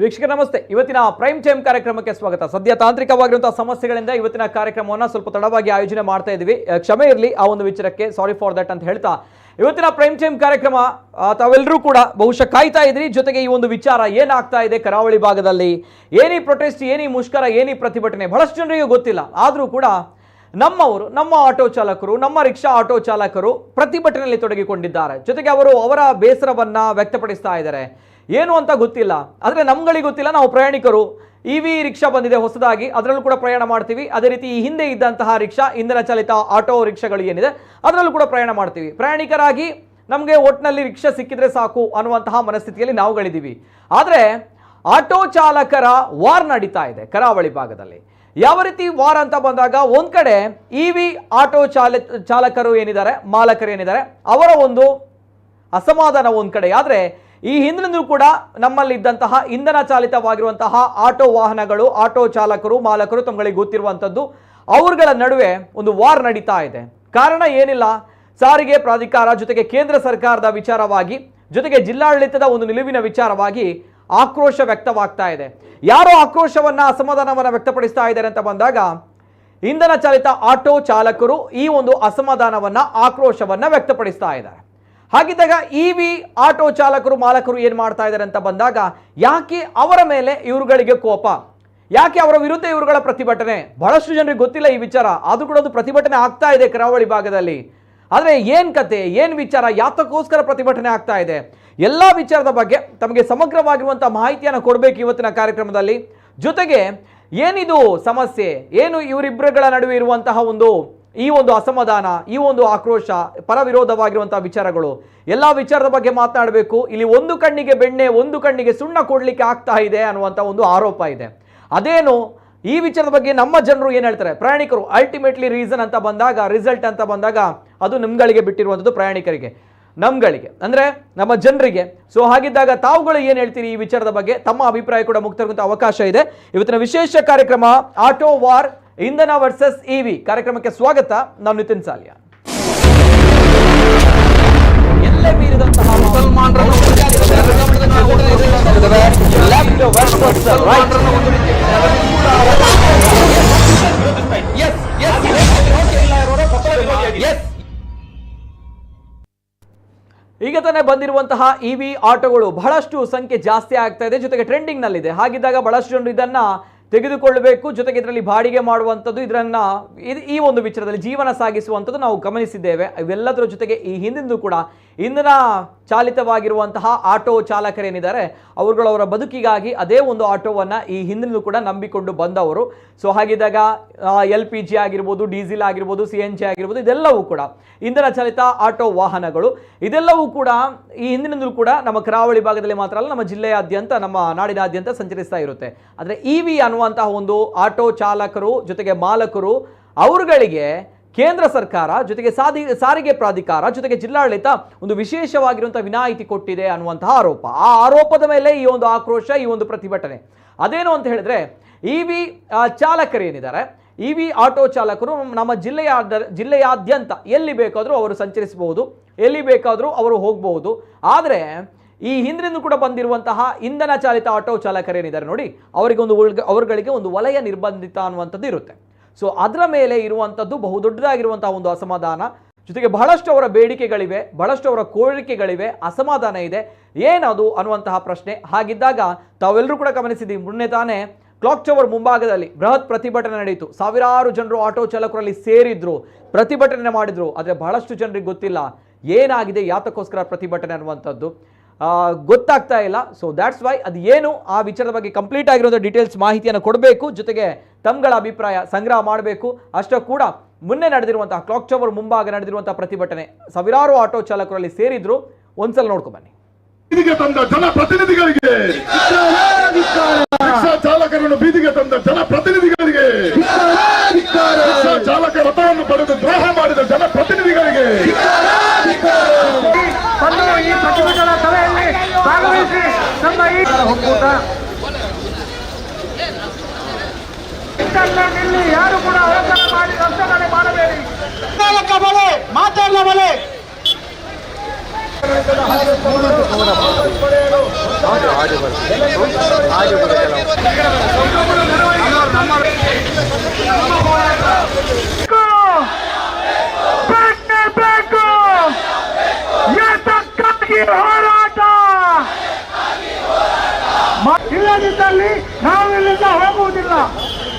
ವೀಕ್ಷಕ ನಮಸ್ತೆ. ಇವತ್ತಿನ ಪ್ರೈಮ್ ಟೈಮ್ ಕಾರ್ಯಕ್ರಮಕ್ಕೆ ಸ್ವಾಗತ. ಸದ್ಯ ತಾಂತ್ರಿಕವಾಗಿರುವಂತಹ ಸಮಸ್ಯೆಗಳಿಂದ ಇವತ್ತಿನ ಕಾರ್ಯಕ್ರಮವನ್ನು ಸ್ವಲ್ಪ ತಡವಾಗಿ ಆಯೋಜನೆ ಮಾಡ್ತಾ ಇದ್ದೀವಿ. ಕ್ಷಮೆ ಇರಲಿ ಆ ಒಂದು ವಿಚಾರಕ್ಕೆ, ಸಾರಿ ಫಾರ್ ದಟ್ ಅಂತ ಹೇಳ್ತಾ ಇವತ್ತಿನ ಪ್ರೈಮ್ ಟೈಮ್ ಕಾರ್ಯಕ್ರಮ ತಾವೆಲ್ಲರೂ ಕೂಡ ಬಹುಶಃ ಕಾಯ್ತಾ ಇದ್ರಿ. ಜೊತೆಗೆ ಈ ಒಂದು ವಿಚಾರ ಏನಾಗ್ತಾ ಇದೆ ಕರಾವಳಿ ಭಾಗದಲ್ಲಿ, ಏನಿ ಪ್ರೊಟೆಸ್ಟ್, ಏನಿ ಮುಷ್ಕರ, ಏನಿ ಪ್ರತಿಭಟನೆ, ಬಹಳಷ್ಟು ಜನರಿಗೆ ಗೊತ್ತಿಲ್ಲ. ಆದರೂ ಕೂಡ ನಮ್ಮವರು, ನಮ್ಮ ಆಟೋ ಚಾಲಕರು, ನಮ್ಮ ರಿಕ್ಷಾ ಆಟೋ ಚಾಲಕರು ಪ್ರತಿಭಟನೆಯಲ್ಲಿ ತೊಡಗಿಕೊಂಡಿದ್ದಾರೆ. ಜೊತೆಗೆ ಅವರು ಅವರ ಬೇಸರವನ್ನ ವ್ಯಕ್ತಪಡಿಸ್ತಾ ಇದ್ದಾರೆ. ಏನು ಅಂತ ಗೊತ್ತಿಲ್ಲ, ಆದರೆ ನಮ್ಗಳಿಗೆ ಗೊತ್ತಿಲ್ಲ. ನಾವು ಪ್ರಯಾಣಿಕರು, EV ರಿಕ್ಷಾ ಬಂದಿದೆ ಹೊಸದಾಗಿ, ಅದರಲ್ಲೂ ಕೂಡ ಪ್ರಯಾಣ ಮಾಡ್ತೀವಿ. ಅದೇ ರೀತಿ ಈ ಹಿಂದೆ ಇದ್ದಂತಹ ರಿಕ್ಷಾ, ಇಂಧನ ಚಾಲಿತ ಆಟೋ ರಿಕ್ಷಾಗಳು ಏನಿದೆ ಅದರಲ್ಲೂ ಕೂಡ ಪ್ರಯಾಣ ಮಾಡ್ತೀವಿ. ಪ್ರಯಾಣಿಕರಾಗಿ ನಮಗೆ ಒಟ್ಟಿನಲ್ಲಿ ರಿಕ್ಷಾ ಸಿಕ್ಕಿದ್ರೆ ಸಾಕು ಅನ್ನುವಂತಹ ಮನಸ್ಥಿತಿಯಲ್ಲಿ ನಾವುಗಳಿದ್ದೀವಿ. ಆದರೆ ಆಟೋ ಚಾಲಕರ ವಾರ್ ನಡೀತಾ ಇದೆ ಕರಾವಳಿ ಭಾಗದಲ್ಲಿ. ಯಾವ ರೀತಿ ವಾರ್ ಅಂತ ಬಂದಾಗ, ಒಂದ್ ಕಡೆ EV ಆಟೋ ಚಾಲಕರು ಏನಿದ್ದಾರೆ, ಮಾಲಕರು ಏನಿದ್ದಾರೆ, ಅವರ ಒಂದು ಅಸಮಾಧಾನ ಒಂದ್ ಕಡೆ. ಆದರೆ ಈ ಹಿಂದಿನಿಂದಲೂ ಕೂಡ ನಮ್ಮಲ್ಲಿ ಇದ್ದಂತಹ ಇಂಧನ ಚಾಲಿತವಾಗಿರುವಂತಹ ಆಟೋ ವಾಹನಗಳು, ಆಟೋ ಚಾಲಕರು, ಮಾಲಕರು ತಮಗೆ ಗೊತ್ತಿರುವಂಥದ್ದು, ಅವರುಗಳ ನಡುವೆ ಒಂದು ವಾರ್ ನಡೀತಾ ಇದೆ. ಕಾರಣ ಏನಿಲ್ಲ, ಸಾರಿಗೆ ಪ್ರಾಧಿಕಾರ ಜೊತೆಗೆ ಕೇಂದ್ರ ಸರ್ಕಾರದ ವಿಚಾರವಾಗಿ, ಜೊತೆಗೆ ಜಿಲ್ಲಾಡಳಿತದ ಒಂದು ನಿಲುವಿನ ವಿಚಾರವಾಗಿ ಆಕ್ರೋಶ ವ್ಯಕ್ತವಾಗ್ತಾ ಇದೆ. ಯಾರೋ ಆಕ್ರೋಶವನ್ನ, ಅಸಮಾಧಾನವನ್ನ ವ್ಯಕ್ತಪಡಿಸ್ತಾ ಇದ್ದಾರೆ ಅಂತ ಬಂದಾಗ, ಇಂಧನ ಚಾಲಿತ ಆಟೋ ಚಾಲಕರು ಈ ಒಂದು ಅಸಮಾಧಾನವನ್ನ, ಆಕ್ರೋಶವನ್ನ ವ್ಯಕ್ತಪಡಿಸ್ತಾ ಇದ್ದಾರೆ. ಹಾಗಿದ್ದಾಗ EV ಆಟೋ ಚಾಲಕರು, ಮಾಲಕರು ಏನ್ ಮಾಡ್ತಾ ಇದ್ದಾರೆ ಅಂತ ಬಂದಾಗ, ಯಾಕೆ ಅವರ ಮೇಲೆ ಇವರುಗಳಿಗೆ ಕೋಪ, ಯಾಕೆ ಅವರ ವಿರುದ್ಧ ಇವರುಗಳ ಪ್ರತಿಭಟನೆ? ಬಹಳಷ್ಟು ಜನರಿಗೆ ಗೊತ್ತಿಲ್ಲ ಈ ವಿಚಾರ. ಆದ್ರೂ ಕೂಡ ಒಂದು ಪ್ರತಿಭಟನೆ ಆಗ್ತಾ ಇದೆ ಕರಾವಳಿ ಭಾಗದಲ್ಲಿ. ಆದರೆ ಏನ್ ಕತೆ, ಏನ್ ವಿಚಾರ, ಯಾತಕ್ಕೋಸ್ಕರ ಪ್ರತಿಭಟನೆ ಆಗ್ತಾ ಇದೆ, ಎಲ್ಲ ವಿಚಾರದ ಬಗ್ಗೆ ತಮಗೆ ಸಮಗ್ರವಾಗಿರುವಂತಹ ಮಾಹಿತಿಯನ್ನು ಕೊಡಬೇಕು ಇವತ್ತಿನ ಕಾರ್ಯಕ್ರಮದಲ್ಲಿ. ಜೊತೆಗೆ ಏನಿದು ಸಮಸ್ಯೆ, ಏನು ಇವರಿಬ್ಬರುಗಳ ನಡುವೆ ಇರುವಂತಹ ಈ ಒಂದು ಅಸಮಾಧಾನ, ಈ ಒಂದು ಆಕ್ರೋಶ, ಪರ ವಿರೋಧವಾಗಿರುವಂತಹ ವಿಚಾರಗಳು, ಎಲ್ಲ ವಿಚಾರದ ಬಗ್ಗೆ ಮಾತನಾಡಬೇಕು. ಇಲ್ಲಿ ಒಂದು ಕಣ್ಣಿಗೆ ಬೆಣ್ಣೆ, ಒಂದು ಕಣ್ಣಿಗೆ ಸುಣ್ಣ ಕೊಡ್ಲಿಕ್ಕೆ ಆಗ್ತಾ ಇದೆ ಅನ್ನುವಂಥ ಒಂದು ಆರೋಪ ಇದೆ. ಅದೇನು ಈ ವಿಚಾರದ ಬಗ್ಗೆ ನಮ್ಮ ಜನರು ಏನು ಹೇಳ್ತಾರೆ, ಪ್ರಯಾಣಿಕರು ಅಲ್ಟಿಮೇಟ್ಲಿ ರೀಸನ್ ಅಂತ ಬಂದಾಗ, ರಿಸಲ್ಟ್ ಅಂತ ಬಂದಾಗ, ಅದು ನಿಮ್ಗಳಿಗೆ ಬಿಟ್ಟಿರುವಂಥದ್ದು, ಪ್ರಯಾಣಿಕರಿಗೆ, ನಮ್ಗಳಿಗೆ ಅಂದ್ರೆ ನಮ್ಮ ಜನರಿಗೆ. ಸೊ ಹಾಗಿದ್ದಾಗ ತಾವುಗಳು ಏನು ಹೇಳ್ತೀರಿ ಈ ವಿಚಾರದ ಬಗ್ಗೆ? ತಮ್ಮ ಅಭಿಪ್ರಾಯ ಕೂಡ ಮುಕ್ತರುವಂತ ಅವಕಾಶ ಇದೆ. ಇವತ್ತಿನ ವಿಶೇಷ ಕಾರ್ಯಕ್ರಮ ಆಟೋ ವಾರ್, ಇಂಧನ ವರ್ಸಸ್ EV ಕಾರ್ಯಕ್ರಮಕ್ಕೆ ಸ್ವಾಗತ. ನಾನು ನಿತಿನ್ ಸಾಲಿಯಾ. ಎಲ್ಲೇ ಮೀರಿದಂತಹ ಈಗ ತಾನೇ ಬಂದಿರುವಂತಹ EV ಆಟೋಗಳು ಬಹಳಷ್ಟು ಸಂಖ್ಯೆ ಜಾಸ್ತಿ ಆಗ್ತಾ ಇದೆ, ಜೊತೆಗೆ ಟ್ರೆಂಡಿಂಗ್ ನಲ್ಲಿದೆ. ಹಾಗಿದ್ದಾಗ ಬಹಳಷ್ಟು ಜನರು ಇದನ್ನ ತೆಗೆದುಕೊಳ್ಳಬೇಕು, ಜೊತೆಗೆ ಇದರಲ್ಲಿ ಬಾಡಿಗೆ ಮಾಡುವಂಥದ್ದು, ಇದರನ್ನ ಈ ಒಂದು ವಿಚಾರದಲ್ಲಿ ಜೀವನ ಸಾಗಿಸುವಂಥದ್ದು ನಾವು ಗಮನಿಸಿದ್ದೇವೆ. ಇವೆಲ್ಲದರ ಜೊತೆಗೆ ಈ ಹಿಂದಿಂದೂ ಕೂಡ ಇಂಧನ ಚಾಲಿತವಾಗಿರುವಂತಹ ಆಟೋ ಚಾಲಕರೇನಿದ್ದಾರೆ, ಅವರುಗಳವರ ಬದುಕಿಗಾಗಿ ಅದೇ ಒಂದು ಆಟೋವನ್ನು ಈ ಹಿಂದಿನೂ ಕೂಡ ನಂಬಿಕೊಂಡು ಬಂದವರು. ಸೊ ಹಾಗಿದ್ದಾಗ LPG ಆಗಿರ್ಬೋದು, ಡೀಸೆಲ್ ಆಗಿರ್ಬೋದು, CNG ಆಗಿರ್ಬೋದು, ಇದೆಲ್ಲವೂ ಕೂಡ ಇಂಧನ ಚಾಲಿತ ಆಟೋ ವಾಹನಗಳು. ಇದೆಲ್ಲವೂ ಕೂಡ ಈ ಹಿಂದಿನಿಂದಲೂ ಕೂಡ ನಮ್ಮ ಕರಾವಳಿ ಭಾಗದಲ್ಲಿ ಮಾತ್ರ ಅಲ್ಲ, ನಮ್ಮ ಜಿಲ್ಲೆಯಾದ್ಯಂತ, ನಮ್ಮ ನಾಡಿನಾದ್ಯಂತ ಸಂಚರಿಸ್ತಾ ಇರುತ್ತೆ. ಆದರೆ EV ಅನ್ನುವಂತಹ ಒಂದು ಆಟೋ ಚಾಲಕರು ಜೊತೆಗೆ ಮಾಲಕರು, ಅವರುಗಳಿಗೆ ಕೇಂದ್ರ ಸರ್ಕಾರ ಜೊತೆಗೆ ಸಾರಿಗೆ ಪ್ರಾಧಿಕಾರ ಜೊತೆಗೆ ಜಿಲ್ಲಾಡಳಿತ ಒಂದು ವಿಶೇಷವಾಗಿರುವಂತಹ ವಿನಾಯಿತಿ ಕೊಟ್ಟಿದೆ ಅನ್ನುವಂತಹ ಆರೋಪ. ಆ ಆರೋಪದ ಮೇಲೆ ಈ ಒಂದು ಆಕ್ರೋಶ, ಈ ಒಂದು ಪ್ರತಿಭಟನೆ. ಅದೇನು ಅಂತ ಹೇಳಿದ್ರೆ, EV ಚಾಲಕರೇನಿದ್ದಾರೆ, EV ಆಟೋ ಚಾಲಕರು ನಮ್ಮ ಜಿಲ್ಲೆಯಾದ್ಯಂತ ಎಲ್ಲಿ ಬೇಕಾದರೂ ಅವರು ಸಂಚರಿಸಬಹುದು, ಎಲ್ಲಿ ಬೇಕಾದರೂ ಅವರು ಹೋಗಬಹುದು. ಆದರೆ ಈ ಹಿಂದಿನಿಂದ ಕೂಡ ಬಂದಿರುವಂತಹ ಇಂಧನ ಚಾಲಿತ ಆಟೋ ಚಾಲಕರೇನಿದ್ದಾರೆ ನೋಡಿ, ಅವರುಗಳಿಗೆ ಒಂದು ವಲಯ ನಿರ್ಬಂಧಿತ ಅನ್ನುವಂಥದ್ದು ಇರುತ್ತೆ. ಸೊ ಅದರ ಮೇಲೆ ಇರುವಂಥದ್ದು ಬಹುದೊಡ್ಡದಾಗಿರುವಂತಹ ಒಂದು ಅಸಮಾಧಾನ, ಜೊತೆಗೆ ಬಹಳಷ್ಟು ಅವರ ಬೇಡಿಕೆಗಳಿವೆ, ಬಹಳಷ್ಟು ಅವರ ಕೋರಿಕೆಗಳಿವೆ, ಅಸಮಾಧಾನ ಇದೆ. ಏನದು ಅನ್ನುವಂತಹ ಪ್ರಶ್ನೆ. ಹಾಗಿದ್ದಾಗ ತಾವೆಲ್ಲರೂ ಕೂಡ ಗಮನಿಸಿದ್ದೀವಿ, ಮೊನ್ನೆ ತಾನೇ ಕ್ಲಾಕ್ ಟವರ್ ಮುಂಭಾಗದಲ್ಲಿ ಬೃಹತ್ ಪ್ರತಿಭಟನೆ ನಡೆಯಿತು. ಸಾವಿರಾರು ಜನರು ಆಟೋ ಚಾಲಕರಲ್ಲಿ ಸೇರಿದ್ರು, ಪ್ರತಿಭಟನೆ ಮಾಡಿದ್ರು. ಆದರೆ ಬಹಳಷ್ಟು ಜನರಿಗೆ ಗೊತ್ತಿಲ್ಲ ಏನಾಗಿದೆ, ಯಾತಕ್ಕೋಸ್ಕರ ಪ್ರತಿಭಟನೆ ಅನ್ನುವಂಥದ್ದು ಗೊತ್ತಾಗ್ತಾ ಇಲ್ಲ. ಸೊ ದ್ಯಾಟ್ಸ್ ವೈ ಅದು ಏನು ಆ ವಿಚಾರದ ಬಗ್ಗೆ ಕಂಪ್ಲೀಟ್ ಆಗಿರೋ ಡೀಟೇಲ್ಸ್ ಮಾಹಿತಿಯನ್ನು ಕೊಡಬೇಕು, ಜೊತೆಗೆ ತಮ್ಗಳ ಅಭಿಪ್ರಾಯ ಸಂಗ್ರಹ ಮಾಡಬೇಕು. ಅಷ್ಟೇ ಕೂಡ ಮೊನ್ನೆ ನಡೆದಿರುವಂತಹ ಕ್ಲಾಕ್ ಟವರ್ ಮುಂಭಾಗ ನಡೆದಿರುವಂತಹ ಪ್ರತಿಭಟನೆ, ಸಾವಿರಾರು ಆಟೋ ಚಾಲಕರಲ್ಲಿ ಸೇರಿದ್ರು. ಒಂದ್ಸಲ ನೋಡ್ಕೊಂಡು ಬನ್ನಿ. ಬೀದಿಗೆ ತಂದ ಜನಪ್ರತಿನಿಧಿಗಳಿಗೆ, ರಿಕ್ಷಾ ಚಾಲಕರನ್ನು ಬೀದಿಗೆ ತಂದ ಜನಪ್ರತಿನಿಧಿಗಳಿಗೆ, ರಿಕ್ಷಾ ಚಾಲಕ ರಥವನ್ನು ಪಡೆದು ದ್ರೋಹ ಮಾಡಿದ ಜನಪ್ರತಿನಿಧಿಗಳಿಗೆ, ಈ ಪ್ರತಿಭಟನಾ ಸಭೆಯಲ್ಲಿ ಭಾಗವಹಿಸಿ ನಮ್ಮ ಈ ಒಕ್ಕೂಟ ಇಲ್ಲಿ ಯಾರು ಕೂಡ ರಕ್ಷಣೆ ಮಾಡಬೇಡಿ. ಮಾತಾಡಲೇ ಹೋರಾಟ ಇಲ್ಲದಿದ್ದಲ್ಲಿ ನಾವು ಇಲ್ಲಿಂದ ಹೋಗುವುದಿಲ್ಲ.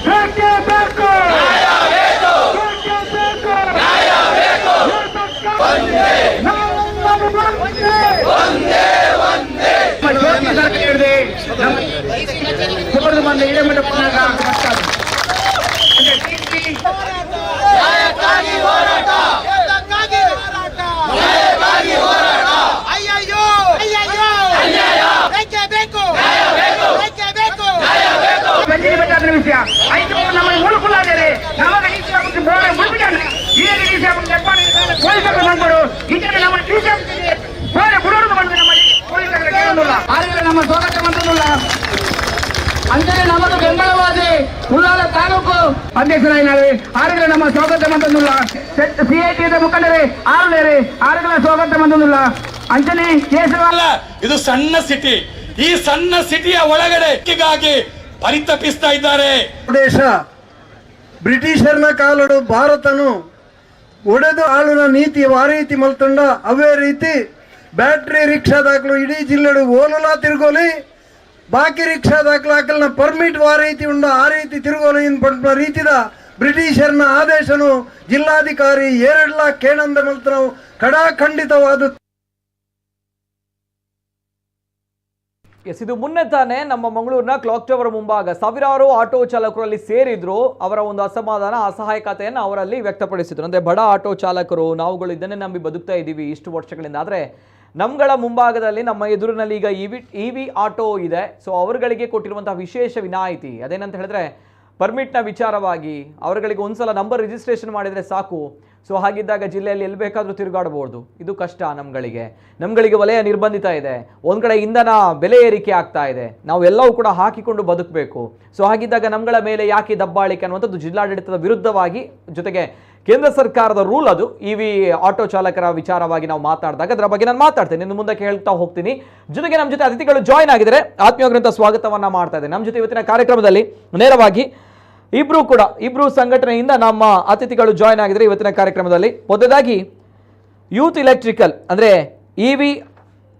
ಬೇಕೇ ಬೇಕು, ಬೇಕೇ ಬೇಕು. ಮಂದಿ ಇಡಮಟ್ಟ ವಿಷಯ ಐದು ನಮಗೆ ಮುಳುಕುಲಾದರೆ ನಮಗೆ ನಮ್ಮ ಸ್ವಾಗತ ಮಂತ್ರಿಲ್ಲ ಅಂದರೆ ನಮಗೆ ಬೆಂಬಲವಾದಿ ಉಳ್ಳಾಲ ತಾಲೂಕು ಅಧ್ಯಕ್ಷರಾಗಿ ಆರುಗಳ ನಮ್ಮ ಸ್ವಾಗತ ಮಂತ್ರಿಲ್ಲ ಸಿಐಟಿಯ ಮುಖಂಡರೇ ಆರುಗಳ ಸ್ವಾಗತ ಮಂತ್ರಿಲ್ಲ ಅಂಚನೆ ಕೇಸವಲ್ಲ. ಇದು ಸಣ್ಣ ಸಿಟಿ, ಈ ಸಣ್ಣ ಸಿಟಿಯ ಒಳಗಡೆ ಪರಿತಪಿಸ್ತಾ ಇದ್ದಾರೆ. ದೇಶ ಬ್ರಿಟಿಷರ್ನ ಕಾಲಡು ಭಾರತನು ಒಡೆದು ಆಳುನ ನೀತಿ ವಾರೀತಿ ಮಲ್ತೊಂಡ ಅವೇ ರೀತಿ ಬ್ಯಾಟ್ರಿ ರಿಕ್ಷಾದಾಕ್ಲು ಇಡೀ ಜಿಲ್ಲೆಡು ಓಲುಲ ತಿರುಗೋಲಿ ಬಾಕಿ ರಿಕ್ಷಾದಾಕ್ಲು ಆಕಲ್ನ ಪರ್ಮಿಟ್ ವಾರೀತಿ ಉಂಡ ಆ ರೀತಿ ತಿರುಗೋಲಿ ಪಂಡ ರೀತಿದ ಬ್ರಿಟಿಷರ್ನ ಆದೇಶನು ಜಿಲ್ಲಾಧಿಕಾರಿ ಏರಡ್ಲ ಕೇಣಂದ ಮಲ್ತ ನಾವು ಖಂಡಿತವಾದ. ಎಸ್, ಇದು ಮೊನ್ನೆ ತಾನೇ ನಮ್ಮ ಮಂಗಳೂರಿನ ಕ್ಲಾಕ್ ಟವರ್ ಮುಂಭಾಗ ಸಾವಿರಾರು ಆಟೋ ಚಾಲಕರಲ್ಲಿ ಸೇರಿದ್ರು. ಅವರ ಒಂದು ಅಸಮಾಧಾನ, ಅಸಹಾಯಕತೆಯನ್ನು ಅವರಲ್ಲಿ ವ್ಯಕ್ತಪಡಿಸಿದ್ರು. ಅಂದರೆ ಬಡ ಆಟೋ ಚಾಲಕರು, ನಾವುಗಳು ಇದನ್ನೇ ನಂಬಿ ಬದುಕ್ತಾ ಇದ್ದೀವಿ ಇಷ್ಟು ವರ್ಷಗಳಿಂದ. ಆದರೆ ನಮ್ಗಳ ಮುಂಭಾಗದಲ್ಲಿ ನಮ್ಮ ಎದುರಿನಲ್ಲಿ ಈಗ ಇವಿ ಆಟೋ ಇದೆ. ಸೊ ಅವರುಗಳಿಗೆ ಕೊಟ್ಟಿರುವಂತಹ ವಿಶೇಷ ವಿನಾಯಿತಿ ಅದೇನಂತ ಹೇಳಿದ್ರೆ ಪರ್ಮಿಟ್ನ ವಿಚಾರವಾಗಿ ಅವರುಗಳಿಗೆ ಒಂದ್ಸಲ ನಂಬರ್ ರಿಜಿಸ್ಟ್ರೇಷನ್ ಮಾಡಿದರೆ ಸಾಕು. ಸೊ ಹಾಗಿದ್ದಾಗ ಜಿಲ್ಲೆಯಲ್ಲಿ ಎಲ್ಲಿ ಬೇಕಾದರೂ ತಿರುಗಾಡಬಹುದು. ಇದು ಕಷ್ಟ ನಮ್ಗಳಿಗೆ ವಲಯ ನಿರ್ಬಂಧಿತ ಇದೆ. ಒಂದು ಕಡೆ ಇಂಧನ ಬೆಲೆ ಏರಿಕೆ ಆಗ್ತಾ ಇದೆ, ನಾವು ಎಲ್ಲವೂ ಕೂಡ ಹಾಕಿಕೊಂಡು ಬದುಕಬೇಕು. ಸೊ ಹಾಗಿದ್ದಾಗ ನಮ್ಗಳ ಮೇಲೆ ಯಾಕೆ ದಬ್ಬಾಳಿಕೆ ಅನ್ನುವಂಥದ್ದು ಜಿಲ್ಲಾಡಳಿತದ ವಿರುದ್ಧವಾಗಿ, ಜೊತೆಗೆ ಕೇಂದ್ರ ಸರ್ಕಾರದ ರೂಲ್ ಅದು ಇವಿ ಆಟೋ ಚಾಲಕರ ವಿಚಾರವಾಗಿ ನಾವು ಮಾತಾಡಿದಾಗ ಅದರ ಬಗ್ಗೆ ನಾನು ಮಾತಾಡ್ತೇನೆ, ಇನ್ನು ಮುಂದಕ್ಕೆ ಹೇಳ್ತಾ ಹೋಗ್ತೀನಿ. ಜೊತೆಗೆ ನಮ್ಮ ಜೊತೆ ಅತಿಥಿಗಳು ಜಾಯ್ನ್ ಆಗಿದ್ದಾರೆ, ಆತ್ಮೀಯವಾದಂಥ ಸ್ವಾಗತವನ್ನ ಮಾಡ್ತಾ ಇದ್ದೇನೆ. ನಮ್ಮ ಜೊತೆ ಇವತ್ತಿನ ಕಾರ್ಯಕ್ರಮದಲ್ಲಿ ನೇರವಾಗಿ ಇಬ್ರು ಸಂಘಟನೆಯಿಂದ ನಮ್ಮ ಅತಿಥಿಗಳು ಜಾಯ್ನ್ ಆಗಿದ್ದಾರೆ ಇವತ್ತಿನ ಕಾರ್ಯಕ್ರಮದಲ್ಲಿ. ಮೊದಲಾಗಿ ಯೂತ್ ಇಲೆಕ್ಟ್ರಿಕಲ್ ಅಂದರೆ ಇವಿ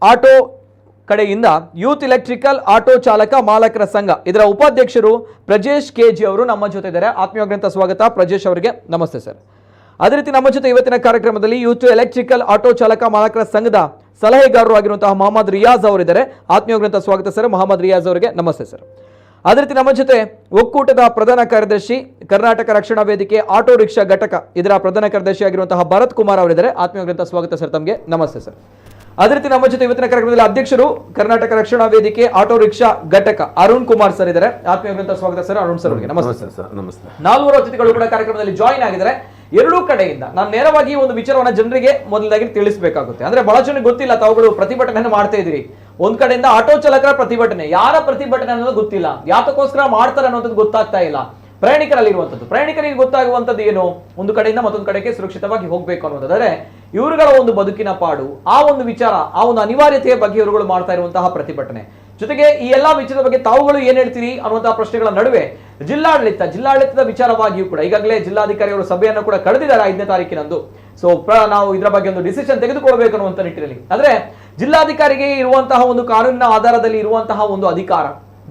ಆಟೋ ಕಡೆಯಿಂದ ಯೂತ್ ಇಲೆಕ್ಟ್ರಿಕಲ್ ಆಟೋ ಚಾಲಕ ಮಾಲಕರ ಸಂಘ ಇದರ ಉಪಾಧ್ಯಕ್ಷರು ಪ್ರಜೇಶ್ ಕೆಜಿ ಅವರು ನಮ್ಮ ಜೊತೆ ಇದ್ದಾರೆ. ಆತ್ಮೀಯವಾದಂಥ ಸ್ವಾಗತ ಪ್ರಜೇಶ್ ಅವರಿಗೆ, ನಮಸ್ತೆ ಸರ್. ಅದೇ ರೀತಿ ನಮ್ಮ ಜೊತೆ ಇವತ್ತಿನ ಕಾರ್ಯಕ್ರಮದಲ್ಲಿ ಯೂತ್ ಎಲೆಕ್ಟ್ರಿಕಲ್ ಆಟೋ ಚಾಲಕ ಮಾಲಕರ ಸಂಘದ ಸಲಹೆಗಾರರು ಆಗಿರುವಂತಹ ಮೊಹಮ್ಮದ್ ರಿಯಾಜ್ ಅವರಿದ್ದಾರೆ. ಆತ್ಮೀಯವಾದಂಥ ಸ್ವಾಗತ ಸರ್, ಮೊಹಮ್ಮದ್ ರಿಯಾಜ್ ಅವರಿಗೆ ನಮಸ್ತೆ ಸರ್. ಅದೇ ರೀತಿ ನಮ್ಮ ಜೊತೆ ಒಕ್ಕೂಟದ ಪ್ರಧಾನ ಕಾರ್ಯದರ್ಶಿ, ಕರ್ನಾಟಕ ರಕ್ಷಣಾ ವೇದಿಕೆ ಆಟೋ ರಿಕ್ಷಾ ಘಟಕ ಇದರ ಪ್ರಧಾನ ಕಾರ್ಯದರ್ಶಿ ಆಗಿರುವಂತಹ ಭರತ್ ಕುಮಾರ್ ಅವರಿದ್ದಾರೆ. ಆತ್ಮೀಯವಾದಂಥ ಸ್ವಾಗತ ಸರ್ ತಮಗೆ, ನಮಸ್ತೆ ಸರ್. ಅದೇ ರೀತಿ ನಮ್ಮ ಜೊತೆ ಇವತ್ತಿನ ಕಾರ್ಯಕ್ರಮದಲ್ಲಿ ಅಧ್ಯಕ್ಷರು, ಕರ್ನಾಟಕ ರಕ್ಷಣಾ ವೇದಿಕೆ ಆಟೋ ರಿಕ್ಷಾ ಘಟಕ ಅರುಣ್ ಕುಮಾರ್ ಸರ್ ಇದ್ದಾರೆ. ಆತ್ಮೀಯವಾದಂಥ ಸ್ವಾಗತ ಸರ್, ಅರುಣ್ ಸರ್ ಅವರಿಗೆ ನಮಸ್ತೆ ಸರ್. ನಮಸ್ತೆ. ನಾಲ್ವರು ಅತಿಥಿಗಳು ಕೂಡ ಕಾರ್ಯಕ್ರಮದಲ್ಲಿ ಜಾಯಿನ್ ಆಗಿದ್ದಾರೆ. ಎರಡೂ ಕಡೆಯಿಂದ ನಾನು ನೇರವಾಗಿ ಒಂದು ವಿಚಾರವನ್ನ ಜನರಿಗೆ ಮೊದಲಾಗಿ ತಿಳಿಸಬೇಕಾಗುತ್ತೆ. ಅಂದ್ರೆ ಬಹಳ ಜನಕ್ಕೆ ಗೊತ್ತಿಲ್ಲ, ತಾವುಗಳು ಪ್ರತಿಭಟನೆಯನ್ನು ಮಾಡ್ತಾ ಇದ್ದೀರಿ. ಒಂದ್ ಕಡೆಯಿಂದ ಆಟೋ ಚಾಲಕರ ಪ್ರತಿಭಟನೆ, ಯಾರ ಪ್ರತಿಭಟನೆ ಅನ್ನೋದು ಗೊತ್ತಿಲ್ಲ, ಯಾತಕ್ಕೋಸ್ಕರ ಮಾಡ್ತಾರೆ ಅನ್ನೋದು ಗೊತ್ತಾಗ್ತಾ ಇಲ್ಲ. ಪ್ರಯಾಣಿಕರಿಗೆ ಗೊತ್ತಾಗುವಂಥದ್ದು ಏನು, ಒಂದು ಕಡೆಯಿಂದ ಮತ್ತೊಂದು ಕಡೆಗೆ ಸುರಕ್ಷಿತವಾಗಿ ಹೋಗ್ಬೇಕು ಅನ್ನೋದಾದ್ರೆ ಇವರುಗಳ ಒಂದು ಬದುಕಿನ ಪಾಡು, ಆ ಒಂದು ವಿಚಾರ, ಆ ಒಂದು ಅನಿವಾರ್ಯತೆಯ ಬಗ್ಗೆ ಇವರುಗಳು ಮಾಡ್ತಾ ಇರುವಂತಹ ಪ್ರತಿಭಟನೆ. ಜೊತೆಗೆ ಈ ಎಲ್ಲಾ ವಿಚಾರದ ಬಗ್ಗೆ ತಾವುಗಳು ಏನ್ ಹೇಳ್ತೀರಿ ಅನ್ನುವಂತಹ ಪ್ರಶ್ನೆಗಳ ನಡುವೆ ಜಿಲ್ಲಾಡಳಿತದ ವಿಚಾರವಾಗಿಯೂ ಕೂಡ ಈಗಾಗಲೇ ಜಿಲ್ಲಾಧಿಕಾರಿ ಅವರು ಸಭೆಯನ್ನು ಕೂಡ ಕಳೆದಿದ್ದಾರೆ 5ನೇ ತಾರೀಕಿನಂದು. ಸೊ ನಾವು ಇದರ ಬಗ್ಗೆ ಒಂದು ಡಿಸಿಷನ್ ತೆಗೆದುಕೊಳ್ಬೇಕು ಅನ್ನುವಂಥ ನಿಟ್ಟಿನಲ್ಲಿ, ಅಂದ್ರೆ ಜಿಲ್ಲಾಧಿಕಾರಿಗೆ ಇರುವಂತಹ ಒಂದು ಕಾನೂನಿನ ಆಧಾರದಲ್ಲಿ ಇರುವಂತಹ ಒಂದು ಅಧಿಕಾರ,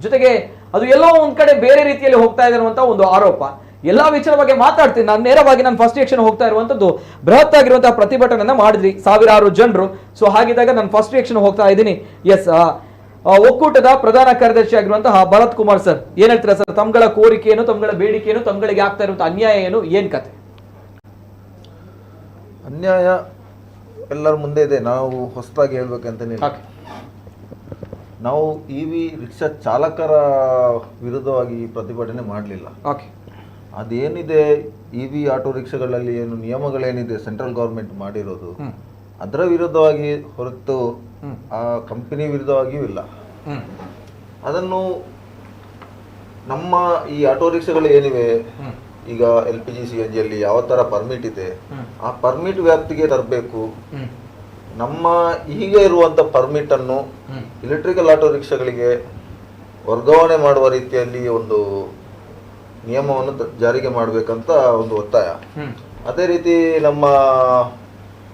ಜೊತೆಗೆ ಅದು ಎಲ್ಲೋ ಒಂದ್ ಕಡೆ ಬೇರೆ ರೀತಿಯಲ್ಲಿ ಹೋಗ್ತಾ ಇದೆ ಅನ್ನುವಂತಹ ಒಂದು ಆರೋಪ. ಎಲ್ಲಾ ವಿಚಾರ ಬಗ್ಗೆ ಮಾತಾಡ್ತೀನಿ. ನಾನು ನೇರವಾಗಿ ಫಸ್ಟ್ ಆಕ್ಷನ್ ಹೋಗ್ತಾ ಇರುವಂತದ್ದು ಬೃಹತ್ ಆಗಿರುವಂತಹ ಪ್ರತಿಭಟನೆಯನ್ನ ಮಾಡಿದ್ರಿ ಸಾವಿರಾರು ಜನರು. ಸೊ ಹಾಗಿದ್ದಾಗ ನಾನು ಫಸ್ಟ್ ಆಕ್ಷನ್ ಹೋಗ್ತಾ ಇದ್ದೀನಿ. ಎಸ್, ಒಕ್ಕೂಟದ ಪ್ರಧಾನ ಕಾರ್ಯದರ್ಶಿ ಆಗಿರುವಂತಹ ಭರತ್ ಕುಮಾರ್ ಸರ್, ಏನ್ ಹೇಳ್ತೀರಾ ಸರ್? ತಮ್ಗಳ ಕೋರಿಕೆ ಏನು, ತಮ್ಗಳ ಬೇಡಿಕೆ ಏನು, ತಮ್ಗಳಿಗೆ ಆಗ್ತಾ ಇರುವಂತಹ ಅನ್ಯಾಯ ಏನು, ಏನ್ ಕತೆ? ಅನ್ಯಾಯ ಎಲ್ಲರ ಮುಂದೆ ಇದೆ. ನಾವು ಹೊಸದಾಗಿ ಹೇಳ್ಬೇಕಂತ ನಾವು ಇವಿ ರಿಕ್ಷಾ ಚಾಲಕರ ವಿರುದ್ಧವಾಗಿ ಪ್ರತಿಭಟನೆ ಮಾಡಲಿಲ್ಲ. ಅದೇನಿದೆ ಇವಿ ಆಟೋ ರಿಕ್ಷಾಗಳಲ್ಲಿ ಏನು ನಿಯಮಗಳೇನಿದೆ ಸೆಂಟ್ರಲ್ ಗವರ್ಮೆಂಟ್ ಮಾಡಿರೋದು ಅದರ ವಿರುದ್ಧವಾಗಿ ಹೊರತು ಆ ಕಂಪನಿ ವಿರುದ್ಧವಾಗಿಯೂ ಇಲ್ಲ. ಅದನ್ನು ನಮ್ಮ ಈ ಆಟೋ ರಿಕ್ಷಾಗಳು ಏನಿವೆ ಈಗ LPG CNG ಅಲ್ಲಿ ಯಾವ ತರ ಪರ್ಮಿಟ್ ಇದೆ ಆ ಪರ್ಮಿಟ್ ವ್ಯಾಪ್ತಿಗೆ ತರಬೇಕು. ನಮ್ಮ ಈಗ ಇರುವಂತ ಪರ್ಮಿಟ್ ಅನ್ನು ಎಲೆಕ್ಟ್ರಿಕಲ್ ಆಟೋ ರಿಕ್ಷಾಗಳಿಗೆ ವರ್ಗಾವಣೆ ಮಾಡುವ ರೀತಿಯಲ್ಲಿ ಒಂದು ನಿಯಮವನ್ನು ಜಾರಿಗೆ ಮಾಡಬೇಕಂತ ಒಂದು ಒತ್ತಾಯ. ಅದೇ ರೀತಿ ನಮ್ಮ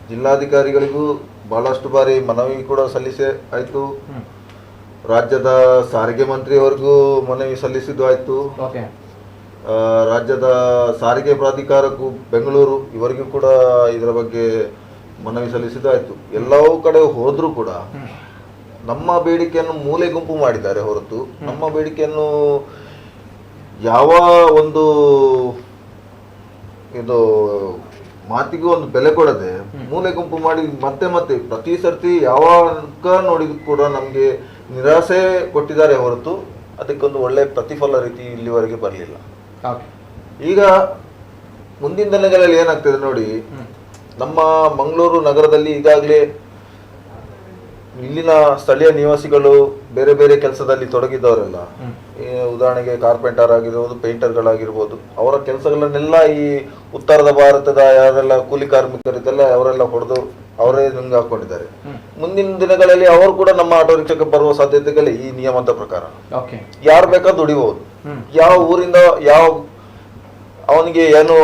ಜಿಲ್ಲಾಧಿಕಾರಿಗಳಿಗೂ ಬಹಳಷ್ಟು ಬಾರಿ ಮನವಿ ಕೂಡ ಸಲ್ಲಿಸಿ ಆಯಿತು. ರಾಜ್ಯದ ಸಾರಿಗೆ ಮಂತ್ರಿಯವರಿಗೂ ಮನವಿ ಸಲ್ಲಿಸಿದ್ದು ಆಯಿತು. ರಾಜ್ಯದ ಸಾರಿಗೆ ಪ್ರಾಧಿಕಾರಕ್ಕೂ ಬೆಂಗಳೂರು ಇವರಿಗೂ ಕೂಡ ಇದರ ಬಗ್ಗೆ ಮನವಿ ಸಲ್ಲಿಸಿದ್ದಾಯಿತು. ಎಲ್ಲವೂ ಕಡೆ ಹೋದರೂ ಕೂಡ ನಮ್ಮ ಬೇಡಿಕೆಯನ್ನು ಮೂಲೆ ಗುಂಪು ಮಾಡಿದ್ದಾರೆ ಹೊರತು ನಮ್ಮ ಬೇಡಿಕೆಯನ್ನು ಯಾವ ಒಂದು ಇದು ಮಾತಿಗೂ ಒಂದು ಬೆಲೆ ಕೊಡದೆ ಮೂಲೆ ಗುಂಪು ಮಾಡಿ ಮತ್ತೆ ಮತ್ತೆ ಪ್ರತಿ ಸರ್ತಿ ಯಾವಾಗ ನೋಡಿದ್ರು ಕೂಡ ನಮಗೆ ನಿರಾಸೆ ಕೊಟ್ಟಿದ್ದಾರೆ ಹೊರತು ಅದಕ್ಕೊಂದು ಒಳ್ಳೆ ಪ್ರತಿಫಲ ರೀತಿ ಇಲ್ಲಿವರೆಗೆ ಬರಲಿಲ್ಲ. ಈಗ ಮುಂದಿನ ದಿನಗಳಲ್ಲಿ ಏನಾಗ್ತದೆ ನೋಡಿ, ನಮ್ಮ ಮಂಗಳೂರು ನಗರದಲ್ಲಿ ಈಗಾಗಲೇ ಇಲ್ಲಿನ ಸ್ಥಳೀಯ ನಿವಾಸಿಗಳು ಬೇರೆ ಬೇರೆ ಕೆಲಸದಲ್ಲಿ ತೊಡಗಿದ್ದವರೆಲ್ಲ, ಉದಾಹರಣೆಗೆ ಕಾರ್ಪೆಂಟರ್ ಆಗಿರ್ಬೋದು, ಪೇಂಟರ್ಗಳಾಗಿರ್ಬೋದು, ಅವರ ಕೆಲಸಗಳನ್ನೆಲ್ಲ ಈ ಉತ್ತರದ ಭಾರತದ ಯಾರೆಲ್ಲ ಕೂಲಿ ಕಾರ್ಮಿಕರಿದ್ದೆಲ್ಲ ಅವರೆಲ್ಲ ಹೊಡೆದು ಅವರೇ ನುಂಗಿ ಹಾಕೊಂಡಿದ್ದಾರೆ. ಮುಂದಿನ ದಿನಗಳಲ್ಲಿ ಅವರು ಕೂಡ ನಮ್ಮ ಆಟೋ ರಿಕ್ಷಾಕ್ಕೆ ಬರುವ ಸಾಧ್ಯತೆಗಳು ಈ ನಿಯಮದ ಪ್ರಕಾರ ಯಾರು ಬೇಕಾದ್ರೂ ದುಡಿಬಹುದು. ಯಾವ ಊರಿಂದ ಯಾವ ಅವನಿಗೆ ಏನು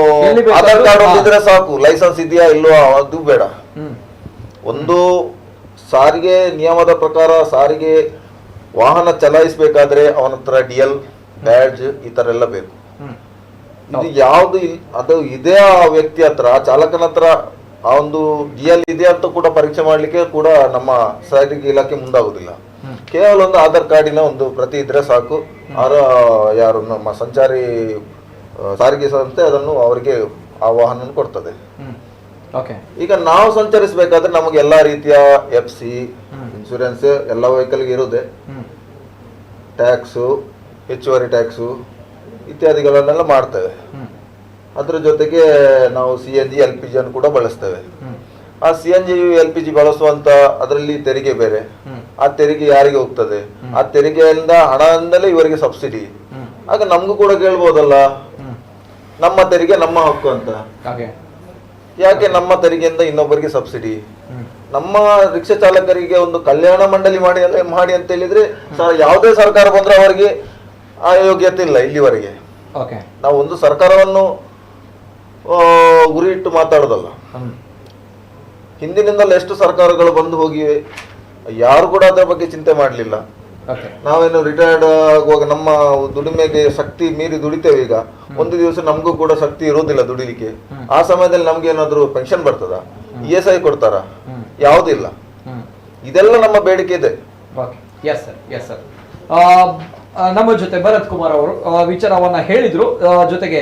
ಆಧಾರ್ ಕಾರ್ಡ್ ಹೊಂದಿದ್ರೆ ಸಾಕು, ಲೈಸೆನ್ಸ್ ಇದೆಯಾ ಇಲ್ವಾ ಅದು ಬೇಡ. ಒಂದು ಸಾರಿಗೆ ನಿಯಮದ ಪ್ರಕಾರ ಸಾರಿಗೆ ವಾಹನ ಚಲಾಯಿಸಬೇಕಾದ್ರೆ ಅವನ ಹತ್ರ DL ಬ್ಯಾಡ್ಜ್ ಈ ತರ ಎಲ್ಲ ಬೇಕು. ಇದು ಯಾವ್ದು ಅದು ಇದೇ ಆ ವ್ಯಕ್ತಿ ಹತ್ರ, ಚಾಲಕನ ಹತ್ರ ಆ ಒಂದು DL ಇದೆ ಅಂತ ಕೂಡ ಪರೀಕ್ಷೆ ಮಾಡ್ಲಿಕ್ಕೆ ಕೂಡ ನಮ್ಮ ಸಾರಿಗೆ ಇಲಾಖೆ ಮುಂದಾಗುದಿಲ್ಲ. ಕೇವಲ ಒಂದು ಆಧಾರ್ ಕಾರ್ಡಿನ ಒಂದು ಪ್ರತಿ ಇದ್ರೆ ಸಾಕು. ಯಾರು ನಮ್ಮ ಸಂಚಾರಿ ಸಾರಿಗೆ ಸಂಸ್ಥೆ ಅದನ್ನು ಅವರಿಗೆ ಆ ವಾಹನ ಕೊಡ್ತದೆ. ಈಗ ನಾವು ಸಂಚರಿಸಬೇಕಾದ್ರೆ ನಮಗೆ ಎಲ್ಲಾ ರೀತಿಯ FC ಇನ್ಶೂರೆನ್ಸ್ ಎಲ್ಲ ವೆಹಿಕಲ್ಗೆ ಇರುವುದೇ, ಟ್ಯಾಕ್ಸು, ಹೆಚ್ಚುವರಿ ಟ್ಯಾಕ್ಸು ಇತ್ಯಾದಿಗಳನ್ನೆಲ್ಲ ಮಾಡ್ತೇವೆ. ಅದ್ರ ಜೊತೆಗೆ ನಾವು CNG LPG ಅನ್ನು ಕೂಡ ಬಳಸ್ತೇವೆ. ಆ CNG LPG ಬಳಸುವಂತ ಅದರಲ್ಲಿ ತೆರಿಗೆ ಬೇರೆ, ಆ ತೆರಿಗೆ ಯಾರಿಗೆ ಹೋಗ್ತದೆ, ಆ ತೆರಿಗೆಯಿಂದ ಹಣದಿಂದಲೇ ಇವರಿಗೆ ಸಬ್ಸಿಡಿ. ಆಗ ನಮಗೂ ಕೂಡ ಕೇಳ್ಬೋದಲ್ಲ, ನಮ್ಮ ತೆರಿಗೆ ನಮ್ಮ ಹಕ್ಕು ಅಂತ. ಯಾಕೆ ನಮ್ಮ ತೆರಿಗೆಯಿಂದ ಇನ್ನೊಬ್ಬರಿಗೆ ಸಬ್ಸಿಡಿ? ನಮ್ಮ ರಿಕ್ಷಾ ಚಾಲಕರಿಗೆ ಒಂದು ಕಲ್ಯಾಣ ಮಂಡಳಿ ಮಾಡಿ ಅಂತ ಹೇಳಿದ್ರೆ ಯಾವುದೇ ಸರ್ಕಾರ ಬಂದ್ರೆ ಅವರಿಗೆ ಆ ಯೋಗ್ಯತೆ ಇಲ್ಲ ಇಲ್ಲಿವರೆಗೆ. ನಾವು ಒಂದು ಸರ್ಕಾರವನ್ನು ಗುರಿ ಇಟ್ಟು ಮಾತಾಡೋದಲ್ಲ. ಹಿಂದಿನಿಂದಲೂ ಎಷ್ಟು ಸರ್ಕಾರಗಳು ಬಂದು ಹೋಗಿವೆ, ಯಾರು ಕೂಡ ಅದರ ಬಗ್ಗೆ ಚಿಂತೆ ಮಾಡಲಿಲ್ಲ. ನಾವೇನು ರಿಟೈರ್ಡ್ ಆಗುವಾಗ ನಮ್ಮ ದುಡಿಮೆಗೆ ಶಕ್ತಿ ಮೀರಿ ದುಡಿತೇವೆ. ಈಗ ಒಂದು ದಿವಸ ನಮಗೂ ಕೂಡ ಶಕ್ತಿ ಇರೋದಿಲ್ಲ ದುಡಿಲಿಕ್ಕೆ. ಆ ಸಮಯದಲ್ಲಿ ನಮ್ಗೆ ಏನಾದ್ರು ಪೆನ್ಷನ್ ಬರ್ತದ, ESI ಕೊಡ್ತಾರ? ಯಾವುದಿಲ್ಲ. ಇದೆಲ್ಲ ನಮ್ಮ ಬೇಡಿಕೆ ಇದೆ. ನಮ್ಮ ಜೊತೆ ಭರತ್ ಕುಮಾರ್ ಅವರು ವಿಚಾರವನ್ನ ಹೇಳಿದ್ರು. ಜೊತೆಗೆ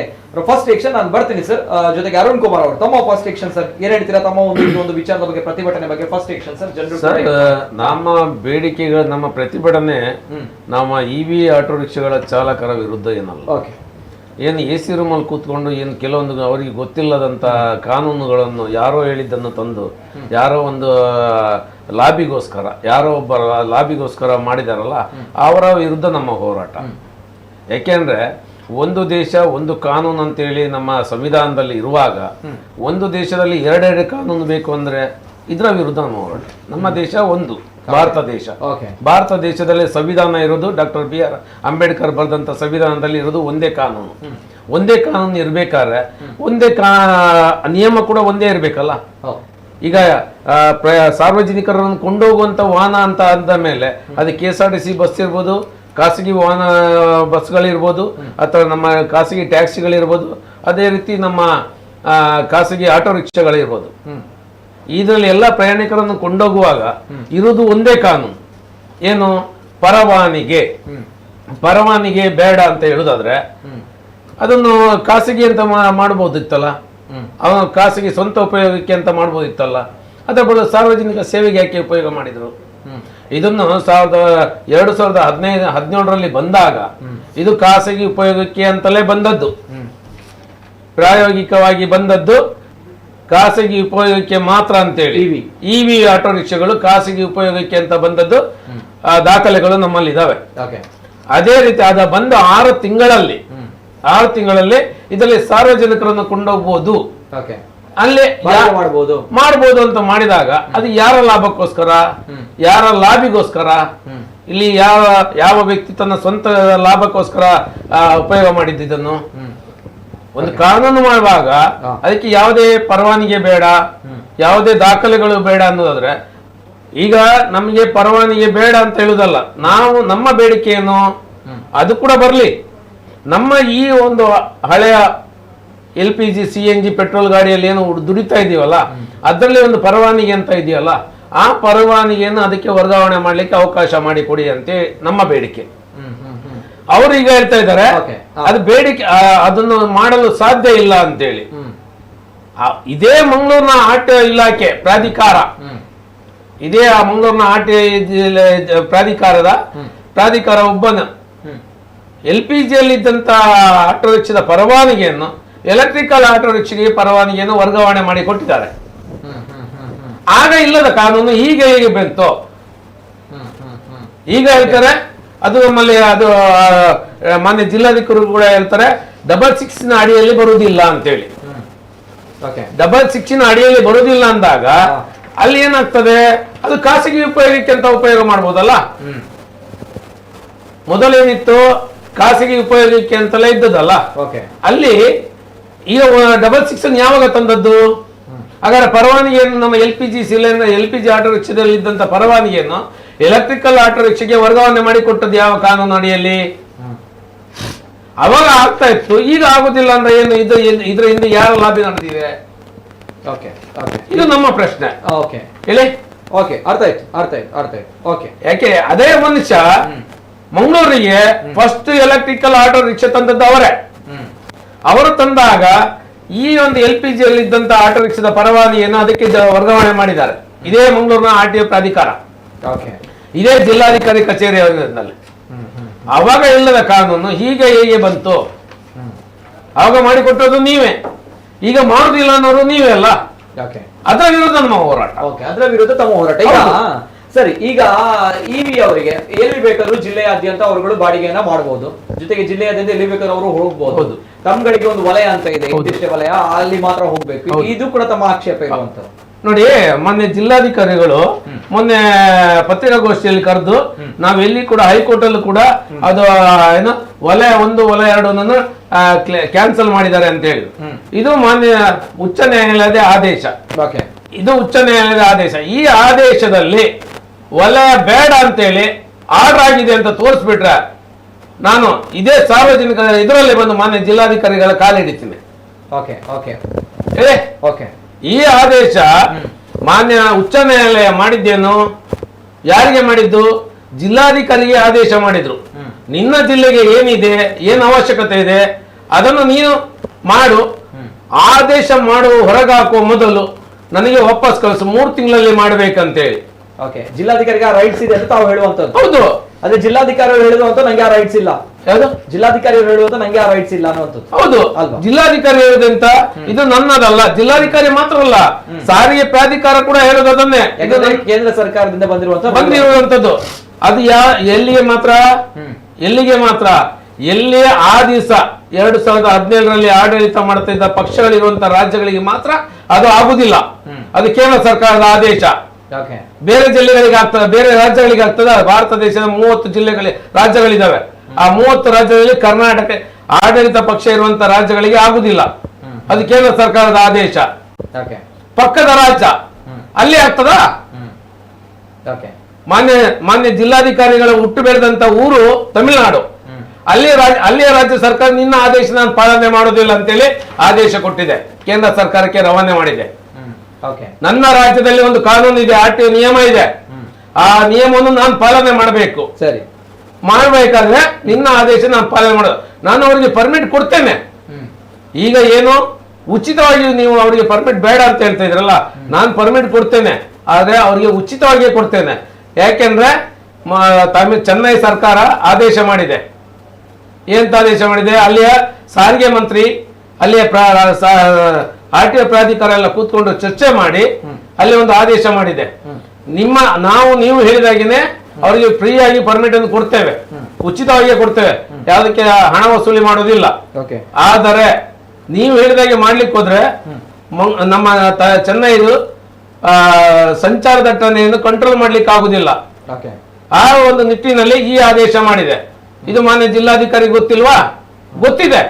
ಫಸ್ಟ್ ರಿಯಾಕ್ಷನ್ ನಾನು ಬರ್ತೀನಿ ಸರ್. ಜೊತೆಗೆ ಅರುಣ್ ಕುಮಾರ್ ಅವರು ತಮ್ಮ ಫಸ್ಟ್ ರಿಯಾಕ್ಷನ್ ಸರ್, ಏನ್ ಹೇಳ್ತೀರಾ ತಮ್ಮ ಒಂದು ವಿಚಾರದ ಬಗ್ಗೆ, ಪ್ರತಿಭಟನೆ ಬಗ್ಗೆ ಫಸ್ಟ್ ರಿಯಾಕ್ಷನ್ ಸರ್? ಜನರು ನಮ್ಮ ಬೇಡಿಕೆಗಳು, ನಮ್ಮ ಪ್ರತಿಭಟನೆ ನಮ್ಮ EV ಆಟೋ ರಿಕ್ಷಾಗಳ ಚಾಲಕರ ವಿರುದ್ಧ ಏನಲ್ಲ. ಏನು AC ರೂಮಲ್ಲಿ ಕೂತ್ಕೊಂಡು ಏನು ಕೆಲವೊಂದು ಅವರಿಗೆ ಗೊತ್ತಿಲ್ಲದಂತ ಕಾನೂನುಗಳನ್ನು ಯಾರೋ ಹೇಳಿದ್ದನ್ನು ತಂದು ಯಾರೋ ಒಂದು ಲಾಬಿಗೋಸ್ಕರ ಯಾರೋ ಒಬ್ಬರ ಲಾಬಿಗೋಸ್ಕರ ಮಾಡಿದಾರಲ್ಲ, ಅವರ ವಿರುದ್ಧ ನಮ್ಮ ಹೋರಾಟ. ಯಾಕೆಂದ್ರೆ ಒಂದು ದೇಶ ಒಂದು ಕಾನೂನು ಅಂತೇಳಿ ನಮ್ಮ ಸಂವಿಧಾನದಲ್ಲಿ ಇರುವಾಗ ಒಂದು ದೇಶದಲ್ಲಿ ಎರಡೆರಡು ಕಾನೂನು ಬೇಕು ಅಂದ್ರೆ ಇದರ ವಿರುದ್ಧ ನಮ್ಮ ಹೋರಾಟ. ನಮ್ಮ ದೇಶ ಒಂದು ಭಾರತ ದೇಶ. ಭಾರತ ದೇಶದಲ್ಲಿ ಸಂವಿಧಾನ ಇರೋದು ಡಾಕ್ಟರ್ BR ಅಂಬೇಡ್ಕರ್ ಬರೆದಂತ ಸಂವಿಧಾನದಲ್ಲಿ ಇರೋದು ಒಂದೇ ಕಾನೂನು. ಒಂದೇ ಕಾನೂನು ಇರ್ಬೇಕಾದ್ರೆ ಒಂದೇ ನಿಯಮ ಕೂಡ ಒಂದೇ ಇರ್ಬೇಕಲ್ಲ. ಈಗ ಸಾರ್ವಜನಿಕರನ್ನು ಕೊಂಡೋಗುವಂತ ವಾಹನ ಅಂತ ಅಂದ ಮೇಲೆ ಅದು KSRTC ಬಸ್ ಇರ್ಬೋದು, ಖಾಸಗಿ ವಾಹನ ಬಸ್ಗಳಿರ್ಬೋದು, ಅಥವಾ ನಮ್ಮ ಖಾಸಗಿ ಟ್ಯಾಕ್ಸಿಗಳಿರ್ಬೋದು, ಅದೇ ರೀತಿ ನಮ್ಮ ಖಾಸಗಿ ಆಟೋ ರಿಕ್ಷಾಗಳಿರ್ಬೋದು. ಇದರಲ್ಲಿ ಎಲ್ಲ ಪ್ರಯಾಣಿಕರನ್ನು ಕೊಂಡೋಗುವಾಗ ಇರುವುದು ಒಂದೇ ಕಾನೂನು. ಏನು? ಪರವಾನಿಗೆ ಬೇಡ ಅಂತ ಹೇಳುದಾದ್ರೆ ಅದನ್ನು ಖಾಸಗಿ ಅಂತ ಮಾಡಬಹುದಿತ್ತಲ್ಲ, ಅವನು ಖಾಸಗಿ ಸ್ವಂತ ಉಪಯೋಗಕ್ಕೆ ಅಂತ ಮಾಡಬಹುದಿತ್ತಲ್ಲ. ಅದರ ಬದಲು ಸಾರ್ವಜನಿಕ ಸೇವೆಗೆ ಯಾಕೆ ಉಪಯೋಗ ಮಾಡಿದ್ರು? ಇದನ್ನು 2017ರಲ್ಲಿ ಬಂದಾಗ ಇದು ಖಾಸಗಿ ಉಪಯೋಗಕ್ಕೆ ಅಂತಲೇ ಬಂದದ್ದು, ಪ್ರಾಯೋಗಿಕವಾಗಿ ಬಂದದ್ದು ಖಾಸಗಿ ಉಪಯೋಗಕ್ಕೆ ಮಾತ್ರ ಅಂತೇಳಿ. EV ಆಟೋ ರಿಕ್ಷಾಗಳು ಖಾಸಗಿ ಉಪಯೋಗಕ್ಕೆ ಅಂತ ಬಂದದ್ದು ದಾಖಲೆಗಳು ನಮ್ಮಲ್ಲಿ ಇದಾವೆ. ಅದೇ ರೀತಿ ಅದ ಬಂದ 6 ತಿಂಗಳಲ್ಲಿ ಇದರಲ್ಲಿ ಸಾರ್ವಜನಿಕರನ್ನು ಕೊಂಡೋಗ್ಬೋದು. ಅಲ್ಲೇ ಮಾಡ್ಬೋದು ಅಂತ ಮಾಡಿದಾಗ ಅದು ಯಾರ ಲಾಭಕ್ಕೋಸ್ಕರ, ಯಾರ ಲಾಭಿಗೋಸ್ಕರ, ಇಲ್ಲಿ ಯಾವ ವ್ಯಕ್ತಿ ತನ್ನ ಸ್ವಂತ ಲಾಭಕ್ಕೋಸ್ಕರ ಉಪಯೋಗ ಮಾಡಿದ್ದನ್ನು. ಒಂದು ಕಾನೂನು ಮಾಡುವಾಗ ಅದಕ್ಕೆ ಯಾವುದೇ ಪರವಾನಗಿ ಬೇಡ, ಯಾವುದೇ ದಾಖಲೆಗಳು ಬೇಡ ಅನ್ನೋದಾದ್ರೆ, ಈಗ ನಮಗೆ ಪರವಾನಗಿ ಬೇಡ ಅಂತ ಹೇಳುದಲ್ಲ, ನಾವು ನಮ್ಮ ಬೇಡಿಕೆಯನ್ನು ಅದು ಕೂಡ ಬರಲಿ. ನಮ್ಮ ಈ ಒಂದು ಹಳೆಯ LPG CNG ಪೆಟ್ರೋಲ್ ಗಾಡಿಯಲ್ಲಿ ಏನು ದುಡಿತಾ ಇದೀವಲ್ಲ, ಅದರಲ್ಲಿ ಒಂದು ಪರವಾನಗಿ ಅಂತ ಇದೆಯಲ್ಲ, ಆ ಪರವಾನಗಿಯನ್ನು ಅದಕ್ಕೆ ವರ್ಗಾವಣೆ ಮಾಡ್ಲಿಕ್ಕೆ ಅವಕಾಶ ಮಾಡಿಕೊಡಿ ಅಂತ ನಮ್ಮ ಬೇಡಿಕೆ. ಅವರು ಈಗ ಹೇಳ್ತಾ ಇದ್ದಾರೆ ಅದು ಬೇಡಿಕೆ, ಅದನ್ನು ಮಾಡಲು ಸಾಧ್ಯ ಇಲ್ಲ ಅಂತೇಳಿ. ಇದೇ ಮಂಗಳೂರಿನ ಆರ್ಟಿಒ ಇಲಾಖೆ ಪ್ರಾಧಿಕಾರ, ಇದೇ ಆ ಮಂಗಳೂರಿನ ಆರ್ಟಿಒ ಪ್ರಾಧಿಕಾರ ಒಬ್ಬನ LPG ಯಲ್ಲಿದ್ದಂತ ಆಟೋ ರಿಕ್ಷಾದ ಪರವಾನಗಿಯನ್ನು ಎಲೆಕ್ಟ್ರಿಕಲ್ ಆಟೋ ರಿಕ್ಷಾಗೆ ಪರವಾನಗಿಯನ್ನು ವರ್ಗಾವಣೆ ಮಾಡಿ ಕೊಟ್ಟಿದ್ದಾರೆ. ಆಗ ಇಲ್ಲದ ಕಾನೂನು ಈಗ ಹೇಗೆ ಬಂತು? ಈಗ ಹೇಳ್ತಾರೆ ಅದು ನಮ್ಮಲ್ಲಿ ಅದು ಮಾನ್ಯ ಜಿಲ್ಲಾಧಿಕಾರಿಗಳು ಕೂಡ ಹೇಳ್ತಾರೆ 66 ಅಡಿಯಲ್ಲಿ ಬರುವುದಿಲ್ಲ ಅಂತೇಳಿ. 66 ಅಡಿಯಲ್ಲಿ ಬರುವುದಿಲ್ಲ ಅಂದಾಗ ಅಲ್ಲಿ ಏನಾಗ್ತದೆ, ಅದು ಖಾಸಗಿ ಉಪಯೋಗಕ್ಕೆ ಅಂತ ಉಪಯೋಗ ಮಾಡ್ಬೋದಲ್ಲ. ಮೊದಲೇನಿತ್ತು ಖಾಸಗಿ ಉಪಯೋಗಕ್ಕೆ ಅಂತಲೇ ಇದ್ದದಲ್ಲ. ಅಲ್ಲಿ ಈಗ 66 ಯಾವಾಗ ತಂದದ್ದು? ಹಾಗಾದ್ರೆ ಪರವಾನಗಿಯನ್ನು ನಮ್ಮ LPG ಆಟೋ ರಿಕ್ಷಾದಲ್ಲಿ ಇದ್ದಂತ ಪರವಾನಗಿಯನ್ನು ಎಲೆಕ್ಟ್ರಿಕಲ್ ಆಟೋ ರಿಕ್ಷಾಗೆ ವರ್ಗಾವಣೆ ಮಾಡಿಕೊಟ್ಟದ್ದು ಯಾವ ಕಾನೂನು ಅಡಿಯಲ್ಲಿ? ಅವಾಗ ಆಗ್ತಾ ಇತ್ತು, ಈಗ ಆಗುದಿಲ್ಲ ಅಂದ್ರೆ ಏನು? ಇದ್ರ ಹಿಂದೆ ಯಾರ ಲಾಭಿ ನಡೆದಿದೆ? ಇದು ನಮ್ಮ ಪ್ರಶ್ನೆ. ಹೇಳಿ. ಅರ್ಥ ಆಯ್ತು. ಯಾಕೆ ಅದೇ ಮನುಷ್ಯ ಮಂಗಳೂರಿಗೆ ಫಸ್ಟ್ ಎಲೆಕ್ಟ್ರಿಕಲ್ ಆಟೋ ರಿಕ್ಷಾ ತಂದದ್ದು ಅವರೇ. ಅವರು ತಂದಾಗ ಈ ಒಂದು LPG ಅಲ್ಲಿ ಇದ್ದಂತ ಆಟೋ ರಿಕ್ಷಾದ ಪರವಾನಗಿಯನ್ನು ಅದಕ್ಕೆ ವರ್ಗಾವಣೆ ಮಾಡಿದ್ದಾರೆ. ಇದೇ ಮಂಗಳೂರಿನ RTO ಪ್ರಾಧಿಕಾರ, ಇದೇ ಜಿಲ್ಲಾಧಿಕಾರಿ ಕಚೇರಿ ನಲ್ಲಿ. ಅವಾಗ ಇಲ್ಲದ ಕಾನೂನು ಹೀಗೆ ಹೇಗೆ ಬಂತು? ಅವಾಗ ಮಾಡಿಕೊಟ್ಟದ್ದು ನೀವೇ, ಈಗ ಮಾಡುದಿಲ್ಲ ಅನ್ನೋರು ನೀವೇ ಅಲ್ಲ. ಅದರ ವಿರುದ್ಧ ನಮ್ಮ ಹೋರಾಟ. ಈಗ ಸರಿ, ಈಗ EV ಅವರಿಗೆ ಎಲ್ಲಿ ಬೇಕಾದ್ರೂ ಜಿಲ್ಲೆಯಾದ್ಯಂತ ಅವರುಗಳು ಬಾಡಿಗೆಯನ್ನ ಮಾಡಬಹುದು, ಜೊತೆಗೆ ಜಿಲ್ಲೆಯಾದ್ಯಂತ ಎಲ್ಲಿ ಬೇಕಾದ್ರೂ ಅವರು ಹೋಗಬಹುದು. ತಮ್ಗಳಿಗೆ ಒಂದು ವಲಯ ಅಂತ ಇದೆ, ನಿರ್ದಿಷ್ಟ ವಲಯ, ಅಲ್ಲಿ ಮಾತ್ರ ಹೋಗ್ಬೇಕು. ಇದು ಕೂಡ ತಮ್ಮ ಆಕ್ಷೇಪ ಇರುವಂತ. ನೋಡಿ, ಮೊನ್ನೆ ಜಿಲ್ಲಾಧಿಕಾರಿಗಳು ಮೊನ್ನೆ ಪತ್ರಿಕಾಗೋಷ್ಠಿಯಲ್ಲಿ ಕರೆದು ನಾವೆಲ್ಲಿ ಕೂಡ ಹೈಕೋರ್ಟ್ ಅಲ್ಲೂ ಕೂಡ ಅದು ಏನು ವಲಯ 1 ವಲಯ 2 ಕ್ಯಾನ್ಸಲ್ ಮಾಡಿದ್ದಾರೆ ಅಂತ ಹೇಳಿ. ಇದು ಮಾನ್ಯ ಉಚ್ಚ ನ್ಯಾಯಾಲಯದ ಆದೇಶ. ಇದು ಉಚ್ಚ ನ್ಯಾಯಾಲಯದ ಆದೇಶ. ಈ ಆದೇಶದಲ್ಲಿ ವಲಯ ಬೇಡ ಅಂತೇಳಿ ಆರ್ಡರ್ ಆಗಿದೆ ಅಂತ ತೋರಿಸ್ಬಿಟ್ರೆ ನಾನು ಇದೇ ಸಾರ್ವಜನಿಕ ಇದರಲ್ಲಿ ಬಂದು ಮಾನ್ಯ ಜಿಲ್ಲಾಧಿಕಾರಿಗಳ ಕಾಲಿಡಿತೀನಿ. ಈ ಆದೇಶ ಮಾನ್ಯ ಉಚ್ಚ ನ್ಯಾಯಾಲಯ ಮಾಡಿದ್ದೇನು? ಯಾರಿಗೆ ಮಾಡಿದ್ದು? ಜಿಲ್ಲಾಧಿಕಾರಿಗೆ ಆದೇಶ ಮಾಡಿದ್ರು. ನಿನ್ನ ಜಿಲ್ಲೆಗೆ ಏನಿದೆ, ಏನು ಅವಶ್ಯಕತೆ ಇದೆ ಅದನ್ನು ನೀನು ಮಾಡು. ಆದೇಶ ಮಾಡುವ ಹೊರಗಾಕುವ ಮೊದಲು ನನಗೆ ವಾಪಸ್ ಕಳಿಸು, 3 ತಿಂಗಳಲ್ಲಿ ಮಾಡ್ಬೇಕಂತೇಳಿ. ಜಿಲ್ಲಾಧಿಕಾರಿಗೆ ರೈಟ್ಸ್ ಇದೆ ಅಂತ ತಾವು ಹೇಳುವಂತದ್ದು. ಹೌದು, ಅದೇ ಜಿಲ್ಲಾಧಿಕಾರಿ ಹೇಳುವಂತ ನಂಗೆ ಆ ರೈಟ್ಸ್ ಇಲ್ಲ. ಯಾವುದು? ಜಿಲ್ಲಾಧಿಕಾರಿ ಹೇಳುವಂತ ನಂಗೆ ಆ ರೈಟ್ಸ್ ಇಲ್ಲ ಅನ್ನುವಂಥದ್ದು. ಹೌದು, ಜಿಲ್ಲಾಧಿಕಾರಿ ಹೇಳುದಂತ ಇದು ನನ್ನದಲ್ಲ. ಜಿಲ್ಲಾಧಿಕಾರಿ ಮಾತ್ರ ಅಲ್ಲ, ಸಾರಿಗೆ ಪ್ರಾಧಿಕಾರ ಕೂಡ ಹೇಳೋದನ್ನೇ. ಕೇಂದ್ರ ಸರ್ಕಾರದಿಂದ ಬಂದಿರುವಂತದ್ದು. ಅದು ಎಲ್ಲಿಗೆ ಮಾತ್ರ ಎಲ್ಲಿ ಆ ದಿವಸ 2017ರಲ್ಲಿ ಆಡಳಿತ ಮಾಡ್ತಾ ಇದ್ದ ಪಕ್ಷಗಳಿರುವಂತ ರಾಜ್ಯಗಳಿಗೆ ಮಾತ್ರ ಅದು ಆಗುದಿಲ್ಲ. ಅದು ಕೇಂದ್ರ ಸರ್ಕಾರದ ಆದೇಶ. ಬೇರೆ ಜಿಲ್ಲೆಗಳಿಗೆ ಆಗ್ತದೆ, ಬೇರೆ ರಾಜ್ಯಗಳಿಗೆ ಆಗ್ತದೆ. ಭಾರತ ದೇಶದ 30 ರಾಜ್ಯಗಳಿದ್ದಾವೆ. ಆ 30 ರಾಜ್ಯಗಳಲ್ಲಿ ಕರ್ನಾಟಕ ಆಡಳಿತ ಪಕ್ಷ ಇರುವಂತ ರಾಜ್ಯಗಳಿಗೆ ಆಗುದಿಲ್ಲ. ಅದು ಕೇಂದ್ರ ಸರ್ಕಾರದ ಆದೇಶ. ಪಕ್ಕದ ರಾಜ್ಯ ಅಲ್ಲಿ ಆಗ್ತದಾ? ಮಾನ್ಯ ಜಿಲ್ಲಾಧಿಕಾರಿಗಳ ಹುಟ್ಟು ಬೆಳೆದಂತ ಊರು ತಮಿಳುನಾಡು. ಅಲ್ಲಿಯ ರಾಜ್ಯ ಸರ್ಕಾರ ನಿನ್ನ ಆದೇಶ ನಾನು ಪಾಲನೆ ಮಾಡೋದಿಲ್ಲ ಅಂತೇಳಿ ಆದೇಶ ಕೊಟ್ಟಿದೆ, ಕೇಂದ್ರ ಸರ್ಕಾರಕ್ಕೆ ರವಾನೆ ಮಾಡಿದೆ. ನನ್ನ ರಾಜ್ಯದಲ್ಲಿ ಒಂದು ಕಾನೂನು ಇದೆ, RTO ನಿಯಮ ಇದೆ. ಆ ನಿಯಮವನ್ನು ನಾನು ಪಾಲನೆ ಮಾಡಬೇಕು. ಸರಿ, ಮಾಡಬೇಕಾದ್ರೆ ನಿನ್ನ ಆದೇಶ ನಾನು ಪಾಲನೆ ಮಾಡೋದು. ನಾನು ಅವರಿಗೆ ಪರ್ಮಿಟ್ ಕೊಡ್ತೇನೆ. ಈಗ ಏನು ಉಚಿತವಾಗಿ ನೀವು ಅವರಿಗೆ ಪರ್ಮಿಟ್ ಬೇಡ ಅಂತ ಹೇಳ್ತಾ ಇದ್ರಲ್ಲ, ನಾನು ಪರ್ಮಿಟ್ ಕೊಡ್ತೇನೆ, ಆದ್ರೆ ಅವರಿಗೆ ಉಚಿತವಾಗಿಯೇ ಕೊಡ್ತೇನೆ. ಯಾಕೆಂದ್ರೆ ಚೆನ್ನೈ ಸರ್ಕಾರ ಆದೇಶ ಮಾಡಿದೆ. ಎಂತ ಆದೇಶ ಮಾಡಿದೆ? ಅಲ್ಲಿಯ ಸಾರಿಗೆ ಮಂತ್ರಿ, ಅಲ್ಲಿಯ RTO ಪ್ರಾಧಿಕಾರ ಎಲ್ಲ ಕೂತ್ಕೊಂಡು ಚರ್ಚೆ ಮಾಡಿ ಅಲ್ಲಿ ಒಂದು ಆದೇಶ ಮಾಡಿದೆ. ನೀವು ಹೇಳಿದಾಗಿನೇ ಅವರಿಗೆ ಫ್ರೀ ಆಗಿ ಪರ್ಮಿಟ್ ಅನ್ನು ಕೊಡ್ತೇವೆ, ಉಚಿತವಾಗಿಯೇ ಕೊಡ್ತೇವೆ, ಯಾವುದಕ್ಕೆ ಹಣ ವಸೂಲಿ ಮಾಡೋದಿಲ್ಲ. ಆದರೆ ನೀವು ಹೇಳಿದಾಗೆ ಮಾಡ್ಲಿಕ್ಕೆ ಹೋದ್ರೆ ನಮ್ಮ ಚೆನ್ನೈದು ಸಂಚಾರ ದಟ್ಟಣೆಯನ್ನು ಕಂಟ್ರೋಲ್ ಮಾಡ್ಲಿಕ್ಕೆ ಆಗುದಿಲ್ಲ. ಆ ಒಂದು ನಿಟ್ಟಿನಲ್ಲಿ ಈ ಆದೇಶ ಮಾಡಿದೆ. ಇದು ಮಾನ್ಯ ಜಿಲ್ಲಾಧಿಕಾರಿ ಗೊತ್ತಿಲ್ವಾ? ಗೊತ್ತಿದೆ.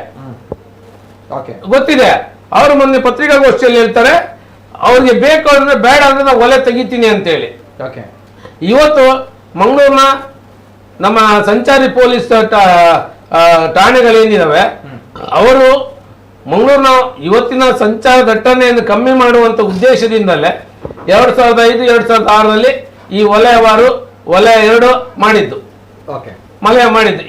ಅವರು ಮೊನ್ನೆ ಪತ್ರಿಕಾಗೋಷ್ಠಿಯಲ್ಲಿ ಹೇಳ್ತಾರೆ, ಅವ್ರಿಗೆ ಬೇಕು ಅಂದ್ರೆ ಬೇಡ ಅಂದ್ರೆ ನಾವು ಒಲೆ ತೆಗಿತೀನಿ ಅಂತೇಳಿ. ಇವತ್ತು ಮಂಗಳೂರಿನ ನಮ್ಮ ಸಂಚಾರಿ ಪೊಲೀಸ್ ಠಾಣೆಗಳೇನಿದಾವೆ, ಅವರು ಮಂಗಳೂರಿನ ಇವತ್ತಿನ ಸಂಚಾರ ದಟ್ಟಣೆಯನ್ನು ಕಮ್ಮಿ ಮಾಡುವಂತ ಉದ್ದೇಶದಿಂದಲೇ 2005, 2006ರಲ್ಲಿ ಈ ವಲಯವಾರು ವಲಯ 2 ಮಾಡಿದ್ದು.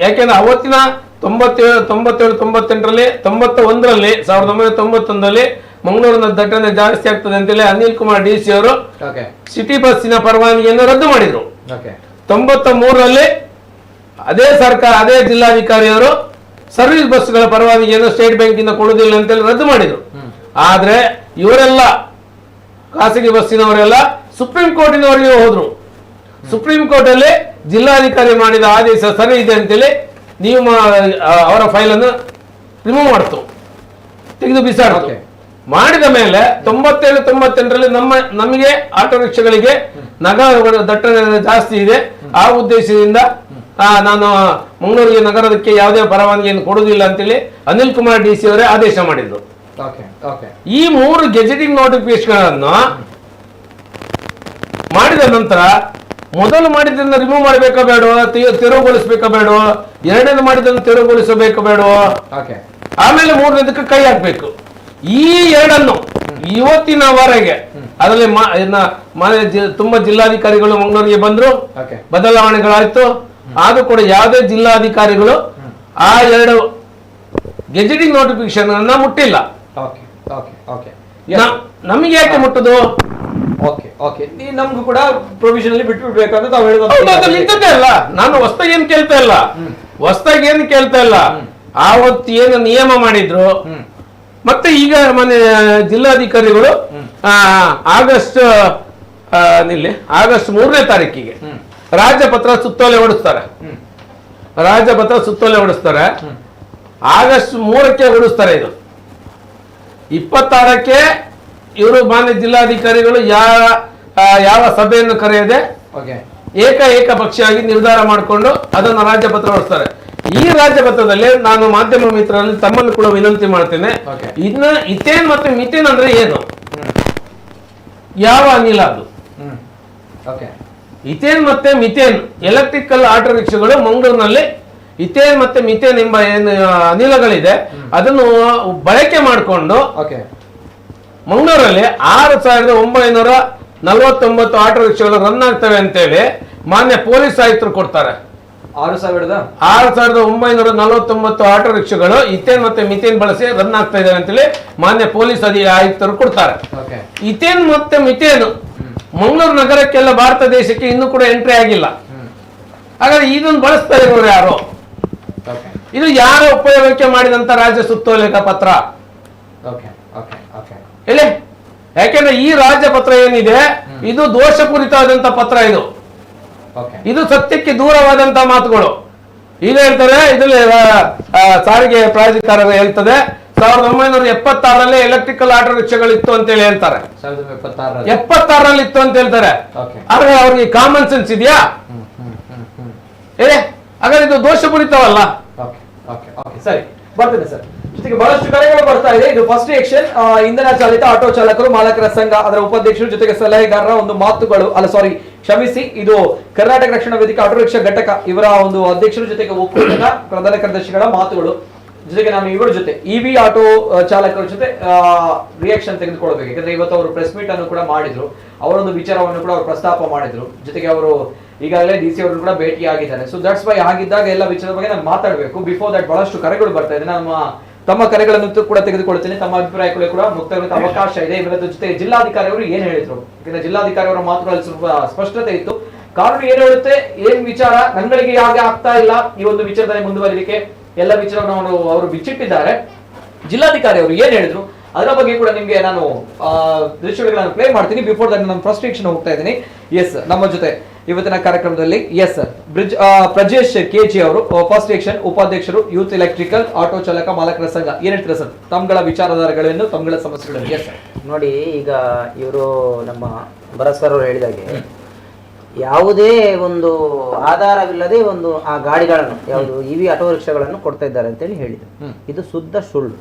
ಯಾಕೆಂದ್ರೆ ಅವತ್ತಿನ 97, 98, 91ರಲ್ಲಿ 1991ರಲ್ಲಿ ಮಂಗಳೂರಿನ ದಟ್ಟಣೆ ಜಾಸ್ತಿ ಆಗ್ತದೆ ಅಂತೇಳಿ ಅನಿಲ್ ಕುಮಾರ್ DC ಅವರು ಸಿಟಿ ಬಸ್ಸಿನ ಪರವಾನಗಿಯನ್ನು ರದ್ದು ಮಾಡಿದ್ರು. 93ರಲ್ಲಿ ಅದೇ ಸರ್ಕಾರ, ಅದೇ ಜಿಲ್ಲಾಧಿಕಾರಿಯವರು ಸರ್ವಿಸ್ ಬಸ್ಗಳ ಪರವಾನಗಿಯನ್ನು ಸ್ಟೇಟ್ ಬ್ಯಾಂಕ್ ಇಂದ ಕೊಡುವುದಿಲ್ಲ ಅಂತೇಳಿ ರದ್ದು ಮಾಡಿದ್ರು. ಆದ್ರೆ ಇವರೆಲ್ಲ ಖಾಸಗಿ ಬಸ್ಸಿನವರೆಲ್ಲ ಸುಪ್ರೀಂ ಕೋರ್ಟಿನವರಿಗೆ ಹೋದ್ರು. ಸುಪ್ರೀಂ ಕೋರ್ಟ್ ಅಲ್ಲಿ ಜಿಲ್ಲಾಧಿಕಾರಿ ಮಾಡಿದ ಆದೇಶ ಸರಿ ಇದೆ ಅಂತೇಳಿ ನೀವು ಅವರ ಫೈಲ್ ಅನ್ನು ರಿಮೂವ್ ಮಾಡ್ತು, ತೆಗೆದು ಬಿಸಾಡ್ತು. ಮಾಡಿದ ಮೇಲೆ 97, 98ರಲ್ಲಿ ನಮಗೆ ಆಟೋ ರಿಕ್ಷಾಗಳಿಗೆ ನಗರ ದಟ್ಟಣೆ ಜಾಸ್ತಿ ಇದೆ, ಆ ಉದ್ದೇಶದಿಂದ ನಾನು ಮಂಗಳೂರಿಗೆ ನಗರದಕ್ಕೆ ಯಾವುದೇ ಪರವಾನಗಿಯನ್ನು ಕೊಡುವುದಿಲ್ಲ ಅಂತೇಳಿ ಅನಿಲ್ ಕುಮಾರ್ DC ಅವರೇ ಆದೇಶ ಮಾಡಿದ್ರು. ಈ 3 ಗೆಜೆಟಿಂಗ್ ನೋಟಿಫಿಕೇಶನ್ ಮಾಡಿದ ನಂತರ ಮೊದಲು ಮಾಡಿದ್ದನ್ನು ರಿಮೂವ್ ಮಾಡಬೇಕಾ ಬೇಡ, ತೆರವುಗೊಳಿಸಬೇಕಾ ಬೇಡ, ಎರಡನೇದು ಮಾಡಿದ್ದನ್ನು ತೆರವುಗೊಳಿಸಬೇಕು ಬೇಡ, ಆಮೇಲೆ ಮೂರನೇದಕ್ಕೆ ಕೈ ಹಾಕ್ಬೇಕು. ಈ ಎರಡನ್ನು ಇವತ್ತಿನವರೆಗೆ ಅದರಲ್ಲಿ ತುಂಬಾ ಜಿಲ್ಲಾಧಿಕಾರಿಗಳು ಮಂಗಳೂರಿಗೆ ಬಂದ್ರು, ಬದಲಾವಣೆಗಳಾಯ್ತು. ಆದ್ರೂ ಕೂಡ ಯಾವುದೇ ಜಿಲ್ಲಾಧಿಕಾರಿಗಳು ಆ 2 ಗೆಜೆಟಿಂಗ್ ನೋಟಿಫಿಕೇಶನ್ ಅನ್ನ ಮುಟ್ಟಿಲ್ಲ. ನಮಗೆ ಯಾಕೆ ಮುಟ್ಟುದು? ನಮ್ಗೂ ಕೂಡ ಪ್ರೊವಿಷನ್ ಅಲ್ಲಿ ಬಿಟ್ಬಿಡ್ಬೇಕಂತ ತಾವು ಹೇಳಿದ್ದೇ ಅಲ್ಲ. ನಾನು ಹೊಸದಾಗಿ ಏನ್ ಕೇಳ್ತಾ ಇಲ್ಲ. ಆವತ್ತು ಏನು ನಿಯಮ ಮಾಡಿದ್ರು, ಮತ್ತೆ ಈಗ ಮನೆ ಜಿಲ್ಲಾಧಿಕಾರಿಗಳು ಆಗಸ್ಟ್ 3ನೇ ತಾರೀಕಿಗೆ ರಾಜ್ಯಪತ್ರ ಸುತ್ತೋಲೆ ಹೊಡಿಸ್ತಾರೆ. ಆಗಸ್ಟ್ 3ಕ್ಕೆ ಹೊಡಿಸ್ತಾರೆ. ಇದು 26ಕ್ಕೆ ಇವರು ಮಾನ್ಯ ಜಿಲ್ಲಾಧಿಕಾರಿಗಳು ಯಾವ ಸಭೆಯನ್ನು ಕರೆಯದೆ ಏಕ ಪಕ್ಷವಾಗಿ ನಿರ್ಧಾರ ಮಾಡಿಕೊಂಡು ಅದನ್ನು ರಾಜ್ಯಪತ್ರ ಹೊಡಿಸ್ತಾರೆ. ಈ ರಾಜ್ಯಪತ್ರದಲ್ಲಿ ನಾನು ಮಾಧ್ಯಮ ಮಿತ್ರರಲ್ಲಿ ತಮ್ಮನ್ನು ಕೂಡ ವಿನಂತಿ ಮಾಡ್ತೇನೆ, ಇಥೇನ್ ಮತ್ತೆ ಮಿಥೇನ್ ಅಂದ್ರೆ ಏನು, ಯಾವ ಅನಿಲ ಅದು? ಇಥೇನ್ ಮತ್ತೆ ಮಿಥೇನ್ ಎಲೆಕ್ಟ್ರಿಕಲ್ ಆಟೋ ರಿಕ್ಷಾಗಳು ಮಂಗಳೂರಿನಲ್ಲಿ ಇಥೇನ್ ಮತ್ತೆ ಮಿಥೇನ್ ಎಂಬ ಏನು ಅನಿಲಗಳಿದೆ ಅದನ್ನು ಬಳಕೆ ಮಾಡಿಕೊಂಡು ಮಂಗಳೂರಲ್ಲಿ 6,949 ಆಟೋ ರಿಕ್ಷಾಗಳು ರನ್ ಆಗ್ತವೆ ಅಂತೇಳಿ ಮಾನ್ಯ ಪೊಲೀಸ್ ಆಯುಕ್ತರು ಕೊಡ್ತಾರೆ. 6,949 ಆಟೋ ರಿಕ್ಷಾಗಳು ಇಥೇನ್ ಮತ್ತೆ ಮಿಥೇನ್ ಬಳಸಿ ರನ್ ಆಗ್ತಾ ಇದಾವೆ ಅಂತೇಳಿ ಮಾನ್ಯ ಪೊಲೀಸ್ ಆಯುಕ್ತರು ಕೊಡ್ತಾರೆ. ಇಥೇನ್ ಮತ್ತೆ ಮಿಥೇನ್ ಮಂಗಳೂರು ನಗರಕ್ಕೆಲ್ಲ ಭಾರತ ದೇಶಕ್ಕೆ ಇನ್ನೂ ಕೂಡ ಎಂಟ್ರಿ ಆಗಿಲ್ಲ. ಹಾಗಾದ್ರೆ ಇದನ್ನು ಬಳಸ್ತಾ ಇರೋರು ಯಾರು? ಇದು ಯಾರ ಉಪಯೋಗಕ್ಕೆ ಮಾಡಿದಂತ ರಾಜ್ಯ ಸುತ್ತೋಲೆಕ ಪತ್ರ ಹೇಳಿ. ಯಾಕೆಂದ್ರೆ ಈ ರಾಜ್ಯ ಪತ್ರ ಏನಿದೆ ಇದು ದೋಷಪೂರಿತವಾದಂತ ಪತ್ರ. ಇದು ಸತ್ಯಕ್ಕೆ ದೂರವಾದಂತಹ ಮಾತುಗಳು. ಈಗ ಹೇಳ್ತಾರೆ, ಇದ್ರಲ್ಲಿ ಸಾರಿಗೆ ಪ್ರಾಧಿಕಾರ ಹೇಳ್ತದೆ 1976ರಲ್ಲಿ ಎಲೆಕ್ಟ್ರಿಕಲ್ ಆಟೋ ರಿಕ್ಷಾಗಳಿತ್ತು ಅಂತ ಹೇಳಿ ಹೇಳ್ತಾರೆ. 76ರಲ್ಲಿ ಇತ್ತು ಅಂತ ಹೇಳ್ತಾರೆ. ಆದ್ರೆ ಅವ್ರಿಗೆ ಕಾಮನ್ ಸೆನ್ಸ್ ಇದೆಯಾ? ಹಾಗಾದ್ರೆ ಇದು ದೋಷಪೂರಿತವಲ್ಲ. ಸರಿ, ಬರ್ತೇನೆ ಸರ್. ಜೊತೆಗೆ ಬಹಳಷ್ಟು ಕರೆಗಳು ಬರ್ತಾ ಇದೆ. ಇದು ಫಸ್ಟ್ ರಿಯಾಕ್ಷನ್. ಇಂಧನ ಚಾಲಿತ ಆಟೋ ಚಾಲಕರು ಮಾಲಕರ ಸಂಘ ಅದರ ಉಪಾಧ್ಯಕ್ಷರು ಜೊತೆಗೆ ಸಲಹೆಗಾರರ ಒಂದು ಮಾತುಗಳು, ಕ್ಷಮಿಸಿ, ಇದು ಕರ್ನಾಟಕ ರಕ್ಷಣಾ ವೇದಿಕೆ ಆಟೋ ರಿಕ್ಷಾ ಘಟಕ ಇವರ ಒಂದು ಅಧ್ಯಕ್ಷರ ಜೊತೆಗೆ ಒಕ್ಕೂಟದ ಪ್ರಧಾನ ಕಾರ್ಯದರ್ಶಿಗಳ ಮಾತುಗಳು. ಜೊತೆಗೆ ನಾನು ಇವರ ಜೊತೆ EV ಆಟೋ ಚಾಲಕರ ಜೊತೆ ರಿಯಾಕ್ಷನ್ ತೆಗೆದುಕೊಳ್ಬೇಕು. ಯಾಕಂದ್ರೆ ಇವತ್ತು ಅವರು ಪ್ರೆಸ್ ಮೀಟ್ ಅನ್ನು ಕೂಡ ಮಾಡಿದ್ರು, ಅವರೊಂದು ವಿಚಾರವನ್ನು ಕೂಡ ಅವರು ಪ್ರಸ್ತಾಪ ಮಾಡಿದ್ರು. ಜೊತೆಗೆ ಅವರು ಈಗಾಗಲೇ DC ಅವರು ಕೂಡ ಭೇಟಿಯಾಗಿದ್ದಾರೆ. ಸೊ ದಟ್ಸ್ ವೈ ಆಗಿದ್ದಾಗ ಎಲ್ಲ ವಿಚಾರದ ಬಗ್ಗೆ ನಾನು ಮಾತಾಡಬೇಕು. ಬಿಫೋರ್ ದಟ್ ಬಹಳಷ್ಟು ಕರೆಗಳು ಬರ್ತಾ ಇದೆ. ತಮ್ಮ ಕರೆಗಳನ್ನು ಕೂಡ ತೆಗೆದುಕೊಳ್ತೇನೆ. ತಮ್ಮ ಅಭಿಪ್ರಾಯಗಳು ಕೂಡ ಮುಕ್ತವಾದ ಅವಕಾಶ ಇದೆ. ಇವರ ಜೊತೆ ಜಿಲ್ಲಾಧಿಕಾರಿ ಅವರು ಏನ್ ಹೇಳಿದ್ರು, ಯಾಕಂದ್ರೆ ಜಿಲ್ಲಾಧಿಕಾರಿ ಅವರ ಮಾತುಗಳಲ್ಲಿ ಸ್ವಲ್ಪ ಸ್ಪಷ್ಟತೆ ಇತ್ತು. ಕಾನೂನು ಏನ್ ಹೇಳುತ್ತೆ, ಏನ್ ವಿಚಾರ ನಗಳಿಗೆ ಯಾಕೆ ಆಗ್ತಾ ಇಲ್ಲ ಈ ಒಂದು ವಿಚಾರದಲ್ಲಿ ಮುಂದುವರಿಲಿಕ್ಕೆ, ಎಲ್ಲ ವಿಚಾರವನ್ನು ಅವರು ಬಿಚ್ಚಿಟ್ಟಿದ್ದಾರೆ. ಜಿಲ್ಲಾಧಿಕಾರಿ ಅವರು ಏನ್ ಹೇಳಿದ್ರು ಅದರ ಬಗ್ಗೆ ಕೂಡ ನಿಮ್ಗೆ ನಾನು ದೃಶ್ಯಗಳನ್ನು ಪ್ಲೇ ಮಾಡ್ತೀನಿ. ಬಿಫೋರ್ ದಟ್ ನಾನು ಫಸ್ಟ್ ರಿಯಾಕ್ಷನ್ ಹೋಗ್ತಾ ಇದ್ದೀನಿ. ಎಸ್, ನಮ್ಮ ಜೊತೆ ಇವತ್ತಿನ ಕಾರ್ಯಕ್ರಮದಲ್ಲಿ ಎಸ್ ಪ್ರಜೇಶ್ ಕೆಜಿ ಅವರು ಫಸ್ಟ್ ಸೆಕ್ಷನ್ ಉಪಾಧ್ಯಕ್ಷರು ಯೂತ್ ಎಲೆಕ್ಟ್ರಿಕಲ್ ಆಟೋ ಚಾಲಕ ಮಾಲಕರ ಸಂಘ. ಏನ್ ಹೇಳ್ತೀರಾ ಸರ್ ತಮ್ಗಳ ವಿಚಾರಧಾರೆಗಳೇನು, ತಮ್ಗಳ ಸಮಸ್ಯೆಗಳು? Yes sir. ನೋಡಿ, ಈಗ ಇವರು ನಮ್ಮ ಭರತ್ ಸರ್ ಅವರು ಹೇಳಿದಾಗೆ ಯಾವುದೇ ಒಂದು ಆಧಾರವಿಲ್ಲದೆ ಒಂದು ಆ ಗಾಡಿಗಳನ್ನು ಯಾವುದು ಇವಿ ಆಟೋ ರಿಕ್ಷಾಗಳನ್ನು ಕೊಡ್ತಾ ಇದ್ದಾರೆ ಅಂತೇಳಿ ಹೇಳಿದ್ರು. ಇದು ಶುದ್ಧ ಸುಳ್ಳು.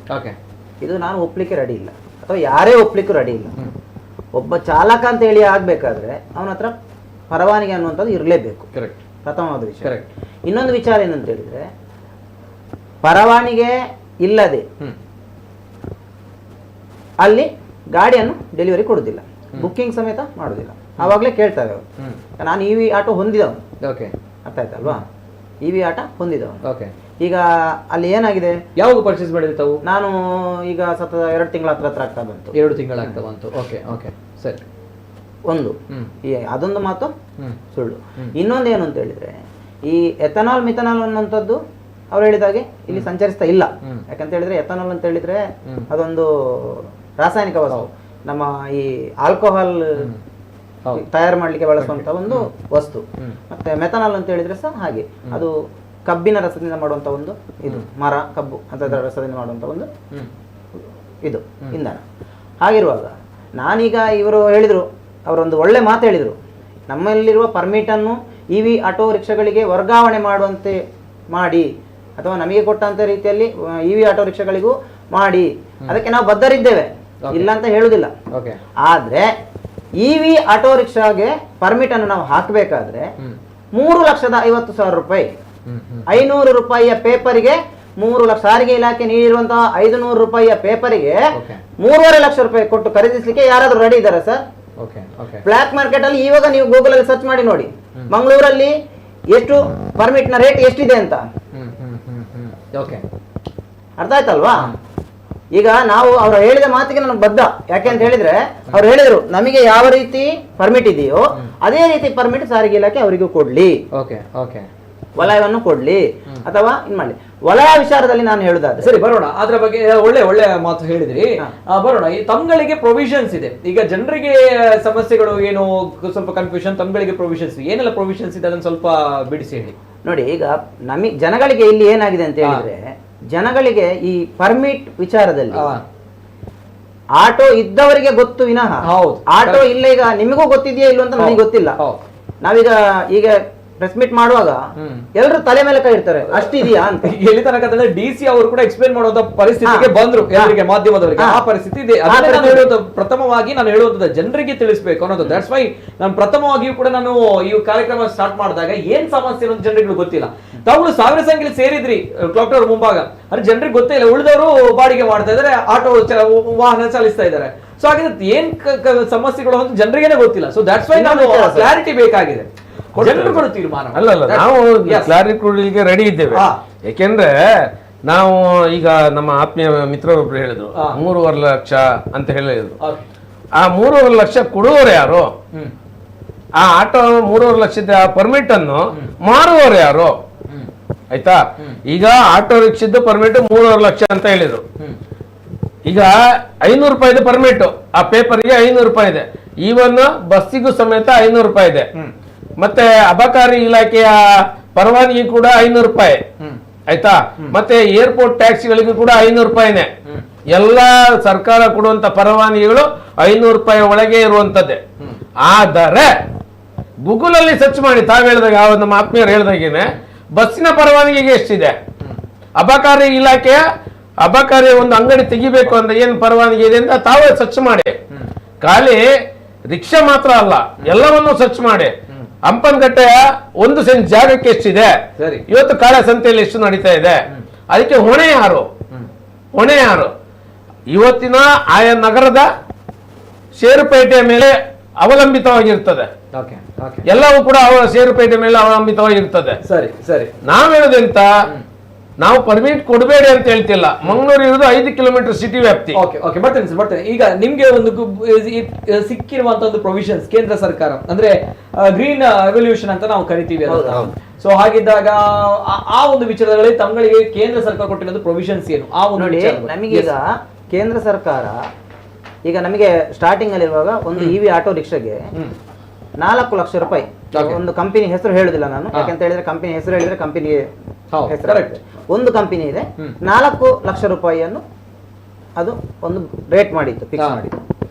ಇದು ನಾನು ಒಪ್ಲಿಕ್ಕೆ ರೆಡಿ ಇಲ್ಲ, ಅಥವಾ ಯಾರೇ ಒಪ್ಲಿಕ್ಕೂ ರೆಡಿ ಇಲ್ಲ. ಒಬ್ಬ ಚಾಲಕ ಅಂತ ಹೇಳಿ ಆಗ್ಬೇಕಾದ್ರೆ ಅವನ ಹತ್ರ ಪರವಾನಗಿ ಅನ್ನುವಂಥದ್ದು ಇರಲೇಬೇಕು. ಪ್ರಥಮವಾದ ವಿಷಯ. ಇನ್ನೊಂದು ವಿಚಾರ ಏನಂತ ಹೇಳಿದ್ರೆ, ಪರವಾನಗಿ ಇಲ್ಲದೆ ಅಲ್ಲಿ ಗಾಡಿಯನ್ನು ಡೆಲಿವರಿ ಕೊಡುದಿಲ್ಲ, ಬುಕ್ಕಿಂಗ್ ಸಮೇತ ಮಾಡುದಿಲ್ಲ. ಆವಾಗಲೇ ಕೇಳ್ತಾರೆ ಅವರು, ನಾನು ಇವಿ ಆಟೋ ಹೊಂದಿದವನು, ಅರ್ಥ ಆಯ್ತಲ್ವಾ? ಇವಿ ಆಟೋ ಹೊಂದಿದವನು. ಈಗ ಅಲ್ಲಿ ಏನಾಗಿದೆ, ಯಾವಾಗ ಪರ್ಚೇಸ್ ಮಾಡಿದ್ರೆ ತಾವು? ನಾನು ಈಗ ಸತತ 2 ತಿಂಗಳ ಹತ್ರ ಆಗ್ತಾ ಬಂತು. 2 ತಿಂಗಳಾಗ್ತಾ ಬಂತು. ಓಕೆ ಸರಿ. ಒಂದು ಅದೊಂದು ಮಾತು ಸುಳ್ಳು. ಇನ್ನೊಂದು ಏನು ಅಂತ ಹೇಳಿದ್ರೆ, ಈ ಎಥನಾಲ್ ಮಿಥನಾಲ್ ಅನ್ನುವಂಥದ್ದು ಅವ್ರು ಹೇಳಿದಾಗೆ ಇಲ್ಲಿ ಸಂಚರಿಸ್ತಾ ಇಲ್ಲ. ಯಾಕಂತ ಹೇಳಿದ್ರೆ ಎಥನಾಲ್ ಅಂತ ಹೇಳಿದ್ರೆ ಅದೊಂದು ರಾಸಾಯನಿಕ ವಸ್ತು, ನಮ್ಮ ಈ ಆಲ್ಕೋಹಾಲ್ ತಯಾರು ಮಾಡ್ಲಿಕ್ಕೆ ಬಳಸುವಂತ ಒಂದು ವಸ್ತು. ಮತ್ತೆ ಮೆಥನಾಲ್ ಅಂತ ಹೇಳಿದ್ರೆ ಸಹ ಹಾಗೆ, ಅದು ಕಬ್ಬಿನ ರಸದಿಂದ ಮಾಡುವಂತ ಒಂದು ಇದು, ಮರ ಕಬ್ಬು ಅಂತದ್ರ ರಸದಿಂದ ಮಾಡುವಂತ ಒಂದು ಇದು ಇಂಧನ. ಹಾಗಿರುವಾಗ ನಾನೀಗ ಇವರು ಹೇಳಿದ್ರು, ಅವರೊಂದು ಒಳ್ಳೆ ಮಾತು ಹೇಳಿದರು, ನಮ್ಮಲ್ಲಿರುವ ಪರ್ಮಿಟನ್ನು ಇವಿ ಆಟೋ ರಿಕ್ಷಾಗಳಿಗೆ ವರ್ಗಾವಣೆ ಮಾಡುವಂತೆ ಮಾಡಿ, ಅಥವಾ ನಮಗೆ ಕೊಟ್ಟಂತ ರೀತಿಯಲ್ಲಿ ಇವಿ ಆಟೋ ರಿಕ್ಷಾಗಳಿಗೂ ಮಾಡಿ, ಅದಕ್ಕೆ ನಾವು ಬದ್ಧರಿದ್ದೇವೆ, ಇಲ್ಲ ಅಂತ ಹೇಳುದಿಲ್ಲ. ಆದ್ರೆ ಇವಿ ಆಟೋ ರಿಕ್ಷಾಗೆ ಪರ್ಮಿಟ್ ಅನ್ನು ನಾವು ಹಾಕಬೇಕಾದ್ರೆ 3,50,000 ರೂಪಾಯಿ, 500 ರೂಪಾಯಿಯ ಪೇಪರಿಗೆ 3 ಲಕ್ಷ, ಸಾರಿಗೆ ಇಲಾಖೆ ನೀಡಿರುವಂತಹ 500 ರೂಪಾಯಿಯ ಪೇಪರಿಗೆ 3.5 ಲಕ್ಷ ರೂಪಾಯಿ ಕೊಟ್ಟು ಖರೀದಿಸಲಿಕ್ಕೆ ಯಾರಾದ್ರೂ ರೆಡಿ ಇದ್ದಾರೆ ಸರ್? ಬ್ಲಾಕ್ ಮಾರ್ಕೆಟ್ ಅಲ್ಲಿ ಇವಾಗ ನೀವು ಗೂಗಲ್ ಅಲ್ಲಿ ಸರ್ಚ್ ಮಾಡಿ ನೋಡಿ, ಮಂಗಳೂರಲ್ಲಿ ಎಷ್ಟು ಪರ್ಮಿಟ್ ನ ರೇಟ್ ಎಷ್ಟಿದೆ ಅಂತ. ಅರ್ಥ ಆಯ್ತಲ್ವಾ? ಈಗ ನಾವು ಅವರು ಹೇಳಿದ ಮಾತಿಗೆ ನನಗೆ ಬದ್ಧ. ಯಾಕೆ ಅಂತ ಹೇಳಿದ್ರೆ, ಅವ್ರು ಹೇಳಿದ್ರು ನಮಗೆ ಯಾವ ರೀತಿ ಪರ್ಮಿಟ್ ಇದೆಯೋ ಅದೇ ರೀತಿ ಪರ್ಮಿಟ್ ಸಾರಿಗೆ ಇಲಾಖೆ ಅವರಿಗೂ ಕೊಡ್ಲಿ, ವಲಯವನ್ನು ಕೊಡ್ಲಿ, ಅಥವಾ ಇನ್ ಮಾಡ್ಲಿ. ವಲಯ ವಿಚಾರದಲ್ಲಿ ನಾನು ಹೇಳುದಾದ್ರೆ ಸರಿ ಬರೋಣ, ಅದ್ರ ಬಗ್ಗೆ ಒಳ್ಳೆ ಮಾತು ಹೇಳಿದ್ರಿ. ಬರೋಣ, ಈ ತಮ್ಗಳಿಗೆ ಪ್ರೊವಿಷನ್ಸ್ ಇದೆ. ಈಗ ಜನರಿಗೆ ಸಮಸ್ಯೆಗಳು ಏನು ಸ್ವಲ್ಪ ಕನ್ಫ್ಯೂಷನ್, ತಮ್ಗಳಿಗೆ ಪ್ರೊವಿಷನ್ಸ್ ಏನೆಲ್ಲ ಪ್ರೊವಿಷನ್ಸ್ ಇದೆ ಅದನ್ನ ಸ್ವಲ್ಪ ಬಿಡಿಸಿ ಹೇಳಿ. ನೋಡಿ, ಈಗ ಜನಗಳಿಗೆ ಇಲ್ಲಿ ಏನಾಗಿದೆ ಅಂತ ಹೇಳಿದ್ರೆ, ಜನಗಳಿಗೆ ಈ ಪರ್ಮಿಟ್ ವಿಚಾರದಲ್ಲಿ ಆಟೋ ಇದ್ದವರಿಗೆ ಗೊತ್ತು ವಿನಃ ಆಟೋ ಇಲ್ಲ. ಈಗ ನಿಮಗೂ ಗೊತ್ತಿದೆಯಾ ಇಲ್ವ ಅಂತ ನನಗೆ ಗೊತ್ತಿಲ್ಲ. ನಾವೀಗ ಈಗ ಪ್ರೆಸ್ ಮೀಟ್ ಮಾಡುವಾಗ ಎಲ್ಲರೂ ತಲೆ ಮೇಲೆ ಕೈ ಇಡ್ತಾರೆ, ಅಷ್ಟಿದೆಯಾ ಅಂತ. ಎಲ್ಲಿ ತನಕ DC ಅವರು ಕೂಡ ಎಕ್ಸ್ಪ್ಲೇನ್ ಮಾಡುವಂತ ಪರಿಸ್ಥಿತಿಗೆ ಬಂದ್ರು, ಎಲ್ಲರಿಗೆ ಮಾಧ್ಯಮದವರಿಗೆ ಆ ಪರಿಸ್ಥಿತಿ ಇದೆ. ಪ್ರಥಮವಾಗಿ ನಾನು ಹೇಳುವಂತದ್ದು ಜನರಿಗೆ ತಿಳಿಸಬೇಕು ಅನ್ನೋದು. ದಟ್ಸ್ ವೈ ನಾನು ಪ್ರಥಮವಾಗಿಯೂ ಕೂಡ ನಾನು ಈ ಕಾರ್ಯಕ್ರಮ ಸ್ಟಾರ್ಟ್ ಮಾಡಿದಾಗ ಏನ್ ಸಮಸ್ಯೆ ಅನ್ನೋದು ಜನರಿಗೆ ಗೊತ್ತಿಲ್ಲ. ತಾವು 1000 ಸಂಖ್ಯೆಯಲ್ಲಿ ಸೇರಿದ್ರಿ ಕ್ಲಾಕ್ ಟವರ್ ಮುಂಭಾಗ, ಅದ್ರ ಜನರಿಗೆ ಗೊತ್ತೇ ಇಲ್ಲ. ಉಳಿದವರು ಬಾಡಿಗೆ ಮಾಡ್ತಾ ಇದಾರೆ, ಆಟೋ ವಾಹನ ಚಾಲಿಸ್ತಾ ಇದ್ದಾರೆ. ಸೊ ಹಾಗೆ ಏನ್ ಸಮಸ್ಯೆಗಳು ಅಂತ ಜನರಿಗೇನೆ ಗೊತ್ತಿಲ್ಲ. ಸೊ ದಟ್ಸ್ ವೈ ನಾನು ಕ್ಲಾರಿಟಿ ಬೇಕಾಗಿದೆ. ಜನರುಗಳು ತೀರ್ಮಾನ ಅಲ್ಲ, ನಾವು ಕ್ಲಾರಿಟಿ ಕೊಡ್ಲಿಕ್ಕೆ ರೆಡಿ ಇದ್ದೇವೆ. ಯಾಕೆಂದ್ರೆ ನಾವು ಈಗ ನಮ್ಮ ಆತ್ಮೀಯ ಮಿತ್ರರೊಬ್ರು ಹೇಳಿದ್ರು 3.5 ಲಕ್ಷ ಅಂತ ಹೇಳಿದ್ರು. ಆ 3.5 ಲಕ್ಷ ಕೊಡುವವರು ಯಾರು? ಆ ಆಟೋ 3.5 ಲಕ್ಷದ ಪರ್ಮಿಟ್ ಅನ್ನು ಮಾರುವವರು ಯಾರು? ಆಯ್ತಾ? ಈಗ ಆಟೋ ರಿಕ್ಷಾದ ಪರ್ಮಿಟ್ 3.5 ಲಕ್ಷ ಅಂತ ಹೇಳಿದ್ರು. ಈಗ 500 ರೂಪಾಯಿದ ಪರ್ಮಿಟ್, ಆ ಪೇಪರ್ಗೆ 500 ರೂಪಾಯಿ ಇದೆ. ಈವನ್ ಬಸ್ಸಿಗೂ ಸಮೇತ 500 ರೂಪಾಯಿ ಇದೆ. ಮತ್ತೆ ಅಬಕಾರಿ ಇಲಾಖೆಯ ಪರವಾನಗಿ ಕೂಡ 500 ರೂಪಾಯಿ. ಆಯ್ತಾ? ಮತ್ತೆ ಏರ್ಪೋರ್ಟ್ ಟ್ಯಾಕ್ಸಿಗಳಿಗೂ ಕೂಡ 500 ರೂಪಾಯಿನೇ. ಎಲ್ಲ ಸರ್ಕಾರ ಕೊಡುವಂತ ಪರವಾನಗಿಗಳು 500 ರೂಪಾಯಿ ಒಳಗೆ ಇರುವಂತದ್ದೇ. ಆದರೆ ಗೂಗಲ್ ಅಲ್ಲಿ ಸರ್ಚ್ ಮಾಡಿ, ತಾವು ಹೇಳಿದಾಗ ನಮ್ಮ ಆತ್ಮೀಯರು ಹೇಳಿದಾಗೇನೆ ಬಸ್ಸಿನ ಪರವಾನಗಿಗೆ ಎಷ್ಟಿದೆ, ಅಬಕಾರಿ ಇಲಾಖೆಯ ಅಬಕಾರಿ ಒಂದು ಅಂಗಡಿ ತೆಗಿಬೇಕು ಅಂತ ಏನ್ ಪರವಾನಗಿ ಇದೆ ಅಂತ ತಾವೇ ಸರ್ಚ್ ಮಾಡಿ. ಖಾಲಿ ರಿಕ್ಷಾ ಮಾತ್ರ ಅಲ್ಲ, ಎಲ್ಲವನ್ನೂ ಸರ್ಚ್ ಮಾಡಿ. ಹಂಪನಕಟ್ಟೆಯ 1 ಸೆಂಟ್ ಜಾಗಕ್ಕೆ ಎಷ್ಟಿದೆ, ಇವತ್ತು ಕಾಳೆ ಸಂತೆಯಲ್ಲಿ ಎಷ್ಟು ನಡೀತಾ ಇದೆ, ಅದಕ್ಕೆ ಹೊಣೆ ಯಾರು? ಇವತ್ತಿನ ಆಯಾ ನಗರದ ಷೇರುಪೇಟೆಯ ಮೇಲೆ ಅವಲಂಬಿತವಾಗಿರ್ತದೆ. ಎಲ್ಲವೂ ಕೂಡ ಷೇರುಪೇಟೆ ಮೇಲೆ ಅವಲಂಬಿತವಾಗಿರ್ತದೆ. ಸರಿ ನಾವ್ ಹೇಳೋದೆಂತ, ನಾವು ಪರ್ಮಿಟ್ ಕೊಡಬೇಡಿ ಅಂತ ಹೇಳ್ತಿಲ್ಲ. ಮಂಗಳೂರು ಇರೋದು 5 ಕಿಲೋಮೀಟರ್ ಸಿಟಿ ವ್ಯಾಪ್ತಿ. ಬರ್ತೇನೆ. ಈಗ ನಿಮ್ಗೆ ಒಂದು ಸಿಕ್ಕಿರುವಂತ ಒಂದು ಪ್ರೊವಿಷನ್ಸ್ ಕೇಂದ್ರ ಸರ್ಕಾರ ಅಂದ್ರೆ ಗ್ರೀನ್ ರೆವಲ್ಯೂಷನ್ ಅಂತ ನಾವು ಕರಿತೀವಿ. ಸೊ ಹಾಗಿದ್ದಾಗ ಆ ಒಂದು ವಿಚಾರಗಳಲ್ಲಿ ತಮ್ಗಳಿಗೆ ಕೇಂದ್ರ ಸರ್ಕಾರ ಕೊಟ್ಟಿರೋದು ಪ್ರೊವಿಷನ್ಸ್ ಏನು? ಆ ಒಂದು ನೋಡಿ, ನಮಗೀಗ ಕೇಂದ್ರ ಸರ್ಕಾರ ಈಗ ನಮಗೆ ಸ್ಟಾರ್ಟಿಂಗ್ ಅಲ್ಲಿ ಇರುವಾಗ ಒಂದು ಇವಿ ಆಟೋ ರಿಕ್ಷಾಗೆ 4 ಲಕ್ಷ ರೂಪಾಯಿ. ಒಂದು ಕಂಪನಿ ಹೆಸರು ಹೇಳುದಿಲ್ಲ ನಾನು, ಯಾಕಂತ ಹೇಳಿದ್ರೆ ಕಂಪನಿ ಹೆಸರು ಹೇಳಿದ್ರೆ ಕಂಪನಿ ಹೆಸರು. ಒಂದು ಕಂಪನಿ ಇದೆ, 4 ಲಕ್ಷ ರೂಪಾಯಿಯನ್ನು ಅದು ಒಂದು ರೇಟ್ ಮಾಡಿತ್ತು, ಫಿಕ್ಸ್ ಮಾಡಿತ್ತು.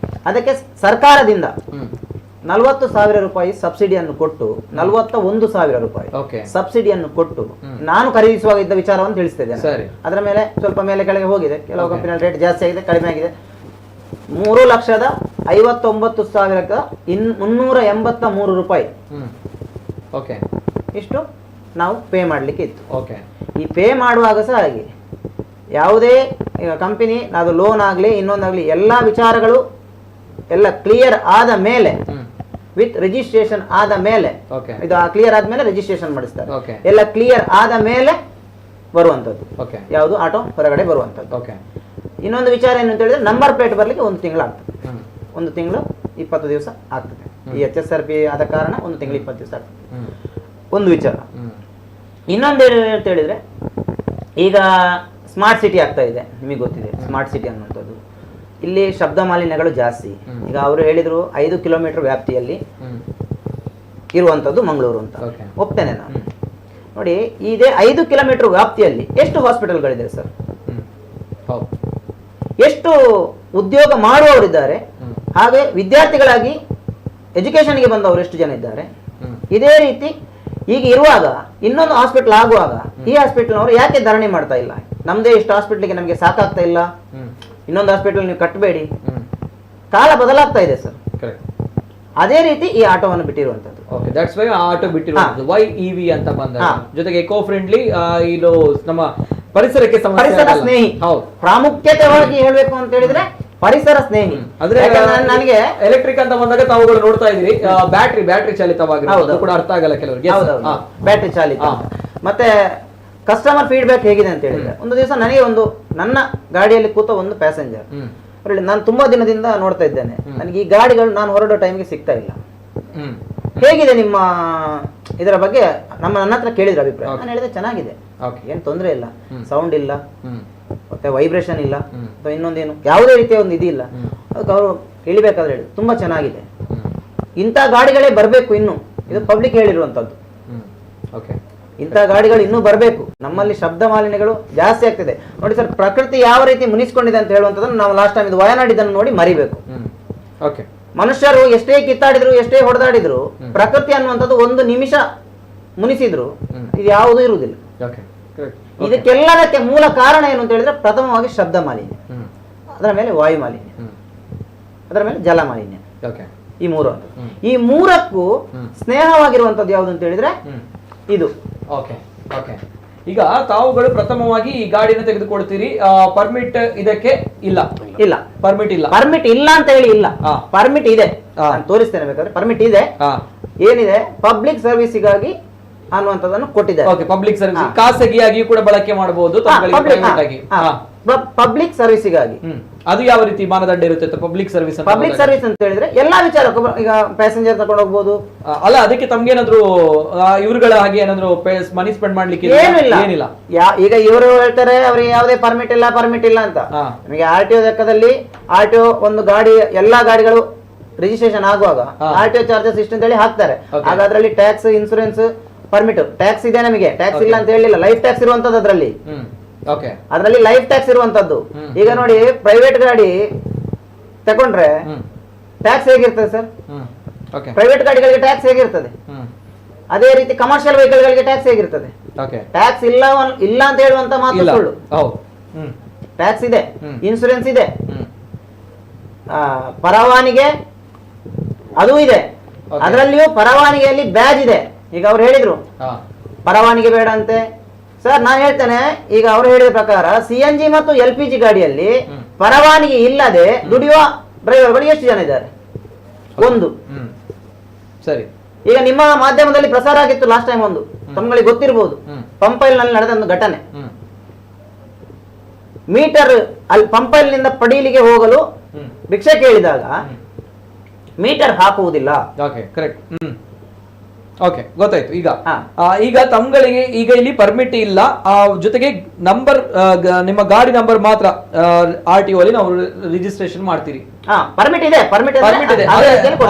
ಅದಕ್ಕೆ ಸರ್ಕಾರದಿಂದ 40,000 ರೂಪಾಯಿ ಸಬ್ಸಿಡಿಯನ್ನು ಕೊಟ್ಟು 41,000 ರೂಪಾಯಿ ಸಬ್ಸಿಡಿಯನ್ನು ಕೊಟ್ಟು ನಾನು ಖರೀದಿಸುವಾಗ ಇದ್ದ ವಿಚಾರವನ್ನು ತಿಳಿಸ್ತಿದ್ದೇನೆ. ಅದರ ಮೇಲೆ ಸ್ವಲ್ಪ ಮೇಲೆ ಕೆಳಗೆ ಹೋಗಿದೆ, ಕೆಲವು ಕಂಪನಿಯ ರೇಟ್ ಜಾಸ್ತಿ ಆಗಿದೆ, ಕಡಿಮೆ ಆಗಿದೆ. 3,59,383 ರೂಪಾಯಿ ಇಷ್ಟು ನಾವು ಪೇ ಮಾಡಲಿಕ್ಕೆ ಇತ್ತು. ಈ ಪೇ ಮಾಡುವಾಗ ಸಹ ಹಾಗೆ ಯಾವುದೇ ಕಂಪನಿ ಅದು ಲೋನ್ ಆಗಲಿ ಇನ್ನೊಂದಾಗಲಿ ಎಲ್ಲ ವಿಚಾರಗಳು ಎಲ್ಲ ಕ್ಲಿಯರ್ ಆದ ಮೇಲೆ ವಿತ್ ರಿಜಿಸ್ಟ್ರೇಷನ್ ಆದ ಮೇಲೆ, ಇದು ಕ್ಲಿಯರ್ ಆದ್ಮೇಲೆ ರಿಜಿಸ್ಟ್ರೇಷನ್ ಮಾಡಿಸ್ತಾರೆ, ಎಲ್ಲ ಕ್ಲಿಯರ್ ಆದ ಮೇಲೆ ಬರುವಂತದ್ದು ಯಾವುದು ಆಟೋ ಹೊರಗಡೆ ಬರುವಂತದ್ದು. ಇನ್ನೊಂದು ವಿಚಾರ ಏನು ಅಂತ ಹೇಳಿದ್ರೆ ನಂಬರ್ ಪ್ಲೇಟ್ ಬರ್ಲಿಕ್ಕೆ 1 ತಿಂಗಳು ಆಗ್ತದೆ, 1 ತಿಂಗಳು 20 ದಿವಸ ಆಗ್ತದೆ. ಈ HSRP ಆದ ಕಾರಣ 1 ತಿಂಗಳು 20 ದಿವಸ ಆಗ್ತದೆ, ಒಂದು ವಿಚಾರ. ಇನ್ನೊಂದು ಅಂತ ಹೇಳಿದ್ರೆ ಈಗ ಸ್ಮಾರ್ಟ್ ಸಿಟಿ ಆಗ್ತಾ ಇದೆ, ನಿಮಗೆ ಗೊತ್ತಿದೆ ಸ್ಮಾರ್ಟ್ ಸಿಟಿ ಅನ್ನುವಂಥದ್ದು. ಇಲ್ಲಿ ಶಬ್ದ ಮಾಲಿನ್ಯಗಳು ಜಾಸ್ತಿ. ಈಗ ಅವರು ಹೇಳಿದ್ರು 5 ಕಿಲೋಮೀಟರ್ ವ್ಯಾಪ್ತಿಯಲ್ಲಿ ಇರುವಂತದ್ದು ಮಂಗಳೂರು ಅಂತ, ಒಪ್ತೇನೆ ನಾನು. ನೋಡಿ, ಇದೇ 5 ಕಿಲೋಮೀಟರ್ ವ್ಯಾಪ್ತಿಯಲ್ಲಿ ಎಷ್ಟು ಹಾಸ್ಪಿಟಲ್ಗಳಿದೆ ಸರ್, ಎಷ್ಟು ಉದ್ಯೋಗ ಮಾಡುವವರಿದ್ದಾರೆ, ಹಾಗೆ ವಿದ್ಯಾರ್ಥಿಗಳಾಗಿ ಎಜುಕೇಶನ್ಗೆ ಬಂದವರು ಎಷ್ಟು ಜನ ಇದ್ದಾರೆ. ಇದೇ ರೀತಿ ಈಗ ಇರುವಾಗ ಇನ್ನೊಂದು ಹಾಸ್ಪಿಟಲ್ ಆಗುವಾಗ ಈ ಹಾಸ್ಪಿಟಲ್ನವರು ಯಾಕೆ ಧರಣಿ ಮಾಡ್ತಾ ಇಲ್ಲ? ನಮ್ದೇ ಇಷ್ಟು ಹಾಸ್ಪಿಟ್ಲಿಗೆ ನಮಗೆ ಸಾಕಾಗ್ತಾ ಇಲ್ಲ, ಇನ್ನೊಂದು ಹಾಸ್ಪಿಟಲ್ ನೀವು ಕಟ್ಟಬೇಡಿ. ಕಾಲ ಬದಲಾಗ್ತಾ ಇದೆ ಸರ್. ಅದೇ ರೀತಿ ಈ ಆಟೋವನ್ನು ಬಿಟ್ಟಿರುವಂತದ್ದು. ಆಟೋ ಬಿಟ್ಟಿರುವಂತದ್ದು ವೈ ಇವಿ ಅಂತ ಬಂದ ಜೊತೆಗೆ ಎಕೋ ಫ್ರೆಂಡ್ಲಿ, ಇದು ನಮ್ಮ ಪರಿಸರಕ್ಕೆ ಪರಿಸರ ಸ್ನೇಹಿ. ಪ್ರಾಮುಖ್ಯತೆವಾಗಿ ಹೇಳ್ಬೇಕು ಅಂತ ಹೇಳಿದ್ರೆ ಪರಿಸರ ಸ್ನೇಹಿ. ಅಂದ್ರೆ ನನಗೆ ಎಲೆಕ್ಟ್ರಿಕ್ ಅಂತ ಬಂದಾಗ ತಾವುಗಳು ನೋಡ್ತಾ ಇದ್ರಿ ಬ್ಯಾಟ್ರಿ ಚಾಲಿತವಾಗಿರೋದು ಕೂಡ ಅರ್ಥ ಆಗಲ್ಲ ಕೆಲವರಿಗೆ. ಬ್ಯಾಟ್ರಿ ಚಾಲಿತ. ಮತ್ತೆ ಕಸ್ಟಮರ್ ಫೀಡ್ಬ್ಯಾಕ್ ಹೇಗಿದೆ ಅಂತ ಹೇಳಿದ್ರೆ, ಒಂದು ದಿವಸ ನನಗೆ ನನ್ನ ಗಾಡಿಯಲ್ಲಿ ಕೂತ ಒಂದು ಪ್ಯಾಸೆಂಜರ್ ನಾನು ತುಂಬಾ ದಿನದಿಂದ ನೋಡ್ತಾ ಇದ್ದೇನೆ, ನನಗೆ ಈ ಗಾಡಿಗಳು ನಾನು ಹೊರಡೋ ಟೈಮ್ಗೆ ಸಿಗ್ತಾ ಇಲ್ಲ, ಹೇಗಿದೆ ನಿಮ್ಮ ಇದರ ಬಗ್ಗೆ ನನ್ನ ಹತ್ರ ಕೇಳಿದ್ರು ಅಭಿಪ್ರಾಯ. ನಾನು ಹೇಳಿದೆ ಚೆನ್ನಾಗಿದೆ, ಏನ್ ತೊಂದರೆ ಇಲ್ಲ, ಸೌಂಡ್ ಇಲ್ಲ, ಮತ್ತೆ ವೈಬ್ರೇಷನ್ ಇಲ್ಲ, ಅಥವಾ ಇನ್ನೊಂದೇನು ಯಾವುದೇ ರೀತಿಯ ಒಂದು ಇದಿಲ್ಲ. ಅದಕ್ಕೆ ಅವರು ಇಳಿಬೇಕಾದ್ರೆ ಹೇಳಿ ತುಂಬಾ ಚೆನ್ನಾಗಿದೆ, ಇಂಥ ಗಾಡಿಗಳೇ ಬರಬೇಕು, ಇನ್ನು ಇದು ಪಬ್ಲಿಕ್ ಹೇಳಿರುವಂತದ್ದು. ಇಂಥ ಗಾಡಿಗಳು ಇನ್ನೂ ಬರಬೇಕು. ನಮ್ಮಲ್ಲಿ ಶಬ್ದ ಮಾಲಿನ್ಯಗಳು ಜಾಸ್ತಿ ಆಗ್ತಿದೆ. ನೋಡಿ ಸರ್, ಪ್ರಕೃತಿ ಯಾವ ರೀತಿ ಮುನಿಸ್ಕೊಂಡಿದೆ ಅಂತ ಹೇಳುವಂಥದ್ದನ್ನು ನಾವು ಲಾಸ್ಟ್ ಟೈಮ್ ಇದು ವಯನಾಡಿದ್ದನ್ನು ನೋಡಿ ಮರಿಬೇಕು. ಮನುಷ್ಯರು ಎಷ್ಟೇ ಕಿತ್ತಾಡಿದ್ರು, ಎಷ್ಟೇ ಹೊಡೆದಾಡಿದ್ರು, ಪ್ರಕೃತಿ ಅನ್ನುವಂಥದ್ದು 1 ನಿಮಿಷ ಮುನಿಸಿದ್ರು ಇದು ಯಾವುದೂ ಇರುವುದಿಲ್ಲ. ಇದಕ್ಕೆಲ್ಲದಕ್ಕೆ ಮೂಲ ಕಾರಣ ಏನು ಅಂತ ಹೇಳಿದ್ರೆ, ಪ್ರಥಮವಾಗಿ ಶಬ್ದ ಮಾಲಿನ್ಯ, ಅದರ ಮೇಲೆ ವಾಯು ಮಾಲಿನ್ಯ, ಅದರ ಮೇಲೆ ಜಲ ಮಾಲಿನ್ಯ. ಈ 3 ಅಂತ. ಈ 3ಕ್ಕೂ ಸ್ನೇಹವಾಗಿರುವಂತದ್ದು ಯಾವುದು ಅಂತ ಹೇಳಿದ್ರೆ ಇದು. ಈಗ ತಾವುಗಳು ಪ್ರಥಮವಾಗಿ ಈ ಗಾಡಿನ ತೆಗೆದುಕೊಳ್ತೀರಿ, ಪರ್ಮಿಟ್ ಇದಕ್ಕೆ ಇಲ್ಲ ಪರ್ಮಿಟ್ ಇಲ್ಲ ಅಂತ ಹೇಳಿ ಇಲ್ಲ, ಪರ್ಮಿಟ್ ಇದೆ, ತೋರಿಸ್ತೇನೆ ಬೇಕಾದ್ರೆ. ಪರ್ಮಿಟ್ ಇದೆ, ಏನಿದೆ ಪಬ್ಲಿಕ್ ಸರ್ವಿಸಿಗಾಗಿ ಅನ್ನುವಂಥದ್ದನ್ನು ಕೊಟ್ಟಿದ್ದಾರೆ. ಪಬ್ಲಿಕ್ ಸರ್ವಿಸ್ ಖಾಸಗಿಯಾಗಿಯೂ ಕೂಡ ಬಳಕೆ ಮಾಡಬಹುದು, ಪಬ್ಲಿಕ್ ಸರ್ವಿಸಿಗಾಗಿ. ಅದು ಯಾವ ರೀತಿ ಮಾನದಂಡ ಇರುತ್ತೆ ಪಬ್ಲಿಕ್ ಸರ್ವಿಸ್? ಪಬ್ಲಿಕ್ ಸರ್ವಿಸ್ ಅಂತ ಹೇಳಿದ್ರೆ ಎಲ್ಲಾ ವಿಚಾರಕ್ಕೂ, ಈಗ ಪ್ಯಾಸೆಂಜರ್ ತಗೊಂಡು ಹೋಗ್ಬೋದು. ಅಲ್ಲ, ಅದಕ್ಕೆ ತಮ್ಗೇನಾದ್ರು ಇವ್ರುಗಳ ಹಾಗೆ ಏನಾದ್ರು ಮನಿ ಸ್ಪೆಂಡ್ ಮಾಡ್ಲಿಕ್ಕೆ ಏನಿಲ್ಲ. ಈಗ ಇವರು ಹೇಳ್ತಾರೆ ಅವ್ರಿಗೆ ಯಾವುದೇ ಪರ್ಮಿಟ್ ಇಲ್ಲ ಅಂತ. ನಿಮಗೆ RTO ಲೆಕ್ಕದಲ್ಲಿ RTO ಒಂದು ಗಾಡಿ, ಎಲ್ಲಾ ಗಾಡಿಗಳು ರಿಜಿಸ್ಟ್ರೇಷನ್ ಆಗುವಾಗ RTO ಚಾರ್ಜಸ್ ಇಷ್ಟು ಅಂತ ಹೇಳಿ ಹಾಕ್ತಾರೆ. ಆಗ ಅದರಲ್ಲಿ ಟ್ಯಾಕ್ಸ್, ಇನ್ಸೂರೆನ್ಸ್, ಪರ್ಮಿಟ್, ಟ್ಯಾಕ್ಸ್ ಇದೆ. ನಮಗೆ ಟ್ಯಾಕ್ಸ್ ಇಲ್ಲ ಅಂತ ಹೇಳಿಲ್ಲ, ಲೈಫ್ ಟ್ಯಾಕ್ಸ್ ಇರುವಂತದ್ದು ಅದರಲ್ಲಿ. ಅದರಲ್ಲಿ ಲೈಫ್ ಟ್ಯಾಕ್ಸ್ ಇರುವಂತದ್ದು. ಈಗ ನೋಡಿ, ಪ್ರೈವೇಟ್ ಗಾಡಿ ತಗೊಂಡ್ರೆ ಟ್ಯಾಕ್ಸ್ ಹೇಗಿರ್ತದೆ ಸರ್? ಪ್ರೈವೇಟ್ ಗಾಡಿಗಳಿಗೆ ಟ್ಯಾಕ್ಸ್ ಹೇಗಿರ್ತದೆ, ಅದೇ ರೀತಿ ಕಮರ್ಷಿಯಲ್ ವೆಹಿಕಲ್ ಗಳಿಗೆ ಟ್ಯಾಕ್ಸ್ ಹೇಗಿರ್ತದೆ? ಟ್ಯಾಕ್ಸ್ ಇಲ್ಲ ಅಂತ ಹೇಳುವಂತ ಮಾತು ಸುಳ್ಳು. ಟ್ಯಾಕ್ಸ್ ಇದೆ, ಇನ್ಸೂರೆನ್ಸ್ ಇದೆ, ಪರವಾನಿಗೆ ಅದು ಇದೆ. ಅದರಲ್ಲಿಯೂ ಪರವಾನಿಗೆಯಲ್ಲಿ ಬ್ಯಾಜ್ ಇದೆ. ಈಗ ಅವ್ರು ಹೇಳಿದ್ರು ಪರವಾನಿಗೆ ಬೇಡ ಅಂತೆ. ಸರ್ ನಾನು ಹೇಳ್ತೇನೆ, ಈಗ ಅವರು ಹೇಳಿದ ಪ್ರಕಾರ CNG ಮತ್ತು LPG ಗಾಡಿಯಲ್ಲಿ ಪರವಾನಗಿ ಇಲ್ಲದೆ ದುಡಿಯುವ ಡ್ರೈವರ್ಗಳು ಎಷ್ಟು ಜನ ಇದ್ದಾರೆ? 1. ಸರಿ, ಈಗ ನಿಮ್ಮ ಮಾಧ್ಯಮದಲ್ಲಿ ಪ್ರಸಾರ ಆಗಿತ್ತು ಲಾಸ್ಟ್ ಟೈಮ್, ಒಂದು ತಮ್ಗಳಿಗೆ ಗೊತ್ತಿರಬಹುದು, ಪಂಪೈಲ್ ನಲ್ಲಿ ನಡೆದ ಒಂದು ಘಟನೆ. ಮೀಟರ್ ಅಲ್ಲಿ ಪಂಪೈಲ್ ನಿಂದ ಪಡೀಲಿಗೆ ಹೋಗಲು ರಿಕ್ಷಾ ಕೇಳಿದಾಗ ಮೀಟರ್ ಹಾಕುವುದಿಲ್ಲ. ಗೊತ್ತಾಯ್ತು. ಈಗ ತಮ್ಗಳಿಗೆ ಈಗ ಇಲ್ಲಿ ಪರ್ಮಿಟ್ ಇಲ್ಲ, ಜೊತೆಗೆ ನಂಬರ್ ನಿಮ್ಮ ಗಾಡಿ ನಂಬರ್ ಮಾತ್ರ RTO ಅಲ್ಲಿ ನಾವು ರಿಜಿಸ್ಟ್ರೇಷನ್ ಮಾಡ್ತೀರಿ. ಪರ್ಮಿಟ್ ಇದೆ, ಪರ್ಮಿಟ್ ಪರ್ಮಿಟ್ ಇದೆ.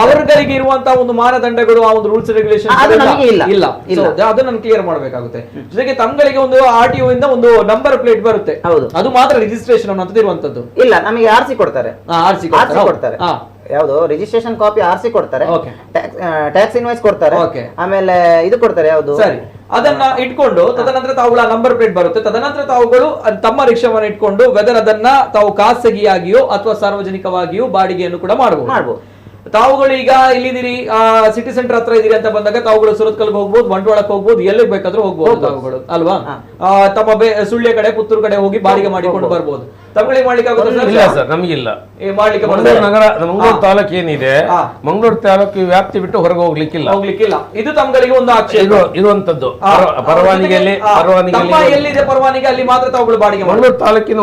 ಅವರಿಗೆ ಇರುವಂತಹ ಒಂದು ಮಾನದಂಡಗಳು, ಆ ಒಂದು ರೂಲ್ಸ್ ರೆಗ್ಯುಲೇಷನ್ ಇಲ್ಲ. ಅದು ನಾನು ಕ್ಲಿಯರ್ ಮಾಡಬೇಕಾಗುತ್ತೆ. ಜೊತೆಗೆ ತಮ್ಗಳಿಗೆ ಒಂದು RTO ಇಂದ ಒಂದು ನಂಬರ್ ಪ್ಲೇಟ್ ಬರುತ್ತೆ, ಅದು ಮಾತ್ರ ರಿಜಿಸ್ಟ್ರೇಷನ್ ಅನ್ನೋದು ಇರುವಂತದ್ದು ಇಲ್ಲ. ನಮಗೆ RC ಕೊಡ್ತಾರೆ, ಕೊಡ್ತಾರೆ. ಯಾವುದು ರಿಜಿಸ್ಟ್ರೇಷನ್ ಕಾಪಿ RC ಕೊಡ್ತಾರೆ, ಟ್ಯಾಕ್ಸ್ ಇನ್ವಾಯ್ಸ್ ಕೊಡ್ತಾರೆ, ಆಮೇಲೆ ಇದು ಕೊಡ್ತಾರೆ ಯಾವುದು. ಸರಿ, ಅದನ್ನ ಇಟ್ಕೊಂಡು ತದನಂತರ ತಾವುಗಳ ನಂಬರ್ ಪ್ಲೇಟ್ ಬರುತ್ತೆ. ತದನಂತರ ತಾವುಗಳು ತಮ್ಮ ರಿಕ್ಷಾವನ್ನು ಇಟ್ಕೊಂಡು ವೆದರ್ ಅದನ್ನ ತಾವು ಖಾಸಗಿಯಾಗಿಯೋ ಅಥವಾ ಸಾರ್ವಜನಿಕವಾಗಿಯೋ ಬಾಡಿಗೆಯನ್ನು ಕೂಡ ಮಾಡಬಹುದು. ತಾವುಗಳು ಈಗ ಇಲ್ಲಿದ್ದೀರಿ, ಸಿಟಿ ಸೆಂಟರ್ ಹತ್ರ ಇದೀರಿ ಅಂತ ಬಂದಾಗ ತಾವುಗಳು ಸುರತ್ಕಲ್ಗೆ ಹೋಗ್ಬೋದು, ಬಂಟ್ವಾಳಕ್ಕೆ ಹೋಗ್ಬೋದು, ಎಲ್ಲಿಗೆ ಬೇಕಾದ್ರೂ ಹೋಗ್ಬೋದು ತಾವುಗಳು ಅಲ್ವಾ. ತಮ್ಮ ಸುಳ್ಯ ಕಡೆ, ಪುತ್ತೂರು ಕಡೆ ಹೋಗಿ ಬಾಡಿಗೆ ಮಾಡಿಕೊಂಡು ಬರ್ಬೋದು. ತಮಿಳಿಗೆ ಮಾಡ್ಲಿಕ್ಕೆ ಇಲ್ಲ ಸರ್, ನಮಗಿಲ್ಲ. ಮಂಗಳೂರು ನಗರ, ಮಂಗಳೂರು ತಾಲೂಕು ಏನಿದೆ, ಮಂಗಳೂರು ತಾಲೂಕು ವ್ಯಾಪ್ತಿ ಬಿಟ್ಟು ಹೊರಗೆ ಹೋಗ್ಲಿಕ್ಕಿಲ್ಲ. ಇದು ತಮ್ಗಳಿಗೆ ಒಂದು ಆಕ್ಷೇಪ ಇರುವಂತದ್ದು. ಪರವಾನಿಗೆಯಲ್ಲಿ ಎಲ್ಲಿದೆ ಪರವಾನಿಗೆ ಅಲ್ಲಿ ಮಾತ್ರ ತಾವುಗಳು ಬಾಡಿಗೆ. ಮಂಗಳೂರು ತಾಲೂಕಿನ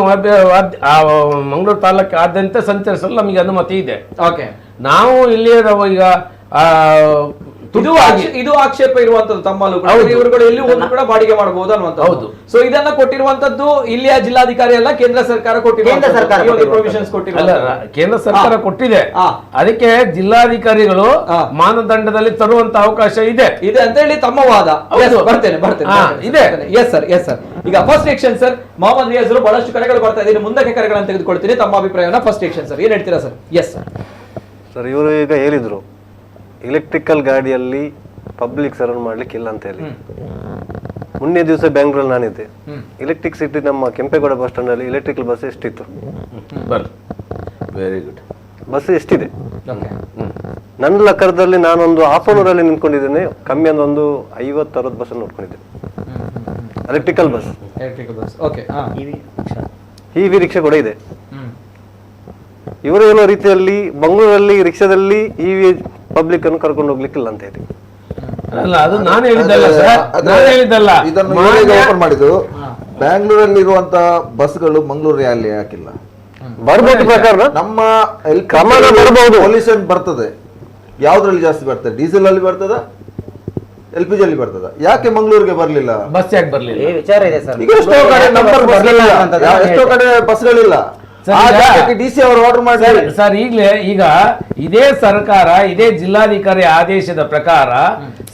ಮಂಗಳೂರು ತಾಲೂಕು ಆದ್ಯಂತ ಸಂಚರಿಸಲು ನಮಗೆ ಅನುಮತಿ ಇದೆ. ಓಕೆ, ನಾವು ಇಲ್ಲಿಯೇ ಈಗ ಇದು ಆಕ್ಷೇಪ ಇರುವಂತದ್ದು ತಮ್ಮಲ್ಲೂ ಇವರುಗಳು ಎಲ್ಲಿ ಒಂದು ಕೂಡ ಬಾಡಿಗೆ ಮಾಡಬಹುದು ಅನ್ನುವಂಥದ್ದು. ಹೌದು. ಸೊ ಇದನ್ನ ಕೊಟ್ಟಿರುವಂತದ್ದು ಇಲ್ಲಿಯ ಜಿಲ್ಲಾಧಿಕಾರಿ ಅಲ್ಲ, ಕೇಂದ್ರ ಸರ್ಕಾರ ಪ್ರೊವಿಷನ್ಸ್ ಕೊಟ್ಟಿಲ್ಲ. ಕೇಂದ್ರ ಸರ್ಕಾರ ಕೊಟ್ಟಿದೆ, ಅದಕ್ಕೆ ಜಿಲ್ಲಾಧಿಕಾರಿಗಳು ಮಾನದಂಡದಲ್ಲಿ ತರುವಂತ ಅವಕಾಶ ಇದೆ ಅಂತ ಹೇಳಿ ತಮ್ಮ ವಾದ. ಬರ್ತೇನೆ ಇದೆ. Yes sir. ಈಗ first action sir, Mohammed Riyaz ಬಹಳಷ್ಟು ಕರೆಗಳು ಬರ್ತಾ ಇದೆ, ಮುಂದಕ್ಕೆ ಕರೆಗಳನ್ನು ತೆಗೆದುಕೊಳ್ತೀನಿ. ತಮ್ಮ ಅಭಿಪ್ರಾಯನ ಫಸ್ಟ್ ಎಕ್ಷನ್ ಸರ್ ಏನ್ ಹೇಳ್ತೀರಾ ಸರ್? ಎಸ್ ಸರ್, ಇವರು ಈಗ ಹೇಳಿದ್ರು ಎಲೆಕ್ಟ್ರಿಕಲ್ ಗಾಡಿಯಲ್ಲಿ ಪಬ್ಲಿಕ್ ಸರ್ವ್ ಮಾಡ್ಲಿಕ್ಕಿಲ್ಲ ಅಂತ ಹೇಳಿ. ಮೊನ್ನೆ ದಿವಸ ಬ್ಯಾಂಗ್ಳೂರಲ್ಲಿ ನಾನಿದ್ದೆ, ಎಲೆಕ್ಟ್ರಿಕ್ ಸಿಟಿ ನಮ್ಮ ಕೆಂಪೇಗೌಡ ಬಸ್ ಸ್ಟ್ಯಾಂಡ್ ಅಲ್ಲಿ ಎಲೆಕ್ಟ್ರಿಕಲ್ ಬಸ್ ಎಷ್ಟಿತ್ತು? Very good. ಬಸ್ ಎಷ್ಟಿದೆ? ನನ್ನ ಲೆಕ್ಕದಲ್ಲಿ ನಾನೊಂದು ಹಾಫ್ ಅನ್ ಅವರ್ ಅಲ್ಲಿ ನಿಂತ್ಕೊಂಡಿದ್ದೇನೆ, ಕಮ್ಮಿ ಅಂದ್ರೆ ಒಂದು 50-60 ಬಸ್ ನೋಡ್ಕೊಂಡಿದ್ದೆ, ಎಲೆಕ್ಟ್ರಿಕಲ್ ಬಸ್. ಇವಿ ರಿಕ್ಷಾ ಕೂಡ ಇದೆ. ಇವರು ಏನೋ ರೀತಿಯಲ್ಲಿ ಮಂಗಳೂರಲ್ಲಿ ರಿಕ್ಷಾದಲ್ಲಿ ಇವಿ ಪಬ್ಲಿಕ್ ಅನ್ನು ಕರ್ಕೊಂಡು ಹೋಗ್ಲಿಕ್ಕಿಲ್ಲ ಅಂತ ಹೇಳಿ. ಅಲ್ಲ, ಅದು ನಾನು ಹೇಳಿದ್ದಲ್ಲ. ಇದನ್ನು ಓಪನ್ ಮಾಡಿದ್ದು ಬ್ಯಾಂಗ್ಳೂರಲ್ಲಿ ಇರುವಂತ ಬಸ್ಗಳು ಮಂಗಳೂರು ಅಲ್ಲಿ ಹಾಕಿಲ್ಲ. ಬರ್ಬೋದು ಪ್ರಕಾರ ನಮ್ಮ ಬರ್ಬೋದು. ಪೊಲ್ಯೂಷನ್ ಬರ್ತದೆ, ಯಾವ್ದ್ರಲ್ಲಿ ಜಾಸ್ತಿ ಬರ್ತದೆ? ಡೀಸೆಲ್ ಅಲ್ಲಿ ಬರ್ತದ, LPG ಅಲ್ಲಿ ಬರ್ತದ? ಯಾಕೆ ಮಂಗಳೂರಿಗೆ ಬರ್ಲಿಲ್ಲ? ಬಸ್ ಯಾಕೆ ಬರ್ಲಿಲ್ಲ ವಿಚಾರ ಇದೆ ಸರ್. ಈಗ ಎಷ್ಟೋ ಕಡೆ ನಂಬರ್ ಬರ್ಲಿಲ್ಲ, ಎಷ್ಟೋ ಕಡೆ ಬಸ್ಗಳಿಲ್ಲ. DC ಅವರು ಆರ್ಡರ್ ಮಾಡಿ ಸರ್, ಈಗ ಇದೇ ಸರ್ಕಾರ, ಇದೇ ಜಿಲ್ಲಾಧಿಕಾರಿ ಆದೇಶದ ಪ್ರಕಾರ,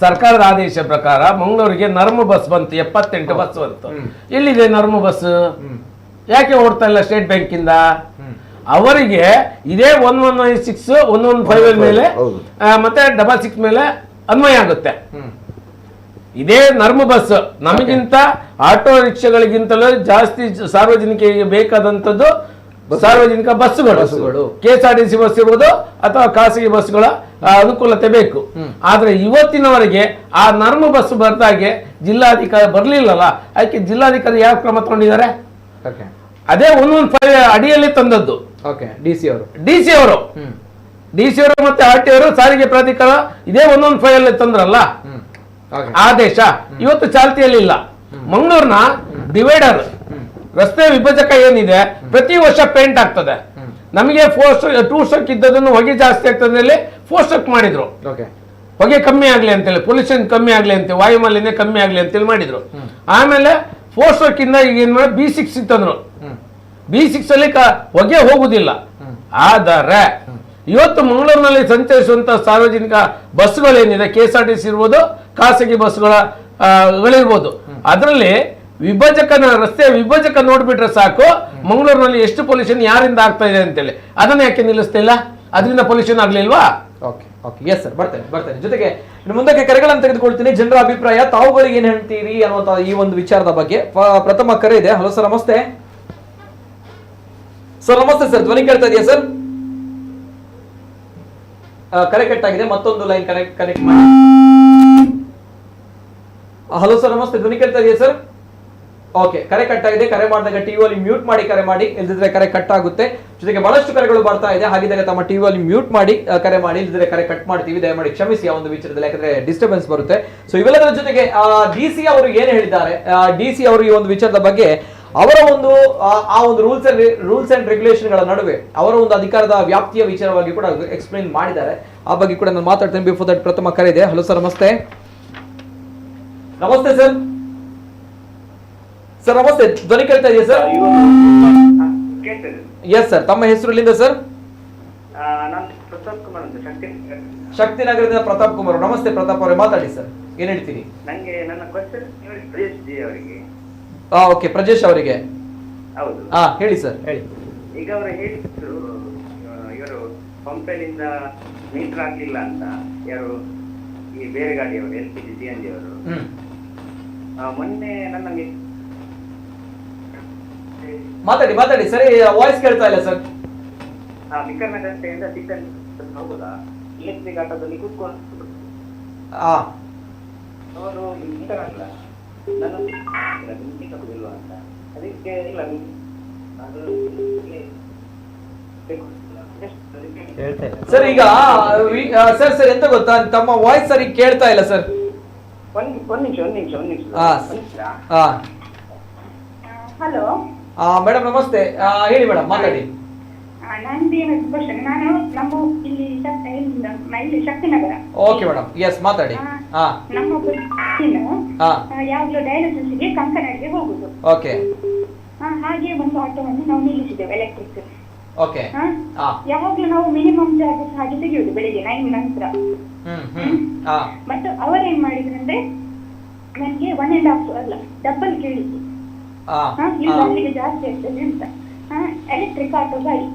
ಸರ್ಕಾರದ ಆದೇಶ ಪ್ರಕಾರ ಮಂಗಳೂರಿಗೆ ನರ್ಮ ಬಸ್ ಬಂತು, 78 ಬಸ್ ಬಂತು. ಎಲ್ಲಿದೆ ನರ್ಮ ಬಸ್? ಯಾಕೆ ಓಡ್ತಾ ಇಲ್ಲ ಸ್ಟೇಟ್ ಬ್ಯಾಂಕ್ ಇಂದ? ಅವರಿಗೆ ಇದೇ 1196, 115 ಮೇಲೆ ಮತ್ತೆ 66 ಮೇಲೆ ಅನ್ವಯ ಆಗುತ್ತೆ. ಇದೇ ನರ್ಮ ಬಸ್ ನಮಗಿಂತ ಆಟೋ ರಿಕ್ಷಾಗಳಿಗಿಂತಲೂ ಜಾಸ್ತಿ ಸಾರ್ವಜನಿಕರಿಗೆ ಬೇಕಾದಂಥದ್ದು ಸಾರ್ವಜನಿಕ ಬಸ್ಸುಗಳು. KSRTC ಬಸ್ ಇರ್ಬೋದು ಅಥವಾ ಖಾಸಗಿ ಬಸ್ಗಳ ಅನುಕೂಲತೆ ಬೇಕು. ಆದ್ರೆ ಇವತ್ತಿನವರೆಗೆ ಆ ನರ್ಮ ಬಸ್ ಬರ್ದಾಗೆ ಜಿಲ್ಲಾಧಿಕಾರಿ ಬರ್ಲಿಲ್ಲಲ್ಲ. ಅದಕ್ಕೆ ಜಿಲ್ಲಾಧಿಕಾರಿ ಯಾವ ಕ್ರಮ ತಗೊಂಡಿದ್ದಾರೆ? ಅದೇ 115 ಅಡಿಯಲ್ಲಿ ತಂದದ್ದು DC ಅವರು ಮತ್ತೆ RTO ಅವರು, ಸಾರಿಗೆ ಪ್ರಾಧಿಕಾರ ಇದೇ 115 ಅಲ್ಲಿ ತಂದ್ರಲ್ಲ ಆದೇಶ. ಇವತ್ತು ಚಾಲ್ತಿಯಲ್ಲಿ ಇಲ್ಲ. ಮಂಗಳೂರಿನ ಡಿವೈಡರ್ ರಸ್ತೆ ವಿಭಜಕ ಏನಿದೆ, ಪ್ರತಿ ವರ್ಷ ಪೇಂಟ್ ಆಗ್ತದೆ. ನಮಗೆ 2 ಸ್ಟ್ರೋಕ್ ಇದ್ದದನ್ನು ಹೊಗೆ ಜಾಸ್ತಿ ಆಗ್ತದೆ, 4 ಸ್ಟ್ರೋಕ್ ಮಾಡಿದ್ರು. ಹೊಗೆ ಕಮ್ಮಿ ಆಗ್ಲಿ ಅಂತೇಳಿ, ಪೊಲ್ಯೂಷನ್ ಕಮ್ಮಿ ಆಗ್ಲಿ ಅಂತ, ವಾಯುಮಾಲಿನ್ಯ ಕಮ್ಮಿ ಆಗ್ಲಿ ಅಂತೇಳಿ ಮಾಡಿದ್ರು. ಆಮೇಲೆ 4 ಸ್ಟ್ರೋಕ್ ಇಂದ ಈಗ ಏನ್ ಮಾಡಿ B6 ಇತ್ತಂದ್ರು. B6 ಅಲ್ಲಿ ಹೊಗೆ ಹೋಗುದಿಲ್ಲ. ಆದರೆ ಇವತ್ತು ಮಂಗಳೂರಿನಲ್ಲಿ ಸಂಚರಿಸುವಂತ ಸಾರ್ವಜನಿಕ ಬಸ್ಗಳೇನಿದೆ, KSRTC ಇರ್ಬೋದು, ಖಾಸಗಿ ಬಸ್ಗಳಿರ್ಬೋದು, ಅದರಲ್ಲಿ ರಸ್ತೆ ವಿಭಜಕ ನೋಡ್ಬಿಟ್ರೆ ಸಾಕು ಮಂಗಳೂರಿನಲ್ಲಿ ಎಷ್ಟು ಪೊಲ್ಯೂಷನ್ ಯಾರಿಂದ ಆಗ್ತಾ ಇದೆ ಅಂತೇಳಿ. ಅದನ್ನ ಯಾಕೆ ನಿಲ್ಲಿಸ್ತಿಲ್ಲ? ಅದರಿಂದ ಪೊಲ್ಯೂಷನ್ ಆಗ್ಲಿಲ್ವಾ? ಎಸ್ ಸರ್, ಬರ್ತೇನೆ. ಜೊತೆಗೆ ಮುಂದಕ್ಕೆ ಕರೆಗಳನ್ನು ತೆಗೆದುಕೊಳ್ತೀನಿ. ಜನರ ಅಭಿಪ್ರಾಯ, ತಾವುಗಳಿಗೆ ಏನ್ ಹೇಳ್ತೀರಿ ಅನ್ನುವಂತ ಈ ಒಂದು ವಿಚಾರದ ಬಗ್ಗೆ. ಪ್ರಥಮ ಕರೆ ಇದೆ. ಹಲೋ ಸರ್, ನಮಸ್ತೆ. ನಮಸ್ತೆ ಸರ್, ಧ್ವನಿ ಕೇಳ್ತಾ ಇದೆಯಾ ಸರ್? ಕರೆ ಕಟ್ ಆಗಿದೆ, ಮತ್ತೊಂದು ಲೈನ್ ಕನೆಕ್ಟ್ ಮಾಡಿ. ಹಲೋ ಸರ್, ನಮಸ್ತೆ, ಧ್ವನಿ ಕೇಳ್ತಾ ಇದೆಯಾ ಸರ್? ಓಕೆ, ಕರೆ ಕಟ್ ಆಗಿದೆ. ಕರೆ ಮಾಡಿದಾಗ ಟಿವಿಯಲ್ಲಿ ಮ್ಯೂಟ್ ಮಾಡಿ ಕರೆ ಮಾಡಿ, ಇಲ್ಲದಿದ್ರೆ ಕರೆ ಕಟ್ ಆಗುತ್ತೆ. ಜೊತೆಗೆ ಬಹಳಷ್ಟು ಕರೆಗಳು ಬರ್ತಾ ಇದೆ, ಹಾಗಿದ್ದಾಗ ತಮ್ಮ ಟಿವಿಯಲ್ಲಿ ಮ್ಯೂಟ್ ಮಾಡಿ ಕರೆ ಮಾಡಿ, ಇಲ್ಲದಿದ್ರೆ ಕರೆ ಕಟ್ ಮಾಡ್ತೀವಿ. ದಯಮಾಡಿ ಕ್ಷಮಿಸಿ ಆ ಒಂದು ವಿಚಾರದಲ್ಲಿ, ಯಾಕಂದ್ರೆ ಡಿಸ್ಟರ್ಬೆನ್ಸ್ ಬರುತ್ತೆ. ಸೊ ಇವೆಲ್ಲದರ ಜೊತೆಗೆ DC ಅವರು ಏನು ಹೇಳಿದ್ದಾರೆ, DC ಅವರು ಈ ಒಂದು ವಿಚಾರದ ಬಗ್ಗೆ ಅವರ ಒಂದು ಆ ಒಂದು ರೂಲ್ಸ್ ಅಂಡ್ ರೆಗ್ಯುಲೇಷನ್ ಗಳ ನಡುವೆ ಅವರ ಒಂದು ಅಧಿಕಾರದ ವ್ಯಾಪ್ತಿಯ ವಿಚಾರವಾಗಿ ಕೂಡ ಎಕ್ಸ್ಪ್ಲೈನ್ ಮಾಡಿದ್ದಾರೆ. ಆ ಬಗ್ಗೆ ಕೂಡ ನಾನು ಮಾತಾಡ್ತೇನೆ. ಬಿಫೋರ್ ದಟ್ ಪ್ರಥಮ ಕರೆ ಇದೆ. ಹಲೋ ಸರ್, ನಮಸ್ತೆ. ನಮಸ್ತೆ ಸರ್. ಸರ್ ನಮಸ್ತೆ, ಧ್ವನಿ ಕೇಳ್ತಾ ಇದೆಯಾ ಸರ್? ಎಸ್ ಸರ್, ತಮ್ಮ ಹೆಸರು ಎಲ್ಲಿಂದ ಸರ್? ನಾನು ಪ್ರತಾಪ್ ಕುಮಾರ್ ಅಂತ ಶಕ್ತಿನಗರದಿಂದ ಪ್ರತಾಪ್ ಕುಮಾರ್. ನಮಸ್ತೆ ಪ್ರತಾಪ್ ಅವರೇ, ಮಾತಾಡಿ ಸರ್, ಏನ್ ಹೇಳ್ತೀರಿ? ನಂಗೆ ನನ್ನ ಕ್ವಶನ್ ಪ್ರಜೇಶ್ ಜಿ ಅವರಿಗೆ. ಓಕೆ, ಪ್ರಜೇಶ್ ಅವರಿಗೆ. ಹೌದು, ಹೇಳಿ ಸರ್, ಹೇಳಿ. ಈಗ ಅವರು ಹೇಳಿದ್ರು ಇವರು ಪಂಪೆಲಿಂದ ಮೀಟರ್ ಹಾಕ್ಲಿಲ್ಲ ಅಂತ, ಯಾರು ಈ ಬೇರೆ ಗಾಡಿಯವರು LPG CNG ಅವರು. ಮೊನ್ನೆ ನನ್ನ ಮಾತಾಡಿ ಸರಿ, ವಾಯ್ಸ್ ಕೇಳ್ತಾ ಇಲ್ಲ ಸರ್. ವಿಕರ್ಣ ಗಂಟೆಯಿಂದ ಸಿಗ್ತಾನೆ ಹೋಗುದಾ ಎಲೆಕ್ಟ್ರಿಕ್ ಆಟೋದಲ್ಲಿ ಕೂತ್ಕೊಂಡು ಅವರು ಮೀಟರ್ ಹಾಕಲ್ಲ, ನನ್ನ ಇಲ್ವಾ ಅಂತ. ಅದಕ್ಕೆ ಇಲ್ಲ ಅದು ಸರ್ ಈಗ ಸರ್ ಎಂತ ಗೊತ್ತಾ, ತಮ್ಮ ವಾಯ್ಸ್ ಸರಿ ಕೇಳ್ತಾ ಇಲ್ಲ ಸರ್. ಒಂದ್ ನಿಮಿಷ. ಹಲೋ ಮೇಡಮ್ ನಮಸ್ತೆ, ಹೇಳಿ ಮೇಡಮ್, ಮಾತಾಡಿ. ನಂದೇನು ಕ್ವಶನ್, ನಾನು ನಮ್ಮ ಇಲ್ಲಿ ಶಕ್ತಿನಗರ. ಓಕೆ ಮೇಡಮ್, ಎಸ್ ಮಾತಾಡಿ. ನಮ್ಮ ಯಾವಾಗಲೂ ಡಯಾಲಿಸಿಸ್ಗೆ ಕಂಕನಾಡಿಗೆ ಹೋಗುದು. ಓಕೆ. ಹಾಗೆ ಒಂದು ಆಟೋವನ್ನು ನಾವು ನಿಲ್ಲಿಸಿದ್ದೇವೆ ಎಲೆಕ್ಟ್ರಿಕ್. ಓಕೆ. ಯಾವಾಗ್ಲೂ ನಾವು ಮಿನಿಮಮ್ ಚಾರ್ಜಸ್ ಹಾಗೆ ತೆಗೆಯುವುದು ಬೆಳಿಗ್ಗೆ 9 ನಂತರ. ಬಟ್ ಅವರೇನ್ ಮಾಡಿದ್ರಂದ್ರೆ ನನಗೆ 1.5 ಅಲ್ಲ ಡಬಲ್ ಕೇಳಿದ್ರು. ಇಲ್ಲ ಅಲ್ಲಿಗೆ ಜಾಸ್ತಿ ಆಗ್ತದೆ ಅಂತ. ಎಲೆಕ್ಟ್ರಿಕ್ ಆಟೋ ಗಾಡಿ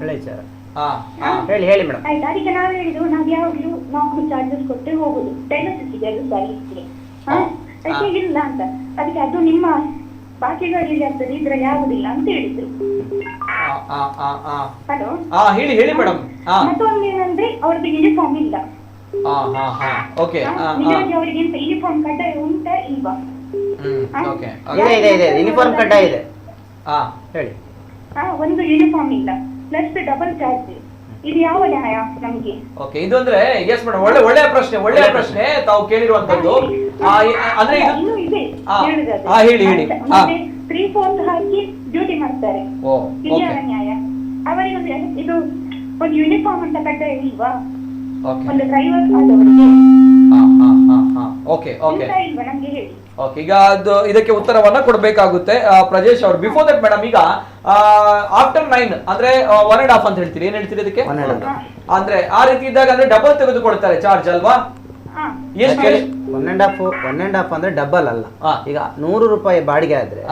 ಹೇಳಿ ಮೇಡಮ್. ಆಯ್ತು, ಅದಕ್ಕೆ ನಾವು ಹೇಳಿದ್ರು ನಾವು ಯಾವಾಗ್ಲೂ 4 ಚಾರ್ಜಸ್ ಕೊಟ್ಟೆ ಹೋಗುದು ಡಯಾಲಿಸಿಸ್ಗೆ, ಅದು ಸರ್ವಿಸ್ಗೆ. ಅದಕ್ಕೆ ಇಲ್ಲ ಅಂತ. ಅದಕ್ಕೆ ಅದು ನಿಮ್ಮ ಬಾಕಿ ಗಾಡಿಯಲ್ಲಿ ಆಗ್ತದೆ, ಇದ್ರಲ್ಲಿ ಆಗುದಿಲ್ಲ ಅಂತ ಹೇಳಿದ್ರು. ಹಲೋ, ಹೇಳಿ ಮೇಡಮ್. ಮತ್ತೊಂದು ಏನಂದ್ರೆ ಅವ್ರದ್ದು ಯೂನಿಫಾರ್ಮ್ ಇಲ್ಲ. ಓಕೆ. ನಿಜವಾಗಿ ಅವರಿಗೆ ಎಂತ ಯೂನಿಫಾರ್ಮ್ ಕಡ್ಡಾಯ ಉಂಟಾ ಇಲ್ವಾ? ಇದೆ ಯೂನಿಫಾರ್ಮ್ ಕಡ್ಡಾಯ ಇದೆ. ಹೇಳಿ. ಒಂದು ಯೂನಿಫಾರ್ಮ್ ಇಲ್ಲ, ಪ್ಲಸ್ ಡಬಲ್ ಚಾರ್ಜ್. ಇದು ಯಾವ ನ್ಯಾಯ ನಮ್ಗೆ? ಓಕೆ, ಇದು ಅಂದ್ರೆ ಎಸ್ ಮೇಡಮ್, ಒಳ್ಳೆಯ ಪ್ರಶ್ನೆ ತಾವು ಕೇಳಿರುವಂತದ್ದು. ಅಂದ್ರೆ ಇನ್ನೂ ಇದೆ ಹೇಳಿ. 3/4 ಹಾಕಿ ಡ್ಯೂಟಿ ಮಾಡ್ತಾರೆ. ಇದು ಯಾವ ನ್ಯಾಯ? ಅವರಿಗೆ ಇದು ಒಂದು ಯೂನಿಫಾರ್ಮ್ ಅಂತ ಕಡ್ಡಾಯ ಇಲ್ವಾ ಒಂದು ಡ್ರೈವರ್ ಆದವರಿಗೆ? ಇಲ್ವಾ ನಮ್ಗೆ ಹೇಳಿ. ಓಕೆ, ಈಗ ಇದಕ್ಕೆ ಉತ್ತರವನ್ನ ಕೊಡ್ಬೇಕಾಗುತ್ತೆ ಪ್ರಜೇಶ್ ಅವರು. ಬಿಫೋರ್ ದಟ್ ಮೇಡಮ್, ಈಗ ಆಫ್ಟರ್ 9 ಅಂದ್ರೆ 1.5 ಅಂತ ಹೇಳ್ತೀರಿ, ಏನ್ ಹೇಳ್ತೀರಿ ಇದಕ್ಕೆ? ಅಂದ್ರೆ ಆ ರೀತಿ ಇದ್ದಾಗ ಅಂದ್ರೆ ಡಬಲ್ ತೆಗೆದುಕೊಳ್ತಾರೆ ಚಾರ್ಜ್ ಅಲ್ವಾ? ಎಷ್ಟು? 1.5 ಅಂದ್ರೆ ಡಬಲ್ ಅಲ್ಲ. ಈಗ 100 ರೂಪಾಯಿ ಬಾಡಿಗೆ ಆದ್ರೆ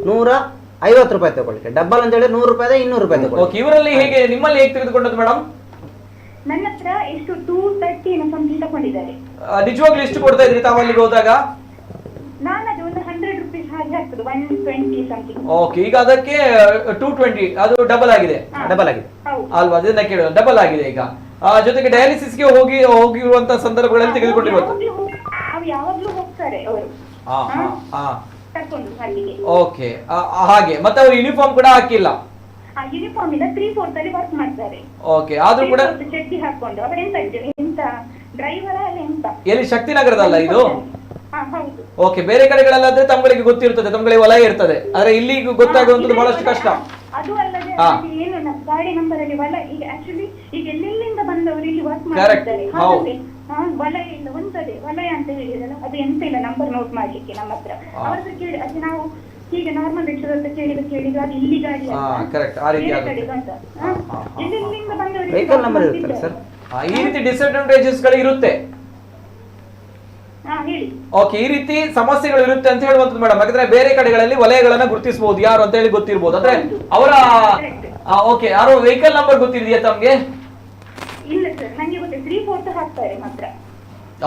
150 ರೂಪಾಯಿ ತಗೊಳ್ಳಿಕ್ಕೆ, ಡಬಲ್ ಅಂತ ಹೇಳಿ 100 ರೂಪಾಯಿ 200 ರೂಪಾಯಿ ತಗೊಳ್ಳಿ. ಓಕೆ, ಇವರಲ್ಲಿ ಹೇಗೆ, ನಿಮ್ಮಲ್ಲಿ ಹೇಗೆ ತೆಗೆದುಕೊಂಡದ್ದು ಮೇಡಮ್? ನನ್ನ ಹತ್ರ ಎಷ್ಟು 230 ಸಮಥಿಂಗ್ ತಗೊಂಡಿದ್ದಾರೆ. ನಿಜವಾಗ್ಲೂ ಎಷ್ಟು ಕೊಡ್ತಾ ಇದ್ರಿ ತಾವು ಅಲ್ಲಿಗೆ ಹೋದಾಗ? ನಾನು ಅದು ಒಂದು 100 ರೂಪೀಸ್ ಹಾಗೆ ಆಗ್ತದೆ, 120 ಸಮಥಿಂಗ್. ಓಕೆ, ಈಗ ಅದಕ್ಕೆ 220 ಅದು ಡಬಲ್ ಆಗಿದೆ ಅಲ್ವಾ? ಅದನ್ನ ಕೇಳೋದು, ಡಬಲ್ ಆಗಿದೆ ಈಗ. ಜೊತೆಗೆ ಡಯಾಲಿಸಿಸ್ಗೆ ಹೋಗಿರುವಂತ ಸಂದರ್ಭಗಳಲ್ಲಿ ತೆಗೆದುಕೊಂಡಿರುವುದು. ಅವು ಯಾವಾಗ್ಲೂ ಹೋಗ್ತಾರೆ ಅವರು ತಕೊಂಡು ಅಲ್ಲಿಗೆ. ಓಕೆ, ಹಾಗೆ. ಮತ್ತೆ ಅವರು ಯೂನಿಫಾರ್ಮ್ ಕೂಡ ಹಾಕಿಲ್ಲ? ಯೂನಿಫಾರ್ಮ್ ಇಲ್ಲ, 3/4 ಅಲ್ಲಿ ವರ್ಕ್ ಮಾಡ್ತಾರೆ. ಓಕೆ, ಆದ್ರೂ ಕೂಡ ಚಡ್ಡಿ ಹಾಕೊಂಡು. ಅವರೆಂತ ಡ್ರೈವರ ಅಲ್ಲ ಎಂತ? ಎಲ್ಲಿ ಶಕ್ತಿನಗರದಲ್ಲ ಇದು? ಹೌದು. ಓಕೆ, ಬೇರೆ ಕಡೆಗಳಲ್ಲಾದ್ರೆ ತಮ್ಗಳಿಗೆ ಗೊತ್ತಿರ್ತದೆ, ತಮ್ಗಳಿಗೆ ವಲಯ ಇರ್ತದೆ. ಆದ್ರೆ ಇಲ್ಲಿ ಗೊತ್ತಾಗುವಂತದ್ದು ಬಹಳಷ್ಟು ಕಷ್ಟ. ಅದು ಅಲ್ಲದೆ ಏನು ಗಾಡಿ ನಂಬರ್ ಅಲ್ಲಿ ವಲಯ, ಈಗ ಆಕ್ಚುಲಿ ಈಗ ಎಲ್ಲೆಲ್ಲಿಂದ ಬಂದವರು ಇಲ್ಲಿ ವರ್ಕ್ ಮಾಡ್ತಾರೆ. ಹಾಗಾಗಿ ವಲಯ ಇಲ್ಲ, ಒಂದದೇ ವಲಯ ಅಂತ ಹೇಳಿದಲ್ಲ, ಅದು ಎಂತ ಇಲ್ಲ ನಂಬರ್ ನೋಟ್ ಮಾಡ್ಲಿಕ್ಕೆ ನಮ್ಮ ಹತ್ರ. ಅವ್ರ ಹತ್ರ ಕೇಳಿ, ಅದು ನಾವು ಈಗ ನಾರ್ಮಲ್ ರಿಕ್ಷಾದ ಹತ್ರ ಕೇಳಿದ್ರು ಅದು ಇಲ್ಲಿ ಗಾಡಿ ಎಲ್ಲಿಂದ ಬಂದವರು ಈ ರೀತಿ ಡಿಸ್ಅಡ್ವಾಂಟೇಜಸ್ ಗಳು ಇರುತ್ತೆ. ಓಕೆ, ಈ ರೀತಿ ಸಮಸ್ಯೆಗಳು ಇರುತ್ತೆ ಅಂತ ಹೇಳುವಂತದ್ದು ಮೇಡಮ್. ಯಾಕಂದ್ರೆ ಬೇರೆ ಕಡೆಗಳಲ್ಲಿ ವಲಯಗಳನ್ನ ಗುರುತಿಸಬಹುದು, ಯಾರು ಅಂತ ಹೇಳಿ ಗೊತ್ತಿರಬಹುದು. ಅಂದ್ರೆ ಅವರ ಓಕೆ, ಯಾರೋ ವೆಹಿಕಲ್ ನಂಬರ್ ಗೊತ್ತಿದೆಯಾ ತಮ್ಗೆ? ಇಲ್ಲ ಸರ್, ನನಗೆ ಗೊತ್ತಿಲ್ಲ, 3/4 ಹಾಕ್ತಾರೆ ಮಾತ್ರ.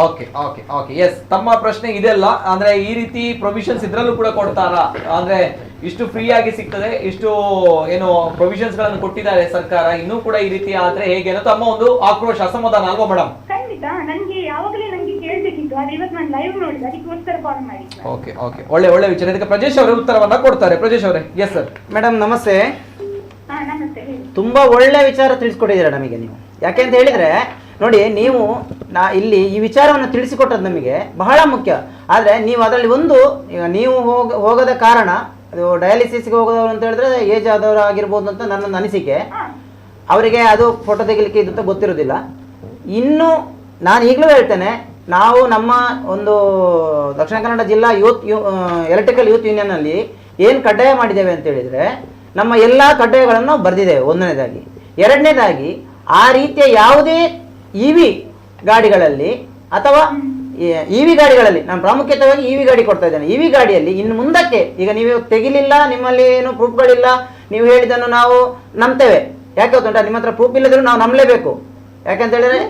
ಓಕೆ ಓಕೆ ಓಕೆ, ಎಸ್, ತಮ್ಮ ಪ್ರಶ್ನೆ ಇದೆಲ್ಲ. ಅಂದ್ರೆ ಈ ರೀತಿ ಪ್ರೊವಿಷನ್ಸ್ ಇದ್ರಲ್ಲೂ ಕೂಡ ಕೊಡ್ತಾರಾ? ಅಂದ್ರೆ ಇಷ್ಟು ಫ್ರೀ ಆಗಿ ಸಿಗ್ತದೆ, ಇಷ್ಟು ಏನು ಪ್ರೊವಿಷನ್ಸ್ ಗಳನ್ನು ಕೊಟ್ಟಿದ್ದಾರೆ ಸರ್ಕಾರ, ಇನ್ನೂ ಕೂಡ ಈ ರೀತಿ ಆದ್ರೆ ಹೇಗೆ ಅನ್ನೋ ತಮ್ಮ ಒಂದು ಆಕ್ರೋಶ, ಅಸಮಾಧಾನ ಅಲ್ವಾ ಮೇಡಮ್? ಖಂಡಿತ, ನನಗೆ ಯಾವಾಗಲೇ ನನಗೆ ಕೇಳಬೇಕಿತ್ತು, ಆದ್ರೆ ಇವತ್ತು ನಾನು ಲೈವ್ ನೋಡಿದೆ, ಅದಕ್ಕೋಸ್ಕರ ಕಾಲ್ ಮಾಡಿ. ಓಕೆ ಓಕೆ, ಒಳ್ಳೆ ವಿಚಾರ. ಇದಕ್ಕೆ ಪ್ರಜೇಶ್ ಅವರೇ ಉತ್ತರವನ್ನ ಕೊಡ್ತಾರೆ. ಪ್ರಜೇಶ್ ಅವರೇ. Yes sir. ಮೇಡಮ್ ನಮಸ್ತೆ. ನಮಸ್ತೆ. ತುಂಬಾ ಒಳ್ಳೆ ವಿಚಾರ ತಿಳಿಸ್ಕೊಟ್ಟಿದ್ದೀರಾ ನಮಗೆ ನೀವು. ಯಾಕೆ ಅಂತ ಹೇಳಿದ್ರೆ ನೋಡಿ, ನೀವು ಇಲ್ಲಿ ಈ ವಿಚಾರವನ್ನು ತಿಳಿಸಿಕೊಟ್ಟದ್ದು ನಮಗೆ ಬಹಳ ಮುಖ್ಯ. ಆದರೆ ನೀವು ಅದರಲ್ಲಿ ಒಂದು, ಈಗ ನೀವು ಹೋಗದ ಕಾರಣ, ಅದು ಡಯಾಲಿಸಿಸ್ಗೆ ಹೋಗೋದವರು ಅಂತ ಹೇಳಿದ್ರೆ ಏಜ್ ಆದವರು ಆಗಿರ್ಬೋದು ಅಂತ ನನ್ನ ಅನಿಸಿಕೆ. ಅವರಿಗೆ ಅದು ಫೋಟೋ ತೆಗಿಲಿಕ್ಕೆ ಇದು ಗೊತ್ತಿರೋದಿಲ್ಲ. ಇನ್ನು ನಾನು ಈಗಲೂ ಹೇಳ್ತೇನೆ, ನಾವು ನಮ್ಮ ಒಂದು ದಕ್ಷಿಣ ಕನ್ನಡ ಜಿಲ್ಲಾ ಎಲೆಕ್ಟ್ರಿಕಲ್ ಯೂತ್ ಯೂನಿಯನ್ನಲ್ಲಿ ಏನು ಕಡ್ಡಾಯ ಮಾಡಿದ್ದೇವೆ ಅಂತ ಹೇಳಿದರೆ, ನಮ್ಮ ಎಲ್ಲ ಕಡ್ಡಾಯಗಳನ್ನು ಬರೆದಿದ್ದೇವೆ. ಒಂದನೇದಾಗಿ. ಎರಡನೇದಾಗಿ ಆ ರೀತಿಯ ಯಾವುದೇ ಇವಿ ಗಾಡಿಗಳಲ್ಲಿ ಅಥವಾ ಇವಿ ಗಾಡಿಗಳಲ್ಲಿ ನಾನು ಪ್ರಾಮುಖ್ಯತೆಯಾಗಿ ಇವಿ ಗಾಡಿ ಕೊಡ್ತಾ ಇದ್ದೇನೆ. ಇವಿ ಗಾಡಿಯಲ್ಲಿ ಇನ್ನು ಮುಂದಕ್ಕೆ ಈಗ ನೀವು ತೆಗಿಲಿಲ್ಲ, ನಿಮ್ಮಲ್ಲಿ ಏನು ಪ್ರೂಫ್ಗಳಿಲ್ಲ, ನೀವು ಹೇಳಿದ್ದನ್ನು ನಾವು ನಂಬ್ತೇವೆ. ಯಾಕೆ ಗೊತ್ತುಂಟಾ, ನಿಮ್ಮ ಹತ್ರ ಪ್ರೂಫ್ ಇಲ್ಲದ್ರು ನಾವು ನಂಬಲೇಬೇಕು. ಯಾಕಂತ ಹೇಳಿದ್ರೆ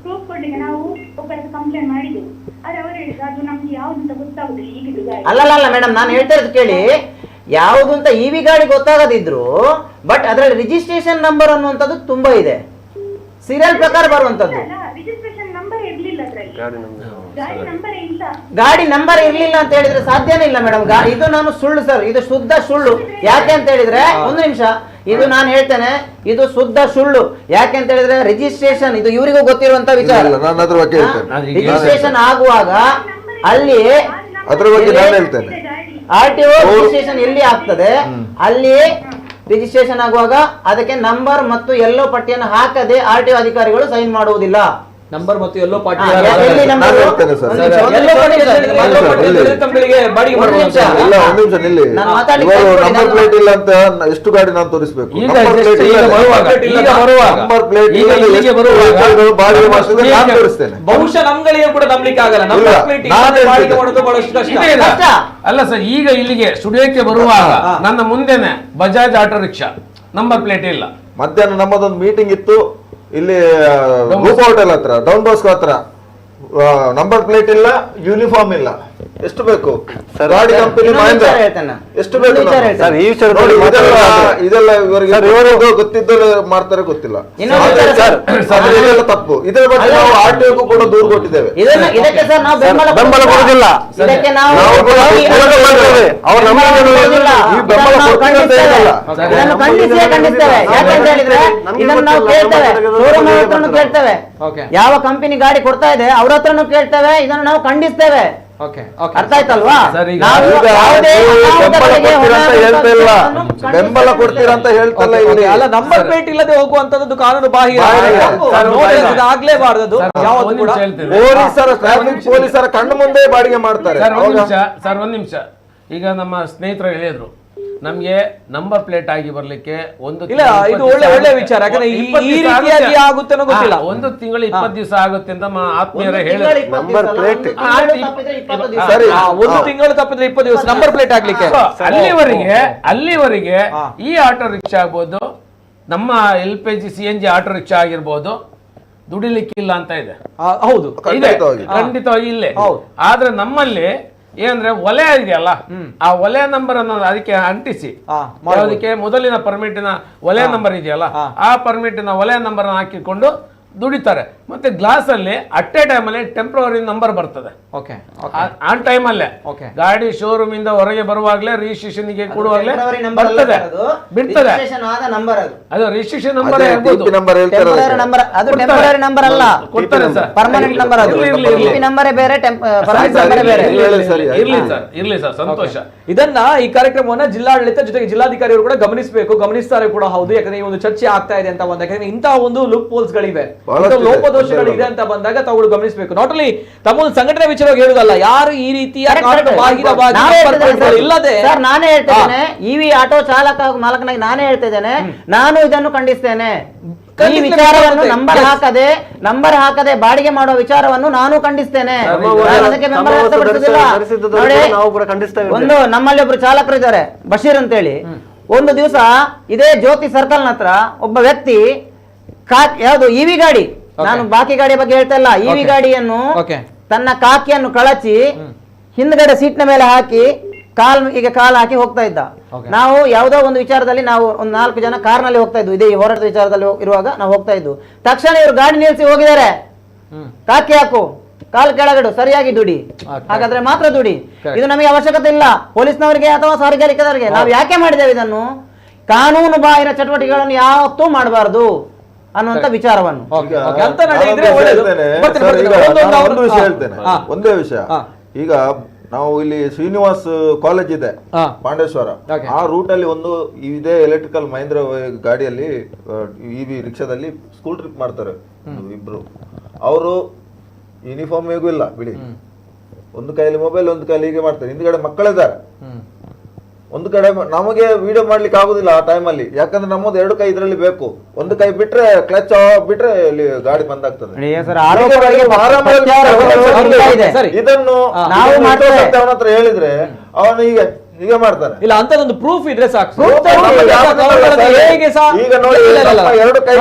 ಪ್ರೂಫ್ ಕೊಡ್ಲಿಕ್ಕೆ ನಾವು ಒಬ್ಬರ ಕಂಪ್ಲೇಂಟ್ ಮಾಡಿದ್ದೆವು, ಆದ್ರೆ ಅವರು ಹೇಳಿದ್ರು ಅದು ನಮ್ಗೆ ಯಾವ್ದು ಅಂತ ಗೊತ್ತಾಗುದಿಲ್ಲ ಈಗಿದ್ದು ಗಾಡಿ. ಅಲ್ಲ ಮೇಡಮ್, ನಾನು ಹೇಳ್ತಾ ಇರೋದು ಕೇಳಿ, ಯಾವುದು ಅಂತ ಇವಿ ಗಾಡಿ ಗೊತ್ತಾಗದಿದ್ರು ಬಟ್ ಅದರಲ್ಲಿ ರಿಜಿಸ್ಟ್ರೇಷನ್ ನಂಬರ್ ಅನ್ನುವಂಥದ್ದು ತುಂಬಾ ಇದೆ, ಸೀರಿಯಲ್ ಪ್ರಕಾರ ಬರುವಂತದ್ದು. ರಿಜಿಸ್ಟ್ರೇಷನ್ ನಂಬರ್ ಇರ್ಲಿಲ್ಲ ಅದ್ರಲ್ಲಿ, ಗಾಡಿ ನಂಬರ್ ಇಲ್ಲ. ಗಾಡಿ ನಂಬರ್ ಇರ್ಲಿಲ್ಲ ಅಂತ ಹೇಳಿದ್ರೆ ಸಾಧ್ಯನೇ ಇಲ್ಲ ಮೇಡಮ್. ಇದು ನಾನು ಸುಳ್ಳು ಸರ್, ಇದು ಶುದ್ಧ ಸುಳ್ಳು. ಯಾಕೆ ಅಂತ ಹೇಳಿದ್ರೆ, ಒಂದು ನಿಮಿಷ, ಇದು ನಾನು ಹೇಳ್ತೇನೆ, ಇದು ಶುದ್ಧ ಸುಳ್ಳು. ಯಾಕೆ ಅಂತ ಹೇಳಿದ್ರೆ ರಿಜಿಸ್ಟ್ರೇಷನ್ ಇದು ಇವರಿಗೂ ಗೊತ್ತಿರುವಂತ ವಿಚಾರ. ರಿಜಿಸ್ಟ್ರೇಷನ್ ಆಗುವಾಗ ಅಲ್ಲಿ ಅದ್ರ ಬಗ್ಗೆ ನಾನು ಹೇಳ್ತೇನೆ, RTO ರಿಜಿಸ್ಟ್ರೇಷನ್ ಎಲ್ಲಿ ಆಗ್ತದೆ ಅಲ್ಲಿ ರಿಜಿಸ್ಟ್ರೇಷನ್ ಆಗುವಾಗ ಅದಕ್ಕೆ ನಂಬರ್ ಮತ್ತು ಎಲ್ಲೋ ಪಟ್ಟಿಯನ್ನು ಹಾಕದೆ RTO ಅಧಿಕಾರಿಗಳು ಸೈನ್ ಮಾಡುವುದಿಲ್ಲ. ನಂಬರ್ ಮತ್ತು ಎಲ್ಲೋ ಪಾರ್ಟಿ ಎಷ್ಟು ಗಾಡಿ ನಾನು ತೋರಿಸ್ಬೇಕು? ಬಹುಶಃ ನಮ್ಗಳಿಗೆ ಕೂಡ ನಂಬಲಿಕ್ಕೆ ಆಗಲ್ಲ. ಅಲ್ಲ ಸರ್, ಈಗ ಇಲ್ಲಿಗೆ ಸ್ಟುಡಿಯೋಕ್ಕೆ ಬರುವಾಗ ನನ್ನ ಮುಂದೆನೆ Bajaj auto rickshaw number plate ಇಲ್ಲ. ಮಧ್ಯಾಹ್ನ ನಮ್ಮದೊಂದು ಮೀಟಿಂಗ್ ಇತ್ತು ಇಲ್ಲಿ ರೂಪ ಹೋಟೆಲ್ ಹತ್ರ, ಡೌನ್ ಬಾಸ್ಕೋ ಹತ್ರ. ನಂಬರ್ ಪ್ಲೇಟ್ ಇಲ್ಲ, ಯೂನಿಫಾರ್ಮ್ ಇಲ್ಲ. ಎಷ್ಟು ಬೇಕು? ಗಾಡಿ ಕಂಪನಿ ಮಹೇಂದ್ರ ಎಷ್ಟು ಬೇಕು? ಇದೆಲ್ಲ ಇವರಿಗೆ ಗೊತ್ತಿದ್ದರೆ ಮಾಡ್ತಾರೆ, ಗೊತ್ತಿಲ್ಲ. ಇದೆಲ್ಲ ತಪ್ಪು. ಇದರ ಬಗ್ಗೆ ನಾವು RTO ಕೂಡ ದೂರು ಕೊಟ್ಟಿದ್ದೇವೆ. ಬೆಂಬಲ ಕೊಡುವುದಿಲ್ಲ. ಯಾವ ಕಂಪನಿ ಗಾಡಿ ಕೊಡ್ತಾ ಇದೆ ಅವ್ರ ಹತ್ರನು ಕೇಳ್ತೇವೆ, ಇದನ್ನು ನಾವು ಖಂಡಿಸ್ತೇವೆ. ಅರ್ಥ ಆಯ್ತಲ್ವಾ? ಬೆಂಬಲ ಕೊಡ್ತೀರಾ ಅಂತ ಹೇಳ್ತಲ್ಲ ಇಲ್ಲಿ. ಅಲ್ಲ, ನಂಬರ್ ಪ್ಲೇಟ್ ಇಲ್ಲದೆ ಹೋಗುವಂತದ್ದು ಕಾನೂನು ಬಾಹಿರ, ಆಗ್ಲೇಬಾರದು. ಪೊಲೀಸರ ಕಣ್ಣು ಮುಂದೆ ಬಾಡಿಗೆ ಮಾಡ್ತಾರೆ. ಸರ್ ಒಂದ್ ನಿಮಿಷ, ಈಗ ನಮ್ಮ ಸ್ನೇಹಿತರು ಹೇಳಿದ್ರು ನಮ್ಗೆ ನಂಬರ್ ಪ್ಲೇಟ್ ಆಗಿ ಬರ್ಲಿಕ್ಕೆ ಒಂದು ಇಲ್ಲ, ಇದು ಒಳ್ಳೆ ವಿಚಾರ. ಯಾಕಂದ್ರೆ ಈ ರೀತಿಯಾಗಿ ಆಗುತ್ತೆ ಅನ್ನೋ ಗೊತ್ತಿಲ್ಲ. ಒಂದು ತಿಂಗಳು 20 ದಿವಸ ಆಗುತ್ತೆ ಅಂತ ಆತ್ಮೀಯರೇ ಹೇಳಿದ್ರು. ನಂಬರ್ ಪ್ಲೇಟ್ ಒಂದು ತಿಂಗಳು ತಪ್ಪಿದ್ರೆ 20 ದಿವಸ ನಂಬರ್ ಪ್ಲೇಟ್ ಆಗ್ಲಿಕ್ಕೆ. ಅಲ್ಲಿವರೆಗೆ ಈ ಆಟೋ ರಿಕ್ಷಾ ಆಗ್ಬೋದು, ನಮ್ಮ LPG CNG ಆಟೋ ರಿಕ್ಷಾ ಆಗಿರ್ಬೋದು, ದುಡಿಲಿಕ್ಕಿಲ್ಲ ಅಂತ ಇದೆ. ಹೌದು, ಖಂಡಿತವಾಗಿ ಇಲ್ಲೇ. ಆದ್ರೆ ನಮ್ಮಲ್ಲಿ ಏನಂದ್ರೆ ಒಲೆ ಇದೆಯಲ್ಲ, ಆ ಒಲೆ ನಂಬರ್ ಅನ್ನೋದು ಅದಕ್ಕೆ ಅಂಟಿಸಿ, ಅದಕ್ಕೆ ಮೊದಲಿನ ಪರ್ಮಿಟಿನ ಒಲೆ ನಂಬರ್ ಇದೆಯಲ್ಲ, ಆ ಪರ್ಮಿಟಿನ ಒಲೆ ನಂಬರ್ ಹಾಕಿಕೊಂಡು ದುಡಿತಾರೆ. ಮತ್ತೆ ಗ್ಲಾಸ್ ಅಲ್ಲಿ ಅಟ್ ಎ ಟೈಮ್ ಅಲ್ಲಿ ಟೆಂಪ್ರವರಿ ನಂಬರ್ ಬರ್ತದೆ. ಆ ಟೈಮ್ ಅಲ್ಲೇ ಗಾಡಿ ಶೋರೂಮ್ ಇಂದ ಹೊರಗೆ ಬರುವಾಗ್ಲೇ ರಿಜಿಸ್ಟ್ರೇಷನ್ ಗೆ ಕೊಡುವಾಗ್ಲೇ ಬರ್ತದೆ, ಬಿಡ್ತದೆ. ಅದು ರಿಜಿಸ್ಟ್ರೇಷನ್ ನಂಬರ್ ಕೊಡ್ತಾರೆ ಸರ್. ಪರ್ಮನೆಂಟ್ ನಂಬರ್ ಅದು, ನಂಬರೇ ಬೇರೆ, ಇರ್ಲಿ ಸರ್, ಸಂತೋಷ. ಇದನ್ನ ಈ ಕಾರ್ಯಕ್ರಮವನ್ನ ಜಿಲ್ಲಾಡಳಿತ ಜೊತೆಗೆ ಜಿಲ್ಲಾಧಿಕಾರಿಗಳು ಕೂಡ ಗಮನಿಸಬೇಕು, ಗಮನಿಸ್ತಾರೆ ಕೂಡ. ಹೌದು, ಯಾಕಂದ್ರೆ ಈ ಒಂದು ಚರ್ಚೆ ಆಗ್ತಾ ಇದೆ ಅಂತ ಬಂದಾಗ, ಯಾಕಂದ್ರೆ ಇಂತಹ ಒಂದು ಲೂಪ್ ಹೋಲ್ಸ್ ಗಳಿವೆ, ಲೋಪದೋಷಗಳಿದೆ ಅಂತ ಬಂದಾಗ ತಾವುಗಳು ಗಮನಿಸಬೇಕು. ನಾಟ್ ಓನ್ಲಿ ತಮ್ಮ ಸಂಘಟನೆ ವಿಚಾರವಾಗಿ ಹೇಳುದಲ್ಲ, ಯಾರು ಈ ರೀತಿಯ ಇಲ್ಲದೆ. ಸರ್, ನಾನೇ ಹೇಳ್ತೇನೆ, ಇವಿ ಆಟೋ ಚಾಲಕ ಮಾಲಕನಾಗಿ ನಾನೇ ಹೇಳ್ತಿದ್ದೇನೆ, ನಾನು ಇದನ್ನು ಖಂಡಿಸ್ತೇನೆ. ಈ ವಿಚಾರವನ್ನು ನಂಬರ್ ಹಾಕದೆ ಬಾಡಿಗೆ ಮಾಡುವ ವಿಚಾರವನ್ನು ನಾನು ಖಂಡಿಸ್ತೇನೆ. ಅದಕ್ಕೆ ಬೆಂಬಲ ವ್ಯಕ್ತಪಡಿಸುವುದಿಲ್ಲ. ಒಂದು ನಮ್ಮಲ್ಲಿ ಒಬ್ರು ಚಾಲಕರು ಇದ್ದಾರೆ, ಬಶೀರ್ ಅಂತೇಳಿ. ಒಂದು ದಿವಸ ಇದೇ ಜ್ಯೋತಿ ಸರ್ಕಲ್ ಹತ್ರ ಒಬ್ಬ ವ್ಯಕ್ತಿ ಯಾವುದು ಇವಿ ಗಾಡಿ, ನಾನು ಬಾಕಿ ಗಾಡಿಯ ಬಗ್ಗೆ ಹೇಳ್ತಾ ಇಲ್ಲ, ಇವಿ ಗಾಡಿಯನ್ನು ತನ್ನ ಕಾಕಿಯನ್ನು ಕಳಚಿ ಹಿಂದ್ಗಡೆ ಸೀಟ್ನ ಮೇಲೆ ಹಾಕಿ ಕಾಲ್ ಹಾಕಿ ಹೋಗ್ತಾ ಇದ್ದ. ನಾವು ಯಾವುದೋ ಒಂದು ವಿಚಾರದಲ್ಲಿ ನಾವು ಒಂದು 4 ಜನ ಕಾರ್ನಲ್ಲಿ ಹೋಗ್ತಾ ಇದ್ವು, ಇದೇ ಹೋರಾಟದ ವಿಚಾರದಲ್ಲಿ ಇರುವಾಗ ನಾವು ಹೋಗ್ತಾ ಇದ್ವು. ತಕ್ಷಣ ಇವರು ಗಾಡಿ ನಿಲ್ಲಿಸಿ ಹೋಗಿದ್ದಾರೆ, ಕಾಕಿ ಹಾಕು, ಕಾಲ್ ಕೆಳಗಡು, ಸರಿಯಾಗಿ ದುಡಿ, ಹಾಗಾದ್ರೆ ಮಾತ್ರ ದುಡಿ. ಇದು ನಮಗೆ ಅವಶ್ಯಕತೆ ಇಲ್ಲ, ಪೊಲೀಸ್ನವರಿಗೆ ಅಥವಾ ಸಾರ್ವಜನಿಕರಿಗೆ. ನಾವು ಯಾಕೆ ಮಾಡಿದ್ದೇವೆ ಇದನ್ನು? ಕಾನೂನು ಬಾಹಿರ ಚಟುವಟಿಕೆಗಳನ್ನು ಯಾವತ್ತೂ ಮಾಡಬಾರದು ಅನ್ನುವಂತ ವಿಚಾರವನ್ನು. ಒಂದೇ ವಿಷಯ, ಈಗ ನಾವು ಇಲ್ಲಿ ಶ್ರೀನಿವಾಸ್ ಕಾಲೇಜ್ ಇದೆ ಪಾಂಡೇಶ್ವರ, ಆ ರೂಟ್ ಅಲ್ಲಿ ಒಂದು ಇದೇ ಎಲೆಕ್ಟ್ರಿಕಲ್ ಮಹೇಂದ್ರ ಗಾಡಿಯಲ್ಲಿ ಇವಿ ರಿಕ್ಷಾದಲ್ಲಿ ಸ್ಕೂಲ್ ಟ್ರಿಪ್ ಮಾಡ್ತಾರೆ ಇಬ್ರು. ಅವರು ಯೂನಿಫಾರ್ಮ್ ಹೇಗೂ ಇಲ್ಲ ಬಿಡಿ, ಒಂದು ಕೈಯಲ್ಲಿ ಮೊಬೈಲ್ ಒಂದು ಕೈಯಲ್ಲಿ ಹೀಗೆ ಮಾಡ್ತಾರೆ, ಹಿಂದ್ಗಡೆ ಮಕ್ಕಳಿದ್ದಾರೆ. ಒಂದು ಕಡೆ ನಮಗೆ ವಿಡಿಯೋ ಮಾಡ್ಲಿಕ್ಕೆ ಆಗುದಿಲ್ಲ ಆ ಟೈಮಲ್ಲಿ, ಯಾಕಂದ್ರೆ ನಮ್ಮದು 2 ಕೈ ಇದ್ರಲ್ಲಿ ಬೇಕು. ಒಂದು ಕೈ ಬಿಟ್ರೆ ಕ್ಲಚ್ ಬಿಟ್ರೆ ಇಲ್ಲಿ ಗಾಡಿ ಬಂದ್ ಆಗ್ತದೆ. ಇದನ್ನು ಅವನ ಹತ್ರ ಹೇಳಿದ್ರೆ ಅವನು ಈಗ ಮಾಡ್ತಾನೆ. ಇಲ್ಲ ಅಂತದೊಂದು ಪ್ರೂಫ್ ಇದ್ರೆ ಸಾಕು. ಈಗ ನೋಡಿ 2 ಕೈ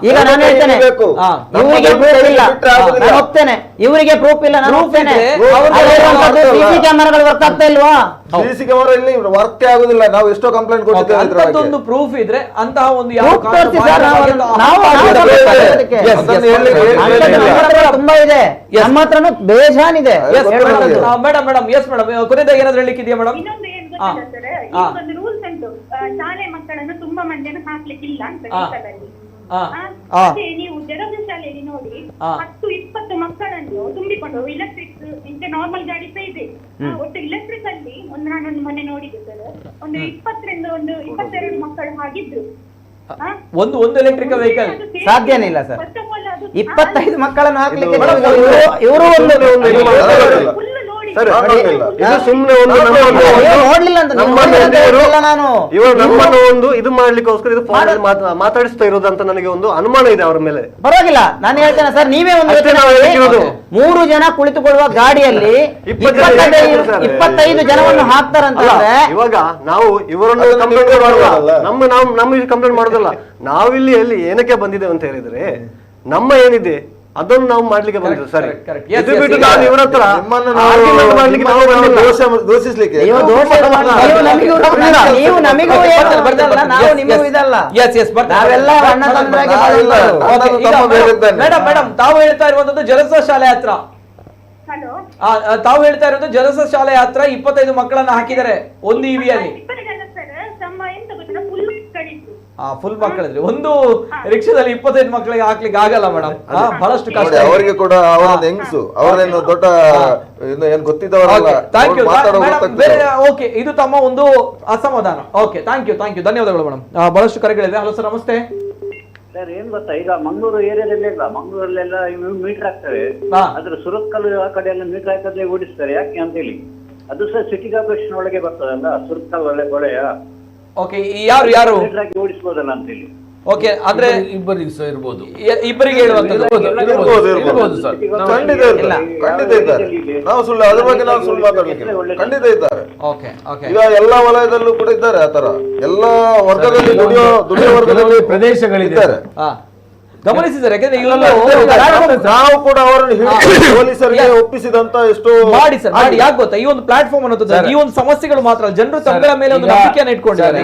ಈಗ ನಾನು ಹೇಳ್ತೇನೆ ಇವರಿಗೆ ಪ್ರೂಫ್ ಇಲ್ಲ, ನಾನು ಹೋಗ್ತೇನೆ. ಇವರಿಗೆ ಪ್ರೂಫ್ ಇಲ್ಲ, ನಾನು ಹೋಗ್ತೇನೆ. ಸಿಸಿ ಕ್ಯಾಮೆರಾಗಳು ವರ್ಕ್ ಆಗ್ತಾ ಇಲ್ವಾ? ಸಿಸಿ ಕ್ಯಾಮೆರಾ ಇಲ್ಲಿ ವರ್ಕ್ ಆಗುದಿಲ್ಲ. ನಾವು ಎಷ್ಟೋ ಕಂಪ್ಲೇಂಟ್ ಕೊಟ್ಟಿದ್ದೇವೆ. ಒಂದು ಪ್ರೂಫ್ ಇದ್ರೆ ಅಂತಹ ಒಂದು ತುಂಬಾ ಇದೆ, ನಮ್ಮ ಹತ್ರನೂ ಬೇಜಾನ್ ಇದೆ. ಮೇಡಮ್ ಎಸ್ ಮೇಡಮ್, ಕೊನೆಯದಾಗ ಏನಾದ್ರು ಹೇಳಿಕ್ಕಿದೆಯಾ ಮೇಡಮ್? ಇನ್ನೊಂದು ಏನ್ ಗೊತ್ತಿಲ್ಲ ಸರ್, ಈಗೊಂದು ರೂಲ್ಸ್ ಉಂಟು, ಶಾಲೆ ಮಕ್ಕಳನ್ನು ತುಂಬಾ ಮಂದಿಯನ್ನು ಹಾಕ್ಲಿಕ್ಕಿಲ್ಲ ಅಂತ ಟೀಚರಲ್ಲಿ. ಅದೇ ನೀವು ಜಡದ ಶಾಲೆಯಲ್ಲಿ ನೋಡಿ 10-20 ಮಕ್ಕಳನ್ನು ತುಂಬಿಕೊಂಡು ಇಲೆಕ್ಟ್ರಿಕ್ ಇಂತೆ ನಾರ್ಮಲ್ ಗಾಡಿ ಸಹ ಇದೆ. ಒಟ್ಟು ಇಲೆಕ್ಟ್ರಿಕ್ ಅಲ್ಲಿ ನಾನೊಂದು ಮೊನ್ನೆ ನೋಡಿದ್ದೆ ಸರ್, ಒಂದು 20ರಿಂದ 22 ಮಕ್ಕಳು ಹಾಗಿದ್ರು. ಒಂದು ಎಲೆಕ್ಟ್ರಿಕಲ್ ವೆಹಿಕಲ್ ಸಾಧ್ಯನೇ ಇಲ್ಲ ಸರ್. 25 ಮಕ್ಕಳನ್ನು ಹಾಕ್ಲಿಕ್ಕೆ ಇವರು ಇದು ಮಾಡ್ಲಿಕ್ಕೋಸ್ಕರ ಇದು ಮಾತಾಡಿಸ್ತಾ ಇರೋದು ಅಂತ ನನಗೆ ಒಂದು ಅನುಮಾನ ಇದೆ ಅವರ ಮೇಲೆ. ಪರವಾಗಿಲ್ಲ, ನಾನು ಹೇಳ್ತೇನೆ ಸರ್, ನೀವೇ ಒಂದು 3 ಜನ ಕುಳಿತುಕೊಳ್ಳುವ ಗಾಡಿಯಲ್ಲಿ 25 ಜನವನ್ನು ಹಾಕ್ತಾರಂತಂದ್ರೆ ಇವಾಗ ನಾವು ಇವರನ್ನು ಕಂಪ್ಲೇಂಟ್ ಮಾಡೋದಲ್ಲ, ನಮ್ಮ ಕಂಪ್ಲೇಂಟ್ ಮಾಡೋದಲ್ಲ. ನಾವಿಲ್ಲಿ ಎಲ್ಲಿ ಏನಕ್ಕೆ ಬಂದಿದ್ದೇವೆ ಅಂತ ಹೇಳಿದ್ರೆ, ನಮ್ಮ ಏನಿದೆ ಅದನ್ನು ನಾವು ಮಾಡ್ಲಿಕ್ಕೆ ಬಂದಿದ್ದು ಸರಿ. ಇದು ಬಿಟ್ಟು ನಾನು ಇವರ ಹತ್ರ ದೋಷಿಸ್ಲಿಕ್ಕೆ ನೀವು ನಮಿಗೂ ಇದಲ್ಲ, ನಾವೆಲ್ಲ ಅಣ್ಣ ತಮ್ಮಂದಿರಾಗಿ ಮೇಡಮ್ ತಾವು ಹೇಳ್ತಾ ಇರುವಂತದ್ದು ಜಲಸ ಶಾಲೆ ಹತ್ರ. ಹಲೋ, ತಾವು ಹೇಳ್ತಾ ಇರೋದು ಜಲಸ ಶಾಲೆ ಹತ್ರ 25 ಮಕ್ಕಳನ್ನ ಹಾಕಿದ್ದಾರೆ ಒಂದು ಇವಿಯಲ್ಲಿ. ಫುಲ್ ಮಕ್ಕಳಿದ್ರೆ ಒಂದು ರಿಕ್ಷಾದಲ್ಲಿ 25 ಮಕ್ಕಳಿಗೆ ಹಾಕ್ಲಿಕ್ಕೆ ಆಗಲ್ಲ ಮೇಡಮ್, ಬಹಳಷ್ಟು ಕಷ್ಟ. ಅವರಿಗೆ ಕೂಡ ಅವರೊಂದು ಹೆಂಗಸು, ಅವರೇನು ದೊಡ್ಡ ಏನ್ ಗೊತ್ತಿದ್ದವರಲ್ಲ. ಓಕೆ, ಇದು ತಮ್ಮ ಒಂದು ಅಸಮಾಧಾನ. ಓಕೆ, ಥ್ಯಾಂಕ್ ಯು ಧನ್ಯವಾದಗಳು ಮೇಡಮ್. ಬಹಳಷ್ಟು ಕರೆಗಳಿದೆ. ಹಲೋ ಸರ್, ನಮಸ್ತೆ ಸರ್. ಏನ್ ಗೊತ್ತಾ, ಈಗ ಮಂಗಳೂರು ಏರಿಯಾದಲ್ಲಿ ಇಲ್ಲ, ಮಂಗಳೂರಲ್ಲೆಲ್ಲ ಮೀಟರ್ ಹಾಕ್ತಾರೆ, ಆದ್ರೆ ಸುರತ್ಕಲ್ ಆ ಕಡೆ ಎಲ್ಲ ಮೀಟರ್ ಹಾಕದೆ ಓಡಿಸ್ತಾರೆ. ಯಾಕೆ ಅಂತ ಹೇಳಿ, ಅದು ಸಹ ಸಿಟಿ ಕಾರ್ಪೊರೇಷನ್ ಒಳಗೆ ಬರ್ತದಲ್ಲ, ಸುರತ್ಕಲ್ ಒಳೆಯ. ಓಕೆ, ಯಾರು ಓಡಿಸಬಹುದಲ್ಲ ಅಂತ ಹೇಳಿ. ಓಕೆ, ಆದ್ರೆ ಇಬ್ಬರಿಗೆ ಸಹ ಇರ್ಬೋದು, ಇಬ್ಬರಿಗೆ ಹೇಳುವಂತದ್ದು ಖಂಡಿತ ಇದ್ದಾರೆ. ನಾವು ಸುಳ್ಳು ಅದ್ರ ಬಗ್ಗೆ ನಾವು ಸುಳ್ಳು ಮಾತಾಡ್ಲಿಕ್ಕೆ ಖಂಡಿತ ಇದ್ದಾರೆ. ಈಗ ಎಲ್ಲಾ ವಲಯದಲ್ಲೂ ಕೂಡ ಇದ್ದಾರೆ. ಆತರ ಎಲ್ಲಾ ವರ್ಗದಲ್ಲಿ ದುಡಿಯೋ ವರ್ಗದಲ್ಲಿ ಪ್ರದೇಶಗಳಿದ್ದಾರೆ. ಗಮನಿಸಿದ್ದಾರೆ. ನಾವು ಕೂಡ ಅವರನ್ನು ಪೊಲೀಸರಿಗೆ ಒಪ್ಪಿಸಿದಂತ ಎಷ್ಟೋ ಮಾಡಿ ಸರ್, ಮಾಡಿ. ಯಾಕೆ ಗೊತ್ತಾ, ಈ ಒಂದು ಪ್ಲಾಟ್ಫಾರ್ಮ್ ಅನ್ನೋದು ಈ ಒಂದು ಸಮಸ್ಯೆಗಳು ಮಾತ್ರ ಜನರು ತಮ್ಮ ಮೇಲೆ ಒಂದು ನಂಬಿಕೆಯನ್ನು ಇಟ್ಕೊಂಡಿದ್ದಾರೆ.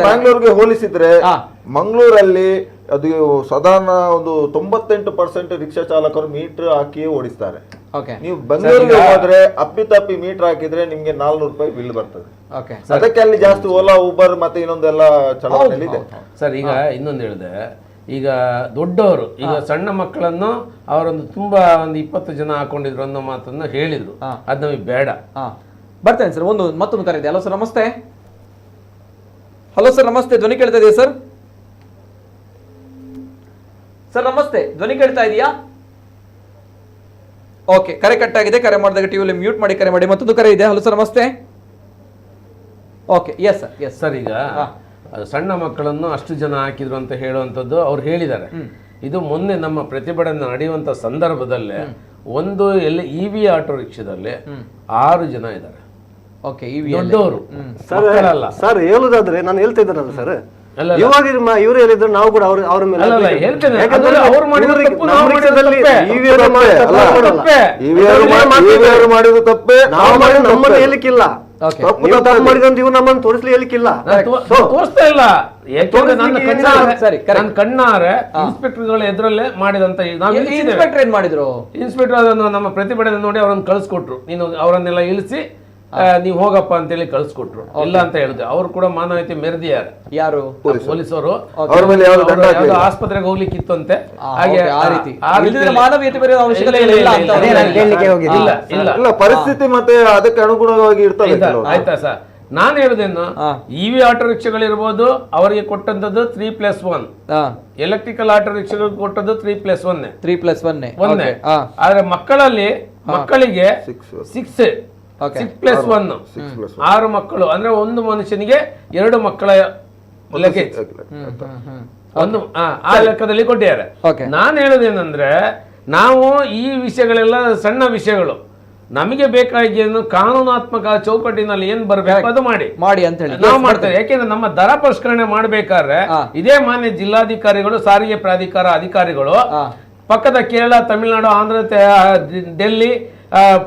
ಬ್ಯಾಂಗ್ಳೂರ್ಗೆ ಹೋಲಿಸಿದ್ರೆ ಮಂಗಳೂರಲ್ಲಿ ಅದು ಸಾಧಾರಣ ಒಂದು 98% ರಿಕ್ಷಾ ಚಾಲಕರು ಮೀಟರ್ ಹಾಕಿಯೇ ಓಡಿಸ್ತಾರೆ. ನೀವು ಬೆಂಗಳೂರಿಗೆ ಹೋದ್ರೆ ಅಪ್ಪಿತಪ್ಪಿ ಮೀಟರ್ ಹಾಕಿದ್ರೆ ನಿಮ್ಗೆ 400 ರೂಪಾಯಿ ಬಿಲ್ ಬರ್ತದೆ. ಅದಕ್ಕೆ ಅಲ್ಲಿ ಜಾಸ್ತಿ ಓಲಾ, ಊಬರ್ ಮತ್ತೆ ಇನ್ನೊಂದೆಲ್ಲ ಚಲಾವಣೆಯಲ್ಲಿ ಇದೆ ಸರ್. ಈಗ ಇನ್ನೊಂದು ಹೇಳಿದೆ, ಈಗ ದೊಡ್ಡವರು ಈಗ ಸಣ್ಣ ಮಕ್ಕಳನ್ನು ಅವರೊಂದು ತುಂಬಾ ಒಂದು 20 ಜನ ಹಾಕೊಂಡಿದ್ರು ಅನ್ನೋ ಮಾತನ್ನ ಹೇಳಿದ್ರು. ಅದ್ ನಮಗೆ ಬೇಡ. ಬರ್ತೇನೆ ಸರ್. ಮತ್ತೊಂದು ಕರೆ ಇದೆ. ಹಲೋ ಸರ್, ನಮಸ್ತೆ. ಹಲೋ ಸರ್, ನಮಸ್ತೆ. ಧ್ವನಿ ಕೇಳ್ತಾ ಇದೆಯಾ ಸರ್? ಸರ್ ನಮಸ್ತೆ, ಧ್ವನಿ ಕೇಳ್ತಾ ಇದೆಯಾ? ಓಕೆ, ಕರೆ ಕಟ್ ಆಗಿದೆ. ಕರೆ ಮಾಡಿದಾಗ ಟಿವಿಯಲ್ಲಿ ಮ್ಯೂಟ್ ಮಾಡಿ ಕರೆ ಮಾಡಿ. ಮತ್ತೊಂದು ಕರೆ ಇದೆ. ಹಲೋ ಸರ್, ನಮಸ್ತೆ. Okay, S sir. ಈಗ ಸಣ್ಣ ಮಕ್ಕಳನ್ನು ಅಷ್ಟು ಜನ ಹಾಕಿದ್ರು ಅಂತ ಹೇಳುವಂಥದ್ದು ಅವ್ರು ಹೇಳಿದ್ದಾರೆ. ಇದು ಮೊನ್ನೆ ನಮ್ಮ ಪ್ರತಿಭಟನೆ ನಡೆಯುವಂತ ಸಂದರ್ಭದಲ್ಲೇ ಒಂದು ಇವಿ ಆಟೋ ರಿಕ್ಷಾದಲ್ಲಿ 6 ಜನ ಇದ್ದಾರೆ. ಓಕೆ, ದೊಡ್ಡವರು ಸರ್. ಹೇಳುದಾದ್ರೆ ನಾನು ಹೇಳ್ತಾ ಇದ್ದಾನಲ್ಲ ಸರ್, ಇವಾಗ ಇವರು ಹೇಳಿದ್ರು ನಾವು ಕೂಡ ಅವ್ರ ಮೇಲೆ ಹೇಳ್ತೇನೆ. ಮಾಡಿದ್ರು ತಪ್ಪೇ, ನಮ್ಮನ್ನು ಹೇಳಿಕ್ಕಿಲ್ಲ. ತಪ್ಪು ಮಾಡಿದಂತ ಇವ್ರು ನಮ್ಮನ್ನು ತೋರಿಸ್ಲಿ ಹೇಳಿಕ್ಕಿಲ್ಲ, ತೋರಿಸ್ತಾ ಇಲ್ಲ. ನನ್ನ ಕಣ್ಣಾರೆ ಇನ್ಸ್ಪೆಕ್ಟರ್ಗಳ ಎದುರಲ್ಲೇ ಮಾಡಿದಂತ. ಇನ್ಸ್ಪೆಕ್ಟರ್ ಏನ್ ಮಾಡಿದ್ರು? ಇನ್ಸ್ಪೆಕ್ಟರ್ ಅದನ್ನು ನಮ್ಮ ಪ್ರತಿಭಟನೆ ನೋಡಿ ಅವರನ್ನು ಕಳಿಸ್ಕೊಟ್ರು. ನೀನು ಅವರನ್ನೆಲ್ಲ ಇಳಿಸಿ ನೀವು ಹೋಗಪ್ಪ ಅಂತೇಳಿ ಕಳ್ಸಿಕೊಟ್ರು. ಇಲ್ಲ ಅಂತ ಹೇಳಿದ್ರು. ಅವ್ರು ಕೂಡ ಮಾನವೀಯತೆ ಮೆರೆದಿದ್ದಾರೆ. ಯಾರು? ಪೊಲೀಸರು. ಆಸ್ಪತ್ರೆಗೆ ಹೋಗ್ಲಿಕ್ಕಿತ್ತು ಅಂತೆ. ಇಲ್ಲ, ಪರಿಸ್ಥಿತಿ ಮತ್ತೆ ಅದಕ್ಕೆ ಅನುಗುಣವಾಗಿ ಇರ್ತದೆ. ಆಯ್ತಾ ಸರ್, ನಾನು ಹೇಳುದೇನು, ಇವಿ ಆಟೋ ರಿಕ್ಷಾಗಳಿರ್ಬೋದು, ಅವರಿಗೆ ಕೊಟ್ಟಂತದ್ದು 3+1. ಎಲೆಕ್ಟ್ರಿಕಲ್ ಆಟೋ ರಿಕ್ಷಾಗಳಿಗೆ ಕೊಟ್ಟದ್ದು 3+1. ಒಂದೇ. ಆದ್ರೆ ಮಕ್ಕಳಿಗೆ 6 Okay. 6+1 6 ಮಕ್ಕಳು ಅಂದ್ರೆ ಒಂದು ಮನುಷ್ಯನಿಗೆ 2 ಮಕ್ಕಳ ಲಗೇಜ್ ಒಂದು ಆ ಲೆಕ್ಕದಲ್ಲಿ ಕೊಟ್ಟಿದ್ದಾರೆ. ನಾನು ಹೇಳೋದೇನಂದ್ರೆ ನಾವು ಈ ವಿಷಯಗಳೆಲ್ಲ ಸಣ್ಣ ವಿಷಯಗಳು, ನಮಗೆ ಬೇಕಾಗಿಯನ್ನು ಕಾನೂನಾತ್ಮಕ ಚೌಕಟ್ಟಿನಲ್ಲಿ ಏನ್ ಬರ್ಬೇಕು ಅದು ಮಾಡಿ ಅಂತ ಹೇಳಿ ನಾವು ಮಾಡ್ತೇವೆ. ಯಾಕೆಂದ್ರೆ ನಮ್ಮ ದರ ಪರಿಷ್ಕರಣೆ ಮಾಡ್ಬೇಕಾದ್ರೆ ಇದೇ ಮಾನ್ಯ ಜಿಲ್ಲಾಧಿಕಾರಿಗಳು, ಸಾರಿಗೆ ಪ್ರಾಧಿಕಾರ ಅಧಿಕಾರಿಗಳು ಪಕ್ಕದ ಕೇರಳ, ತಮಿಳುನಾಡು, ಆಂಧ್ರ, ಡೆಲ್ಲಿ,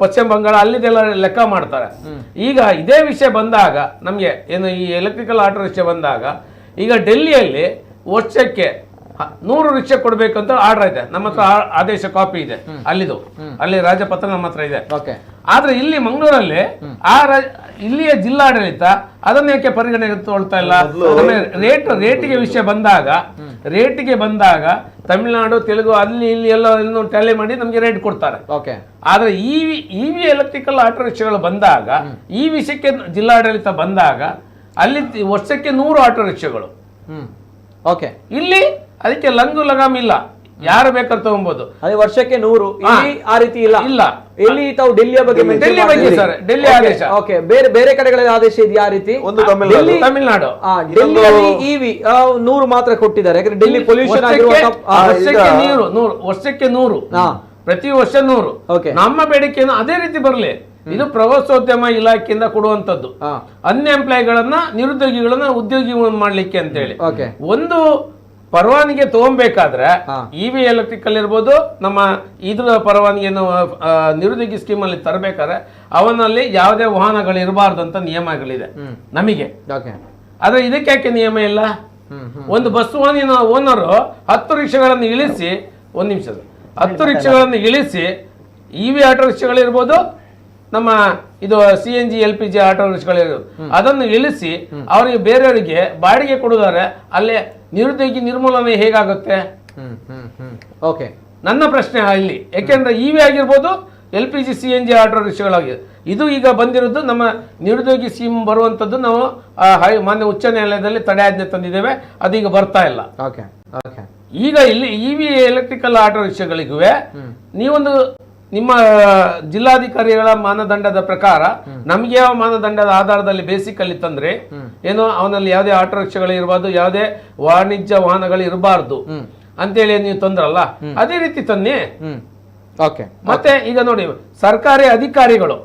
ಪಶ್ಚಿಮ ಬಂಗಾಳ ಅಲ್ಲಿದೆಲ್ಲ ಲೆಕ್ಕ ಮಾಡ್ತಾರೆ. ಈಗ ಇದೇ ವಿಷಯ ಬಂದಾಗ ನಮ್ಗೆ ಏನು ಈ ಎಲೆಕ್ಟ್ರಿಕಲ್ ಆಟೋ ರಿಕ್ಷಾ ಬಂದಾಗ, ಈಗ ಡೆಲ್ಲಿಯಲ್ಲಿ ವರ್ಷಕ್ಕೆ 100 ರಿಕ್ಷಾ ಕೊಡ್ಬೇಕಂತ ಆರ್ಡರ್ ಇದೆ. ನಮ್ಮ ಹತ್ರ ಆದೇಶ ಕಾಪಿ ಇದೆ ಅಲ್ಲಿದು, ಅಲ್ಲಿ ರಾಜಪತ್ರ ನಮ್ಮ ಹತ್ರ ಇದೆ. ಆದ್ರೆ ಇಲ್ಲಿ ಮಂಗಳೂರಲ್ಲಿ ಇಲ್ಲಿಯ ಜಿಲ್ಲಾಡಳಿತ ಅದನ್ನ ಯಾಕೆ ಪರಿಗಣನೆ ತಗೊಳ್ತಾ ಇಲ್ಲ? ರೇಟಿಗೆ ಬಂದಾಗ ತಮಿಳುನಾಡು, ತೆಲುಗು ಅಲ್ಲಿ ಇಲ್ಲಿ ಎಲ್ಲ ಟ್ಯಾಲಿ ಮಾಡಿ ನಮ್ಗೆ ರೇಟ್ ಕೊಡ್ತಾರೆ. ಆದ್ರೆ ಇವಿ ಎಲೆಕ್ಟ್ರಿಕಲ್ ಆಟೋ ರಿಕ್ಷಾಗಳು ಬಂದಾಗ, ಈ ವಿಷಯಕ್ಕೆ ಜಿಲ್ಲಾಡಳಿತ ಬಂದಾಗ ಅಲ್ಲಿ ವರ್ಷಕ್ಕೆ 100 ಆಟೋ ರಿಕ್ಷಾಗಳು. ಇಲ್ಲಿ ಅದಕ್ಕೆ ಲಂಗು ಲಗಾಮ್ ಇಲ್ಲ, ಯಾರು ಬೇಕಾದ್ರೆ ತಗೊಬಹುದು. ಅದೇ ವರ್ಷಕ್ಕೆ 100. ಆ ರೀತಿ ಇಲ್ಲ. ಎಲ್ಲಿ ತಾವು ಡೆಲ್ಲಿಯ ಬಗ್ಗೆ ಸರ್, ಡೆಲ್ಲಿ ಆದೇಶ. ಬೇರೆ ಕಡೆಗಳ ಆದೇಶ ಇದೆಯಾ ಆ ರೀತಿ? ಒಂದು ತಮಿಳುನಾಡು, ಡೆಲ್ಲಿಯಲ್ಲಿ ಇವಿ 100 ಮಾತ್ರ ಕೊಟ್ಟಿದ್ದಾರೆ. ಯಾಕಂದ್ರೆ ಡೆಲ್ಲಿ ಪೊಲ್ಯೂಷನ್ ವರ್ಷಕ್ಕೆ 100 ಪ್ರತಿ ವರ್ಷ 100. ನಮ್ಮ ಬೇಡಿಕೆಯನ್ನು ಅದೇ ರೀತಿ ಬರಲಿ. ಇದು ಪ್ರವಾಸೋದ್ಯಮ ಇಲಾಖೆಯಿಂದ ಕೊಡುವಂತದ್ದು. ಅನ್ಎಂಪ್ಲಾಯ್ಗಳನ್ನ, ನಿರುದ್ಯೋಗಿಗಳನ್ನ ಉದ್ಯೋಗಿ ಮಾಡ್ಲಿಕ್ಕೆ ಅಂತ ಹೇಳಿ ಒಂದು ಪರವಾನಗಿ ತಗೊಬೇಕಾದ್ರೆ ಇವಿ ಎಲೆಕ್ಟ್ರಿಕಲ್ ಇರ್ಬೋದು, ನಮ್ಮ ಇದ್ರ ಪರವಾನಗಿಯನ್ನು ನಿರುದ್ಯೋಗಿ ಸ್ಕೀಮ್ ಅಲ್ಲಿ ತರಬೇಕಾದ್ರೆ ಅವನಲ್ಲಿ ಯಾವುದೇ ವಾಹನಗಳು ಇರಬಾರ್ದು ಅಂತ ನಿಯಮಗಳಿದೆ ನಮಗೆ. ಆದ್ರೆ ಇದಕ್ಕೆ ಯಾಕೆ ನಿಯಮ ಇಲ್ಲ? ಒಂದು ಬಸ್ ವಾಹನ ಓನರು 10 ರಿಕ್ಷಾಗಳನ್ನು ಇಳಿಸಿ, 1 ನಿಮಿಷ, 10 ರಿಕ್ಷಾಗಳನ್ನು ಇಳಿಸಿ, ಇವಿ ಆಟೋ ರಿಕ್ಷಾಗಳಿರ್ಬೋದು, ನಮ್ಮ ಇದು CNG LPG ಆಟೋ ರಿಕ್ಷಾಗಳಿರ್ಬೋದು, ಅದನ್ನು ಇಳಿಸಿ ಅವರಿಗೆ ಬೇರೆಯವರಿಗೆ ಬಾಡಿಗೆ ಕೊಡುತ್ತಾರೆ. ಅಲ್ಲೇ ನಿರುದ್ಯೋಗಿ ನಿರ್ಮೂಲನೆ ಹೇಗಾಗುತ್ತೆ? ನನ್ನ ಪ್ರಶ್ನೆ ಇಲ್ಲಿ. ಯಾಕೆಂದ್ರೆ ಇವಿ ಆಗಿರ್ಬೋದು, LPG CNG ಆಟೋ ರಿಕ್ಷಾಗಳಾಗಿದೆ. ಇದು ಈಗ ಬಂದಿರೋದು ನಮ್ಮ ನಿರುದ್ಯೋಗಿ ಸ್ಕೀಮ್ ಬರುವಂತದ್ದು ನಾವು ಮಾನ್ಯ ಉಚ್ಚ ನ್ಯಾಯಾಲಯದಲ್ಲಿ ತಡೆಯಾಜ್ಞೆ ತಂದಿದ್ದೇವೆ. ಅದೀಗ ಬರ್ತಾ ಇಲ್ಲ. ಈಗ ಇಲ್ಲಿ ಇವಿ ಎಲೆಕ್ಟ್ರಿಕಲ್ ಆಟೋ ರಿಕ್ಷಾಗಳಿಗೂ ನೀವೊಂದು ನಿಮ್ಮ ಜಿಲ್ಲಾಧಿಕಾರಿಗಳ ಮಾನದಂಡದ ಪ್ರಕಾರ ನಮ್ಗೆ ಯಾವ ಮಾನದಂಡದ ಆಧಾರದಲ್ಲಿ ಬೇಸಿಕ್ ಅಲ್ಲಿ ತಂದ್ರೆ ಏನೋ ಅವನಲ್ಲಿ ಯಾವುದೇ ಆಟೋ ರಿಕ್ಷಾಗಳು ಇರಬಾರ್ದು, ಯಾವುದೇ ವಾಣಿಜ್ಯ ವಾಹನಗಳು ಇರಬಾರ್ದು ಅಂತೇಳಿ ನೀವು ತಂದ್ರಲ್ಲ, ಅದೇ ರೀತಿ ತನ್ನಿ. ಮತ್ತೆ ಈಗ ನೋಡಿ, ಸರ್ಕಾರಿ ಅಧಿಕಾರಿಗಳು,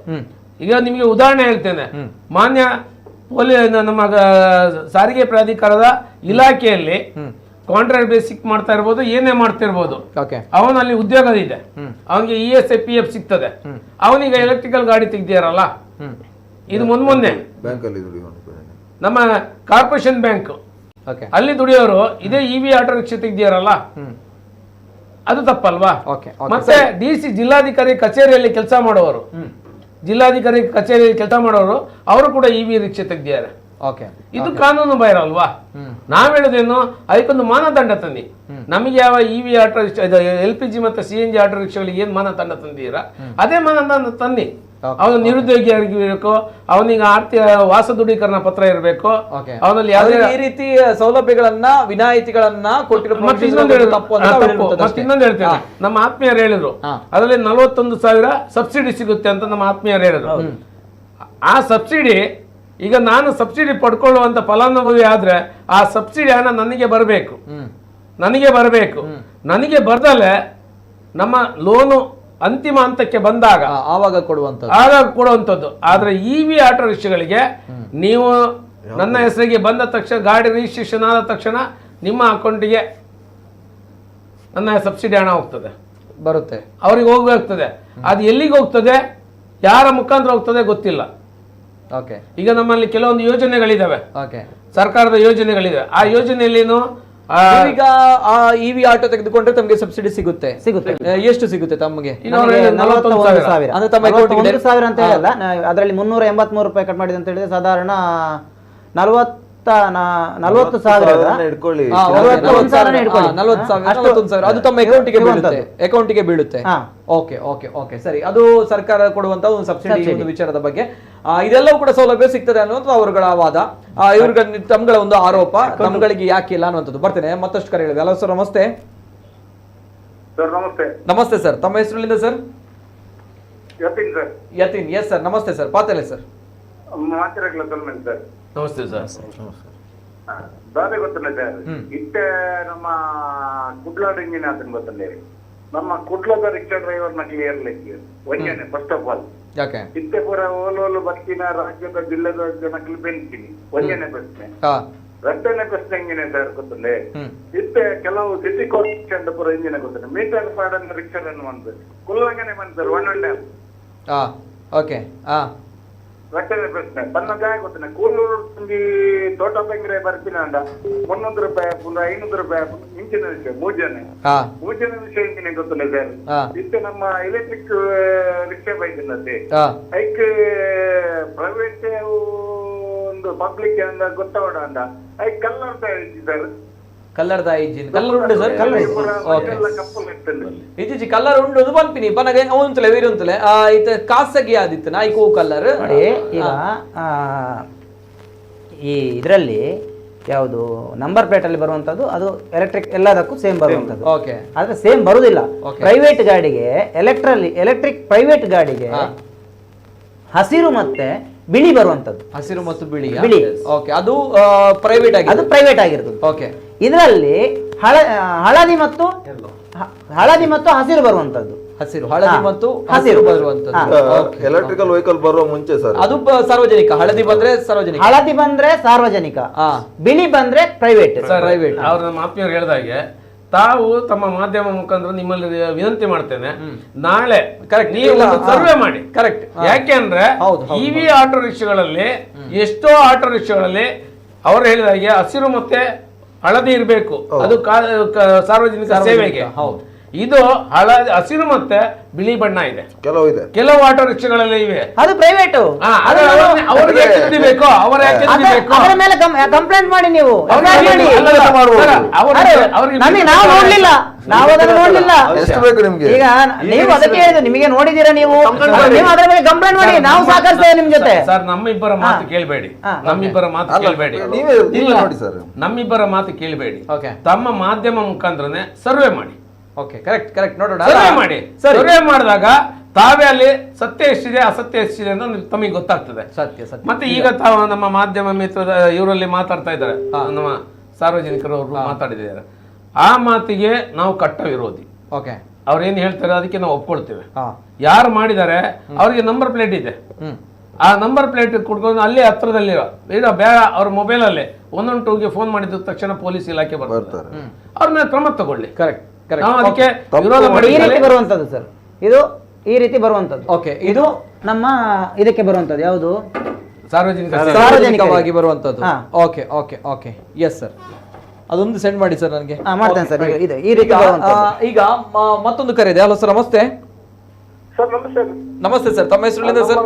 ಈಗ ನಿಮ್ಗೆ ಉದಾಹರಣೆ ಹೇಳ್ತೇನೆ. ಮಾನ್ಯ ನಮ್ಮ ಸಾರಿಗೆ ಪ್ರಾಧಿಕಾರದ ಇಲಾಖೆಯಲ್ಲಿ ಕಾಂಟ್ರಾಕ್ಟ್ ಬೇಸಿಕ್ ಮಾಡ್ತಾ ಇರ್ಬೋದು, ಏನೇ ಮಾಡ್ತಿರ್ಬೋದು, ಅವನಲ್ಲಿ ಉದ್ಯೋಗ ಇದೆ, ಅವನಿಗೆ ESI PF ಸಿಗ್ತದೆ. ಅವನಿಗೆ ಎಲೆಕ್ಟ್ರಿಕಲ್ ಗಾಡಿ ತೆಗ್ದಿಯಾರಲ್ಲ, ಇದು ಮೊನ್ನೆ ನಮ್ಮ ಕಾರ್ಪೊರೇಷನ್ ಬ್ಯಾಂಕ್ ಅಲ್ಲಿ ದುಡಿಯೋರು ಇದೇ ಇವಿ ಆಟೋ ರಿಕ್ಷಾ ತೆಗ್ದಿಯಾರಲ್ಲ, ಅದು ತಪ್ಪಲ್ವಾ? ಮತ್ತೆ DC ಜಿಲ್ಲಾಧಿಕಾರಿ ಕಚೇರಿಯಲ್ಲಿ ಕೆಲಸ ಮಾಡೋರು, ಅವರು ಕೂಡ ಇವಿ ರಿಕ್ಷಾ ತೆಗ್ದಿದ್ದಾರೆ. ಇದು ಕಾನೂನು ಬಾಹಿರ ಅಲ್ವಾ? ನಾವ್ ಹೇಳೋದೇನು, ಅದಕ್ಕೊಂದು ಮಾನದಂಡ ತನ್ನಿ. ನಮಗೆ ಯಾವ ಇವಿ ಆಟೋ ರಿಕ್ಷಾ, LPG ಮತ್ತೆ CNG ಆಟೋ ರಿಕ್ಷಾಗಳಿಗೆ ಏನ್ ಮಾನದಂಡ ತಂದಿದ್ದೀರಾ ಅದೇ ಮಾನದಂಡ ತನ್ನಿ. ಅವನು ನಿರುದ್ಯೋಗಿ ಆಗಿರ್ಬೇಕು, ಅವನಿಗೆ ಆರ್ಥಿಕ ವಾಸ ದೃಢೀಕರಣ ಪತ್ರ ಇರಬೇಕು, ಅವನಲ್ಲಿ ಯಾವುದೇ ಈ ರೀತಿ ಸೌಲಭ್ಯಗಳನ್ನ, ವಿನಾಯಿತಿಗಳನ್ನ ಕೊಟ್ಟಿರೋ. ಇನ್ನೊಂದು ಹೇಳ್ತೇನೆ, ನಮ್ಮ ಆತ್ಮೀಯರು ಹೇಳಿದ್ರು ಅದರಲ್ಲಿ 41,000 ಸಬ್ಸಿಡಿ ಸಿಗುತ್ತೆ ಅಂತ ನಮ್ಮ ಆತ್ಮೀಯರು ಹೇಳಿದ್ರು. ಆ ಸಬ್ಸಿಡಿ ಈಗ ನಾನು ಸಬ್ಸಿಡಿ ಪಡ್ಕೊಳ್ಳುವಂತ ಫಲಾನುಭವಿ ಆದ್ರೆ ಆ ಸಬ್ಸಿಡಿ ಹಣ ನನಗೆ ಬರಬೇಕು. ನನಗೆ ಬರ್ದಲೆ ನಮ್ಮ ಲೋನು ಅಂತಿಮ ಹಂತಕ್ಕೆ ಬಂದಾಗ ಆವಾಗ ಕೊಡುವಂಥದ್ದು. ಆದ್ರೆ ಇವಿ ಆಟೋ ರಿಕ್ಷಾಗಳಿಗೆ ನೀವು ನನ್ನ ಹೆಸರಿಗೆ ಬಂದ ತಕ್ಷಣ, ಗಾಡಿ ರಿಜಿಸ್ಟ್ರೇಷನ್ ಆದ ತಕ್ಷಣ ನಿಮ್ಮ ಅಕೌಂಟಿಗೆ ನನ್ನ ಸಬ್ಸಿಡಿ ಹಣ ಬರುತ್ತೆ, ಅವ್ರಿಗೆ ಹೋಗ್ತದೆ. ಅದು ಎಲ್ಲಿಗೆ ಹೋಗ್ತದೆ, ಯಾರ ಮುಖಾಂತರ ಹೋಗ್ತದೆ ಗೊತ್ತಿಲ್ಲ. ಈಗ ನಮ್ಮಲ್ಲಿ ಕೆಲವೊಂದು ಯೋಜನೆಗಳಿದಾವೆ, ಸರ್ಕಾರದ ಯೋಜನೆಗಳಿವೆ. ಆ ಯೋಜನೆಯಲ್ಲೇನು, ಈಗ ಆ ಇವಿ ಆಟೋ ತೆಗೆದುಕೊಂಡ್ರೆ ತಮಗೆ ಸಬ್ಸಿಡಿ ಸಿಗುತ್ತೆ. ಎಷ್ಟು ಸಿಗುತ್ತೆ ತಮಗೆ? 41,000 ಅಂದ್ರೆ ತಮ್ಮ 1,000 ಅಂತ ಹೇಳಲ್ಲ, ಅದರಲ್ಲಿ 383 ರೂಪಾಯಿ ಕಟ್ ಮಾಡಿದೆ ಅಂತ ಹೇಳಿದ್ರೆ ಸಾಧಾರಣ 40,000 ಅದು ತಮ್ಮ ಅಕೌಂಟಿಗೆ ಬೀಳುತ್ತೆ. ಓಕೆ ಸರಿ. ಅದು ಸರ್ಕಾರ ಕೊಡುವಂತ ಒಂದು ಸಬ್ಸಿಡಿ ಒಂದು ವಿಚಾರದ ಬಗ್ಗೆ ಇದೆಲ್ಲವೂ ಕೂಡ ಸೌಲಭ್ಯ ಸಿಗ್ತದೆ ಅನ್ನುವಂಥ ಅವರುಗಳ ವಾದ. ಇವ್ರಿಗೆ ತಮ್ಗಳ ಒಂದು ಆರೋಪ, ತಮ್ಗಳಿಗೆ ಯಾಕೆ ಇಲ್ಲ ಅನ್ನುವಂಥದ್ದು. ಬರ್ತೇನೆ, ಮತ್ತಷ್ಟು ಕರೆ ಹೇಳಿದೆ. ಹಲೋ ಸರ್, ನಮಸ್ತೆ. ಸರ್ ನಮಸ್ತೆ. ನಮಸ್ತೆ ಸರ್, ತಮ್ಮ ಹೆಸರುಗಳಿಂದ sir? Yatin sir. Yatin, yes sir, ನಮಸ್ತೆ ಸರ್, ಪಾತಲೆ ಸರ್. ಮಾತಿರಗ್ಲ ತೊಲ್ಮೆನ್ ಸರ್. ನಮಸ್ತೆ ಸರ್. ದಾದೆ ಗೊತ್ತಿಲ್ಲ ಸರ್. ಇತ್ತೆ ನಮ್ಮ ಕುಡ್ಲಾಡ್ ಇಂಜಿನ್ ಆತನ ಗೊತ್ತಂದೇ. ನಮ್ಮ ಕುಡ್ಲದ ರಿಕ್ಷಾ ಡ್ರೈವರ್ ನ ಕ್ಲಿಯರ್ ಲೆಕ್ಕ ಒಂಜನೆ ಫಸ್ಟ್ ಆಫ್ ಆಲ್. ಯಾಕೆ ಇತ್ತೆ ಪೂರ ಓಲೋಲು ಬಸ್ಸಿನ ರಾಜ್ಯದ ಜಿಲ್ಲೆದ ಜನಕ್ಕೆ ಬೆಂಕಿನಿ ಒಂಜನೆ ಪ್ರಶ್ನೆ. ರಟ್ಟನೆ ಪ್ರಶ್ನೆ ಹೆಂಗಿನ ಸರ್ ಗೊತ್ತಂದೆ. ಇತ್ತೆ ಕೆಲವು ಸಿಟಿ ಕಾರ್ಪೊರೇಷನ್ ಪೂರ ಇಂಜಿನ ಗೊತ್ತಂದೆ. ಮೀಟರ್ ಪಾಡನ್ನ ರಿಕ್ಷಾದನ್ನು ಮಾಡ್ತಾರೆ ಕುಲ್ಲಂಗನೆ ಮಾಡ್ತಾರೆ 1 and 1/2. ಓಕೆ ರಟ್ಟನೆ ಪ್ರಶ್ನೆ ತನ್ನ ಜಾಗ ಗೊತ್ತಿನ ಕೂಲೂರು ತುಂಗಿ ತೋಟ ಬೆಂಗ್ರೆ ಬರ್ತೀನಿ ಅಂದ 300 ರೂಪಾಯಿ 500 ರೂಪಾಯಿ ಇಂಚಿನ ವಿಷಯ ಮೂಜನ ವಿಷಯ ಇಂಚಿನ ಗೊತ್ತಿಲ್ಲ ಸರ್. ಇತ್ತು ನಮ್ಮ ಎಲೆಕ್ಟ್ರಿಕ್ ರಿಕ್ಷಾ ಬೈದಿನತ್ತೆ ಐಕ್ ಪ್ರೈವೇಟ್ ಒಂದು ಪಬ್ಲಿಕ್ ಅಂದ ಗೊತ್ತವಡ ಅಂದ ಐಕ್ ಕಲ್ಲರ್ ಸರ್. ಕಲ್ಲರ್ದ ಇಂಜಿನ್ ಕಲ್ಲರ್ ಉಂಡು ಸರ್. ಇಜ್ಜಿ ಕಲ್ಲರ್ ಉಂಡು ಪನ್ಪಿನಿ ಪನಗೆ ಅವಂತಲೆ ವೀರುಂತಲೆ ಇತ ಕಾಸಗಿ ಆದಿತ್ತು ನಾಯ್ಕೋ ಕಲ್ಲರ್ ನೋಡಿ. ಈಗ ಈ ಇದರಲ್ಲಿ ಯಾವುದು ನಂಬರ್ ಪ್ಲೇಟ್ ಅಲ್ಲಿ ಬರುವಂತದ್ದು ಅದು ಎಲೆಕ್ಟ್ರಿಕ್ ಎಲ್ಲದಕ್ಕೂ ಸೇಮ್ ಬರುವಂತದ್ದು. ಓಕೆ, ಆದ್ರೆ ಸೇಮ್ ಬರುವುದಿಲ್ಲ. ಪ್ರೈವೇಟ್ ಗಾಡಿಗೆ ಎಲೆಕ್ಟ್ರಿಕ್ ಪ್ರೈವೇಟ್ ಗಾಡಿಗೆ ಹಸಿರು ಮತ್ತೆ ಬಿಳಿ ಬರುವಂತದ್ದು. ಹಸಿರು ಮತ್ತು ಬಿಳಿ. ಓಕೆ, ಅದು ಪ್ರೈವೇಟ್ ಆಗಿ, ಅದು ಪ್ರೈವೇಟ್ ಆಗಿರ್ತದೆ. ಓಕೆ, ಇದರಲ್ಲಿ ಹಳದಿ ಮತ್ತು ಹಸಿರು ಬರುವಂತದ್ದು. ಹಸಿರು, ಹಳದಿ ಮತ್ತು ಹಸಿರು ಬರುವಂತದ್ದು. ಎಲೆಕ್ಟ್ರಿಕಲ್ ವೆಹಿಕಲ್ ಬರುವ ಮುಂಚೆ ಸರ್ ಅದು ಸಾರ್ವಜನಿಕ. ಹಳದಿ ಬಂದ್ರೆ ಸಾರ್ವಜನಿಕ, ಬಿಳಿ ಬಂದ್ರೆ ಪ್ರೈವೇಟ್. ಅವ್ರ ನಮ್ಮ ಆತ್ಮೀಯರು ಹೇಳಿದಾಗೆ ತಾವು ತಮ್ಮ ಮಾಧ್ಯಮ ಮುಖಾಂತರ ನಿಮ್ಮಲ್ಲಿ ವಿನಂತಿ ಮಾಡ್ತೇನೆ, ನಾಳೆ ನೀವು ಸರ್ವೆ ಮಾಡಿ. ಕರೆಕ್ಟ್. ಯಾಕೆಂದ್ರೆ ಇವಿ ಆಟೋ ರಿಕ್ಷಾಗಳಲ್ಲಿ ಎಷ್ಟೋ ಆಟೋ ರಿಕ್ಷಾಗಳಲ್ಲಿ ಅವರು ಹೇಳಿದಾಗೆ ಹಸಿರು ಮತ್ತೆ ಹಳದಿ ಇರಬೇಕು, ಅದು ಸಾರ್ವಜನಿಕ ಸೇವೆಗೆ. ಇದು ಹಸಿರು ಮತ್ತೆ ಬಿಳಿ ಬಣ್ಣ ಇದೆ, ಕೆಲವು ಆಟೋ ರಿಕ್ಷಾಗಳಲ್ಲಿ ಇವೆ, ಅದು ಪ್ರೈವೇಟ್. ಅವ್ರಿಗೆ ಬೇಕು, ಅವರ ಕಂಪ್ಲೇಂಟ್ ಮಾಡಿ ನೀವು. ನಾವು ನೋಡ್ಲಿಲ್ಲ, ನಾವು ಅದನ್ನು ನೋಡ್ಲಿಲ್ಲ. ಈಗ ನೀವು ಅದಕ್ಕೆ ಹೇಳಿದ್ರೆ ನಿಮಗೆ ನೋಡಿದೀರಾ, ನೀವು ಅದ್ರ ಮೇಲೆ ಕಂಪ್ಲೇಂಟ್ ಮಾಡಿ, ನಾವು ಸಹಕರಿಸ್ತೇವೆ ನಿಮ್ ಜೊತೆ. ಸರ್, ನಮ್ಮಿಬ್ಬರ ಮಾತು ಕೇಳಬೇಡಿ, ನಮ್ಮಿಬ್ಬರ ಮಾತು ಕೇಳಬೇಡಿ, ನಮ್ಮಿಬ್ಬರ ಮಾತು ಕೇಳಬೇಡಿ. ತಮ್ಮ ಮಾಧ್ಯಮ ಮುಖಾಂತರನೇ ಸರ್ವೆ ಮಾಡಿ. ಓಕೆ, ಕರೆಕ್ಟ್ ನೋಡೋಣ. ಸರ್ವೆ ಮಾಡಿ. ಸರ್ವೆ ಮಾಡಿದಾಗ ತಾವೇ ಅಲ್ಲಿ ಸತ್ಯ ಎಷ್ಟಿದೆ ಅಸತ್ಯ ಎಷ್ಟಿದೆ ಅಂತ ತಮಗೆ ಗೊತ್ತಾಗ್ತದೆ. ಸತ್ಯ. ಮತ್ತೆ ಈಗ ತಾವು ನಮ್ಮ ಮಾಧ್ಯಮ ಮಿತ್ರದ ಇವರಲ್ಲಿ ಮಾತಾಡ್ತಾ ಇದ್ದಾರೆ, ನಮ್ಮ ಸಾರ್ವಜನಿಕರು ಅವರು ಮಾತಾಡಿದ್ದಾರೆ. ಆ ಮಾತಿಗೆ ನಾವು ಕಟ್ಟ ವಿರೋಧಿ. ಓಕೆ, ಅವ್ರೇನ್ ಹೇಳ್ತಾರೆ ಅದಕ್ಕೆ ನಾವು ಒಪ್ಕೊಳ್ತೇವೆ. ಯಾರು ಮಾಡಿದ್ದಾರೆ ಅವ್ರಿಗೆ ನಂಬರ್ ಪ್ಲೇಟ್ ಇದೆ, ಆ ನಂಬರ್ ಪ್ಲೇಟ್ ಕುಡ್ಕೊಂಡು ಅಲ್ಲೇ ಹತ್ರದಲ್ಲಿರೋ ಈಗ ಬೇಡ ಅವ್ರ ಮೊಬೈಲ್ ಅಲ್ಲೇ 112ಗೆ ಫೋನ್ ಮಾಡಿದ ತಕ್ಷಣ ಪೊಲೀಸ್ ಇಲಾಖೆ ಬರ್ತಾರೆ, ಅವ್ರ ಮೇಲೆ ಕ್ರಮ ತಗೊಳ್ಳಿ. ಕರೆಕ್ಟ್. ನಾವು ಅದಕ್ಕೆ ವಿರೋಧ ಮಾಡಿ. ಈ ರೀತಿ ಬರುವಂತದ್ದು ಸರ್, ಇದು ಈ ರೀತಿ ಬರುವಂತದ್ದು. ಓಕೆ, ಇದು ನಮ್ಮ ಇದಕ್ಕೆ ಬರುವಂತದ್ದು ಯಾವುದು, ಸಾರ್ವಜನಿಕವಾಗಿ ಬರುವಂತದ್ದು. ಓಕೆ, ಎಸ್ ಸರ್, ಅದೊಂದು ಸೆಂಡ್ ಮಾಡಿ ಸರ್ ನನಗೆ. ಮಾಡ್ತೇನೆ ಸರ್. ಈ ರೀತಿ ಈಗ ಮತ್ತೊಂದು ಕರೆ ಇದೆ. ಹಲೋ ಸರ್, ನಮಸ್ತೆ. ಸರ್ ನಮಸ್ತೆ ಸರ್, ತಮ್ಮ ಹೆಸರು ಸರ್?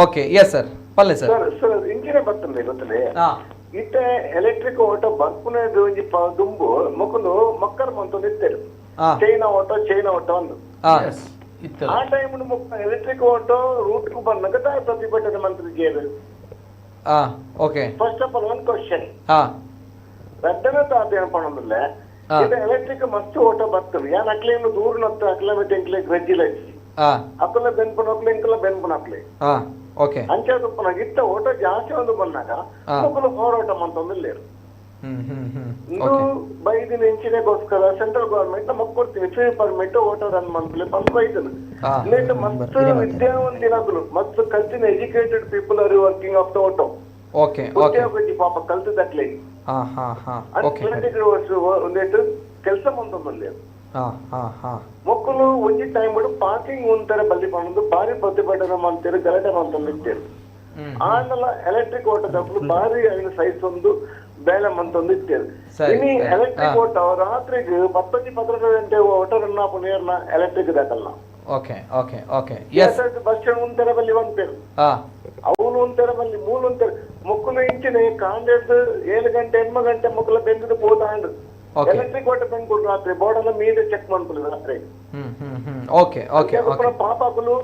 ಓಕೆ, ಎಸ್ ಸರ್, ಪಲ್ಲೆ ಸರ್. ಇಂಜಿನ ಬರ್ತದೆ ಗೊತ್ತದೆ. ಇತ್ತೆ ಎಲೆಕ್ಟ್ರಿಕ್ ಆಟೋ ಬರ್ಪುನದು ಒಂಜಿ ದುಂಬು ಮೊಕುಲು ಮಕ್ಕಳ ಮಂತೊಂದು ಇತ್ತೇರು ಚೈನಾ ಆಟೋ ಅಂದು. ಆ ಟೈಮ್ ಎಲೆಕ್ಟ್ರಿಕ್ ಆಟೋ ರೂಟ್ ಕು ಬಂದಾಗ ಪ್ರತಿಭಟನೆ ಮಂತ್ರಿ. Okay, first of all one question ರದ್ದನ ತಾತ ಪಣದಿಲ್ಲ. ಇದು ಎಲೆಕ್ಟ್ರಿಕ್ ಮಸ್ತ್ ಆಟೋ ಬರ್ತದೆ. ಯಾನ್ ಅಕ್ಲೇನು ದೂರ ನತ್ತು ಅಕ್ಲಮೆಟ್ ಎಂಕ್ಲೆ ಗ್ರಜ್ಜಿಲ ಅಕ್ಕಲ ಬೆನ್ಪುನ ಅಕ್ಲೆ ಎಂಕಲ ಬೆನ್ಪುನ ಅಕ್ಲೆ ಅಂಚೆ ಇತ್ತ ಓಟ ಜಾಸ್ತಿ ಒಂದು ಬಂದಾಗ ಮಕ್ಕಳು ಹೋರಾಟ ಮಂತೊಂದಿಲ್ಲೇರು. ಇದು ಬೈದಿನ ಇಂಚಿನೆಗೋಸ್ಕರ ಸೆಂಟ್ರಲ್ ಗವರ್ಮೆಂಟ್ ನಮಗ್ ಕೊಡ್ತೀವಿ ಫ್ರೀ ಪರ್ಮಿಟ್ ಓಟ ರನ್ ಮಂತ್ಲಿ ಬಂದ್ ಬೈದನು. ಇಲ್ಲೇಟ್ ಮಸ್ತ್ ವಿದ್ಯಾವಂತಿನಗಳು ಮಸ್ತ್ ಕಲ್ತಿನ educated people are working of the auto. ಉದ್ಯೋಗ ಪಾಪ ಕಲ್ತದಕ್ಲೆ ಒಂದೇಟು ಕೆಲಸ ಮಂತೊಂದಿಲ್ಲೇರು. ಮಕ್ಕಳು ಒಂಜಿ ಟೈಮ್ ಪಾರ್ಕಿಂಗ್ ಒಂಥರ ಬಲ್ಲಿ ಮಾಡೋದು ಭಾರಿ ಪ್ರತಿಭಟನೆ ಮಾಡ್ತಾರೆ, ಗಲಾಟೆ ಮಾಡ್ತಂದಿರ್ತೇವೆ. ಆಮೇಲೆ ಎಲೆಕ್ಟ್ರಿಕ್ ಓಟದప్పుడు ಭಾರಿ ಐನ ಸೈಜ್ ಒಂದು ಬೇಲೆ ಮಂತೊಂದು ಇತ್ತೇವೆ. ಇನಿ ಎಲೆಕ್ಟ್ರಿಕ್ ಓಟ ರಾತ್ರಿಗೆ 12 ಗಂಟೆ ಓಟ ರನ್ ಆಪುನೇರ್ನ ಎಲೆಕ್ಟ್ರಿಕ್ ದಾಕಲ್ಲ. ಬಸ್ ಸ್ಟ್ಯಾಂಡ್ ಒಂಥರ ಬಲ್ಲಿ ಬಂತೇರು, ಅವನು ಒಂಥರ ಬಲ್ಲಿ ಮೂಲ ಒಂಥರ ಮಕ್ಕಳು ಇಂಚಿನ ಕಾಂಡೆಡ್ 7 ಗಂಟೆ 8 ಗಂಟೆ ಮಕ್ಕಳ ಬೆಂದಿದ್ದು ಹೋದ ಎಲೆಕ್ಟ್ರಿಕ್ ಓಟ ಬೆಂಗ್ಳೂರು ರಾತ್ರಿ ಬೋರ್ಡ್ ಎಲ್ಲ ಮೀದೆ ಚೆಕ್ ಮಾಡ್ಕೊಳ್ಳಿ ರಾತ್ರಿ. ಪಾಪಗಳು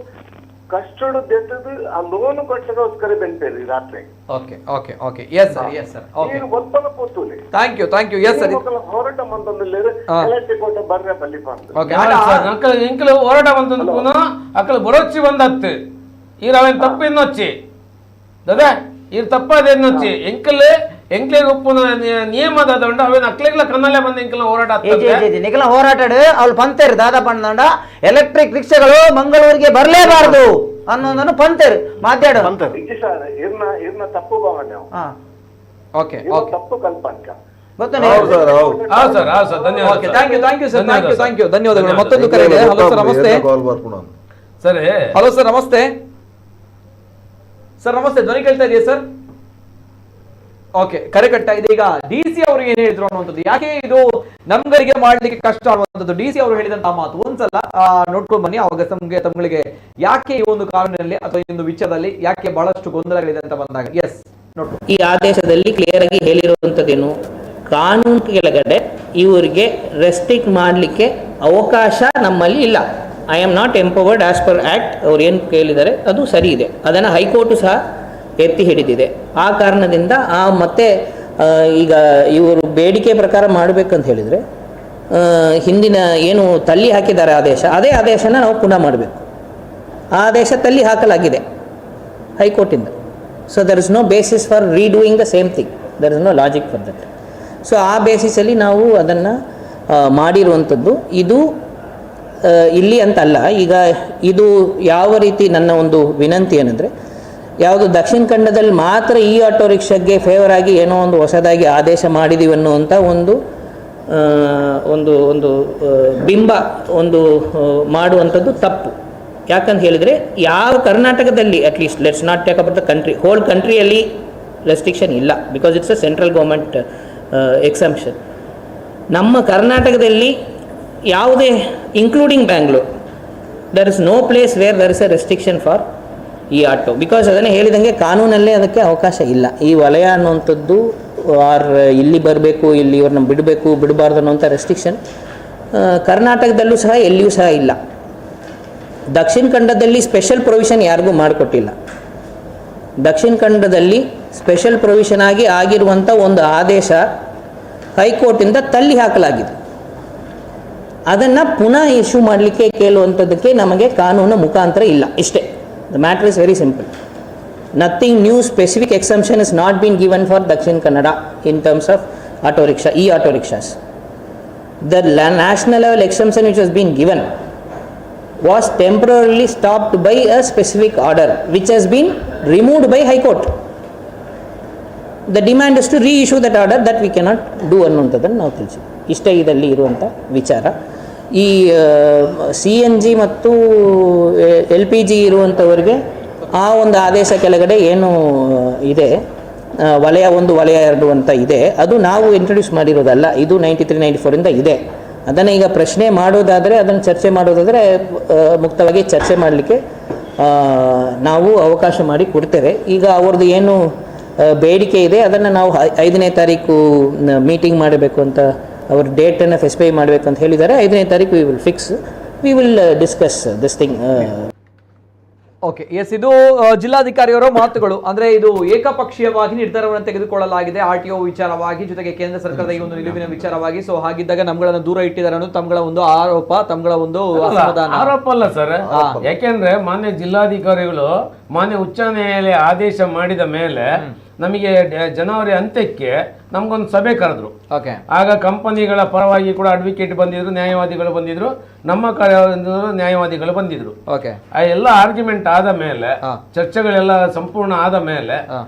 ಕಷ್ಟಡ್ ದೆತ್ತದು ಆ ಲೋನ್ ಕೊಟ್ಟಗೋಸ್ಕರ ಬೆಂಪೇರಿ ರಾತ್ರಿ okay okay okay yes sir okay ಈಗ ಒತ್ತಡ ಪೋತುಲೆ ಥ್ಯಾಂಕ್ ಯು ಎಸ್ ಸರ್ ಹೋರಾಟ ಮಂತಂದಲ್ಲಿ ಎಲೆಕ್ಟ್ರಿಕ್ ಕೋಟ ಬರ್ರೆ ಬಲ್ಲಿ ಬಂತು ಓಕೆ ఇంకలు ಹೋರಾಟ ಬಂತಂದು ಪುನಃ ಅಕ್ಕಲು ಬರೋಚ್ಚಿ ಬಂದತ್ತು ಈ ಅವನ್ ತಪ್ಪಿನ್ನೊಚ್ಚಿ ದದಾ ಈ ತಪ್ಪದೇನೊಚ್ಚಿ ಎಂಕ್ಲೆ ಉಪ್ಪುನ ನಿಯಮದ ದಂಡ ಅವನ್ ಅಕ್ಲೆಗ್ಲ ಕನ್ನಲೆ ಬಂದ ಎಂಕಲ ಹೋರಾಟ ನಿಖಲ ಹೋರಾಟಡು ಅವ್ಳು ಪಂತೇರು ದಾದಾ ಪಂಡ ಎಲೆಕ್ಟ್ರಿಕ್ ರಿಕ್ಷಾಗಳು ಮಂಗಳೂರಿಗೆ ಬರಲೇಬಾರದು ಅನ್ನೋದನ್ನು ಪಂತೇರು ಮಾತಾಡು ಸರ್ ಇರ್ನ ತಪ್ಪು ಭಾವನೆ ಓಕೆ ತಪ್ಪು ಕಲ್ಪನೆ ಧನ್ಯವಾದಗಳು ಮತ್ತೊಂದು ಕರೆ ಇದೆ. ಹಲೋ ಸರ್ ನಮಸ್ತೆ. ಸರಿ ಹಲೋ ಸರ್ ನಮಸ್ತೆ. ಸರ್ ನಮಸ್ತೆ, ಧ್ವನಿ ಕೇಳ್ತಾ ಇದೆಯಾ ಸರ್? ಓಕೆ, ಕರೆ ಕಟ್ಟ ಇದೆ. ಈಗ ಡಿಸಿ ಅವರು ಏನ್ ಹೇಳಿದ್ರು ಅನ್ನುವಂಥದ್ದು, ಯಾಕೆ ಇದು ನಮ್ಗಳಿಗೆ ಮಾಡ್ಲಿಕ್ಕೆ ಕಷ್ಟ ಅನ್ನುವಂಥದ್ದು ಡಿಸಿ ಅವರು ಹೇಳಿದಂತಹ ಮಾತು ಒಂದ್ಸಲ ನೋಡ್ಕೊಂಡು ಬನ್ನಿ. ಅವಾಗ ತಮ್ಗಳಿಗೆ ಯಾಕೆ ಈ ಒಂದು ಕಾನೂನಿನಲ್ಲಿ ಅಥವಾ ಈ ಒಂದು ವಿಚಾರದಲ್ಲಿ ಯಾಕೆ ಬಹಳಷ್ಟು ಗೊಂದಲಗಳಿದೆ ಅಂತ ಬಂದಾಗ ಎಸ್ ನೋಡ್ಕೊಂಡು ಈ ಆದೇಶದಲ್ಲಿ ಕ್ಲಿಯರ್ ಆಗಿ ಹೇಳಿರುವಂಥದ್ದೇನು, ಕಾನೂನು ಕೆಳಗಡೆ ಇವರಿಗೆ ರೆಸ್ಟ್ರಿಕ್ಟ್ ಮಾಡಲಿಕ್ಕೆ ಅವಕಾಶ ನಮ್ಮಲ್ಲಿ ಇಲ್ಲ. I am not empowered as per act. ಅವ್ರು ಏನು ಕೇಳಿದ್ದಾರೆ ಅದು ಸರಿ ಇದೆ, ಅದನ್ನು ಹೈಕೋರ್ಟು ಸಹ ಎತ್ತಿ ಹಿಡಿದಿದೆ. ಆ ಕಾರಣದಿಂದ ಮತ್ತೆ ಈಗ ಇವರು ಬೇಡಿಕೆ ಪ್ರಕಾರ ಮಾಡಬೇಕಂತ ಹೇಳಿದರೆ ಹಿಂದಿನ ಏನು ತಳ್ಳಿ ಹಾಕಿದ್ದಾರೆ ಆದೇಶ, ಅದೇ ಆದೇಶನ ನಾವು ಪುನಃ ಮಾಡಬೇಕು. ಆ ಆದೇಶ ತಳ್ಳಿ ಹಾಕಲಾಗಿದೆ ಹೈಕೋರ್ಟಿಂದ. So there is no basis for redoing the same thing, there is no logic for that. So ಆ ಬೇಸಿಸಲ್ಲಿ ನಾವು ಅದನ್ನು ಮಾಡಿರುವಂಥದ್ದು. ಇದು ಇಲ್ಲಿ ಅಂತಲ್ಲ. ಈಗ ಇದು ಯಾವ ರೀತಿ ನನ್ನ ಒಂದು ವಿನಂತಿ ಏನಂದರೆ, ಯಾವುದು ದಕ್ಷಿಣ ಕನ್ನಡದಲ್ಲಿ ಮಾತ್ರ ಈ ಆಟೋ ರಿಕ್ಷಾಗೆ ಫೇವರ್ ಆಗಿ ಏನೋ ಒಂದು ಹೊಸದಾಗಿ ಆದೇಶ ಮಾಡಿದ್ದೀವಿ ಅನ್ನುವಂಥ ಒಂದು ಒಂದು ಒಂದು ಬಿಂಬ ಒಂದು ಮಾಡುವಂಥದ್ದು ತಪ್ಪು. ಯಾಕಂತ ಹೇಳಿದರೆ ಯಾವ ಕರ್ನಾಟಕದಲ್ಲಿ at least let's not take about the country, whole ಕಂಟ್ರಿಯಲ್ಲಿ ರೆಸ್ಟ್ರಿಕ್ಷನ್ ಇಲ್ಲ, because it's a central government exemption. ನಮ್ಮ ಕರ್ನಾಟಕದಲ್ಲಿ ಯಾವುದೇ including Bangalore there is no place where there is a restriction for ಈ ಆಟೋ, ಬಿಕಾಸ್ ಅದನ್ನು ಹೇಳಿದಂಗೆ ಕಾನೂನಲ್ಲೇ ಅದಕ್ಕೆ ಅವಕಾಶ ಇಲ್ಲ. ಈ ವಲಯ ಅನ್ನುವಂಥದ್ದು ಆರ್ ಇಲ್ಲಿ ಬರಬೇಕು, ಇಲ್ಲಿ ಇವ್ರನ್ನ ಬಿಡಬೇಕು ಬಿಡಬಾರ್ದು ಅನ್ನೋಂಥ ರೆಸ್ಟ್ರಿಕ್ಷನ್ ಕರ್ನಾಟಕದಲ್ಲೂ ಸಹ ಎಲ್ಲಿಯೂ ಸಹ ಇಲ್ಲ. ದಕ್ಷಿಣ ಕನ್ನಡದಲ್ಲಿ ಸ್ಪೆಷಲ್ ಪ್ರೊವಿಷನ್ ಯಾರಿಗೂ ಮಾಡಿಕೊಟ್ಟಿಲ್ಲ. ದಕ್ಷಿಣ ಕನ್ನಡದಲ್ಲಿ ಸ್ಪೆಷಲ್ ಪ್ರೊವಿಷನ್ ಆಗಿ ಆಗಿರುವಂಥ ಒಂದು ಆದೇಶ ಹೈಕೋರ್ಟಿಂದ ತಳ್ಳಿ ಹಾಕಲಾಗಿದೆ. ಅದನ್ನು ಪುನಃ ಇಶ್ಯೂ ಮಾಡಲಿಕ್ಕೆ ಕೇಳುವಂಥದ್ದಕ್ಕೆ ನಮಗೆ ಕಾನೂನು ಮುಖಾಂತರ ಇಲ್ಲ. ಇಷ್ಟೇ. The matter is very simple. Nothing new specific exemption is not been given for Dakshina Kannada in terms of auto rickshaw, ಈ auto rickshaws. The national level exemption which was been given was temporarily stopped by a specific order which has been removed by High Court. The demand is to reissue that order, that we cannot do ಅನ್ನುವಂಥದ್ದನ್ನು ನಾವು ತಿಳಿಸಿ. ಇಷ್ಟೇ ಇದರಲ್ಲಿ ಇರುವಂಥ ವಿಚಾರ. ಈ CNG ಮತ್ತು LPG ಇರುವಂಥವ್ರಿಗೆ ಆ ಒಂದು ಆದೇಶ ಕೆಳಗಡೆ ಏನು ಇದೆ, ವಲಯ 1 ವಲಯ 2 ಅಂತ ಇದೆ, ಅದು ನಾವು ಇಂಟ್ರೊಡ್ಯೂಸ್ ಮಾಡಿರೋದಲ್ಲ. ಇದು 93-94 ಇದೆ. ಅದನ್ನು ಈಗ ಪ್ರಶ್ನೆ ಮಾಡೋದಾದರೆ, ಅದನ್ನು ಚರ್ಚೆ ಮಾಡೋದಾದರೆ ಮುಕ್ತವಾಗಿ ಚರ್ಚೆ ಮಾಡಲಿಕ್ಕೆ ನಾವು ಅವಕಾಶ ಮಾಡಿ ಕೊಡ್ತೇವೆ. ಈಗ ಅವ್ರದ್ದು ಏನು ಬೇಡಿಕೆ ಇದೆ ಅದನ್ನು ನಾವು 5ನೇ ತಾರೀಕು ಮೀಟಿಂಗ್ ಮಾಡಬೇಕು ಅಂತ ಅವ್ರ ಡೇಟನ್ನು ಸ್ಪೆಸಿಫೈ ಮಾಡಬೇಕು ಅಂತ ಹೇಳಿದ್ದಾರೆ. 5ನೇ ತಾರೀಕು we will fix, we will discuss this thing. Okay, yes, ಇದು ಜಿಲ್ಲಾಧಿಕಾರಿಯವರ ಮಾತುಗಳು. ಅಂದ್ರೆ ಇದು ಏಕಪಕ್ಷೀಯವಾಗಿ ನಿರ್ಧಾರವನ್ನು ತೆಗೆದುಕೊಳ್ಳಲಾಗಿದೆ RTO ವಿಚಾರವಾಗಿ, ಜೊತೆಗೆ ಕೇಂದ್ರ ಸರ್ಕಾರದ ಈ ಒಂದು ನಿಲುವಿನ ವಿಚಾರವಾಗಿ. ಸೊ ಹಾಗಿದ್ದಾಗ ನಮ್ಗಳನ್ನ ದೂರ ಇಟ್ಟಿದ್ದಾರೆ ಅನ್ನೋದು ತಮ್ಗಳ ಒಂದು ಆರೋಪ, ತಮ್ಗಳ ಒಂದು ಆರೋಪ ಅಲ್ಲ ಸರ್. ಯಾಕೆಂದ್ರೆ ಮಾನ್ಯ ಜಿಲ್ಲಾಧಿಕಾರಿಗಳು ಮಾನ್ಯ ಉಚ್ಚ ನ್ಯಾಯಾಲಯ ಆದೇಶ ಮಾಡಿದ ಮೇಲೆ ನಮಗೆ ಜನವರಿ ಅಂತ್ಯಕ್ಕೆ ನಮ್ಗೊಂದು ಸಭೆ ಕರೆದ್ರು. ಆಗ ಕಂಪನಿಗಳ ಪರವಾಗಿ ಕೂಡ ಅಡ್ವೊಕೇಟ್ ಬಂದಿದ್ರು, ನ್ಯಾಯವಾದಿಗಳು ಬಂದಿದ್ರು, ನಮ್ಮ ನ್ಯಾಯವಾದಿಗಳು ಬಂದಿದ್ರು. ಆ ಎಲ್ಲ ಆರ್ಗ್ಯುಮೆಂಟ್ ಆದ ಮೇಲೆ, ಚರ್ಚೆಗಳೆಲ್ಲ ಸಂಪೂರ್ಣ ಆದ ಮೇಲೆ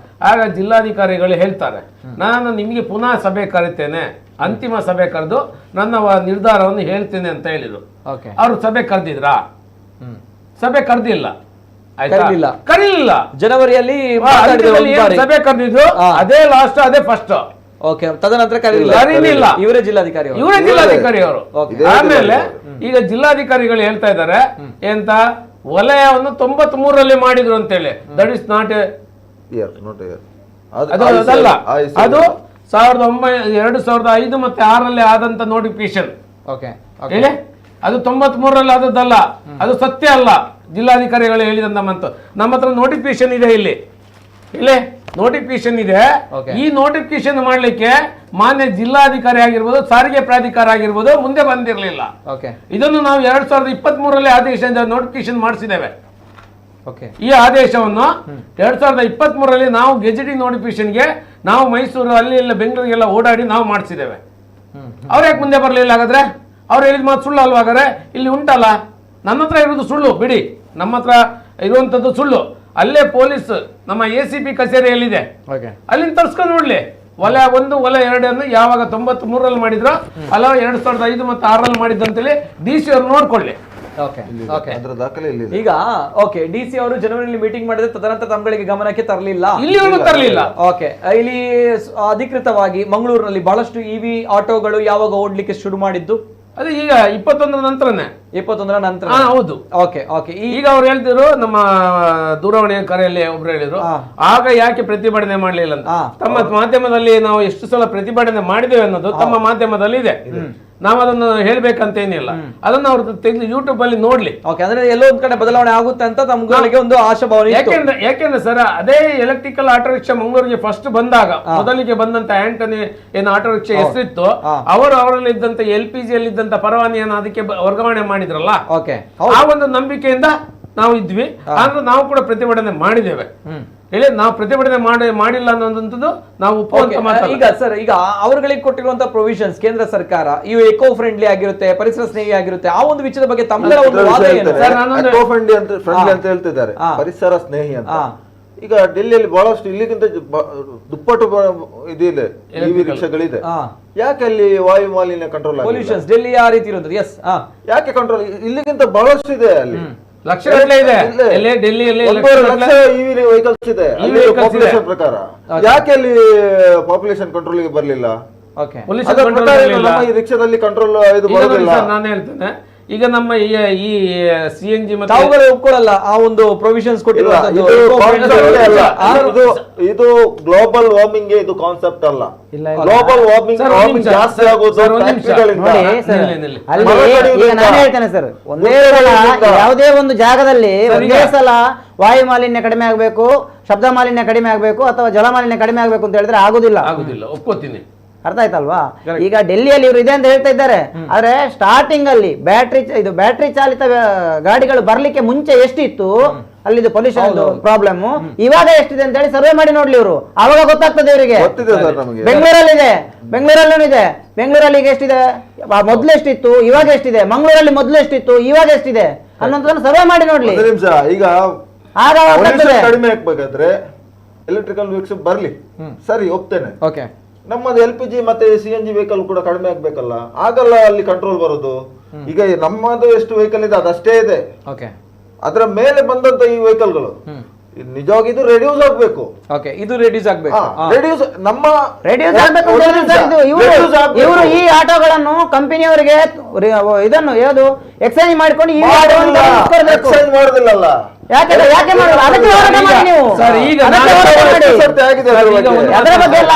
ಆಗ ಜಿಲ್ಲಾಧಿಕಾರಿಗಳು ಹೇಳ್ತಾರೆ, ನಾನು ನಿಮಗೆ ಪುನಃ ಸಭೆ ಕರಿತೇನೆ, ಅಂತಿಮ ಸಭೆ ಕರೆದು ನನ್ನ ನಿರ್ಧಾರವನ್ನು ಹೇಳ್ತೇನೆ ಅಂತ ಹೇಳಿದ್ರು. ಅವರು ಸಭೆ ಕರೆದಿದ್ರಾ? ಸಭೆ ಕರೆದಿಲ್ಲ. ಕರೀಲಿಲ್ಲ. ಜನವರಿಯಲ್ಲಿ ಸಭೆ ಕರೆದಿದ್ರು, ಅದೇ ಲಾಸ್ಟ್, ಅದೇ ಫಸ್ಟ್. ತದನಂತರ ಕರೀಲಿಲ್ಲ. ಇವರೇ ಜಿಲ್ಲಾಧಿಕಾರಿ ಅವರು. ಆಮೇಲೆ ಈಗ ಜಿಲ್ಲಾಧಿಕಾರಿಗಳು ಹೇಳ್ತಾ ಇದ್ದಾರೆ ಎಂತ, ವಲಯವನ್ನು 93ರಲ್ಲಿ ಮಾಡಿದ್ರು ಅಂತೇಳಿ. ದಟ್ ಇಸ್ ನಾಟ್ ಅದಲ್ಲ, ಅದು 2005 ಮತ್ತೆ 6ರಲ್ಲಿ ಆದಂತ ನೋಟಿಫಿಕೇಶನ್. ಅದು 93ರಲ್ಲಿ ಆದದ್ದಲ್ಲ, ಅದು ಸತ್ಯ ಅಲ್ಲ. ಜಿಲ್ಲಾಧಿಕಾರಿಗಳು ಹೇಳಿದಂತ ನಮ್ಮ ಹತ್ರ ನೋಟಿಫಿಕೇಶನ್ ಇದೆ ಇಲ್ಲಿ ನೋಟಿಫಿಕೇಶನ್ ಇದೆ. ಈ ನೋಟಿಫಿಕೇಶನ್ ಮಾಡ್ಲಿಕ್ಕೆ ಮಾನ್ಯ ಜಿಲ್ಲಾಧಿಕಾರಿ ಆಗಿರ್ಬೋದು, ಸಾರಿಗೆ ಪ್ರಾಧಿಕಾರ ಆಗಿರ್ಬೋದು ಮುಂದೆ ಬಂದಿರಲಿಲ್ಲ. ಇದನ್ನು ನಾವು 2023ರಲ್ಲಿ ಆದೇಶ ನೋಟಿಫಿಕೇಶನ್ ಮಾಡಿಸಿದ್ದೇವೆ. ಈ ಆದೇಶವನ್ನು 2023ರಲ್ಲಿ ನಾವು ಗೆಜೆಟಿಂಗ್ ನೋಟಿಫಿಕೇಶನ್ಗೆ ನಾವು ಮೈಸೂರು ಅಲ್ಲಿ ಎಲ್ಲ ಬೆಂಗಳೂರಿಗೆಲ್ಲ ಓಡಾಡಿ ನಾವು ಮಾಡಿಸಿದ್ದೇವೆ. ಅವ್ರು ಯಾಕೆ ಮುಂದೆ ಬರಲಿಲ್ಲ? ಹಾಗಾದ್ರೆ ಅವ್ರು ಹೇಳಿದ ಮಾತು ಸುಳ್ಳು ಅಲ್ವಾ? ಹಾಗಾದ್ರೆ ಇಲ್ಲಿ ಉಂಟಲ್ಲ, ನನ್ನ ಹತ್ರ ಇರೋದು ಸುಳ್ಳು ಬಿಡಿ, ನಮ್ಮ ಹತ್ರ ಇರುವಂತದ್ದು ಸುಳ್ಳು. ಅಲ್ಲೇ ಪೊಲೀಸ್ ನಮ್ಮ ACP ಕಚೇರಿಯಲ್ಲಿದೆ, ಅಲ್ಲಿಂದ ತರ್ಸ್ಕೊಂಡು ನೋಡ್ಲಿ. ವಲಯ 1 ವಲಯ 2 ಯಾವಾಗ 93ರಲ್ಲಿ ಮಾಡಿದ್ರು ಅಲ್ಲ 2005 ಮತ್ತು 6ರಲ್ಲಿ ಮಾಡಿದ್ದಂತೇಳಿ DC ಅವ್ರು ನೋಡ್ಕೊಳ್ಳಿ. ಈಗ DC ಅವರು ಜನವರಿಯಲ್ಲಿ ಮೀಟಿಂಗ್ ಮಾಡಿದ್ರೆ ತದನಂತರ ತಮ್ಮಗಳಿಗೆ ಗಮನಕ್ಕೆ ತರಲಿಲ್ಲ, ಇಲ್ಲಿವರೆಗೂ ತರಲಿಲ್ಲ. ಇಲ್ಲಿ ಅಧಿಕೃತವಾಗಿ ಮಂಗಳೂರಿನಲ್ಲಿ ಬಹಳಷ್ಟು EV ಆಟೋಗಳು ಯಾವಾಗ ಓಡ್ಲಿಕ್ಕೆ ಶುರು ಮಾಡಿದ್ದು? ಅದು ಈಗ 21ರ ನಂತರನೇ. 21ರ ನಂತರ? ಹೌದು. ಈಗ ಅವ್ರು ಹೇಳ್ತಿದ್ರು, ನಮ್ಮ ದೂರವಾಣಿ ಕರೆಯಲ್ಲಿ ಒಬ್ರು ಹೇಳಿದ್ರು, ಆಗ ಯಾಕೆ ಪ್ರತಿಭಟನೆ ಮಾಡ್ಲಿಲ್ಲ ಅಂತ. ತಮ್ಮ ಮಾಧ್ಯಮದಲ್ಲಿ ನಾವು ಎಷ್ಟು ಸಲ ಪ್ರತಿಭಟನೆ ಮಾಡಿದ್ದೇವೆ ಅನ್ನೋದು ತಮ್ಮ ಮಾಧ್ಯಮದಲ್ಲಿ ಇದೆ. ನಾವು ಅದನ್ನು ಹೇಳ್ಬೇಕಂತೇನಿಲ್ಲ, ಅದನ್ನ ಅವ್ರು ತೆಗೆದು ಯೂಟ್ಯೂಬ್ ಅಲ್ಲಿ ನೋಡ್ಲಿ. ಅಂದ್ರೆ ಎಲ್ಲೋ ಒಂದ್ ಕಡೆ ಬದಲಾವಣೆ ಆಗುತ್ತೆ ಅಂತ ತಮ್ಗಳಿಗೆ ಒಂದು ಆಶಾಭಾವನೆ. ಯಾಕೆಂದ್ರೆ ಸರ್, ಅದೇ ಎಲೆಕ್ಟ್ರಿಕಲ್ ಆಟೋ ರಿಕ್ಷಾ ಮಂಗಳೂರಿಗೆ ಫಸ್ಟ್ ಬಂದಾಗ ಮೊದಲಿಗೆ ಬಂದಂತ ಆಂಟನಿ ಏನು ಆಟೋ ರಿಕ್ಷಾ ಹೆಸರಿತ್ತು, ಅವರಲ್ಲಿ ಇದ್ದಂತ LPG ಅಲ್ಲಿ ಇದ್ದಂತ ಪರವಾನಿಯನ್ನು ಅದಕ್ಕೆ ವರ್ಗಾವಣೆ ಮಾಡಿದ್ರಲ್ಲ, ಆ ಒಂದು ನಂಬಿಕೆಯಿಂದ ನಾವು ಇದ್ವಿ. ಆದ್ರೆ ನಾವು ಕೂಡ ಪ್ರತಿಭಟನೆ ಮಾಡಿದ್ದೇವೆ. ಹೇಳಿ, ನಾವು ಪ್ರತಿಭಟನೆ ಮಾಡಿಲ್ಲ ಅನ್ನೋದಂಥದ್ದು ನಾವು ಒಪ್ಪುವಂತ ಮಾತಲ್ಲ. ಈಗ ಸರ್, ಈಗ ಅವರುಗಳಿಗೆ ಕೊಟ್ಟಿರುವಂತಹ ಪ್ರೊವಿಷನ್ಸ್ ಕೇಂದ್ರ ಸರ್ಕಾರ ಇವು ಎಕೋ ಫ್ರೆಂಡ್ಲಿ ಆಗಿರುತ್ತೆ, ಪರಿಸರ ಸ್ನೇಹಿ ಆಗಿರುತ್ತೆ. ಆ ಒಂದು ವಿಷಯದ ಬಗ್ಗೆ ತಮ್ಮ ಒಂದು ವಾದ ಏನು? ಎಕೋ ಫ್ರೆಂಡ್ಲಿ ಅಂತ ಹೇಳ್ತಿದ್ದಾರೆ, ಪರಿಸರ ಸ್ನೇಹಿ ಅಂತ. ಈಗ ಡೆಲ್ಲಿಯಲ್ಲಿ ಬಹಳಷ್ಟು ಇಲ್ಲಿಗಿಂತ ದುಪ್ಪಟ್ಟು ಇದಿದೆ EV ರಿಕ್ಷಾಗಳಿದೆ. ಯಾಕೆ ಅಲ್ಲಿ ವಾಯು ಮಾಲಿನ್ಯ ಕಂಟ್ರೋಲ್ ಪೊಲ್ಯೂಷನ್ಸ್ ಡೆಲ್ಲಿ ಆ ರೀತಿ ಇರುತ್ತದೆ? ಯಾಕೆ ಕಂಟ್ರೋಲ್? ಇಲ್ಲಿಗಿಂತ ಬಹಳಷ್ಟು ಇದೆ, ಅಲ್ಲಿ ಲಕ್ಷಗಟ್ಟಲೆ ಇದೆ. ಡೆಲ್ಲಿಯಲ್ಲಿ EV ವೆಹಿಕಲ್ಸ್ ಇದೆ ಪಾಪ್ಯುಲೇಷನ್ ಪ್ರಕಾರ. ಯಾಕೆ ಅಲ್ಲಿ ಪಾಪ್ಯುಲೇಷನ್ ಕಂಟ್ರೋಲ್ ಬರಲಿಲ್ಲ? ಈ ರಿಕ್ಷಾದಲ್ಲಿ ಕಂಟ್ರೋಲ್ ಇದು ಬರೋದಿಲ್ಲ. ನಾನು ಹೇಳ್ತೇನೆ, ಈಗ ನಮ್ಮ ಈ CNG ಮತ್ತೆ ತಾವುಗಳು ಒಪ್ಕೊಳ್ಳಲ್ಲ ಆ ಒಂದು ಪ್ರೊವಿಷನ್ಸ್ ಕೊಟ್ಟಿರುವಂತದ್ದು. ಇದು ಗ್ಲೋಬಲ್ ವಾರ್ಮಿಂಗ್ ಇದು ಕಾನ್ಸೆಪ್ಟ್ ಅಲ್ಲ. ಗ್ಲೋಬಲ್ ವಾರ್ಮಿಂಗ್ ಜಾಸ್ತಿ ಆಗೋದು ಈಗ ನಾನು ಹೇಳ್ತೇನೆ ಸರ್, ಒಂದೇ ಸಲ ಯಾವುದೇ ಒಂದು ಜಾಗದಲ್ಲಿ ಒಂದೇ ಸಲ ವಾಯು ಮಾಲಿನ್ಯ ಕಡಿಮೆ ಆಗ್ಬೇಕು, ಶಬ್ದ ಮಾಲಿನ್ಯ ಕಡಿಮೆ ಆಗ್ಬೇಕು, ಅಥವಾ ಜಲ ಮಾಲಿನ್ಯ ಕಡಿಮೆ ಆಗ್ಬೇಕು ಅಂತ ಹೇಳಿದ್ರೆ ಆಗುದಿಲ್ಲ. ಒಪ್ಕೋತೀನಿ. ಅರ್ಥ ಆಯ್ತಲ್ವಾ? ಈಗ ಡೆಲ್ಲಿಯಲ್ಲಿ ಇವರು ಇದೆ ಅಂತ ಹೇಳ್ತಾ ಇದ್ದಾರೆ, ಆದ್ರೆ ಸ್ಟಾರ್ಟಿಂಗ್ ಅಲ್ಲಿ ಬ್ಯಾಟ್ರಿ ಚಾಲಿತ ಗಾಡಿಗಳು ಬರ್ಲಿಕ್ಕೆ ಮುಂಚೆ ಎಷ್ಟಿತ್ತು ಅಲ್ಲಿದು ಪೊಲ್ಯೂಷನ್ ಪ್ರಾಬ್ಲಮ್, ಇವಾಗ ಎಷ್ಟಿದೆ ಅಂತ ಹೇಳಿ ಸರ್ವೆ ಮಾಡಿ ನೋಡ್ಲಿ ಇವರು, ಆವಾಗ ಗೊತ್ತಾಗ್ತದೆ ಇವರಿಗೆ. ಬೆಂಗಳೂರಲ್ಲಿದೆ, ಬೆಂಗಳೂರಲ್ಲೂ ಇದೆ. ಬೆಂಗಳೂರಲ್ಲಿ ಈಗ ಎಷ್ಟಿದೆ, ಮೊದ್ಲು ಎಷ್ಟಿತ್ತು, ಇವಾಗ ಎಷ್ಟಿದೆ, ಮಂಗಳೂರಲ್ಲಿ ಮೊದ್ಲು ಎಷ್ಟಿತ್ತು, ಇವಾಗ ಎಷ್ಟಿದೆ ಅನ್ನೋದನ್ನ ಸರ್ವೆ ಮಾಡಿ ನೋಡ್ಲಿ. ಈಗ ಕಡಿಮೆ ಆಗ್ಬೇಕಾದ್ರೆ ಎಲೆಕ್ಟ್ರಿಕಲ್ ವೆಹಿಕಲ್ ಬರ್ಲಿ, ಸರಿ ಒಪ್ತೇನೆ. ನಮ್ಮದು LPG ಮತ್ತೆ CNG ವೆಹಿಕಲ್ ಕೂಡ ಕಡಿಮೆ ಆಗ್ಬೇಕಲ್ಲ, ಆಗಲ್ಲ ಅಲ್ಲಿ ಕಂಟ್ರೋಲ್ ಬರೋದು. ಈಗ ನಮ್ಮದು ಎಷ್ಟು ವೆಹಿಕಲ್ ಇದೆ ಅದಷ್ಟೇ ಇದೆ, ಅದರ ಮೇಲೆ ಬಂದಂತ ಈ ವೆಹಿಕಲ್ಗಳು ನಿಜವಾಗಿ ಇದು ರೆಡ್ಯೂಸ್ ಆಗ್ಬೇಕು. ಇದು ರೆಡ್ಯೂಸ್ ಆಗ್ಬೇಕು. ಇವರು ಈ ಆಟೋಗಳನ್ನು ಕಂಪನಿಯವರಿಗೆ ಇದನ್ನು ಯಾವುದು ಎಕ್ಸ್ಚೇಂಜ್ ಮಾಡಿಕೊಂಡು ಈ ಎಕ್ಸ್ಚೇಂಜ್ ಮಾಡೋದಿಲ್ಲಲ್ಲ. ಯಾಕೆ ಮಾಡಲ್ಲ? ಅದಕ್ಕೆ ಹೋರಾಟ ಮಾಡಿ ನೀವು. ಅದರ ಬಗ್ಗೆ ಅಲ್ಲ,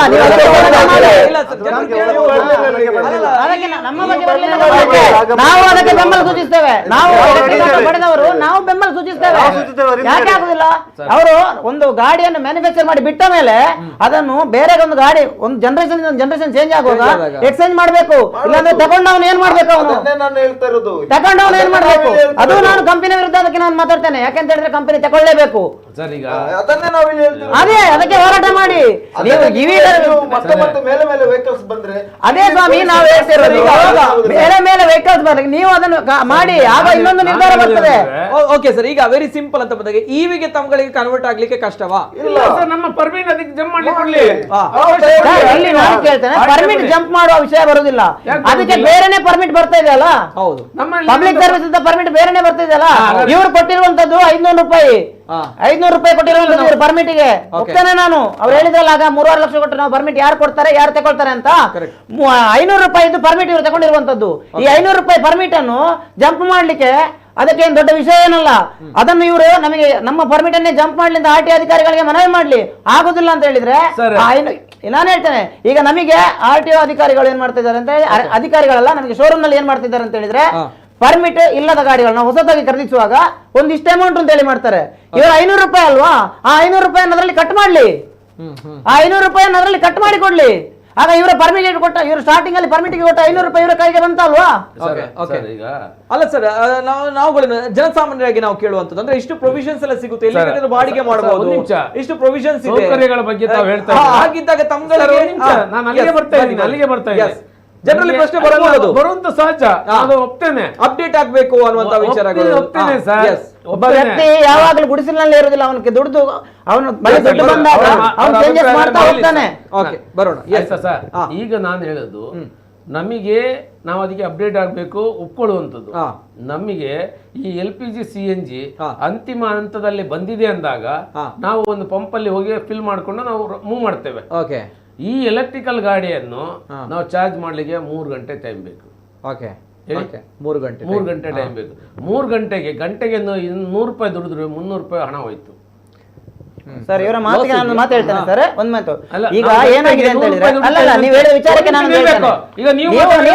ನಮ್ಮ ಬಗ್ಗೆ ನಾವು ಅದಕ್ಕೆ ಬೆಂಬಲ ಸೂಚಿಸ್ತೇವೆ. ನಾವು ಪಡೆದವರು ನಾವು ಬೆಂಬಲ ಸೂಚಿಸ್ತೇವೆ. ಯಾಕೆ ಆಗುದಿಲ್ಲ? ಅವರು ಒಂದು ಗಾಡಿಯನ್ನು ಮ್ಯಾನುಫ್ಯಾಕ್ಚರ್ ಮಾಡಿ ಬಿಟ್ಟ ಮೇಲೆ ಅದನ್ನು ಬೇರೆ ಒಂದು ಗಾಡಿ ಒಂದು ಜನರೇಷನ್ ಚೇಂಜ್ ಆಗುವಾಗ ಎಕ್ಸ್ಚೇಂಜ್ ಮಾಡಬೇಕು. ಇಲ್ಲಾಂದ್ರೆ ತಗೊಂಡವನು ಏನ್ ಮಾಡ್ಬೇಕು? ಅವನು ತಗೊಂಡವನು ಏನ್ ಮಾಡ್ಬೇಕು? ಅದು ನಾನು ಕಂಪನಿ ವಿರುದ್ಧ ಅದಕ್ಕೆ ನಾನು ಮಾತಾಡ್ತೇನೆ. ಯಾಕೆಂತ ಹೇಳಿದ್ರೆ ಕಂಪನಿ ತಗೊಳ್ಳೇಬೇಕು. ಅದೇ ಅದಕ್ಕೆ ಹೋರಾಟ ಮಾಡಿ. ಅದೇ ಸ್ವಾಮಿ ನಾವು ಹೇಳ್ತಿರೋದು, ಮೇಲೆ ಮೇಲೆ ವೆಹಿಕಲ್ಸ್ ಬರಲಿ, ನೀವು ಅದನ್ನು ಮಾಡಿ, ಆಗ ಇನ್ನೊಂದು ನಿರ್ಧಾರ ಬರ್ತದೆ. ಓಕೆ ಸರ್, ಈಗ ವೆರಿ ಸಿಂಪಲ್ ಅಂತ ಬಂದಾಗ EVಗೆ ತಮ್ಗಳಿಗೆ ಕನ್ವರ್ಟ್ ಆಗ್ಲಿಕ್ಕೆ ಕಷ್ಟವಾ? ಇಲ್ಲ ಸರ್, ನಮ್ಮ ಪರ್ಮಿಟ್ ಅದಕ್ಕೆ ಜಂಪ್ ಮಾಡ್ಲಿಕ್ಕೆ ಇಲ್ಲಿ ನಾನು ಕೇಳ್ತೇನೆ, ಪರ್ಮಿಟ್ ಜಂಪ್ ಮಾಡುವ ವಿಷಯ ಬರುದಿಲ್ಲ, ಅದಕ್ಕೆ ಬೇರೆನೆ ಪರ್ಮಿಟ್ ಬರ್ತಾ ಇದೆ ಅಲ್ಲ. ಹೌದು, ಪಬ್ಲಿಕ್ ಸರ್ವಿಸ್ ಅಂತ ಪರ್ಮಿಟ್ ಬೇರೆನೆ ಬರ್ತಾ ಇದೆ ಅಲ್ಲ. ಇವ್ರು ಕೊಟ್ಟಿರುವಂತದ್ದು 500 ರೂಪಾಯಿ, 500 ರೂಪಾಯಿ ಕೊಟ್ಟಿರುವಂತದ್ದು ಪರ್ಮಿಟ್ ಗೆ ಹೋಗ್ತಾನೆ. ನಾನು ಅವ್ರು ಹೇಳಿದ್ರಲ್ಲ ಆಗ 3-6 ಲಕ್ಷ ಕೊಟ್ಟು ನಾವು ಪರ್ಮಿಟ್ ಯಾರು ಕೊಡ್ತಾರೆ ಯಾರು ತಗೊಳ್ತಾರೆ ಅಂತ. 500 ರೂಪಾಯಿ ಪರ್ಮಿಟ್ ಇವರು ತಗೊಂಡಿರುವಂತದ್ದು. ಈ 500 ರೂಪಾಯಿ ಪರ್ಮಿಟ್ ಅನ್ನು ಜಂಪ್ ಮಾಡ್ಲಿಕ್ಕೆ ಅದಕ್ಕೆ ಏನ್ ದೊಡ್ಡ ವಿಷಯ ಏನಲ್ಲ. ಅದನ್ನು ಇವರು ನಮಗೆ ನಮ್ಮ ಪರ್ಮಿಟ್ ಅನ್ನೇ ಜಂಪ್ ಮಾಡ್ಲಿ ಅಂತ RTO ಅಧಿಕಾರಿಗಳಿಗೆ ಮನವಿ ಮಾಡ್ಲಿ, ಆಗುದಿಲ್ಲ ಅಂತ ಹೇಳಿದ್ರೆ ನಾನು ಹೇಳ್ತೇನೆ. ಈಗ ನಮಗೆ RTO ಅಧಿಕಾರಿಗಳು ಏನ್ ಮಾಡ್ತಿದ್ದಾರೆ ಅಂತ, ಅಧಿಕಾರಿಗಳಲ್ಲ, ನಮಗೆ ಶೋರೂಮ್ ನಲ್ಲಿ ಏನ್ ಮಾಡ್ತಿದ್ದಾರೆ ಅಂತ ಹೇಳಿದ್ರೆ, ಪರ್ಮಿಟ್ ಇಲ್ಲದ ಗಾಡಿಗಳನ್ನ ಹೊಸದಾಗಿ ಖರೀದಿಸುವಾಗ ಒಂದಿಷ್ಟು ಅಮೌಂಟ್ ಅಂತ ಹೇಳಿ ಮಾಡ್ತಾರೆ. ಇವರು 500 ರೂಪಾಯಿ ಅಲ್ವಾ, ಆ 500 ರೂಪಾಯಿ ಅದರಲ್ಲಿ ಕಟ್ ಮಾಡ್ಲಿ, ಆ 500 ರೂಪಾಯಿ ಅದರಲ್ಲಿ ಕಟ್ ಮಾಡಿ ಕೊಡ್ಲಿ. ಆಗ ಇವರ ಪರ್ಮಿಟ್ ಕೊಟ್ಟ, ಇವರು ಸ್ಟಾರ್ಟಿಂಗ್ ಅಲ್ಲಿ ಪರ್ಮಿಟ್ ಕೊಟ್ಟ 500 ರೂಪಾಯಿ ಇವರ ಕೈಗೆ ಬಂತಲ್ವಾ? ಈಗ ಅಲ್ಲ ಸರ್, ನಾವುಗಳು ಜನಸಾಮಾನ್ಯರಾಗಿ ನಾವು ಕೇಳುವಂತದ್ದು ಅಂದ್ರೆ ಇಷ್ಟು ಪ್ರೊವಿಷನ್ಸ್ ಎಲ್ಲ ಸಿಗುತ್ತೆ, ಇಲ್ಲಿ ಬಾಡಿಗೆ ಮಾಡಬಹುದು, ಇಷ್ಟು ಪ್ರೊವಿಷನ್ಸ್ ಇದೆ, ಸೌಕರ್ಯಗಳ ಬಗ್ಗೆ ತಾವು ಹೇಳ್ತಾ ಇದ್ದೀರಾ. ಹಾಗಿದ್ದಾಗ ತಮ್ಗಳಿಗೆ ನಾನು ಅಲ್ಲಿಗೆ ಬರ್ತಾ ಇದ್ದೀನಿ. ಜನರಲ್ಲಿ ಪ್ರಶ್ನೆ ಬರಬಹುದು, ಬರುವಂತ ಸಹಜ, ಅದು ಒಪ್ತೇನೆ. ಅಪ್ಡೇಟ್ ಆಗ್ಬೇಕು ಅನ್ನುವಂತ ವಿಚಾರಗಳು. ಒಪ್ತೇನೆ ಸರ್. ಒಬ್ಬ ವ್ಯಕ್ತಿ ಯಾವಾಗಲೂ ಗುಡಿಸಲಿನಲ್ಲಿ ಇರುವುದಿಲ್ಲ, ಅವನಿಗೆ ದುಡ್ಡು ಅವನು ದುಡ್ಡು ಬಂದಾಗ ಅವನು ಚೇಂಜಸ್ ಮಾಡ್ತಾ ಹೋಗ್ತಾನೆ. ಓಕೆ, ಬರೋಣ. ಆಯ್ತಾ ಸರ್? ಈಗ ನಾನು ಹೇಳೋದು, ನಮಗೆ ನಾವು ಅದಕ್ಕೆ ಅಪ್ಡೇಟ್ ಆಗಬೇಕು, ಒಪ್ಕೊಳ್ಳುವಂಥದ್ದು. ನಮಗೆ ಈ LPG CNG ಅಂತಿಮ ಹಂತದಲ್ಲಿ ಬಂದಿದೆ ಅಂದಾಗ ನಾವು ಒಂದು ಪಂಪಲ್ಲಿ ಹೋಗಿ ಫಿಲ್ ಮಾಡ್ಕೊಂಡು ನಾವು ಮೂವ್ ಮಾಡ್ತೇವೆ. ಓಕೆ, ಈ ಎಲೆಕ್ಟ್ರಿಕಲ್ ಗಾಡಿಯನ್ನು ನಾವು ಚಾರ್ಜ್ ಮಾಡ್ಲಿಕ್ಕೆ 3 ಗಂಟೆ ಟೈಮ್ ಬೇಕು. ಓಕೆ, 3 ಗಂಟೆ ಟೈಮ್ ಬೇಕು. 3 ಗಂಟೆಗೆ 100 ರೂಪಾಯಿ ದುಡಿದ್ರೆ 300 ರೂಪಾಯಿ ಹಣ ಹೋಯ್ತು. ಸರ್, ಇವರ ಮಾತಿಗೆ ನಾನು ಮಾತು ಹೇಳ್ತೇನೆ ಸರ್, ಒಂದ್ ಮಾತು. ಅಲ್ಲ, ಈಗ ನಾವು ಏನಾಗಿದೆ ಅಂತ ಹೇಳಿದ್ರೆ, ರೂಪಾಯಿ ಅಲ್ಲ ನೀವು ಹೇಳಿದ ವಿಚಾರಕ್ಕೆ ನಾನು ಹೇಳ್ತೇನೆ. ಈಗ ನೀವು ವಿಚಾರಕ್ಕೆ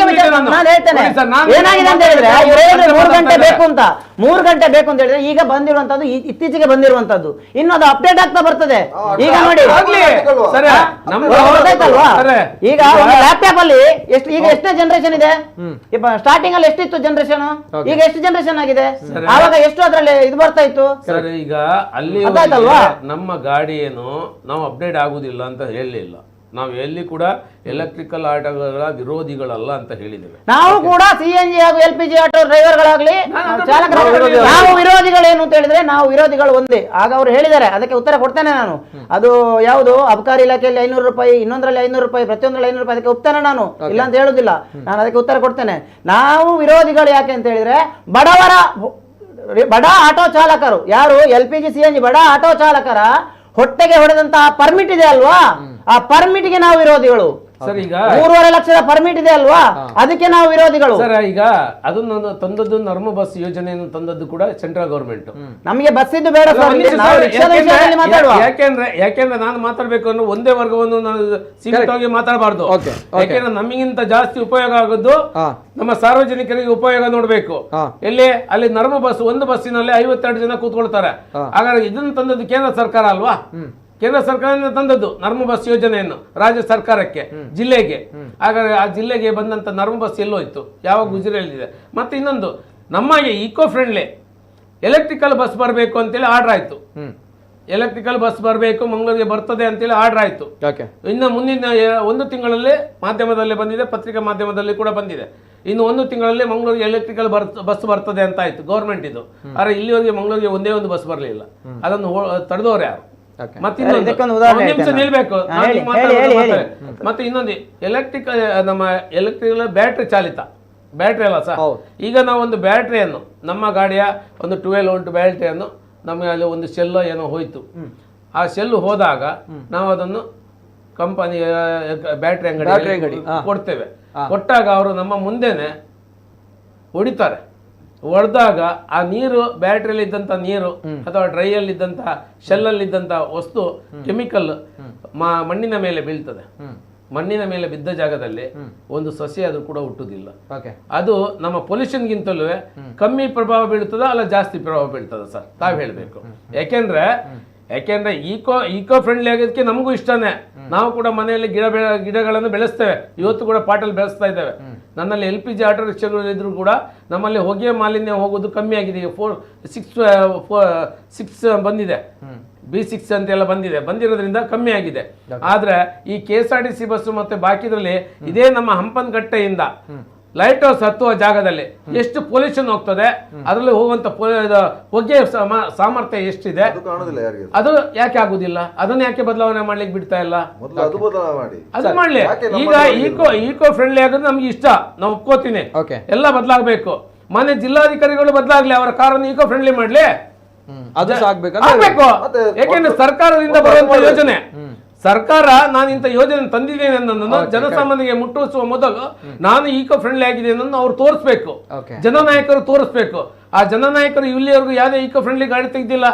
ನಾನು ಹೇಳ್ತೇನೆ. ಏನಾಗಿದೆ ಅಂತ ಹೇಳಿದ್ರೆ, ಇವರು ಹೇಳಿದ್ರೆ 3 ಗಂಟೆ ಬೇಕು ಅಂತ, 3 ಗಂಟೆ ಬೇಕು ಅಂತ ಹೇಳಿದ್ರೆ ಈಗ ಬಂದಿರುವಂತದ್ದು ಇತ್ತೀಚೆಗೆ ಬಂದಿರುವಂತದ್ದು, ಇನ್ನು ಅದು ಅಪ್ಡೇಟ್ ಆಗ್ತಾ ಬರ್ತದೆ. ಈಗ ನೋಡಿ, ಗೊತ್ತಾಯ್ತಲ್ವಾ? ಈಗ ಒಂದು ಲ್ಯಾಪ್ಟಾಪ್ ಅಲ್ಲಿ ಈಗ ಎಷ್ಟೇ ಜನರೇಷನ್ ಇದೆ, ಸ್ಟಾರ್ಟಿಂಗ್ ಅಲ್ಲಿ ಎಷ್ಟಿತ್ತು ಜನರೇಷನ್, ಈಗ ಎಷ್ಟು ಜನರೇಷನ್ ಆಗಿದೆ, ಆವಾಗ ಎಷ್ಟು ಅದ್ರಲ್ಲಿ ಇದು ಬರ್ತಾ ಇತ್ತು. ಈಗ ಅಲ್ಲಿ ನಮ್ಮ ಗಾಡಿ ಏನು ನಾವು ಅಪ್ಡೇಟ್ ಆಗುದಿಲ್ಲ ಅಂತ ಹೇಳಲಿಲ್ಲ. ನಾವು ಎಲ್ಲಿ ಕೂಡ ಎಲೆಕ್ಟ್ರಿಕಲ್ ಆಟೋಗಳ ವಿರೋಧಿಗಳಲ್ಲ ಅಂತ ಹೇಳಿದ್ದೇವೆ. ನಾವು ಕೂಡ CNG ಹಾಗೂ LPG ಆಟೋ ಡ್ರೈವರ್ಗಳಾಗ್ಲಿ ಚಾಲಕರಾಗಲಿ ನಾವು ವಿರೋಧಿಗಳೇನು ಅಂತ ಹೇಳಿದ್ರೆ, ನಾವು ವಿರೋಧಿಗಳು ಒಂದೇ. ಆಗ ಅವರು ಹೇಳಿದ್ದಾರೆ, ಅದಕ್ಕೆ ಉತ್ತರ ಕೊಡ್ತೇನೆ ನಾನು. ಅದು ಯಾವುದು ಅಬಕಾರಿ ಇಲಾಖೆಯಲ್ಲಿ 500 ರೂಪಾಯಿ, ಇನ್ನೊಂದರಲ್ಲಿ 500 ರೂಪಾಯಿ, ಪ್ರತಿಯೊಂದರಲ್ಲಿ 500 ರೂಪಾಯಿ, ಅದಕ್ಕೆ ಉತ್ತರ ನಾನು ಇಲ್ಲ ಅಂತ ಹೇಳುದಿಲ್ಲ, ನಾನು ಅದಕ್ಕೆ ಉತ್ತರ ಕೊಡ್ತೇನೆ. ನಾವು ವಿರೋಧಿಗಳು ಯಾಕೆ ಅಂತ ಹೇಳಿದ್ರೆ, ಬಡ ಆಟೋ ಚಾಲಕರು ಯಾರು LPG CNG ಬಡ ಆಟೋ ಚಾಲಕರ ಹೊಟ್ಟೆಗೆ ಹೊಡೆದಂತಹ ಪರ್ಮಿಟ್ ಇದೆ ಅಲ್ವಾ, ಆ ಪರ್ಮಿಟ್ಗೆ ನಾವು ವಿರೋಧಿಗಳು. ಸರ್, ಈಗ 3.5 ಲಕ್ಷದ ಪರ್ಮಿಟ್ ಇದೆ ಅಲ್ವಾ, ಅದಕ್ಕೆ ನಾವು ವಿರೋಧಿಗಳು. ಸರ್, ಈಗ ಅದನ್ನು ತಂದದ್ದು ನರ್ಮ ಬಸ್ ಯೋಜನೆಯನ್ನು ತಂದದ್ದು ಕೂಡ ಸೆಂಟ್ರಲ್ ಗವರ್ಮೆಂಟ್. ನಮಗೆ ಬಸ್ ಇದ್ದು ಬೇಡ ಸರ್, ಯಾಕೆಂದ್ರೆ ನಾನು ಮಾತಾಡ್ಬೇಕು ಅನ್ನೋ ಒಂದೇ ವರ್ಗವನ್ನು ನಾನು ಸೀಮಿತವಾಗಿ ಮಾತಾಡಬಾರ್ದು. ಯಾಕೆಂದ್ರೆ ನಮಗಿಂತ ಜಾಸ್ತಿ ಉಪಯೋಗ ಆಗೋದು ನಮ್ಮ ಸಾರ್ವಜನಿಕರಿಗೆ ಉಪಯೋಗ ನೋಡ್ಬೇಕು. ಎಲ್ಲಿ ಅಲ್ಲಿ ನರ್ಮ ಬಸ್, ಒಂದು ಬಸ್ಸಿನಲ್ಲಿ 52 ಜನ ಕೂತ್ಕೊಳ್ತಾರೆ. ಹಾಗಾದ್ರೆ ಇದನ್ನು ತಂದದ್ದು ಕೇಂದ್ರ ಸರ್ಕಾರ ಅಲ್ವಾ? ಕೇಂದ್ರ ಸರ್ಕಾರದಿಂದ ತಂದದ್ದು ನರ್ಮ ಬಸ್ ಯೋಜನೆಯನ್ನು ರಾಜ್ಯ ಸರ್ಕಾರಕ್ಕೆ, ಜಿಲ್ಲೆಗೆ. ಹಾಗಾದ್ರೆ ಆ ಜಿಲ್ಲೆಗೆ ಬಂದಂತ ನರ್ಮ ಬಸ್ ಎಲ್ಲೋಯ್ತು? ಯಾವ ಗುಜರಿಯಲ್ಲಿದೆ? ಮತ್ತೆ ಇನ್ನೊಂದು, ನಮಗೆ ಈಕೋ ಫ್ರೆಂಡ್ಲಿ ಎಲೆಕ್ಟ್ರಿಕಲ್ ಬಸ್ ಬರಬೇಕು ಅಂತೇಳಿ ಆರ್ಡರ್ ಆಯ್ತು. ಎಲೆಕ್ಟ್ರಿಕಲ್ ಬಸ್ ಬರಬೇಕು, ಮಂಗಳೂರಿಗೆ ಬರ್ತದೆ ಅಂತೇಳಿ ಆರ್ಡರ್ ಆಯ್ತು. ಇನ್ನು ಮುಂದಿನ 1 ತಿಂಗಳಲ್ಲಿ ಮಾಧ್ಯಮದಲ್ಲಿ ಬಂದಿದೆ, ಪತ್ರಿಕಾ ಮಾಧ್ಯಮದಲ್ಲಿ ಕೂಡ ಬಂದಿದೆ. ಇನ್ನು 1 ತಿಂಗಳಲ್ಲಿ ಮಂಗಳೂರಿಗೆ ಎಲೆಕ್ಟ್ರಿಕಲ್ ಬಸ್ ಬರ್ತದೆ ಅಂತ ಆಯ್ತು ಗೌರ್ಮೆಂಟ್ ಇದು. ಆದ್ರೆ ಇಲ್ಲಿವರೆಗೆ ಮಂಗಳೂರಿಗೆ ಒಂದೇ ಒಂದು ಬಸ್ ಬರಲಿಲ್ಲ. ಅದನ್ನು ತಡೆದವ್ರು ಯಾರು? ಮತ್ತೆ ನಿಲ್ಬೇಕು. ಮತ್ತೆ ಇನ್ನೊಂದು, ನಮ್ಮ ಎಲೆಕ್ಟ್ರಿಕಲ್ ಬ್ಯಾಟ್ರಿ ಚಾಲಿತ ಬ್ಯಾಟ್ರಿ ಅಲ್ಲ ಸರ್. ಈಗ ನಾವು ಒಂದು ಬ್ಯಾಟ್ರಿಯನ್ನು, ನಮ್ಮ ಗಾಡಿಯ ಒಂದು 12 ವೋಲ್ಟ್ ಬ್ಯಾಟ್ರಿಯನ್ನು, ನಮಗೆ ಅಲ್ಲಿ ಒಂದು ಶೆಲ್ ಏನೋ ಹೋಯ್ತು. ಆ ಶೆಲ್ ಹೋದಾಗ ನಾವು ಅದನ್ನು ಕಂಪನಿ ಬ್ಯಾಟ್ರಿ ಅಂಗಡಿ ಕೊಡ್ತೇವೆ. ಕೊಟ್ಟಾಗ ಅವರು ನಮ್ಮ ಮುಂದೆನೆ ಹೊಡಿತಾರೆ. ಹೊಡೆದಾಗ ಆ ನೀರು, ಬ್ಯಾಟ್ರಿಯಲ್ಲಿ ಇದ್ದಂಥ ನೀರು ಅಥವಾ ಡ್ರೈಯಲ್ಲಿ ಇದ್ದಂಥ ಶೆಲ್ಲಲ್ಲಿ ಇದ್ದಂಥ ವಸ್ತು, ಕೆಮಿಕಲ್ ಮಣ್ಣಿನ ಮೇಲೆ ಬೀಳ್ತದೆ. ಮಣ್ಣಿನ ಮೇಲೆ ಬಿದ್ದ ಜಾಗದಲ್ಲಿ ಒಂದು ಸಸ್ಯ ಅದು ಕೂಡ ಹುಟ್ಟುವುದಿಲ್ಲ. ಅದು ನಮ್ಮ ಪೊಲ್ಯೂಷನ್ಗಿಂತಲೂ ಕಮ್ಮಿ ಪ್ರಭಾವ ಬೀಳ್ತದ ಅಲ್ಲ ಜಾಸ್ತಿ ಪ್ರಭಾವ ಬೀಳ್ತದ ಸರ್? ತಾವು ಹೇಳಬೇಕು. ಯಾಕೆಂದ್ರೆ ಈಕೋ ಫ್ರೆಂಡ್ಲಿ ಆಗೋದಕ್ಕೆ ನಮಗೂ ಇಷ್ಟನೇ. ನಾವು ಕೂಡ ಮನೆಯಲ್ಲಿ ಗಿಡಗಳನ್ನು ಬೆಳೆಸ್ತೇವೆ. ಇವತ್ತು ಕೂಡ ಪಾಟಲ್ಲಿ ಬೆಳೆಸ್ತಾ ಇದ್ದೇವೆ. ನನ್ನಲ್ಲಿ LPG ಆಟೋ ರಿಕ್ಷಾಗಳು ಇದ್ರೂ ಕೂಡ ನಮ್ಮಲ್ಲಿ ಹೊಗೆ ಮಾಲಿನ್ಯ ಹೋಗೋದು ಕಮ್ಮಿ ಆಗಿದೆ. 6 ಬಂದಿದೆ, B6 ಅಂತೆಲ್ಲ ಬಂದಿರೋದ್ರಿಂದ ಕಮ್ಮಿ ಆಗಿದೆ. ಆದ್ರೆ ಈ KSRTC ಬಸ್ ಮತ್ತೆ ಬಾಕಿದ್ರಲ್ಲಿ ಇದೇ ನಮ್ಮ ಹಂಪನಕಟ್ಟೆಯಿಂದ ಲೈಟ್ ಹೌಸ್ ಹತ್ತುವ ಜಾಗದಲ್ಲಿ ಎಷ್ಟು ಪೊಲ್ಯೂಷನ್ ಹೋಗ್ತದೆ, ಅದರಲ್ಲಿ ಹೋಗುವಂತ ಹೊಗೆ ಸಾಮರ್ಥ್ಯ ಎಷ್ಟಿದೆ, ಅದು ಯಾಕೆ ಆಗುದಿಲ್ಲ? ಅದನ್ನ ಯಾಕೆ ಬದಲಾವಣೆ ಮಾಡ್ಲಿಕ್ಕೆ ಬಿಡ್ತಾ ಇಲ್ಲ? ಅದು ಮಾಡ್ಲಿ. ಈಗ ಈಕೋ ಫ್ರೆಂಡ್ಲಿ ಆಗೋದು ನಮ್ಗೆ ಇಷ್ಟ, ನಾವು ಒಪ್ಕೋತೀನಿ. ಎಲ್ಲ ಬದಲಾಗಬೇಕು. ಮನೆ ಜಿಲ್ಲಾಧಿಕಾರಿಗಳು ಬದಲಾಗ್ಲಿ, ಅವರ ಕಾರನ್ನು ಈಕೋ ಫ್ರೆಂಡ್ಲಿ ಮಾಡ್ಲಿ, ಆಗ್ಬೇಕು. ಯಾಕೆಂದ್ರೆ ಸರ್ಕಾರದಿಂದ ಬರುವಂತ ಯೋಜನೆ, ಸರ್ಕಾರ ನಾನು ಇಂಥ ಯೋಜನೆ ತಂದಿದ್ದೇನೆ ಅನ್ನೋದನ್ನು ಜನಸಾಮಾನ್ಯರಿಗೆ ಮುಟ್ಟಿಸುವ ಮೊದಲು ನಾನು ಈಕೋ ಫ್ರೆಂಡ್ಲಿ ಆಗಿದೆ ಅನ್ನೋದನ್ನು ಅವ್ರು ತೋರಿಸ್ಬೇಕು. ಜನನಾಯಕರು ತೋರಿಸ್ಬೇಕು. ಆ ಜನನಾಯಕರು ಇಲ್ಲಿವರೆಗೂ ಯಾವುದೇ ಈಕೋ ಫ್ರೆಂಡ್ಲಿ ಗಾಡಿ ತೆಗೆದಿಲ್ಲ.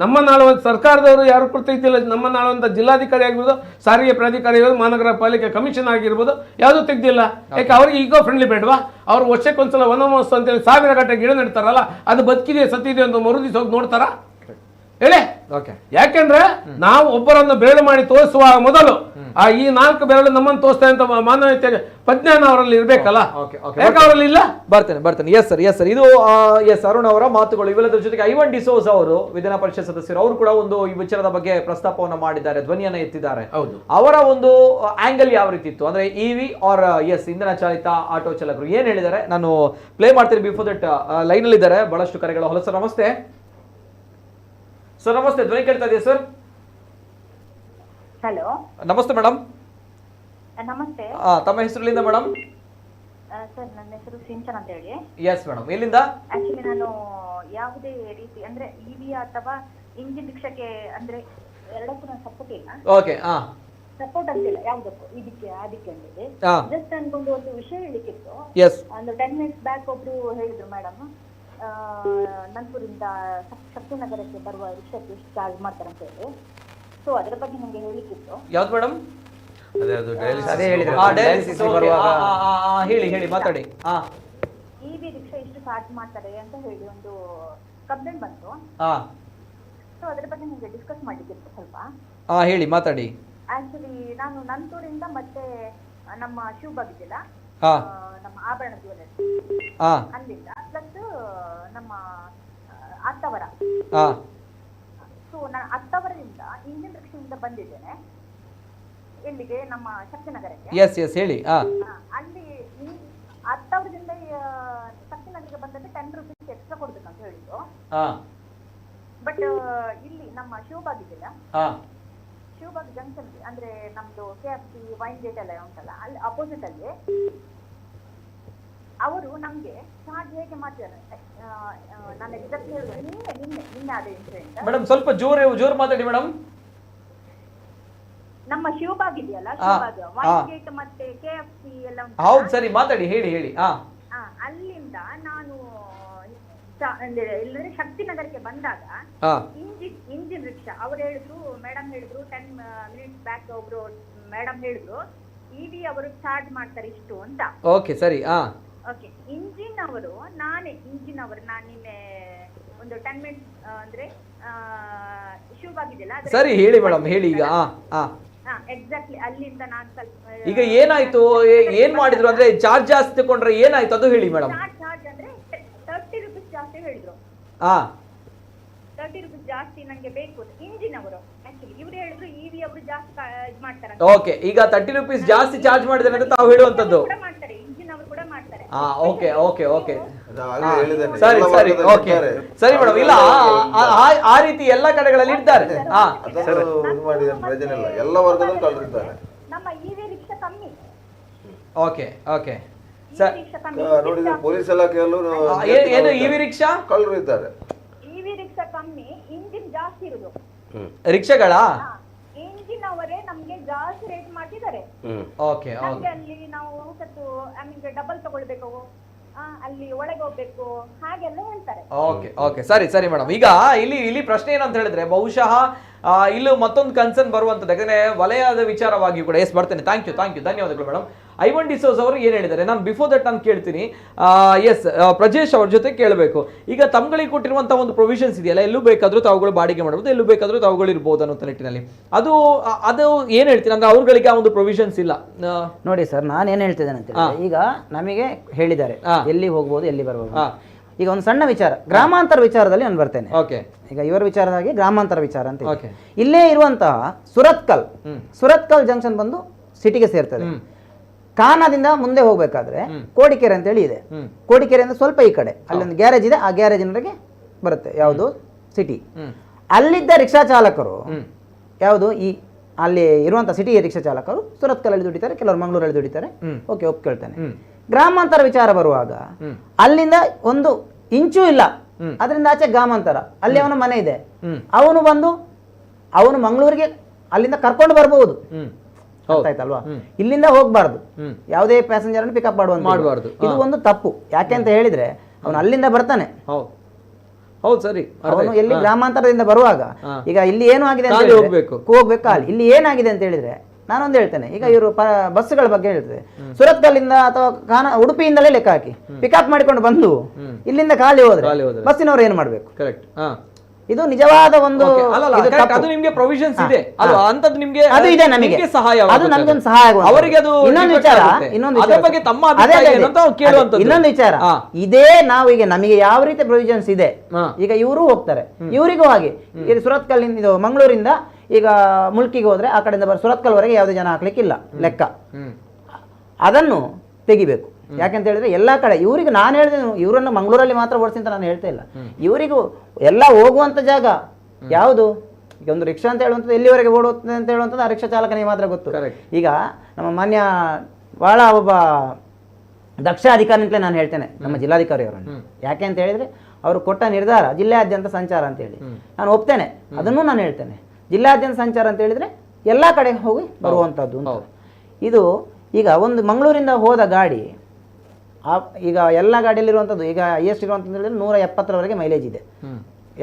ನಮ್ಮನ್ನಾಳುವಂಥ ಸರ್ಕಾರದವರು ಯಾರು ಕೊಡ್ತಿದ್ದಿಲ್ಲ. ನಮ್ಮನ್ನಾಳುವಂಥ ಜಿಲ್ಲಾಧಿಕಾರಿ ಆಗಿರ್ಬೋದು, ಸಾರಿಗೆ ಪ್ರಾಧಿಕಾರಿ ಆಗಿರ್ಬೋದು, ಮಹಾನಗರ ಪಾಲಿಕೆ ಕಮಿಷನ್ ಆಗಿರ್ಬೋದು, ಯಾವುದೂ ತೆಗ್ದಿಲ್ಲ. ಯಾಕೆ ಅವ್ರಿಗೆ ಈಗೋ ಫ್ರೆಂಡ್ಲಿ ಬೇಡವಾ? ಅವ್ರು ವರ್ಷಕ್ಕೊಂದ್ಸಲ ವನಮಹೋತ್ಸವ ಅಂತೇಳಿ 1000 ಗಂಟೆ ಗಿಡ ನೆಡ್ತಾರಲ್ಲ, ಅದು ಬದುಕಿದೆ ಸತ್ತಿದೆ ಅಂತ ಮರುದಿವ್ಸ ಹೋಗಿ ನೋಡ್ತಾರಾ ಹೇಳಿ? ಯಾಕೆಂದ್ರೆ ನಾವು ಒಬ್ಬರನ್ನು ಬೆರಳು ಮಾಡಿ ತೋರಿಸುವ ಮೊದಲು ಈ 4 ಬೆರಳು ನಮ್ಮನ್ನು ತೋರಿಸ್ತಾ ಅಂತ ಮಾನವೀಯತೆ ಪ್ರಜ್ಞಾನ ಅವರಲ್ಲಿ ಇರ್ಬೇಕಲ್ಲ. ಯಾಕೆ ಅವರಲ್ಲಿ ಇಲ್ಲ? ಬರ್ತೇನೆ. ಎಸ್ ಸರ್ ಇದು ಎಸ್ ಅರುಣ್ ಅವರ ಮಾತುಗಳು. ಇವೆಲ್ಲದರ ಜೊತೆಗೆ ಐವನ್ ಡಿಸೋಜ್ ಅವರು ವಿಧಾನ ಪರಿಷತ್ ಸದಸ್ಯರು, ಅವರು ಕೂಡ ಒಂದು ಈ ವಿಚಾರದ ಬಗ್ಗೆ ಪ್ರಸ್ತಾಪವನ್ನು ಮಾಡಿದ್ದಾರೆ, ಧ್ವನಿಯನ್ನ ಎತ್ತಿದ್ದಾರೆ. ಹೌದು, ಅವರ ಒಂದು ಆಂಗಲ್ ಯಾವ ರೀತಿ ಇತ್ತು ಅಂದ್ರೆ ಇವಿ ಆರ್ ಎಸ್ ಇಂಧನ ಚಾಲಿತ ಆಟೋ ಚಾಲಕರು ಏನ್ ಹೇಳಿದ್ದಾರೆ ನಾನು ಪ್ಲೇ ಮಾಡ್ತೀನಿ. ಬಿಫೋರ್ ದಟ್ ಲೈನ್ ಅಲ್ಲಿ ಇದ್ದಾರೆ ಬಹಳಷ್ಟು ಕರೆಗಳು. ಹಲೋ ಸರ್, ನಮಸ್ತೆ ಸರ್. ನಮಸ್ತೆ, ಧ್ವನಿ ಕೇಳ್ತಾ ಇದೆಯಾ ಸರ್? ಹಲೋ, ನಮಸ್ತೆ ಮೇಡಮ್. ನಮಸ್ತೆ. ತಮ್ಮ ಹೆಸರುಲಿಂದ ಮೇಡಮ್? ಸರ್, ನನ್ನ ಹೆಸರು ಸಿಂಚನ್ ಅಂತ ಹೇಳಿ. ಎಸ್ ಮೇಡಮ್, ಎಲ್ಲಿಂದ? ಆಕ್ಚುಲಿ ನಾನು ಯಾವುದೇ ರೀತಿ ಅಂದ್ರೆ ಇವಿ ಅಥವಾ ಇಂಜಿನ್ ರಿಕ್ಷಾಕ್ಕೆ ಅಂದ್ರೆ ಎರಡಕ್ಕೂ ನಾನು ಸಪೋರ್ಟ್ ಇಲ್ಲ. ಓಕೆ, ಸಪೋರ್ಟ್ ಅಂತಿಲ್ಲ ಯಾವುದಕ್ಕೂ, ಇದಕ್ಕೆ ಅದಕ್ಕೆ ಅಂತಿದೆ. ಜಸ್ಟ್ ಅನ್ಕೊಂಡು ಒಂದು ವಿಷಯ ಹೇಳಿಕ್ಕಿತ್ತು. ಒಂದು 10 minutes ಬ್ಯಾಕ್ ಒಬ್ರು ಹೇಳಿದ್ರು ಮೇಡಮ್, ನಂತೂರಿಂದ ಶಕ್ತಿನಗರಕ್ಕೆ ಬರುವ ರಿಕ್ಷಾಕ್ಕೆ ಎಷ್ಟು ಚಾರ್ಜ್ ಮಾಡ್ತಾರೆ ಅಂತ ಹೇಳಿ. ಸೊ ಅದರ ಬಗ್ಗೆ ನಿಮಗೆ ಹೇಳಿಕ್ಕಿತ್ತು. ಯಾವ್ದು ಮೇಡಮ್? ಹೇಳಿ ಮಾತಾಡಿ. ಇವಿ ರಿಕ್ಷಾ ಎಷ್ಟು ಚಾರ್ಜ್ ಮಾಡ್ತಾರೆ ಅಂತ ಹೇಳಿ ಒಂದು ಕಂಪ್ಲೇಂಟ್ ಬಂತು. ಸೊ ಅದರ ಬಗ್ಗೆ ನಿಮಗೆ ಡಿಸ್ಕಸ್ ಮಾಡ್ಲಿಕ್ಕಿತ್ತು ಸ್ವಲ್ಪ. ಹೇಳಿ ಮಾತಾಡಿ. ಆಕ್ಚುಲಿ ನಾನು ನಂತೂರಿಂದ ಮತ್ತೆ ನಮ್ಮ ಶಿವಬಾಗ್ ಇದೆಯಲ್ಲ, ನಮ್ಮ ಆಭರಣ ಜ್ಯುವೆಲರ್ಸ್ ಅಲ್ಲಿಂದ ಪ್ಲಸ್ ನಮ್ಮ ಅತ್ತವರ. ಸೊ ನಾನು ಅತ್ತವರದಿಂದ ಇಂಜಿನ್ ರಿಕ್ಷಾದಿಂದ ಬಂದಿದ್ದೇನೆ ಎಲ್ಲಿಗೆ, ನಮ್ಮ ಶಕ್ತಿನಗರಕ್ಕೆ. ಎಸ್ ಹೇಳಿ. ಅಲ್ಲಿ ಅತ್ತವರದಿಂದ ಶಕ್ತಿನಗರಕ್ಕೆ ಬಂದದ್ದು 10 rupees ಎಕ್ಸ್ಟ್ರಾ ಕೊಡ್ಬೇಕಂತ ಹೇಳಿದ್ರು. ಬಟ್ ಇಲ್ಲಿ ನಮ್ಮ ಶಿವಬಾಗ್ ಇದೆಯಲ್ಲ, ಶಿವಬಾಗ್ ಜಂಕ್ಷನ್ ಅಂದ್ರೆ ನಮ್ದು KFC ವೈನ್ ಗೇಟ್ ಎಲ್ಲ ಉಂಟಲ್ಲ, ಅಲ್ಲಿ ಅಪೋಸಿಟ್ ಅಲ್ಲಿ ಅವರು ನಮ್ಗೆ ಚಾರ್ಜ್ ಹೇಗೆ ಮಾಡ್ತಿದ್ದಾರೆ ನಾನು ಎಕ್ಸಾಕ್ಟ್ ಹೇಳಿದ್ರೆ ನಿನ್ನೆ ಅದೇ ಇನ್ಸಿಡೆಂಟ್. ಮೇಡಮ್ ಸ್ವಲ್ಪ ಜೋರು ಮಾತಾಡಿ ಮೇಡಮ್. ನಮ್ಮ ಶಿವಬಾಗ್ ಇದೆಯಲ್ಲ, ಶಿವಬಾಗ್ ವೈನ್ ಗೇಟ್ ಮತ್ತೆ KFC ಎಲ್ಲ ಉಂಟು. ಹೌದು, ಸರಿ ಮಾತಾಡಿ, ಹೇಳಿ. ಅಲ್ಲಿಂದ ನಾನು ಇಲ್ಲದ್ರೆ ಶಕ್ತಿನಗರಕ್ಕೆ ಬಂದಾಗ ಇಂಜಿನ್ ರಿಕ್ಷಾ ಅವ್ರು ಹೇಳಿದ್ರು, ಮೇಡಮ್ ಹೇಳಿದ್ರು 10 minutes ಬ್ಯಾಕ್ ಒಬ್ರು ಮೇಡಮ್ ಹೇಳಿದ್ರು ಇವಿ ಅವರು ಚಾರ್ಜ್ ಮಾಡ್ತಾರೆ ಇಷ್ಟು ಅಂತ. ಓಕೆ, ಸರಿ. ಓಕೆ, ಇಂಜಿನ್ ಅವರು ನಾನು ನಿನ್ನೆ ಒಂದು 10 minutes ಅಂದ್ರೆ ಶಿವಬಾಗ್ ಇದೆಯಲ್ಲ, ಸರಿ ಹೇಳಿ ಮೇಡಮ್, ಹೇಳಿ ಈಗ. ಎಕ್ಸಾಕ್ಟ್ಲಿ ಅಲ್ಲಿಂದ ನಾನು ಸ್ವಲ್ಪ ಈಗ ಏನಾಯ್ತು, ಏನ್ ಮಾಡಿದ್ರು ಅಂದ್ರೆ ಚಾರ್ಜ್ ಜಾಸ್ತಿ ತಗೊಂಡ್ರೆ ಏನಾಯ್ತು ಅದು ಹೇಳಿ ಮೇಡಮ್. ಚಾರ್ಜ್ ಅಂದ್ರೆ 30 rupees ಜಾಸ್ತಿ ಹೇಳಿದ್ರು. 30 rupees ಜಾಸ್ತಿ ನಂಗೆ ಬೇಕು ಇಂಜಿನ್ ಅವರು. ಆಕ್ಚುಲಿ ಇವ್ರು ಹೇಳಿದ್ರು ಇವಿ ಅವರು ಜಾಸ್ತಿ ಮಾಡ್ತಾರೆ. ಓಕೆ, ಈಗ 30 rupees ಜಾಸ್ತಿ ಚಾರ್ಜ್ ಮಾಡಿದ್ದಾರೆ ಅಂತ ತಾವು ಹೇಳುವಂತದ್ದು. ಮಾಡ್ತಾರೆ, ಇಂಜಿನ್ ಅವರು ಕೂಡ ಮಾಡ್ತಾರೆ. ಓಕೆ ಸರಿ ಮೇಡಮ್. ಇಲ್ಲ, ಆ ರೀತಿ ಎಲ್ಲ ಕಡೆಗಳಲ್ಲಿ ಇದ್ದಾರೆ. ಎಲ್ಲ ವರ್ಗದಲ್ಲೂ ಕಳ್ರಿದ್ದಾರೆ. ನಮ್ಮ ಇವಿ ರಿಕ್ಷಾ ಕಮ್ಮಿ. ಓಕೆ ನೋಡಿ, ಪೊಲೀಸ್ ಇಲಾಖೆಯಲ್ಲೂ ಏನು ಇವಿ ರಿಕ್ಷಾ ಕಳ್ಳರು ಇದ್ದಾರೆ. ಇವಿ ರಿಕ್ಷಾ ಕಮ್ಮಿ, ಇಂಜಿನ್ ಜಾಸ್ತಿ ಇರುದು ರಿಕ್ಷಾಗಳ. ಇಂಜಿನ್ ಅವರೇ ನಮ್ಗೆ ಜಾಸ್ತಿ ರೇಟ್ ಮಾಡ್ತಿದ್ದಾರೆ. ಓಕೆ, ಅಲ್ಲಿ ನಾವು ಡಬಲ್ ತಗೊಳ್ಬೇಕು, ಅಲ್ಲಿ ಒಳಗೆ ಹೋಗ್ಬೇಕು, ಹಾಗೆಲ್ಲ ಹೇಳ್ತಾರೆ. ಓಕೆ ಸರಿ ಮೇಡಮ್. ಈಗ ಇಲ್ಲಿ ಪ್ರಶ್ನೆ ಏನಂತ ಹೇಳಿದ್ರೆ ಬಹುಶಃ ಇಲ್ಲೂ ಮತ್ತೊಂದು ಕನ್ಸರ್ನ್ ಬರುವಂತದ್ದು, ಯಾಕಂದ್ರೆ ವಲಯದ ವಿಚಾರವಾಗಿ ಕೂಡ. ಎಸ್, ಬರ್ತೇನೆ. ಥ್ಯಾಂಕ್ ಯು ಧನ್ಯವಾದಗಳು ಮೇಡಮ್. ಐವನ್ ಡಿಸೋಸ್ ಅವರು ಏನ್ ಹೇಳಿದ್ದಾರೆ ನಾನು ಬಿಫೋರ್ ದಟ್ ನಾನು ಕೇಳ್ತೀನಿ. ಎಸ್, ಪ್ರಜೇಶ್ ಅವ್ರ ಜೊತೆ ಕೇಳಬೇಕು. ಈಗ ತಮ್ಗಳಿಗೆ ಕೊಟ್ಟಿರುವಂತಹ ಒಂದು ಪ್ರೊವಿಷನ್ಸ್ ಇದೆಯಲ್ಲ, ಎಲ್ಲೂ ಬೇಕಾದ್ರೂ ತಾವುಗಳು ಬಾಡಿಗೆ ಮಾಡಬಹುದು, ಎಲ್ಲೂ ಬೇಕಾದ್ರೂ ತಾವುಗಳು ಇರ್ಬೋದು ಅನ್ನೋ ನಿಟ್ಟಿನಲ್ಲಿ ಅದು ಏನ್ ಹೇಳ್ತೀನಿ ಅಂದ್ರೆ ಅವ್ರಗಳಿಗೆ ಆ ಒಂದು ಪ್ರೊವಿಷನ್ಸ್ ಇಲ್ಲ. ನೋಡಿ ಸರ್, ನಾನು ಏನ್ ಹೇಳ್ತಿದ್ದೇನೆ ಅಂತ ಈಗ ನಮಗೆ ಹೇಳಿದ್ದಾರೆ ಎಲ್ಲಿ ಹೋಗ್ಬೋದು ಎಲ್ಲಿ ಬರ್ಬೋದು. ಈಗ ಒಂದು ಸಣ್ಣ ವಿಚಾರ, ಗ್ರಾಮಾಂತರ ವಿಚಾರದಲ್ಲಿ ನಾನು ಬರ್ತೇನೆ. ಈಗ ಇವರ ವಿಚಾರದ ಹಾಗೆ ಗ್ರಾಮಾಂತರ ವಿಚಾರ ಅಂತ ಇಲ್ಲೇ ಇರುವಂತಹ ಸುರತ್ಕಲ್ ಜಂಕ್ಷನ್ ಬಂದು ಸಿಟಿಗೆ ಸೇರ್ತದೆ. ಕಾನಾದಿಂದ ಮುಂದೆ ಹೋಗ್ಬೇಕಾದ್ರೆ ಕೋಡಿಕೆರೆ ಅಂತ ಹೇಳಿ ಇದೆ. ಕೋಡಿಕೆರೆಯಿಂದ ಸ್ವಲ್ಪ ಈ ಕಡೆ ಅಲ್ಲೊಂದು ಗ್ಯಾರೇಜ್ ಇದೆ, ಆ ಗ್ಯಾರೇಜಿನವರೆಗೆ ಬರುತ್ತೆ ಯಾವುದು ಸಿಟಿ. ಅಲ್ಲಿದ್ದ ರಿಕ್ಷಾ ಚಾಲಕರು ಯಾವುದು ಅಲ್ಲಿ ಇರುವಂತ ಸಿಟಿ ರಿಕ್ಷಾ ಚಾಲಕರು ಸುರತ್ಕಲಲ್ಲಿ ದುಡಿತಾರೆ, ಕೆಲವರು ಮಂಗಳೂರಲ್ಲಿ ದುಡಿತಾರೆ. ಓಕೆ, ಒಪ್ಕೊಳ್ತಾನೆ. ಗ್ರಾಮಾಂತರ ವಿಚಾರ ಬರುವಾಗ ಅಲ್ಲಿಂದ ಒಂದು ಇಂಚು ಇಲ್ಲ, ಅದರಿಂದ ಆಚೆ ಗ್ರಾಮಾಂತರ, ಅಲ್ಲಿ ಅವನ ಮನೆ ಇದೆ. ಅವನು ಮಂಗಳೂರಿಗೆ ಅಲ್ಲಿಂದ ಕರ್ಕೊಂಡು ಬರ್ಬಹುದು, ಆಯ್ತಲ್ವಾ? ಇಲ್ಲಿಂದ ಹೋಗ್ಬಾರ್ದು, ಯಾವುದೇ ಪ್ಯಾಸೆಂಜರ್ ಅನ್ನು ಪಿಕಪ್ ಮಾಡಬಾರ್ದು. ಇದು ಒಂದು ತಪ್ಪು. ಯಾಕೆ ಅಂತ ಹೇಳಿದ್ರೆ ಅವನು ಅಲ್ಲಿಂದ ಬರ್ತಾನೆ, ಹೌದು ಸರಿ. ಅವನು ಎಲ್ಲಿ ಗ್ರಾಮಾಂತರದಿಂದ ಬರುವಾಗ ಈಗ ಇಲ್ಲಿ ಏನು ಆಗಿದೆ ಅಂತ ಹೋಗ್ಬೇಕು ಕಾಲಿ. ಇಲ್ಲಿ ಏನಾಗಿದೆ ಅಂತ ಹೇಳಿದ್ರೆ ನಾನೊಂದು ಹೇಳ್ತೇನೆ, ಈಗ ಇವರು ಬಸ್ಗಳ ಬಗ್ಗೆ ಹೇಳ್ತೇವೆ. ಸುರತ್ಕಲ್ಲಿಂದ ಅಥವಾ ಉಡುಪಿಯಿಂದಲೇ ಲೆಕ್ಕ ಹಾಕಿ ಪಿಕಪ್ ಮಾಡಿಕೊಂಡು ಬಂದು ಇಲ್ಲಿಂದ ಖಾಲಿ ಹೋದ್ರೆ ಬಸ್ಸಿನವರು ಏನು ಮಾಡ್ಬೇಕು? ಕರೆಕ್ಟ್. ಇದು ನಿಜವಾದ ಒಂದು ಅದು ನಿಮಗೆ ಪ್ರೊವಿಷನ್ಸ್ ಇದೆ, ಅದು ಅಂತದ್ದು ನಿಮಗೆ ಅದು ಇದೆ, ನಮಗೆ ಸಹಾಯ, ಅದು ನಮಗೊಂದು ಸಹಾಯ ಆಗುವಂಥದ್ದು. ಅವರಿಗೆ ಅದು ಇನ್ನೊಂದು ವಿಚಾರ, ಅದರ ಬಗ್ಗೆ ತಮ್ಮ ಅಭಿಪ್ರಾಯ ಏನು ಅಂತ ಕೇಳುವಂಥದ್ದು. ಇನ್ನೊಂದು ವಿಚಾರ, ಇದೇ ನಾವು ಈಗ ನಮಗೆ ಯಾವ ರೀತಿ ಪ್ರೊವಿಷನ್ಸ್ ಇದೆ, ಈಗ ಇವರು ಹೋಗ್ತಾರೆ, ಇವರಿಗೂ ಹಾಗೆ. ಈಗ ಸುರತ್ಕಲ್ಲಿಂದ ಇದು ಮಂಗಳೂರಿಂದ ಈಗ ಮುಲ್ಕಿಗೆ ಹೋದ್ರೆ ಆ ಕಡೆಯಿಂದ ಸುರತ್ಕಲ್ವರೆಗೆ ಯಾವುದೇ ಜನ ಹಾಕ್ಲಿಕ್ಕಿಲ್ಲ ಲೆಕ್ಕ. ಅದನ್ನು ತೆಗಿಬೇಕು. ಯಾಕೆಂತ ಹೇಳಿದ್ರೆ ಎಲ್ಲ ಕಡೆ ಇವರಿಗೆ ನಾನು ಹೇಳಿದೆ, ಇವರನ್ನು ಮಂಗಳೂರಲ್ಲಿ ಮಾತ್ರ ಓಡಿಸಿ ಅಂತ ನಾನು ಹೇಳ್ತಾ ಇಲ್ಲ, ಇವರಿಗೂ ಎಲ್ಲ ಹೋಗುವಂತ ಜಾಗ ಯಾವುದು. ಈಗ ಒಂದು ರಿಕ್ಷಾ ಅಂತ ಹೇಳುವಂಥದ್ದು ಎಲ್ಲಿವರೆಗೆ ಓಡುತ್ತದೆ ಅಂತ ಹೇಳುವಂಥದ್ದು ಆ ರಿಕ್ಷಾ ಚಾಲಕನಿಗೆ ಮಾತ್ರ ಗೊತ್ತು. ಈಗ ನಮ್ಮ ಮಾನ್ಯ ಬಹಳ ಒಬ್ಬ ದಕ್ಷ ಅಧಿಕಾರಿ ಅಂತಲೇ ನಾನು ಹೇಳ್ತೇನೆ ನಮ್ಮ ಜಿಲ್ಲಾಧಿಕಾರಿ ಅವರನ್ನು. ಯಾಕೆ ಅಂತ ಹೇಳಿದ್ರೆ ಅವರು ಕೊಟ್ಟ ನಿರ್ಧಾರ ಜಿಲ್ಲೆಯಾದ್ಯಂತ ಸಂಚಾರ ಅಂತ ಹೇಳಿ, ನಾನು ಒಪ್ತೇನೆ, ಅದನ್ನು ನಾನು ಹೇಳ್ತೇನೆ. ಜಿಲ್ಲೆಯಾದ್ಯಂತ ಸಂಚಾರ ಅಂತ ಹೇಳಿದ್ರೆ ಎಲ್ಲ ಕಡೆ ಹೋಗಿ ಬರುವಂಥದ್ದು ಅಂತ. ಇದು ಈಗ ಒಂದು ಮಂಗಳೂರಿಂದ ಹೋದ ಗಾಡಿ ಈಗ ಎಲ್ಲ ಗಾಡಿಯಲ್ಲಿರುವಂಥದ್ದು ಈಗ ಹೈಯೆಸ್ಟ್ ಇರುವಂಥದ್ದು ಹೇಳಿದ್ರೆ 170ರವರೆಗೆ ಮೈಲೇಜ್ ಇದೆ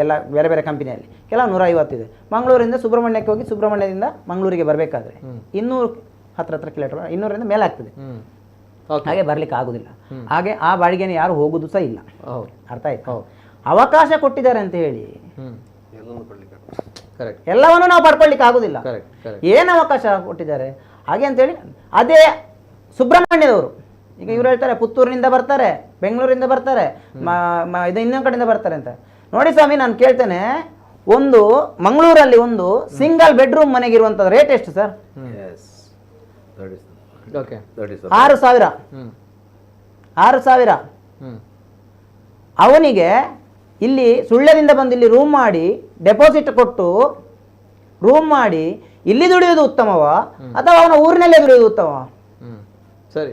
ಎಲ್ಲ ಬೇರೆ ಬೇರೆ ಕಂಪನಿಯಲ್ಲಿ, ಕೆಲವು 150 ಇದೆ. ಮಂಗಳೂರಿಂದ ಸುಬ್ರಹ್ಮಣ್ಯಕ್ಕೆ ಹೋಗಿ ಸುಬ್ರಹ್ಮಣ್ಯದಿಂದ ಮಂಗಳೂರಿಗೆ ಬರಬೇಕಾದ್ರೆ 200 ಹತ್ರ ಕಿಲೋಮೀಟರ್ 200ರಿಂದ ಮೇಲೆ ಆಗ್ತದೆ. ಹಾಗೆ ಬರ್ಲಿಕ್ಕೆ ಆಗುದಿಲ್ಲ. ಹಾಗೆ ಆ ಬಾಡಿಗೆನ ಯಾರು ಹೋಗುದು ಸಹ ಇಲ್ಲ. ಅರ್ಥ ಆಯ್ತು? ಅವಕಾಶ ಕೊಟ್ಟಿದ್ದಾರೆ ಅಂತ ಹೇಳಿ ಎಲ್ಲವನ್ನು ನಾವು ಪಡ್ಕೊಳ್ಳಿಕ್ಕೆ ಆಗುದಿಲ್ಲ. ಏನು ಅವಕಾಶ ಕೊಟ್ಟಿದ್ದಾರೆ ಹಾಗೆ ಅಂತ ಹೇಳಿ. ಅದೇ ಸುಬ್ರಹ್ಮಣ್ಯದವರು ಈಗ ಇವ್ರು ಹೇಳ್ತಾರೆ ಪುತ್ತೂರಿನಿಂದ ಬರ್ತಾರೆ, ಬೆಂಗಳೂರಿಂದ ಬರ್ತಾರೆ, ಇದು ಇನ್ನೊಂದು ಕಡೆಯಿಂದ ಬರ್ತಾರೆ ಅಂತ. ನೋಡಿ ಸ್ವಾಮಿ, ನಾನು ಕೇಳ್ತೇನೆ, ಒಂದು ಮಂಗಳೂರಲ್ಲಿ ಒಂದು ಸಿಂಗಲ್ ಬೆಡ್ರೂಮ್ ಮನೆಗಿರುವಂಥದ್ದು ರೇಟ್ ಎಷ್ಟು ಸರ್? 6,000. ಅವನಿಗೆ ಇಲ್ಲಿ ಸುಳ್ಯದಿಂದ ಬಂದು ಇಲ್ಲಿ ರೂಮ್ ಮಾಡಿ ಡೆಪಾಸಿಟ್ ಕೊಟ್ಟು ರೂಮ್ ಮಾಡಿ ಇಲ್ಲಿ ದುಡಿಯೋದು ಉತ್ತಮವ ಅಥವಾ ಅವನ ಊರಿನಲ್ಲೇ ದುಡಿಯೋದು ಉತ್ತಮವ? ಸರಿ,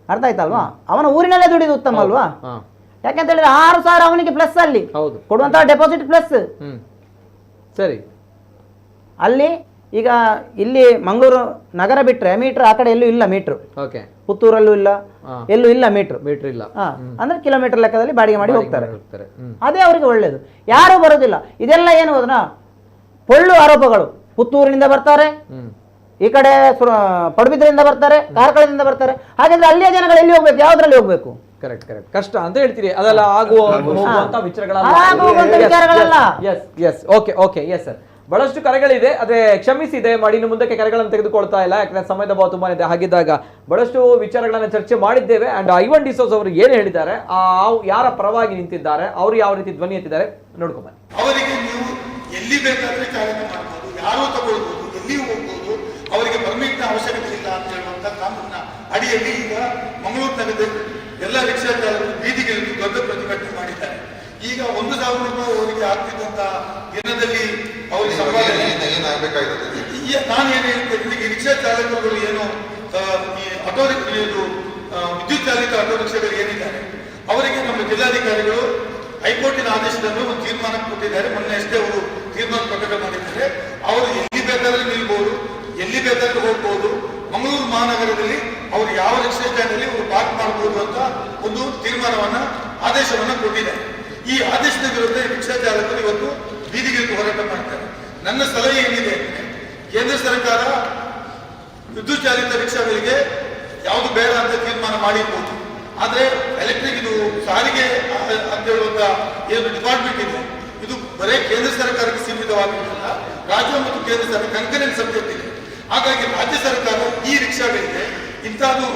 ಅರ್ಥ ಆಯ್ತಲ್ವಾ? ಅವನ ಊರಿನಲ್ಲೇ ದುಡಿಯೋದು ಉತ್ತಮ ಅಲ್ವಾ? ಯಾಕೆಂತ ಹೇಳಿದ್ರೆ 6,000 ಅವನಿಗೆ ಪ್ಲಸ್, ಅಲ್ಲಿ ಕೊಡುವಂತಹ ಡೆಪಾಸಿಟ್ ಪ್ಲಸ್. ಸರಿ, ಅಲ್ಲಿ ಈಗ ಇಲ್ಲಿ ಮಂಗಳೂರು ನಗರ ಬಿಟ್ರೆ ಮೀಟರ್ ಆ ಕಡೆ ಎಲ್ಲೂ ಇಲ್ಲ ಮೀಟರ್. ಪುತ್ತೂರಲ್ಲೂ ಇಲ್ಲ, ಎಲ್ಲೂ ಇಲ್ಲ ಮೀಟರ್ ಇಲ್ಲ. ಅಂದ್ರೆ ಕಿಲೋಮೀಟರ್ ಲೆಕ್ಕದಲ್ಲಿ ಬಾಡಿಗೆ ಮಾಡಿ ಹೋಗ್ತಾರೆ. ಅದೇ ಅವರಿಗೆ ಒಳ್ಳೇದು. ಯಾರು ಬರೋದಿಲ್ಲ. ಇದೆಲ್ಲ ಏನು ಹೋದ್ನಾ ಪೊಳ್ಳು ಆರೋಪಗಳು. ಪುತ್ತೂರಿನಿಂದ ಬರ್ತಾರೆ, ಈ ಕಡೆ ಪಡುಬಿದ್ರೆಯಿಂದ ಬರ್ತಾರೆ, ಕಾರ್ಕಳದಿಂದ ಬರ್ತಾರೆ. ಹಾಗಾದ್ರೆ ಅಲ್ಲಿಯ ಜನಗಳು ಎಲ್ಲಿ ಹೋಗ್ಬೇಕು? ಯಾವ್ದ್ರಲ್ಲಿ ಹೋಗ್ಬೇಕು? ಕರೆಕ್ಟ್ ಕಷ್ಟ ಅಂತ ಹೇಳ್ತೀರಿ. ಅದೆಲ್ಲ ಆಗುವಂತ ವಿಚಾರಗಳಲ್ಲ. ಎಸ್ ಸರ್, ಬಹಳಷ್ಟು ಕರೆಗಳಿದೆ, ಅದೇ ಕ್ಷಮಿಸಿ ದಯಮಾಡಿ ಇನ್ನು ಮುಂದಕ್ಕೆ ಕರೆಗಳನ್ನು ತೆಗೆದುಕೊಳ್ತಾ ಇಲ್ಲ, ಯಾಕಂದ್ರೆ ಸಮಯದ ಭಾವ ತುಂಬಾ ಇದೆ. ಹಾಗಿದ್ದಾಗ ಬಹಳಷ್ಟು ವಿಚಾರಗಳನ್ನ ಚರ್ಚೆ ಮಾಡಿದ್ದೇವೆ. ಅಂಡ್ ಐವನ್ ಡಿಸೋಸ್ ಅವರು ಏನು ಹೇಳಿದ್ದಾರೆ, ಯಾರ ಪರವಾಗಿ ನಿಂತಿದ್ದಾರೆ, ಅವರು ಯಾವ ರೀತಿ ಧ್ವನಿ ಎತ್ತಿದ್ದಾರೆ ನೋಡ್ಕೊಂಬನ್ನಿ. ಅವರಿಗೆ ನೀವು ಎಲ್ಲಿ ಬೇಕಾದ್ರೆ ಚಾಲನೆ ಮಾಡಬಹುದು, ಯಾರು ತಗೊಳ್ಬಹುದು, ಎಲ್ಲಿ ಹೋಗ್ಬೋದು, ಅವರಿಗೆ ಪರ್ಮಿಟ್ ಅವಶ್ಯಕತೆ ಇಲ್ಲ ಅಂತ ಹೇಳುವಂತ ಕಾನೂನಿನ ಅಡಿಯಲ್ಲಿ ಈಗ ಮಂಗಳೂರು ನಗರದಲ್ಲಿ ಎಲ್ಲ ರಿಕ್ಷಾ ಚಾಲಕರು ಬೀದಿಗಿಳಿದು ದೊಡ್ಡ ಪ್ರತಿಭಟನೆ ಮಾಡಿದ್ದಾರೆ. ಈಗ 1,000 ರೂಪಾಯಿ ಅವರಿಗೆ ಆಗ್ತಿದ್ದಂತ ದಿನದಲ್ಲಿ ಅವರಿಗೆ ಸಂಪಾದನೆ ಏನಾಗಬೇಕಾಗಿದೆ. ನಾನು ಏನು ಹೇಳ್ತೇನೆ, ಈ ರಿಕ್ಷಾ ಚಾಲಕರುಗಳು ಏನು ಆಟೋ ವಿದ್ಯುತ್ ಚಾಲಿತ ಆಟೋ ರಿಕ್ಷಾಗಳು ಏನಿದ್ದಾರೆ ಅವರಿಗೆ ನಮ್ಮ ಜಿಲ್ಲಾಧಿಕಾರಿಗಳು ಹೈಕೋರ್ಟಿನ ಆದೇಶದಲ್ಲಿ ಒಂದು ತೀರ್ಮಾನ ಕೊಟ್ಟಿದ್ದಾರೆ. ಮೊನ್ನೆ ಅಷ್ಟೇ ಅವರು ತೀರ್ಮಾನ ಪ್ರಕಟ ಮಾಡಿದ್ದಾರೆ. ಅವರು ಎಲ್ಲಿ ಬೇಕಾದ್ರೆ ನಿಲ್ಬಹುದು, ಎಲ್ಲಿ ಬೇಕಾದ್ರೂ ಹೋಗ್ಬಹುದು. ಮಂಗಳೂರು ಮಹಾನಗರದಲ್ಲಿ ಅವರು ಯಾವ ರಿಕ್ಷಾ ಸ್ಟ್ಯಾಂಡ್ ಅಲ್ಲಿ ಅವರು ಪಾರ್ಕ್ ಮಾಡಬಹುದು ಅಂತ ಒಂದು ತೀರ್ಮಾನವನ್ನ ಆದೇಶವನ್ನ ಕೊಟ್ಟಿದ್ದಾರೆ. ಈ ಆದೇಶದ ವಿರುದ್ಧ ರಿಕ್ಷಾ ಚಾಲಕರು ಇವತ್ತು ಬೀದಿಗಿಳಿದು ಹೋರಾಟ ಮಾಡ್ತಾರೆ. ನನ್ನ ಸಲಹೆ ಏನಿದೆ ಅಂದ್ರೆ, ಕೇಂದ್ರ ಸರ್ಕಾರ ವಿದ್ಯುತ್ ಚಾಲಿತ ರಿಕ್ಷಾಗಳಿಗೆ ಯಾವುದು ಬೇಡ ಅಂತ ತೀರ್ಮಾನ ಮಾಡಿರ್ಬೋದು, ಆದ್ರೆ ಎಲೆಕ್ಟ್ರಿಕ್ ಇದು ಸಾರಿಗೆ ಅಂತ ಹೇಳುವಂತ ಏನು ಡಿಪಾರ್ಟ್ಮೆಂಟ್ ಇದೆ, ಇದು ಬರೇ ಕೇಂದ್ರ ಸರ್ಕಾರಕ್ಕೆ ಸೀಮಿತವಾಗಿರುವುದಿಲ್ಲ, ರಾಜ್ಯ ಮತ್ತು ಕೇಂದ್ರ ಸರ್ಕಾರ ಕನ್ಕರೆಂಟ್ ಸಬ್ಜೆಕ್ಟ್ ಇದೆ. ಹಾಗಾಗಿ ರಾಜ್ಯ ಸರ್ಕಾರ ಈ ರಿಕ್ಷಾಗಳಿಗೆ ಇಂಥದ್ದು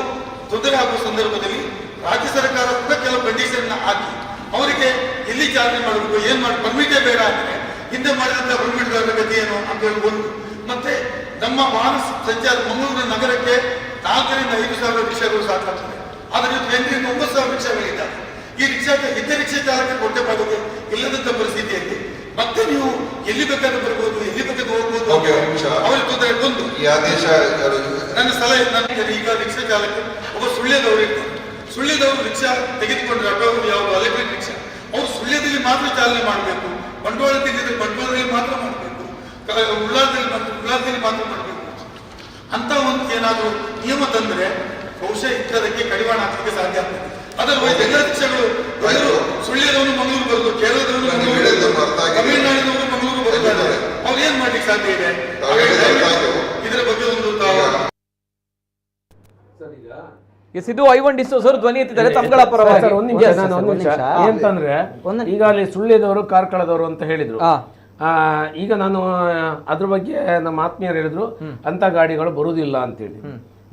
ತೊಂದರೆ ಆಗುವ ಸಂದರ್ಭದಲ್ಲಿ ರಾಜ್ಯ ಸರ್ಕಾರ ಕೂಡ ಕೆಲವು ಕಂಡೀಷನ್ ಹಾಕಿ ಅವರಿಗೆ ಎಲ್ಲಿ ಚಾಲನೆ ಮಾಡಬೇಕು, ಏನ್ ಮಾಡಿ ಪರ್ಮಿಟೇ ಬೇಡ ಅಂದ್ರೆ ಹಿಂದೆ ಮಾಡಿದಂತ ಪರ್ಮಿಟ್ ಗತಿ ಏನು ಅಂತ ಹೇಳಿ ಒಂದು. ಮತ್ತೆ ನಮ್ಮ ವಾಹನ ಸಂಚಾರ ಮಂಗಳೂರು ನಗರಕ್ಕೆ 4,000 to 5,000 ರಿಕ್ಷಾಗಳು ಸಾಕಾಗ್ತದೆ. ಆದರೆ 8,000 to 9,000 ರಿಕ್ಷಾಗಳಿದ್ದಾವೆ. ಈ ರಿಕ್ಷಾ ಇದ್ದ ರಿಕ್ಷಾ ಚಾಲಕ ಕೊಟ್ಟೆ ಬಾಡಿಗೆ ಇಲ್ಲದಂತ ಪರಿಸ್ಥಿತಿಯಲ್ಲಿ ಮತ್ತೆ ನೀವು ಎಲ್ಲಿ ಬೇಕಾದ್ರೂ ಬರ್ಬೋದು, ಎಲ್ಲಿ ಬೇಕಾದ್ರೂ ಹೋಗ್ಬೋದು. ಅವರಿಗೆ ತೊಂದರೆ ಒಂದು ಈ ಆದೇಶ. ನನ್ನ ಸಲಹೆ ನನ್ನ ಈಗ ರಿಕ್ಷಾ ಚಾಲಕ ಒಬ್ಬ ಸುಳ್ಯದವರು ಇರ್ತಾರೆ. ಸುಳ್ಯದವರು ರಿಕ್ಷಾ ತೆಗೆದುಕೊಂಡ್ರೆ ಆಟೋ ಯಾವುದು ಎಲೆಕ್ಟ್ರಿಕ್ ರಿಕ್ಷಾ, ಅವರು ಸುಳ್ಯದಲ್ಲಿ ಮಾತ್ರ ಚಾಲನೆ ಮಾಡಬೇಕು. ಬಂಡವಾಳ ತಿಂದಿದ್ರೆ ಬಂಡವಾಳದಲ್ಲಿ ಮಾತ್ರ ಮಾಡಬೇಕು, ಉಳ್ಳಾಲದಲ್ಲಿ ಮಾತ್ರ ಮಾಡಬೇಕು ಅಂತ ಒಂದು ಏನಾದರೂ ನಿಯಮ ತಂದ್ರೆ ಬಹುಶಃ ಇಂಥದಕ್ಕೆ ಕಡಿವಾಣ ಹಾಕಲಿಕ್ಕೆ ಸಾಧ್ಯ ಆಗ್ತದೆ. ಅದರ್ವೈಸ್ ಎಲ್ಲ ರಿಕ್ಷಾಗಳು ಎಲ್ಲರೂ ಸುಳ್ಯದವನು ಮಂಗಳೂರು ಬರುದು, ಕೇರಳದವನು ಮಂಗಳೂರು ಬರುದು, ತಮಿಳುನಾಡಿನವರು ಮಂಗಳೂರು ಬರುತ್ತಾರೆ. ಅವ್ರು ಏನ್ ಮಾಡ್ಲಿಕ್ಕೆ ಸಾಧ್ಯ ಇದೆ? ಇದರ ಬಗ್ಗೆ ಒಂದು ಇದು I1 ಡಿಸೋಜರ್ ಧ್ವನಿ ಎತ್ತಿದ್ದಾರೆ ತಮ್ಗಳ ಪರವಾಗಿ. ಏನಂತಂದ್ರೆ ಈಗ ಅಲ್ಲಿ ಸುಳ್ಯದವರು ಕಾರ್ಕಳದವರು ಅಂತ ಹೇಳಿದ್ರು. ಈಗ ನಾನು ಅದ್ರ ಬಗ್ಗೆ ನಮ್ಮ ಆತ್ಮೀಯರು ಹೇಳಿದ್ರು ಅಂತ ಗಾಡಿಗಳು ಬರುವುದಿಲ್ಲ ಅಂತೇಳಿ.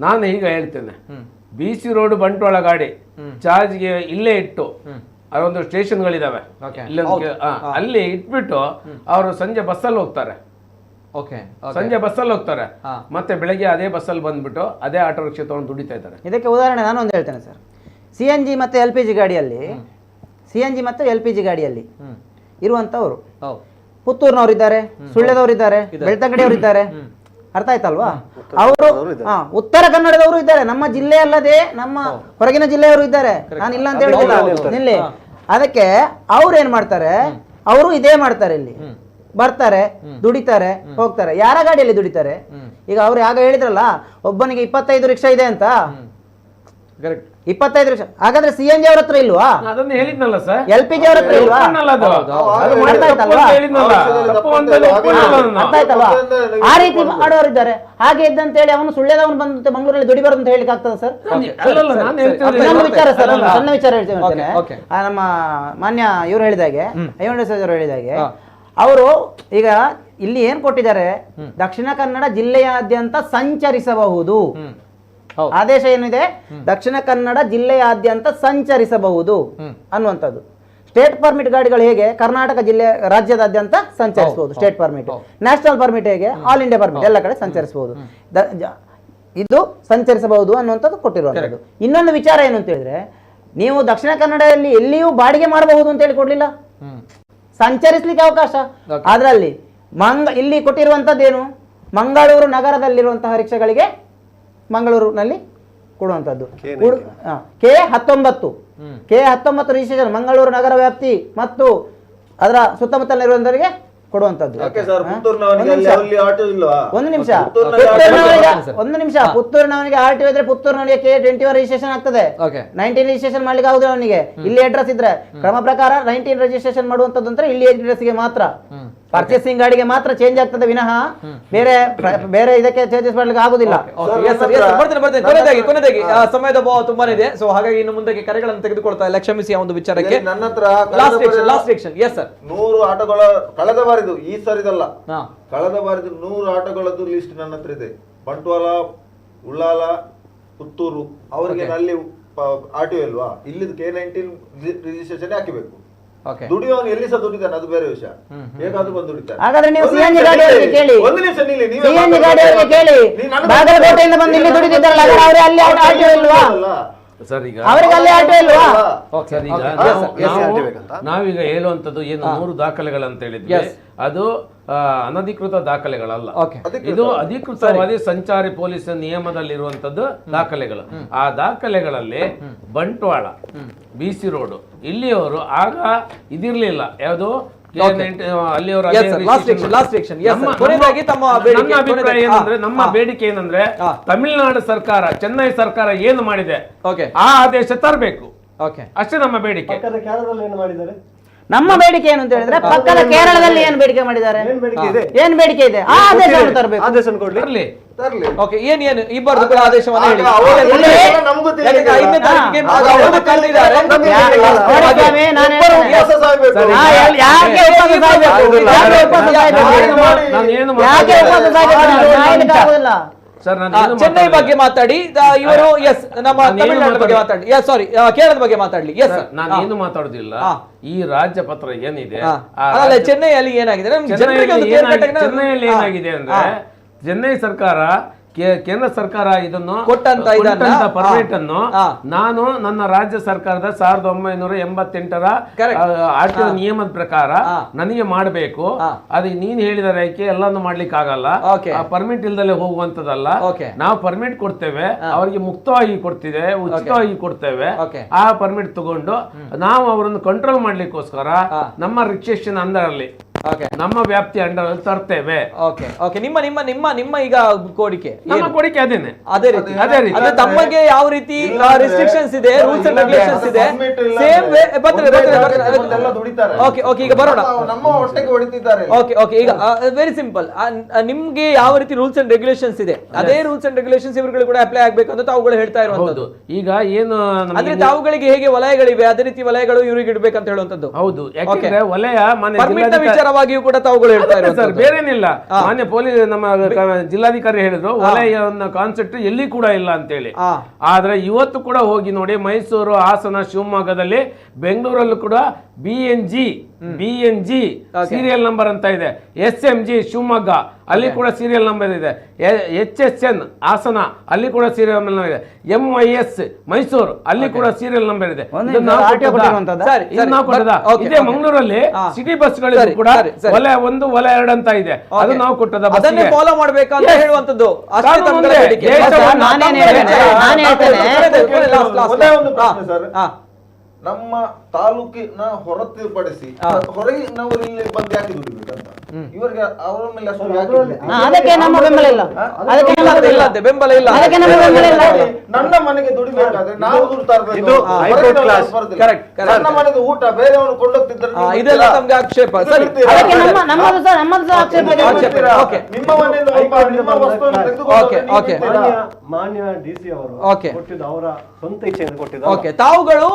ನಾನು ಈಗ ಹೇಳ್ತೇನೆ, BC ರೋಡ್ ಬಂಟ್ವಾಳ ಗಾಡಿ ಚಾರ್ಜ್ಗೆ ಇಲ್ಲೇ ಇಟ್ಟು ಅದೊಂದು ಸ್ಟೇಷನ್ಗಳಿದಾವೆ, ಅಲ್ಲಿ ಇಟ್ಬಿಟ್ಟು ಅವರು ಸಂಜೆ ಬಸ್ಸಲ್ಲಿ ಹೋಗ್ತಾರೆ. ಸಂಜೆ ಬಸ್ಸಲ್ಲಿ ಹೋಗ್ತಾರೆ, ಮತ್ತೆ ಬೆಳಗ್ಗೆ ಅದೇ ಬಸ್ಸಲ್ಲಿ ಬಂದ್ಬಿಟ್ಟು ಅದೇ ಆಟೋ ರಿಕ್ಷಾ ತಗೊಂಡು ದುಡಿತಾ ಇದ್ದಾರೆ. ಇದಕ್ಕೆ ಉದಾಹರಣೆ ನಾನು ಒಂದು ಹೇಳ್ತೇನೆ ಸರ್. CNG ಮತ್ತು LPG ಗಾಡಿಯಲ್ಲಿ CNG ಮತ್ತು LPG ಗಾಡಿಯಲ್ಲಿ ಇರುವಂತವರು ಪುತ್ತೂರಿನವರು ಇದ್ದಾರೆ, ಸುಳ್ಯದವರು ಇದ್ದಾರೆ, ಬೆಳ್ತಂಗಡಿಯವರು ಇದ್ದಾರೆ. ಅರ್ಥ ಆಯ್ತಲ್ವಾ? ಅವರು ಉತ್ತರ ಕನ್ನಡದವರು ಇದ್ದಾರೆ, ನಮ್ಮ ಜಿಲ್ಲೆ ಅಲ್ಲದೆ ನಮ್ಮ ಹೊರಗಿನ ಜಿಲ್ಲೆಯವರು ಇದ್ದಾರೆ. ನಾನು ಇಲ್ಲ ಅಂತ ಹೇಳಿಲ್ಲ ನಿಲ್ಲಿ. ಅದಕ್ಕೆ ಅವ್ರು ಏನ್ ಮಾಡ್ತಾರೆ, ಅವರು ಇದೇ ಮಾಡ್ತಾರೆ, ಇಲ್ಲಿ ಬರ್ತಾರೆ, ದುಡಿತಾರೆ, ಹೋಗ್ತಾರೆ. ಯಾರ ಗಾಡಿಯಲ್ಲಿ ದುಡಿತಾರೆ? ಈಗ ಅವ್ರು ಆಗ ಹೇಳಿದ್ರಲ್ಲ, ಒಬ್ಬನಿಗೆ 25 ರಿಕ್ಷಾ ಇದೆ ಅಂತ. 25 ರಿಕ್ಷಾ. ಹಾಗಾದ್ರೆ CNG ಅವ್ರ ಹತ್ರ ಇಲ್ವಾ? ಅದನ್ನ ಹೇಳಿದ್ನಲ್ಲ ಸರ್. LPG ಅವ್ರ ಹತ್ರ ಇಲ್ವಾ? ಅರ್ಥ ಆಯ್ತಲ್ವಾ? ಆ ರೀತಿ ಮಾಡೋರಿದ್ದಾರೆ. ಹಾಗೆ ಇದ್ದಂತೇಳಿ ಅವನು ಸುಳ್ಯದವನು ಬಂದು ಮಂಗಳೂರಲ್ಲಿ ದುಡಿಬಾರ್ದು ಅಂತ ಹೇಳಿಕ್ ಆಗ್ತದೆ ಸರ್? ನನ್ನ ವಿಚಾರ ಸರ್, ಸಣ್ಣ ವಿಚಾರ ಹೇಳ್ತೇನೆ. ನಮ್ಮ ಮಾನ್ಯ ಇವ್ರು ಹೇಳಿದಾಗೆ, ಅವರು ಹೇಳಿದಾಗೆ, ಅವರು ಈಗ ಇಲ್ಲಿ ಏನ್ ಕೊಟ್ಟಿದ್ದಾರೆ, ದಕ್ಷಿಣ ಕನ್ನಡ ಜಿಲ್ಲೆಯಾದ್ಯಂತ ಸಂಚರಿಸಬಹುದು. ಆದೇಶ ಏನಿದೆ? ದಕ್ಷಿಣ ಕನ್ನಡ ಜಿಲ್ಲೆಯಾದ್ಯಂತ ಸಂಚರಿಸಬಹುದು ಅನ್ನುವಂಥದ್ದು. ಸ್ಟೇಟ್ ಪರ್ಮಿಟ್ ಗಾಡಿಗಳು ಹೇಗೆ ಕರ್ನಾಟಕ ಜಿಲ್ಲೆ ರಾಜ್ಯದಾದ್ಯಂತ ಸಂಚರಿಸಬಹುದು, ಸ್ಟೇಟ್ ಪರ್ಮಿಟ್. ನ್ಯಾಷನಲ್ ಪರ್ಮಿಟ್ ಹೇಗೆ ಆಲ್ ಇಂಡಿಯಾ ಪರ್ಮಿಟ್, ಎಲ್ಲ ಕಡೆ ಸಂಚರಿಸಬಹುದು. ಇದು ಸಂಚರಿಸಬಹುದು ಅನ್ನುವಂಥದ್ದು ಕೊಟ್ಟಿರುವಂಥದ್ದು. ಇನ್ನೊಂದು ವಿಚಾರ ಏನು ಅಂತ ಹೇಳಿದ್ರೆ, ನೀವು ದಕ್ಷಿಣ ಕನ್ನಡದಲ್ಲಿ ಎಲ್ಲಿಯೂ ಬಾಡಿಗೆ ಮಾಡಬಹುದು ಅಂತ ಹೇಳಿ ಕೊಡ್ಲಿಲ್ಲ, ಸಂಚರಿಸಲಿಕ್ಕೆ ಅವಕಾಶ. ಅದರಲ್ಲಿ ಇಲ್ಲಿ ಕೊಟ್ಟಿರುವಂತದ್ದೇನು, ಮಂಗಳೂರು ನಗರದಲ್ಲಿರುವಂತಹ ರಿಕ್ಷಾಗಳಿಗೆ ಮಂಗಳೂರಿನಲ್ಲಿ ಕೊಡುವಂಥದ್ದು. K19 ರಿಜಿಸ್ಟ್ರೇಷನ್ ಮಂಗಳೂರು ನಗರ ವ್ಯಾಪ್ತಿ ಮತ್ತು ಅದರ ಸುತ್ತಮುತ್ತಲಿರುವಂತವರಿಗೆ ಕೊಡುವಂಥದ್ದು. ಒಂದು ನಿಮಿಷ ಪುತ್ತೂರಿನವನಿಗೆ RTO ಇದ್ರೆ ಪುತ್ತೂರಿನವನಿಗೆ K21 ರಿಜಿಸ್ಟ್ರೇಷನ್ ಆಗ್ತದೆ. 19 ರಿಜಿಸ್ಟ್ರೇಷನ್ ಮಾಡ್ಲಿಕ್ಕೆ ಆಗುದಿಲ್ಲ ಅವನಿಗೆ. ಇಲ್ಲಿ ಅಡ್ರೆಸ್ ಇದ್ರೆ ಕ್ರಮ ಪ್ರಕಾರ 19 ರಿಜಿಸ್ಟ್ರೇಷನ್ ಮಾಡುವಂತದ್ದು ಅಂದ್ರೆ ಇಲ್ಲಿ ಅಡ್ರೆಸ್ಗೆ ಮಾತ್ರ. ಪರ್ಚೇಸಿಂಗ್ ಗಾಡಿಗೆ ಮಾತ್ರ ಚೇಂಜ್ ಆಗ್ತದೆ ವಿನಃ ಬೇರೆ ಇದಕ್ಕೆ ಚೇಂಜಸ್ ಮಾಡ್ಲಿಕ್ಕೆ ಆಗುದಿಲ್ಲ. ಕೊನೆದಾಗಿ ಸಮಯದ ಅಭಾವ ತುಂಬಾನೇ ಇದೆ, ಸೊ ಹಾಗಾಗಿ ಇನ್ನು ಮುಂದಕ್ಕೆ ಕರೆಗಳನ್ನು ತೆಗೆದುಕೊಳ್ತಾ ಇಲ್ಲ, ಕ್ಷಮಿಸಿ ಆ ಒಂದು ವಿಚಾರಕ್ಕೆ. ನನ್ನ ಹತ್ರ ಲಾಸ್ಟ್ ಸೆಕ್ಷನ್. Yes sir. 100 ಆಟೋಗಳ ಕಳೆದ ಬಾರಿದು, ಈ ಸರಿದಲ್ಲ, ಕಳೆದ ಬಾರಿದು 100 ಆಟೋಗಳದ್ದು ಲಿಸ್ಟ್ ನನ್ನ ಹತ್ರ ಇದೆ. ಬಂಟ್ವಾಳ, ಉಳ್ಳಾಲ, ಪುತ್ತೂರು ಅವರಿಗೆ ಅಲ್ಲಿ RTO ಇಲ್ವಾ? ಇಲ್ಲಿದ್ದು K19 ರಿಜಿಸ್ಟ್ರೇಷನ್ ಹಾಕಿಬೇಕು. ದುಡಿಯೋನು ಎಲ್ಲಿ ಸಹ ದುಡಿತಾನೆ, ಅದು ಬೇರೆ ವಿಷಯ. ಹೇಗಾದ್ರೂ ಬಂದು ದುಡಿತಾನೆ. ಹಾಗಾದ್ರೆ ನೀವು CNG ಗಾಡಿಯವರಿಗೆ ಕೇಳಿ, ಒಂದು ನಿಮಿಷ ನಿಲ್ಲಿ. CNG ಗಾಡಿಯವರಿಗೆ ಕೇಳಿ, ಬಾಗಲಕೋಟೆಯಿಂದ ಬಂದು ಇಲ್ಲಿ ದುಡಿದಿದ್ದಾರಲ್ಲ, ಅವರೇ ಅಲ್ಲಿ RTO ಇಲ್ವಾ? ಅವರಿಗೆ ಅಲ್ಲಿ RTO ಇಲ್ವಾ? ನಾವೀಗ ಹೇಳುವಂತದ್ದು ಏನು 100 ದಾಖಲೆಗಳಂತ ಹೇಳಿದ್ವಿ, ಅದು ಅನಧಿಕೃತ ದಾಖಲೆಗಳಲ್ಲ. ಇದು ಅಧಿಕೃತವಾಗಿ ಸಂಚಾರಿ ಪೊಲೀಸ್ ನಿಯಮದಲ್ಲಿರುವಂತದ್ದು ದಾಖಲೆಗಳು. ಆ ದಾಖಲೆಗಳಲ್ಲಿ ಬಂಟ್ವಾಳ, BC ರೋಡ್ ಇಲ್ಲಿಯವರು ಆಗ ಇದಿರ್ಲಿಲ್ಲ, ಯಾವುದು ನಮ್ಮ ಬೇಡಿಕೆ ಏನಂದ್ರೆ, ತಮಿಳುನಾಡು ಸರ್ಕಾರ, ಚೆನ್ನೈ ಸರ್ಕಾರ ಏನು ಮಾಡಿದೆ ಆ ಆದೇಶ ತರಬೇಕು, ಅಷ್ಟೇ ನಮ್ಮ ಬೇಡಿಕೆ. ನಮ್ಮ ಬೇಡಿಕೆ ಏನು ಅಂತ ಹೇಳಿದ್ರೆ, ಪಕ್ಕದ ಕೇರಳದಲ್ಲಿ ಏನು ಬೇಡಿಕೆ ಮಾಡಿದ್ದಾರೆ, ಏನ್ ಬೇಡಿಕೆ ಇದೆ, ಆ ಆದೇಶವನ್ನು ತರಬೇಕು. ಏನು ಇಬ್ಬರದು ಕೂಡ ಆದೇಶವನ್ನು ಹೇಳಿ. ಚೆನ್ನೈ ಬಗ್ಗೆ ಮಾತಾಡಿ, ಇವರು ನಮ್ಮ ತಮಿಳುನಾಡು ಬಗ್ಗೆ ಮಾತಾಡಿ, ಸಾರಿ ಕೇರಳದ ಬಗ್ಗೆ ಮಾತಾಡ್ಲಿ. ನಾನು ಏನು ಮಾತಾಡುದಿಲ್ಲ. ಈ ರಾಜ್ಯ ಪತ್ರ ಏನಿದೆ, ಚೆನ್ನೈಯಲ್ಲಿ ಏನಾಗಿದೆ, ಚೆನ್ನೈಯಲ್ಲಿ ಏನಾಗಿದೆ ಅಂದ್ರೆ, ಚೆನ್ನೈ ಸರ್ಕಾರ ಕೇಂದ್ರ ಸರ್ಕಾರ ಇದನ್ನು ಕೊಟ್ಟಂತ ಪರ್ಮಿಟ್ ಅನ್ನು ನಾನು ನನ್ನ ರಾಜ್ಯ ಸರ್ಕಾರದ 1988ರ RTO ನಿಯಮದ ಪ್ರಕಾರ ನನಗೆ ಮಾಡಬೇಕು. ಅದು ನೀನ್ ಹೇಳಿದ ರೇಖೆ ಎಲ್ಲಾನು ಮಾಡ್ಲಿಕ್ಕೆ ಆಗಲ್ಲ, ಪರ್ಮಿಟ್ ಇಲ್ದಲೆ ಹೋಗುವಂತದಲ್ಲ. ನಾವು ಪರ್ಮಿಟ್ ಕೊಡ್ತೇವೆ, ಅವರಿಗೆ ಮುಕ್ತವಾಗಿ ಕೊಡ್ತೇವೆ, ಉಚಿತವಾಗಿ ಕೊಡ್ತೇವೆ. ಆ ಪರ್ಮಿಟ್ ತಗೊಂಡು ನಾವು ಅವರನ್ನು ಕಂಟ್ರೋಲ್ ಮಾಡ್ಲಿಕ್ಕೋಸ್ಕರ ನಮ್ಮ ರಿಜಿಸ್ಟ್ರೇಷನ್ ಅಂದರಲ್ಲಿ ನಮ್ಮ ವ್ಯಾಪ್ತಿ ಅಂಡರ್ ತರ್ತೇವೆ. ಓಕೆ ಓಕೆ ನಿಮ್ಮ ನಿಮ್ಮ ನಿಮ್ಮ ನಿಮ್ಮ ಈಗ ಕೋರಿಕೆ ನಮ್ಮ ಕೋರಿಕೆ ಅದೇನೆ. ಅದೇ ರೀತಿ ಅದೇ ರೀತಿ. ಅಂದ್ರೆ ತಮಗೆ ಯಾವ ರೀತಿ ರೆಸ್ಟ್ರಿಕ್ಷನ್ಸ್ ಇದೆ, ರೂಲ್ಸ್ ಅಂಡ್ ರೆಗ್ಯುಲೇಷನ್ಸ್ ಇದೆ, ಸೇಮ್ ವೇ ಓಕೆ ಓಕೆ ಈಗ ಬರೋಣ. ನಮ್ಮ ಹೊಟ್ಟೆಗೆ ಹೊಡಿತಿದ್ದಾರೆ. ಓಕೆ ಓಕೆ ಈಗ ವೆರಿ ಸಿಂಪಲ್, ನಿಮ್ಗೆ ಯಾವ ರೀತಿ ರೂಲ್ಸ್ ಅಂಡ್ ರೆಗ್ಯುಲೇಷನ್ಸ್ ಇದೆ ಅದೇ ರೂಲ್ಸ್ ಅಂಡ್ ರೆಗ್ಯುಲೇಷನ್ಸ್ ಇವ್ರುಗಳು ಕೂಡ ಅಪ್ಲೈ ಆಗ್ಬೇಕು ಅಂತ ತಾವುಗಳು ಹೇಳ್ತಾ ಇರುವಂತದ್ದು. ಈಗ ಏನು ಅಂದ್ರೆ ತಾವುಗಳಿಗೆ ಹೇಗೆ ವಲಯಗಳಿವೆ ಅದೇ ರೀತಿ ವಲಯಗಳು ಇವ್ರಿಗೆ ಇಡ್ಬೇಕಂತ ಹೇಳುವಂತದ್ದು. ಹೌದು, ಯಾಕಂದ್ರೆ ವಲಯ ಪರ್ಮಿಟ್ ವಿಚಾರವಾಗಿಯೂ ಕೂಡ ತಾವುಗಳು ಹೇಳ್ತಾ ಇರುವಂತದ್ದು. ಬೇರೇನಿಲ್ಲ, ಮಾನ್ಯ ಪೊಲೀಸ್ ನಮ್ಮ ಜಿಲ್ಲಾಧಿಕಾರಿ ಹೇಳಿದ್ರು ವಲಯ ಕಾನ್ಸೆಪ್ಟ್ ಎಲ್ಲಿ ಕೂಡ ಇಲ್ಲ ಅಂತೇಳಿ. ಆದ್ರೆ ಇವತ್ತು ಕೂಡ ಹೋಗಿ ನೋಡಿ, ಮೈಸೂರು, ಹಾಸನ, ಶಿವಮೊಗ್ಗದಲ್ಲಿ, ಬೆಂಗಳೂರಲ್ಲೂ ಕೂಡ BNG ಸೀರಿಯಲ್ ನಂಬರ್ ಅಂತ ಇದೆ. SMG ಶಿವಮೊಗ್ಗ ಅಲ್ಲಿ ಕೂಡ ಸೀರಿಯಲ್ ನಂಬರ್ ಇದೆ. HSN ಹಾಸನ ಅಲ್ಲಿ ಕೂಡ ಸೀರಿಯಲ್ ನಂಬರ್ ಇದೆ. MIS ಮೈಸೂರು ಅಲ್ಲಿ ಕೂಡ ಸೀರಿಯಲ್ ನಂಬರ್ ಇದೆ. ಇದೇ ಮಂಗಳೂರಲ್ಲಿ ಸಿಟಿ ಬಸ್ಗಳು ಕೂಡ ವಲಯ 1 ವಲಯ 2 ಅಂತ ಇದೆ, ಅದು ನಾವು ಕೊಟ್ಟದ. ಅದನ್ನೇ ಫಾಲೋ ಮಾಡ್ಬೇಕಂತ ಹೇಳುವಂತದ್ದು. ನಮ್ಮ ತಾಲೂಕಿನ ಹೊರತುಪಡಿಸಿ ಹೊರಗಿನವರು ಇಲ್ಲಿ ಬಂದು ಯಾಕೆ ದುಡಿಬೇಕಂತ ಇವರಿಗೆ ಅವರ ಮೇಲೆ ಅದಕ್ಕೆ ನಮ್ಮ ಬೆಂಬಲ ಇಲ್ಲ, ಬೆಂಬಲ ಇಲ್ಲ. ನನ್ನ ಮನೆಗೆ ದುಡಿಬೇಕಾದ್ರೆ ನಾವು ದುಡ್ತಾ ಇರಬೇಕು. ನನ್ನ ಮನೆಗೆ ಊಟ ಬೇರೆಯವರು ಕೊಂಡೋಗ್ತಿದ್ದಾರೆ, ಇದೆಲ್ಲ ತಮ್ಗೆ ಆಕ್ಷೇಪ. ನಿಮ್ಮ ಮನೆಯಿಂದ ನಿಮ್ಮ ವಸ್ತುವನ್ನು ತೆಗೆದುಕೊಂಡು ಮಾನ್ಯ DC ಅವರು ಕೊಟ್ಟಿದ್ದು ಅವರ ಸ್ವಂತ ಇಚ್ಛೆಯಿಂದ ಕೊಟ್ಟಿದ್ದು. ಓಕೆ, ತಾವುಗಳು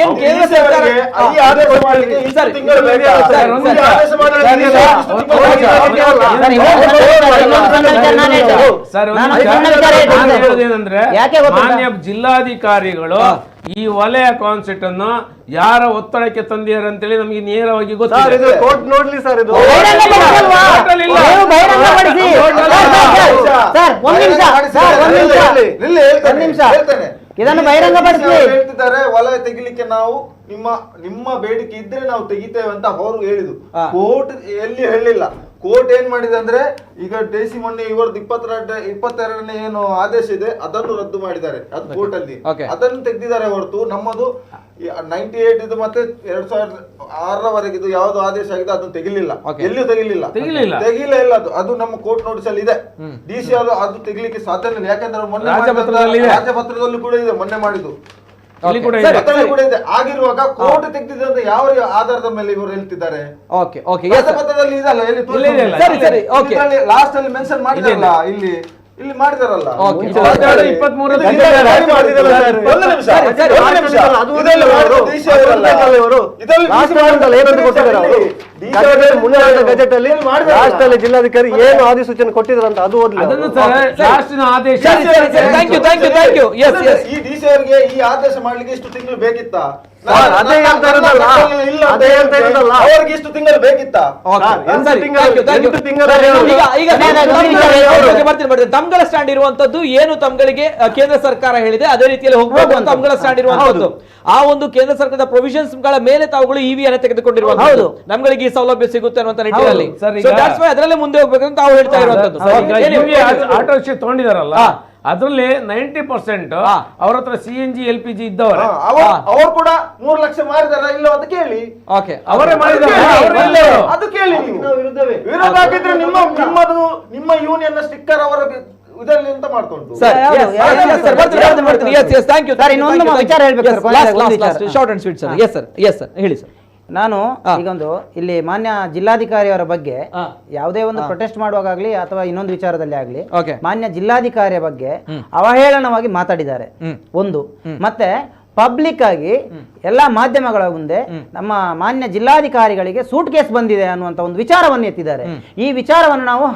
ಏನ್ ಕೇಂದ್ರ ಸರ್ಕಾರ ಮಾನ್ಯ ಜಿಲ್ಲಾಧಿಕಾರಿಗಳು ಈ ವಲಯ ಕಾನ್ಸೆಪ್ಟ್ ಅನ್ನು ಯಾರ ಒತ್ತಡಕ್ಕೆ ತಂದಿದ್ದಾರೆ ಅಂತೇಳಿ ನಮಗೆ ನೇರವಾಗಿ ಗೊತ್ತಿದೆ. ನೋಡ್ಲಿ ಸರ್, ಇದು ಇದನ್ನು ಬಹಿರಂಗಪಡಿಸಿ ಹೇಳ್ತಿದ್ದಾರೆ. ವಲಯ ತೆಗಿಲಿಕ್ಕೆ ನಾವು ನಿಮ್ಮ ಬೇಡಿಕೆ ಇದ್ರೆ ನಾವು ತೆಗಿತೇವೆ ಅಂತ ಅವರು ಹೇಳಿದ್ರು. ಕೋರ್ಟ್ ಎಲ್ಲಿ ಹೇಳಿಲ್ಲ. ಕೋರ್ಟ್ ಏನ್ ಮಾಡಿದೆ ಅಂದ್ರೆ, ಈಗ DC ಮೊನ್ನೆ ಇವರದ್ದು 22ನೇ ಏನು ಆದೇಶ ಇದೆ ಅದನ್ನು ರದ್ದು ಮಾಡಿದ್ದಾರೆ, ಅದು ಕೋರ್ಟ್ ಅಲ್ಲಿ ಅದನ್ನು ತೆಗೆದಿದ್ದಾರೆ ಹೊರತು ನಮ್ಮದು 98 ಇದು ಮತ್ತೆ 2006ರವರೆಗಿದು ಯಾವ್ದು ಆದೇಶ ಆಗಿದೆ ಅದನ್ನು ತೆಗಿಲಿಲ್ಲ, ಎಲ್ಲಿಯೂ ತೆಗಿಲಿಲ್ಲ. ಅದು ನಮ್ಮ ಕೋರ್ಟ್ ನೋಟಿಸ್ ಅಲ್ಲಿ ಇದೆ. DC ಅವರು ಅದು ತೆಗಿಲಿಕ್ಕೆ ಸಾಧ್ಯ ಇಲ್ಲ, ಯಾಕಂದ್ರೆ ಮೊನ್ನೆ ರಾಜಪತ್ರದಲ್ಲಿ ಕೂಡ ಇದೆ, ಮೊನ್ನೆ ಮಾಡಿದ್ದು ಕೂಡ ಇದೆ. ಆಗಿರುವಾಗ ಕೋರ್ಟ್ ತೆಗೆದಿದೆ ಅಂತ ಯಾವ ಆಧಾರದ ಮೇಲೆ ಇವರು ಹೇಳ್ತಿದ್ದಾರೆ? ರಾಜಪತ್ರದಲ್ಲಿ ಇದಲ್ಲ, ಲಾಸ್ಟ್ ಅಲ್ಲಿ ಮೆನ್ಷನ್ ಮಾಡಿದಾರಲ್ಲ, ಇಲ್ಲಿ ಮಾಡಿದಾರಲ್ಲ. ಜಿಲ್ಲಾಧಿಕಾರಿ ಏನು ಅಧಿಸೂಚನೆ ಕೊಟ್ಟಿದ್ರಂತ ಅದು ಈ DC ಅವರಿಗೆ ಈ ಆದೇಶ ಮಾಡ್ಲಿಕ್ಕೆ ಇಷ್ಟು ತಿಂಗಳು ಬೇಕಿತ್ತ? ಅವ್ರಿಗೆ ಇಷ್ಟು ತಿಂಗಳು ಬೇಕಿತ್ತ? ತಮ್ಗಳ ಸ್ಟ್ಯಾಂಡ್ ಇರುವಂತದ್ದು ಏನು, ತಮ್ಗಳಿಗೆ ಕೇಂದ್ರ ಸರ್ಕಾರ ಹೇಳಿದೆ ಅದೇ ರೀತಿಯಲ್ಲಿ ಹೋಗ್ಬೇಕು ಅಂತ ತಮ್ಗಳ ಸ್ಟ್ಯಾಂಡ್ ಇರುವಂತದ್ದು. ಆ ಒಂದು ಕೇಂದ್ರ ಸರ್ಕಾರದ ಪ್ರೊವಿಷನ್ಸ್ ಗಳ ಮೇಲೆ ತಾವುಗಳು EV ಅನ್ನು ತೆಗೆದುಕೊಂಡಿರುವಂತದ್ದು, ನಮ್ಗಳಿಗೆ ಈ ಸೌಲಭ್ಯ ಸಿಗುತ್ತೆ ಅನ್ನುವಂತ ನಿಟ್ಟಿನಲ್ಲಿ. ಅದರಲ್ಲೇ ಮುಂದೆ ಹೋಗ್ಬೇಕಂತ ತಾವು ಹೇಳ್ತಾ ಇರುವಂತದ್ದು. ಆಟೋ ರಿಕ್ಷಾ ತಗೊಂಡಿದಾರಲ್ಲ, ಅದರಲ್ಲಿ 90% ಅವ್ರ ಹತ್ರ CNG LPG ಇದ್ದವರು. ಅವರು ಕೂಡ 3 ಲಕ್ಷ ಮಾರಿದಾರ ಇಲ್ಲ ಅಂತ ಕೇಳಿ. ಅವರೇ ಮಾಡಿದ್ದಾರೆ, ಅದು ಕೇಳಿ. ವಿರೋಧ ಹಾಕಿದ್ರೆ ನಿಮ್ಮ ಯೂನಿಯನ್ ಸ್ಟಿಕ್ಕರ್ ಅವರ ಇದರಲ್ಲಿ ಅಂತ ಮಾಡ್ಕೊಂಡು ಹೇಳಿ ಸರ್. ನಾನು ಈಗೊಂದು ಇಲ್ಲಿ ಮಾನ್ಯ ಜಿಲ್ಲಾಧಿಕಾರಿಯವರ ಬಗ್ಗೆ ಯಾವುದೇ ಒಂದು ಪ್ರೊಟೆಸ್ಟ್ ಮಾಡುವಾಗಲಿ ಅಥವಾ ಇನ್ನೊಂದು ವಿಚಾರದಲ್ಲಿ ಆಗ್ಲಿ ಮಾನ್ಯ ಜಿಲ್ಲಾಧಿಕಾರಿಯ ಬಗ್ಗೆ ಅವಹೇಳನವಾಗಿ ಮಾತಾಡಿದ್ದಾರೆ ಒಂದು. ಮತ್ತೆ ಪಬ್ಲಿಕ್ ಆಗಿ ಎಲ್ಲಾ ಮಾಧ್ಯಮಗಳ ಮುಂದೆ ನಮ್ಮ ಮಾನ್ಯ ಜಿಲ್ಲಾಧಿಕಾರಿಗಳಿಗೆ ಸೂಟ್ ಕೇಸ್ ಬಂದಿದೆ ಅನ್ನುವಂತ ಒಂದು ವಿಚಾರವನ್ನು ಎತ್ತಿದ್ದಾರೆ. ಈ ವಿಚಾರವನ್ನು ನಾವು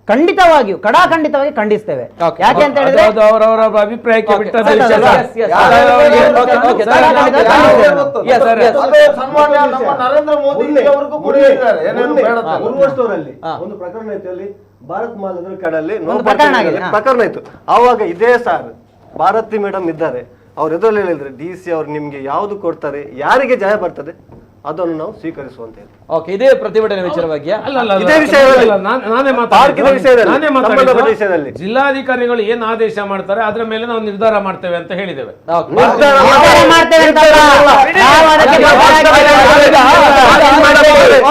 ಖಂಡಿತವಾಗಿಯೂ ಖಂಡಿತವಾಗಿ ಖಂಡಿಸ್ತೇವೆ. ಯಾಕೆ ಅಂತ ಹೇಳಿದ್ರೆ ಅವರವರ ಅಭಿಪ್ರಾಯಕ್ಕೆ ನರೇಂದ್ರ ಮೋದಿ ಅವರಿಗೂ ಕೂಡ ಒಂದು ಪ್ರಕರಣ ಇತ್ತು, ಅಲ್ಲಿ ಭಾರತ್ ಮಾಲ್ ಕಡಲ್ಲಿ ಪ್ರಕರಣ ಇತ್ತು. ಆವಾಗ ಇದೇ ಸಾರ್ ಭಾರತಿ ಮೇಡಮ್ ಇದ್ದಾರೆ, ಅವ್ರ ಎದುರಲ್ಲಿ ಹೇಳಿದ್ರೆ DC ಅವ್ರು ನಿಮ್ಗೆ ಯಾವ್ದು ಕೊಡ್ತಾರೆ, ಯಾರಿಗೆ ಜಯ ಬರ್ತದೆ ಅದನ್ನು ನಾವು ಸ್ವೀಕರಿಸುವಂತ ಓಕೆ, ಇದೇ ಪ್ರತಿಭಟನೆ ವಿಚಾರವಾಗಿ ಇದೇ ವಿಷಯದಲ್ಲಿ ನಾನೇ ಪಾರ್ಕಿನ ವಿಷಯದಲ್ಲಿ ನಾನೇ ಸಂಬಂಧಪಟ್ಟ ವಿಷಯದಲ್ಲಿ ಜಿಲ್ಲಾಧಿಕಾರಿಗಳು ಏನ್ ಆದೇಶ ಮಾಡ್ತಾರೆ ಅದ್ರ ಮೇಲೆ ನಾವು ನಿರ್ಧಾರ ಮಾಡ್ತೇವೆ ಅಂತ ಹೇಳಿದ್ದೇವೆ.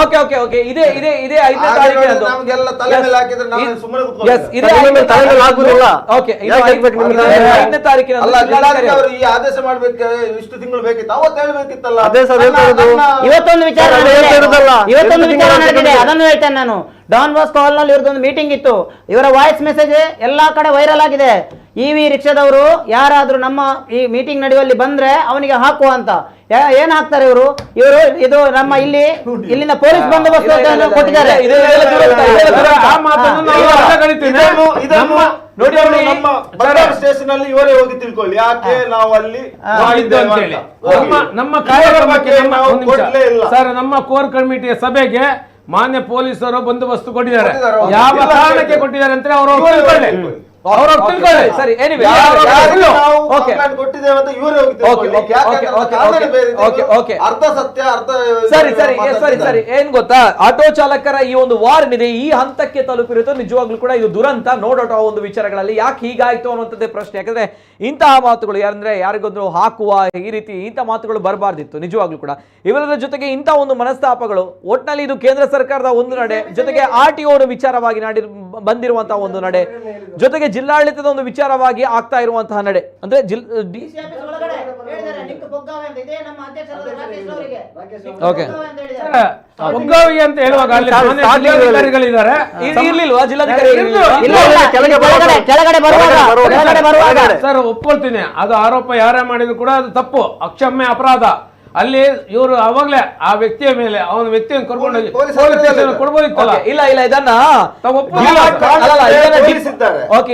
ಓಕೆ ಓಕೆ ಓಕೆ ಇದೇ ಇದೇ ಇದೇ 5ನೇ ತಾರೀಕಿನಂದು ನಮ್ಗೆಲ್ಲ ತಲೆ ಮೇಲೆ ಹಾಕಿದ್ರೆ ನಾವು ಸುಮ್ಮನೆ ಎಸ್ ಇದೇ 5ನೇ ಆಗುದಿಲ್ಲ. ಓಕೆ 5ನೇ ತಾರೀಕಿನಂದು ಅಲ್ಲ, ಜಿಲ್ಲಾಧಿಕಾರಿ ಅವರು ಈ ಆದೇಶ ಮಾಡ್ಬೇಕು ಇಷ್ಟು ತಿಂಗಳು ಬೇಕಿತ್ತು, ಅವತ್ತು ಹೇಳ್ಬೇಕಿತ್ತಲ್ಲ. ಅದೇ ಸರ್ ಹೇಳ್ತಿರೋದು. ಇವತ್ತೊಂದು ವಿಚಾರ ಇವತ್ತೊಂದು ವಿಚಾರ ನಡೆದಿದೆ, ಅದನ್ನು ಹೇಳ್ತೇನೆ ನಾನು. ಡಾನ್ ಬಾಸ್ಕೋ ಹಾಲ್ ನಲ್ಲಿ ಇವ್ರದೊಂದು ಮೀಟಿಂಗ್ ಇತ್ತು. ಇವರ ವಾಯ್ಸ್ ಮೆಸೇಜ್ ಎಲ್ಲಾ ಕಡೆ ವೈರಲ್ ಆಗಿದೆ. EV ರಿಕ್ಷಾದವರು ಯಾರಾದ್ರೂ ನಮ್ಮ ಈ ಮೀಟಿಂಗ್ ನಡೆಯುವಲ್ಲಿ ಬಂದ್ರೆ ಅವನಿಗೆ ಹಾಕುವ ಅಂತ. ಏನ್ ಹಾಕ್ತಾರೆ ಇವರು ಇದು ನಮ್ಮ ಇಲ್ಲಿಂದ ಪೊಲೀಸ್ ಬಂದೋಬಸ್ತ್ ಕೊಟ್ಟಿದ್ದಾರೆ. ನೋಡಿ, ನಮ್ಮ ಸ್ಟೇಷನ್ ಅಲ್ಲಿ ಇವರೇ ಹೋಗಿ ತಿಳ್ಕೊಳ್ಳಿ ಯಾಕೆ ನಾವು ಅಲ್ಲಿ ನಮ್ಮ ಕಾರ್ಯಕ್ರಮಕ್ಕೆ ಸರ್, ನಮ್ಮ ಕೋರ್ ಕಮಿಟಿಯ ಸಭೆಗೆ ಮಾನ್ಯ ಪೊಲೀಸರು ಬಂದೋಬಸ್ತ್ ಕೊಟ್ಟಿದ್ದಾರೆ. ಯಾವ ಕಾರಣಕ್ಕೆ ಕೊಟ್ಟಿದ್ದಾರೆ ಅಂತ ಅವರು ತಿಳ್ಕೊಳ್ಳಿ. ಸರಿ, ಅರ್ಧ ಸತ್ಯ ಅರ್ಧ ಸರಿ ಸರಿ ಸರಿ ಸರಿ ಏನ್ ಗೊತ್ತಾ, ಆಟೋ ಚಾಲಕರ ಈ ಒಂದು ವಾರ್ ಇದೆ ಈ ಹಂತಕ್ಕೆ ತಲುಪಿರುತ್ತೋ ನಿಜವಾಗ್ಲೂ ಕೂಡ ಇದು ದುರಂತ. ನೋಡೋಟ ಒಂದು ವಿಚಾರಗಳಲ್ಲಿ ಯಾಕೆ ಹೀಗಾಯ್ತು ಅನ್ನುವಂಥದ್ದೇ ಪ್ರಶ್ನೆ. ಯಾಕಂದ್ರೆ ಇಂತಹ ಮಾತುಗಳು ಯಾರಂದ್ರೆ ಯಾರಿಗೊಂದು ಹಾಕುವ ಈ ರೀತಿ ಇಂಥ ಮಾತುಗಳು ಬರಬಾರ್ದಿತ್ತು ನಿಜವಾಗ್ಲೂ ಕೂಡ. ಇವೆಲ್ಲರ ಜೊತೆಗೆ ಇಂಥ ಒಂದು ಮನಸ್ತಾಪಗಳು ಒಟ್ಟಿನಲ್ಲಿ ಇದು ಕೇಂದ್ರ ಸರ್ಕಾರದ ಒಂದು ನಡೆ, ಜೊತೆಗೆ RTO ವಿಚಾರವಾಗಿ ಬಂದಿರುವಂತಹ ಒಂದು ನಡೆ, ಜೊತೆಗೆ ಜಿಲ್ಲಾಡಳಿತದ ಒಂದು ವಿಚಾರವಾಗಿ ಆಗ್ತಾ ಇರುವಂತಹ ನಡೆ ಅಂದ್ರೆ ಒಗ್ಗಾವಿ ಅಂತ ಹೇಳುವಾಗ ಜಿಲ್ಲಾಧಿಕಾರಿಗಳಿದ್ದಾರೆ, ಇರ್ಲಿಲ್ವಾ ಜಿಲ್ಲಾಧಿಕಾರಿ? ಸರ್ ಒಪ್ಕೊಳ್ತೀನಿ, ಅದು ಆರೋಪ ಯಾರೇ ಮಾಡಿದ್ರು ಕೂಡ ಅದು ತಪ್ಪು, ಅಕ್ಷಮ್ಯ ಅಪರಾಧ. ಅಲ್ಲಿ ಇವರು ಅವಾಗ್ಲೇ ಆ ವ್ಯಕ್ತಿಯ ಮೇಲೆ ಅವನ ವ್ಯಕ್ತಿಯನ್ನು ಕರ್ಕೊಂಡೋಗಿ ಕೊಡ್ಬೋದಿತ್ತಲ್ಲ. ಇಲ್ಲ ಇಲ್ಲ ಇದನ್ನ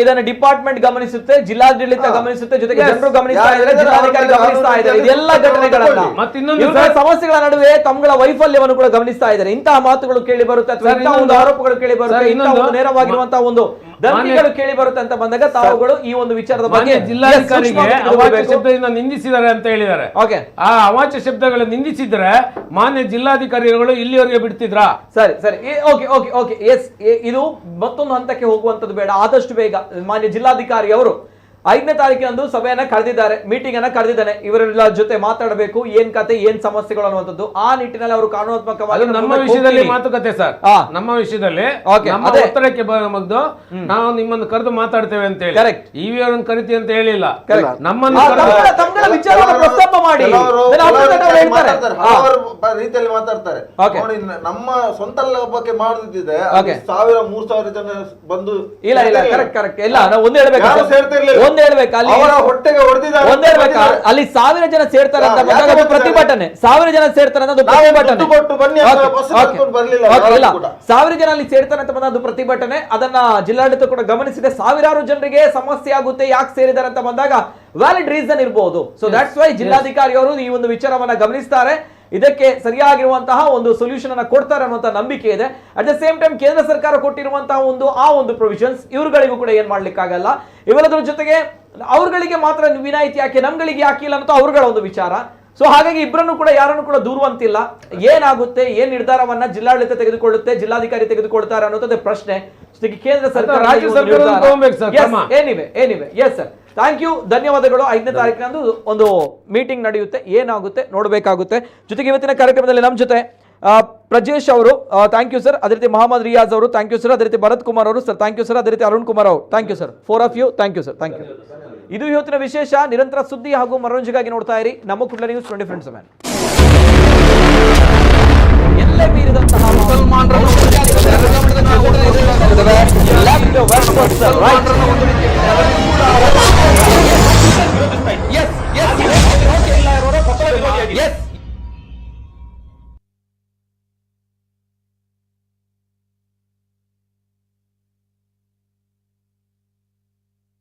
ಇದನ್ನ ಡಿಪಾರ್ಟ್ಮೆಂಟ್ ಗಮನಿಸುತ್ತೆ, ಜಿಲ್ಲಾಡಳಿತ ಗಮನಿಸುತ್ತೆ, ಜೊತೆಗೆ ಜನರು ಗಮನಿಸ್ತಾ ಇದ್ದಾರೆ, ಜಿಲ್ಲಾಧಿಕಾರಿ ಗಮನಿಸ್ತಾ ಇದ್ದಾರೆ. ಇದೆಲ್ಲ ಘಟನೆಗಳನ್ನ ಮತ್ತಿನ್ನೊಂದು ಸಮಸ್ಯೆಗಳ ನಡುವೆ ತಮ್ಮಗಳ ವೈಫಲ್ಯವನ್ನು ಕೂಡ ಗಮನಿಸ್ತಾ ಇದ್ದಾರೆ. ಇಂತಹ ಮಾತುಗಳು ಕೇಳಿ ಬರುತ್ತೆ ಅಥವಾ ಇಂತಹ ಒಂದು ಆರೋಪಗಳು ಕೇಳಿ ಬರುತ್ತೆ, ಇನ್ನೊಂದು ನೇರವಾಗಿರುವಂತಹ ಒಂದು ಧಮಕಿಗಳು ಕೇಳಿ ಬರುತ್ತೆ ಅಂತ ಬಂದಾಗ ತಾವುಗಳು ಈ ಒಂದು ವಿಚಾರದ ಬಗ್ಗೆ ಜಿಲ್ಲಾಧಿಕಾರಿಗೆ ಅವಾಚ್ಯ ಶಬ್ದದಿಂದ ನಿಂದಿಸಿದ್ದಾರೆ ಅಂತ ಹೇಳಿದ್ದಾರೆ. ಆ ಅವಾಚ್ಯ ಶಬ್ದಗಳು ನಿಂದಿಸಿದ್ರೆ ಮಾನ್ಯ ಜಿಲ್ಲಾಧಿಕಾರಿಗಳು ಇಲ್ಲಿವರೆಗೆ ಬಿಡ್ತಿದ್ರಾ? ಸರಿ ಸರಿ ಓಕೆ ಓಕೆ ಓಕೆ ಎಸ್, ಇದು ಮತ್ತೊಂದು ಹಂತಕ್ಕೆ ಹೋಗುವಂತದ್ದು ಬೇಡ. ಆದಷ್ಟು ಬೇಗ ಮಾನ್ಯ ಜಿಲ್ಲಾಧಿಕಾರಿ ಅವರು 5ನೇ ತಾರೀಕಿನಂದು ಸಭೆಯನ್ನ ಕರೆದಿದ್ದಾರೆ, ಮೀಟಿಂಗ್ ಅನ್ನ ಕರೆದಿದ್ದಾನೆ. ಇವರೆಲ್ಲ ಜೊತೆ ಮಾತಾಡಬೇಕು, ಏನ್ ಕತೆ ಏನ್ ಸಮಸ್ಯೆಗಳು ಅನ್ನುವಂಥದ್ದು. ಆ ನಿಟ್ಟಿನಲ್ಲಿ ಅವರು ಕಾನೂನಾತ್ಮಕವಾಗಿ ನಮ್ಮ ವಿಷಯದಲ್ಲಿ ಮಾತುಕತೆ ಸರ್, ನಮ್ಮ ವಿಷಯದಲ್ಲಿ ಒತ್ತಡಕ್ಕೆ ಬಂದು ನಾವು ನಿಮ್ಮನ್ನು ಕರೆದು ಮಾತಾಡ್ತೇವೆ ಅಂತ ಹೇಳಿ ಕರೆಕ್ಟ್ EV ಅವರನ್ನು ಕರಿತೀವಿ ಅಂತ ಹೇಳಿಲ್ಲ, ನಮ್ಮನ್ನು ವಿಚಾರವನ್ನು ಪ್ರಸ್ತಾಪ ಮಾಡಿ ರೀತಿಯಲ್ಲಿ ಮಾತಾಡ್ತಾರೆ. ನಮ್ಮ ಸ್ವಂತ ಬಗ್ಗೆ ಮಾಡುತ್ತಿದೆ 1000-3000 ಜನ ಬಂದು ಇಲ್ಲ ಇಲ್ಲ ಕರೆಕ್ಟ್ ಕರೆಕ್ಟ್ ಇಲ್ಲ ನಾವು ಒಂದೇ ಹೇಳ್ಬೇಕು ಅಲ್ಲಿ 1000 ಜನ ಸೇರ್ತಾರೆ ಅಂತ ಬಂದಾಗ ಪ್ರತಿಭಟನೆ, 1000 ಜನ ಸೇರ್ತಾರೆ ಅನ್ನೋದು ಪ್ರತಿಭಟನೆ. 1000 ಜನ ಅಲ್ಲಿ ಸೇರ್ತಾರೆ ಅಂತ ಬಂದ ಪ್ರತಿಭಟನೆ, ಅದನ್ನ ಜಿಲ್ಲಾಡಳಿತ ಕೂಡ ಗಮನಿಸಿದೆ. ಸಾವಿರಾರು ಜನರಿಗೆ ಸಮಸ್ಯೆ ಆಗುತ್ತೆ, ಯಾಕೆ ಸೇರಿದ್ದಾರೆ ಅಂತ ಬಂದಾಗ ವ್ಯಾಲಿಡ್ ರೀಸನ್ ಇರಬಹುದು. ಸೊ ದಟ್ಸ್ ವೈ ಜಿಲ್ಲಾಧಿಕಾರಿ ಅವರು ಈ ಒಂದು ವಿಚಾರವನ್ನ ಗಮನಿಸ್ತಾರೆ, ಇದಕ್ಕೆ ಸರಿಯಾಗಿರುವಂತಹ ಒಂದು ಸೊಲ್ಯೂಷನ್ ಅನ್ನ ಕೊಡ್ತಾರೆ ಅನ್ನುವಂತ ನಂಬಿಕೆ ಇದೆ. ಅಟ್ ದ ಸೇಮ್ ಟೈಮ್ ಕೇಂದ್ರ ಸರ್ಕಾರ ಕೊಟ್ಟಿರುವಂತಹ ಒಂದು ಪ್ರೊವಿಷನ್ಸ್ ಇವ್ರುಗಳಿಗೂ ಕೂಡ ಏನ್ ಮಾಡ್ಲಿಕ್ಕಾಗಲ್ಲ. ಇವೆಲ್ಲದರ ಜೊತೆಗೆ ಅವ್ರಗಳಿಗೆ ಮಾತ್ರ ವಿನಾಯಿತಿ ಯಾಕೆ, ನಮ್ಗಳಿಗೆ ಯಾಕಿಲ್ಲ ಅನ್ನೋ ಅವ್ರಗಳ ಒಂದು ವಿಚಾರ. ಸೊ ಹಾಗಾಗಿ ಇಬ್ಬರನ್ನು ಕೂಡ ಯಾರನ್ನು ಕೂಡ ದೂರುವಂತಿಲ್ಲ. ಏನಾಗುತ್ತೆ, ಏನ್ ನಿರ್ಧಾರವನ್ನ ಜಿಲ್ಲಾಡಳಿತ ತೆಗೆದುಕೊಳ್ಳುತ್ತೆ, ಜಿಲ್ಲಾಧಿಕಾರಿ ತೆಗೆದುಕೊಳ್ತಾರೆ ಅನ್ನೋದೇ ಪ್ರಶ್ನೆ. ಜೊತೆಗೆ ಕೇಂದ್ರ ಸರ್ಕಾರ ಏನಿವೆ ಎಸ್ ಸರ್, ಥ್ಯಾಂಕ್ ಯು, ಧನ್ಯವಾದಗಳು. 5ನೇ ತಾರೀಕಿನಂದು ಒಂದು ಮೀಟಿಂಗ್ ನಡೆಯುತ್ತೆ, ಏನಾಗುತ್ತೆ ನೋಡಬೇಕಾಗುತ್ತೆ. ಜೊತೆಗೆ ಇವತ್ತಿನ ಕಾರ್ಯಕ್ರಮದಲ್ಲಿ ನಮ್ಮ ಜೊತೆ ಪ್ರಜೇಶ್ ಅವರು ಥ್ಯಾಂಕ್ ಯು ಸರ್, ಅದೇ ರೀತಿ ಮೊಹಮ್ಮದ್ ರಿಯಾಜ್ ಅವರು ಥ್ಯಾಂಕ್ ಯು ಸರ್, ಅದೇ ರೀತಿ ಭರತ್ ಕುಮಾರ್ ಅವರು ಸರ್ ಥ್ಯಾಂಕ್ ಯು ಸರ್, ಅದೇ ರೀತಿ ಅರುಣ್ ಕುಮಾರ್ ಅವರು thank you sir, 4 of you thank you sir, thank you. ಇದು ಇವತ್ತಿನ ವಿಶೇಷ. ನಿರಂತರ ಸುದ್ದಿ ಹಾಗೂ ಮನೋರಂಜನೆಗಾಗಿ ನೋಡ್ತಾ ಇರಿ ನಮ್ಮ ಕುಡ್ಲ ನ್ಯೂಸ್ 24/7. ಎಲ್ಲೇ ಮೀರಿದಂತಹ yes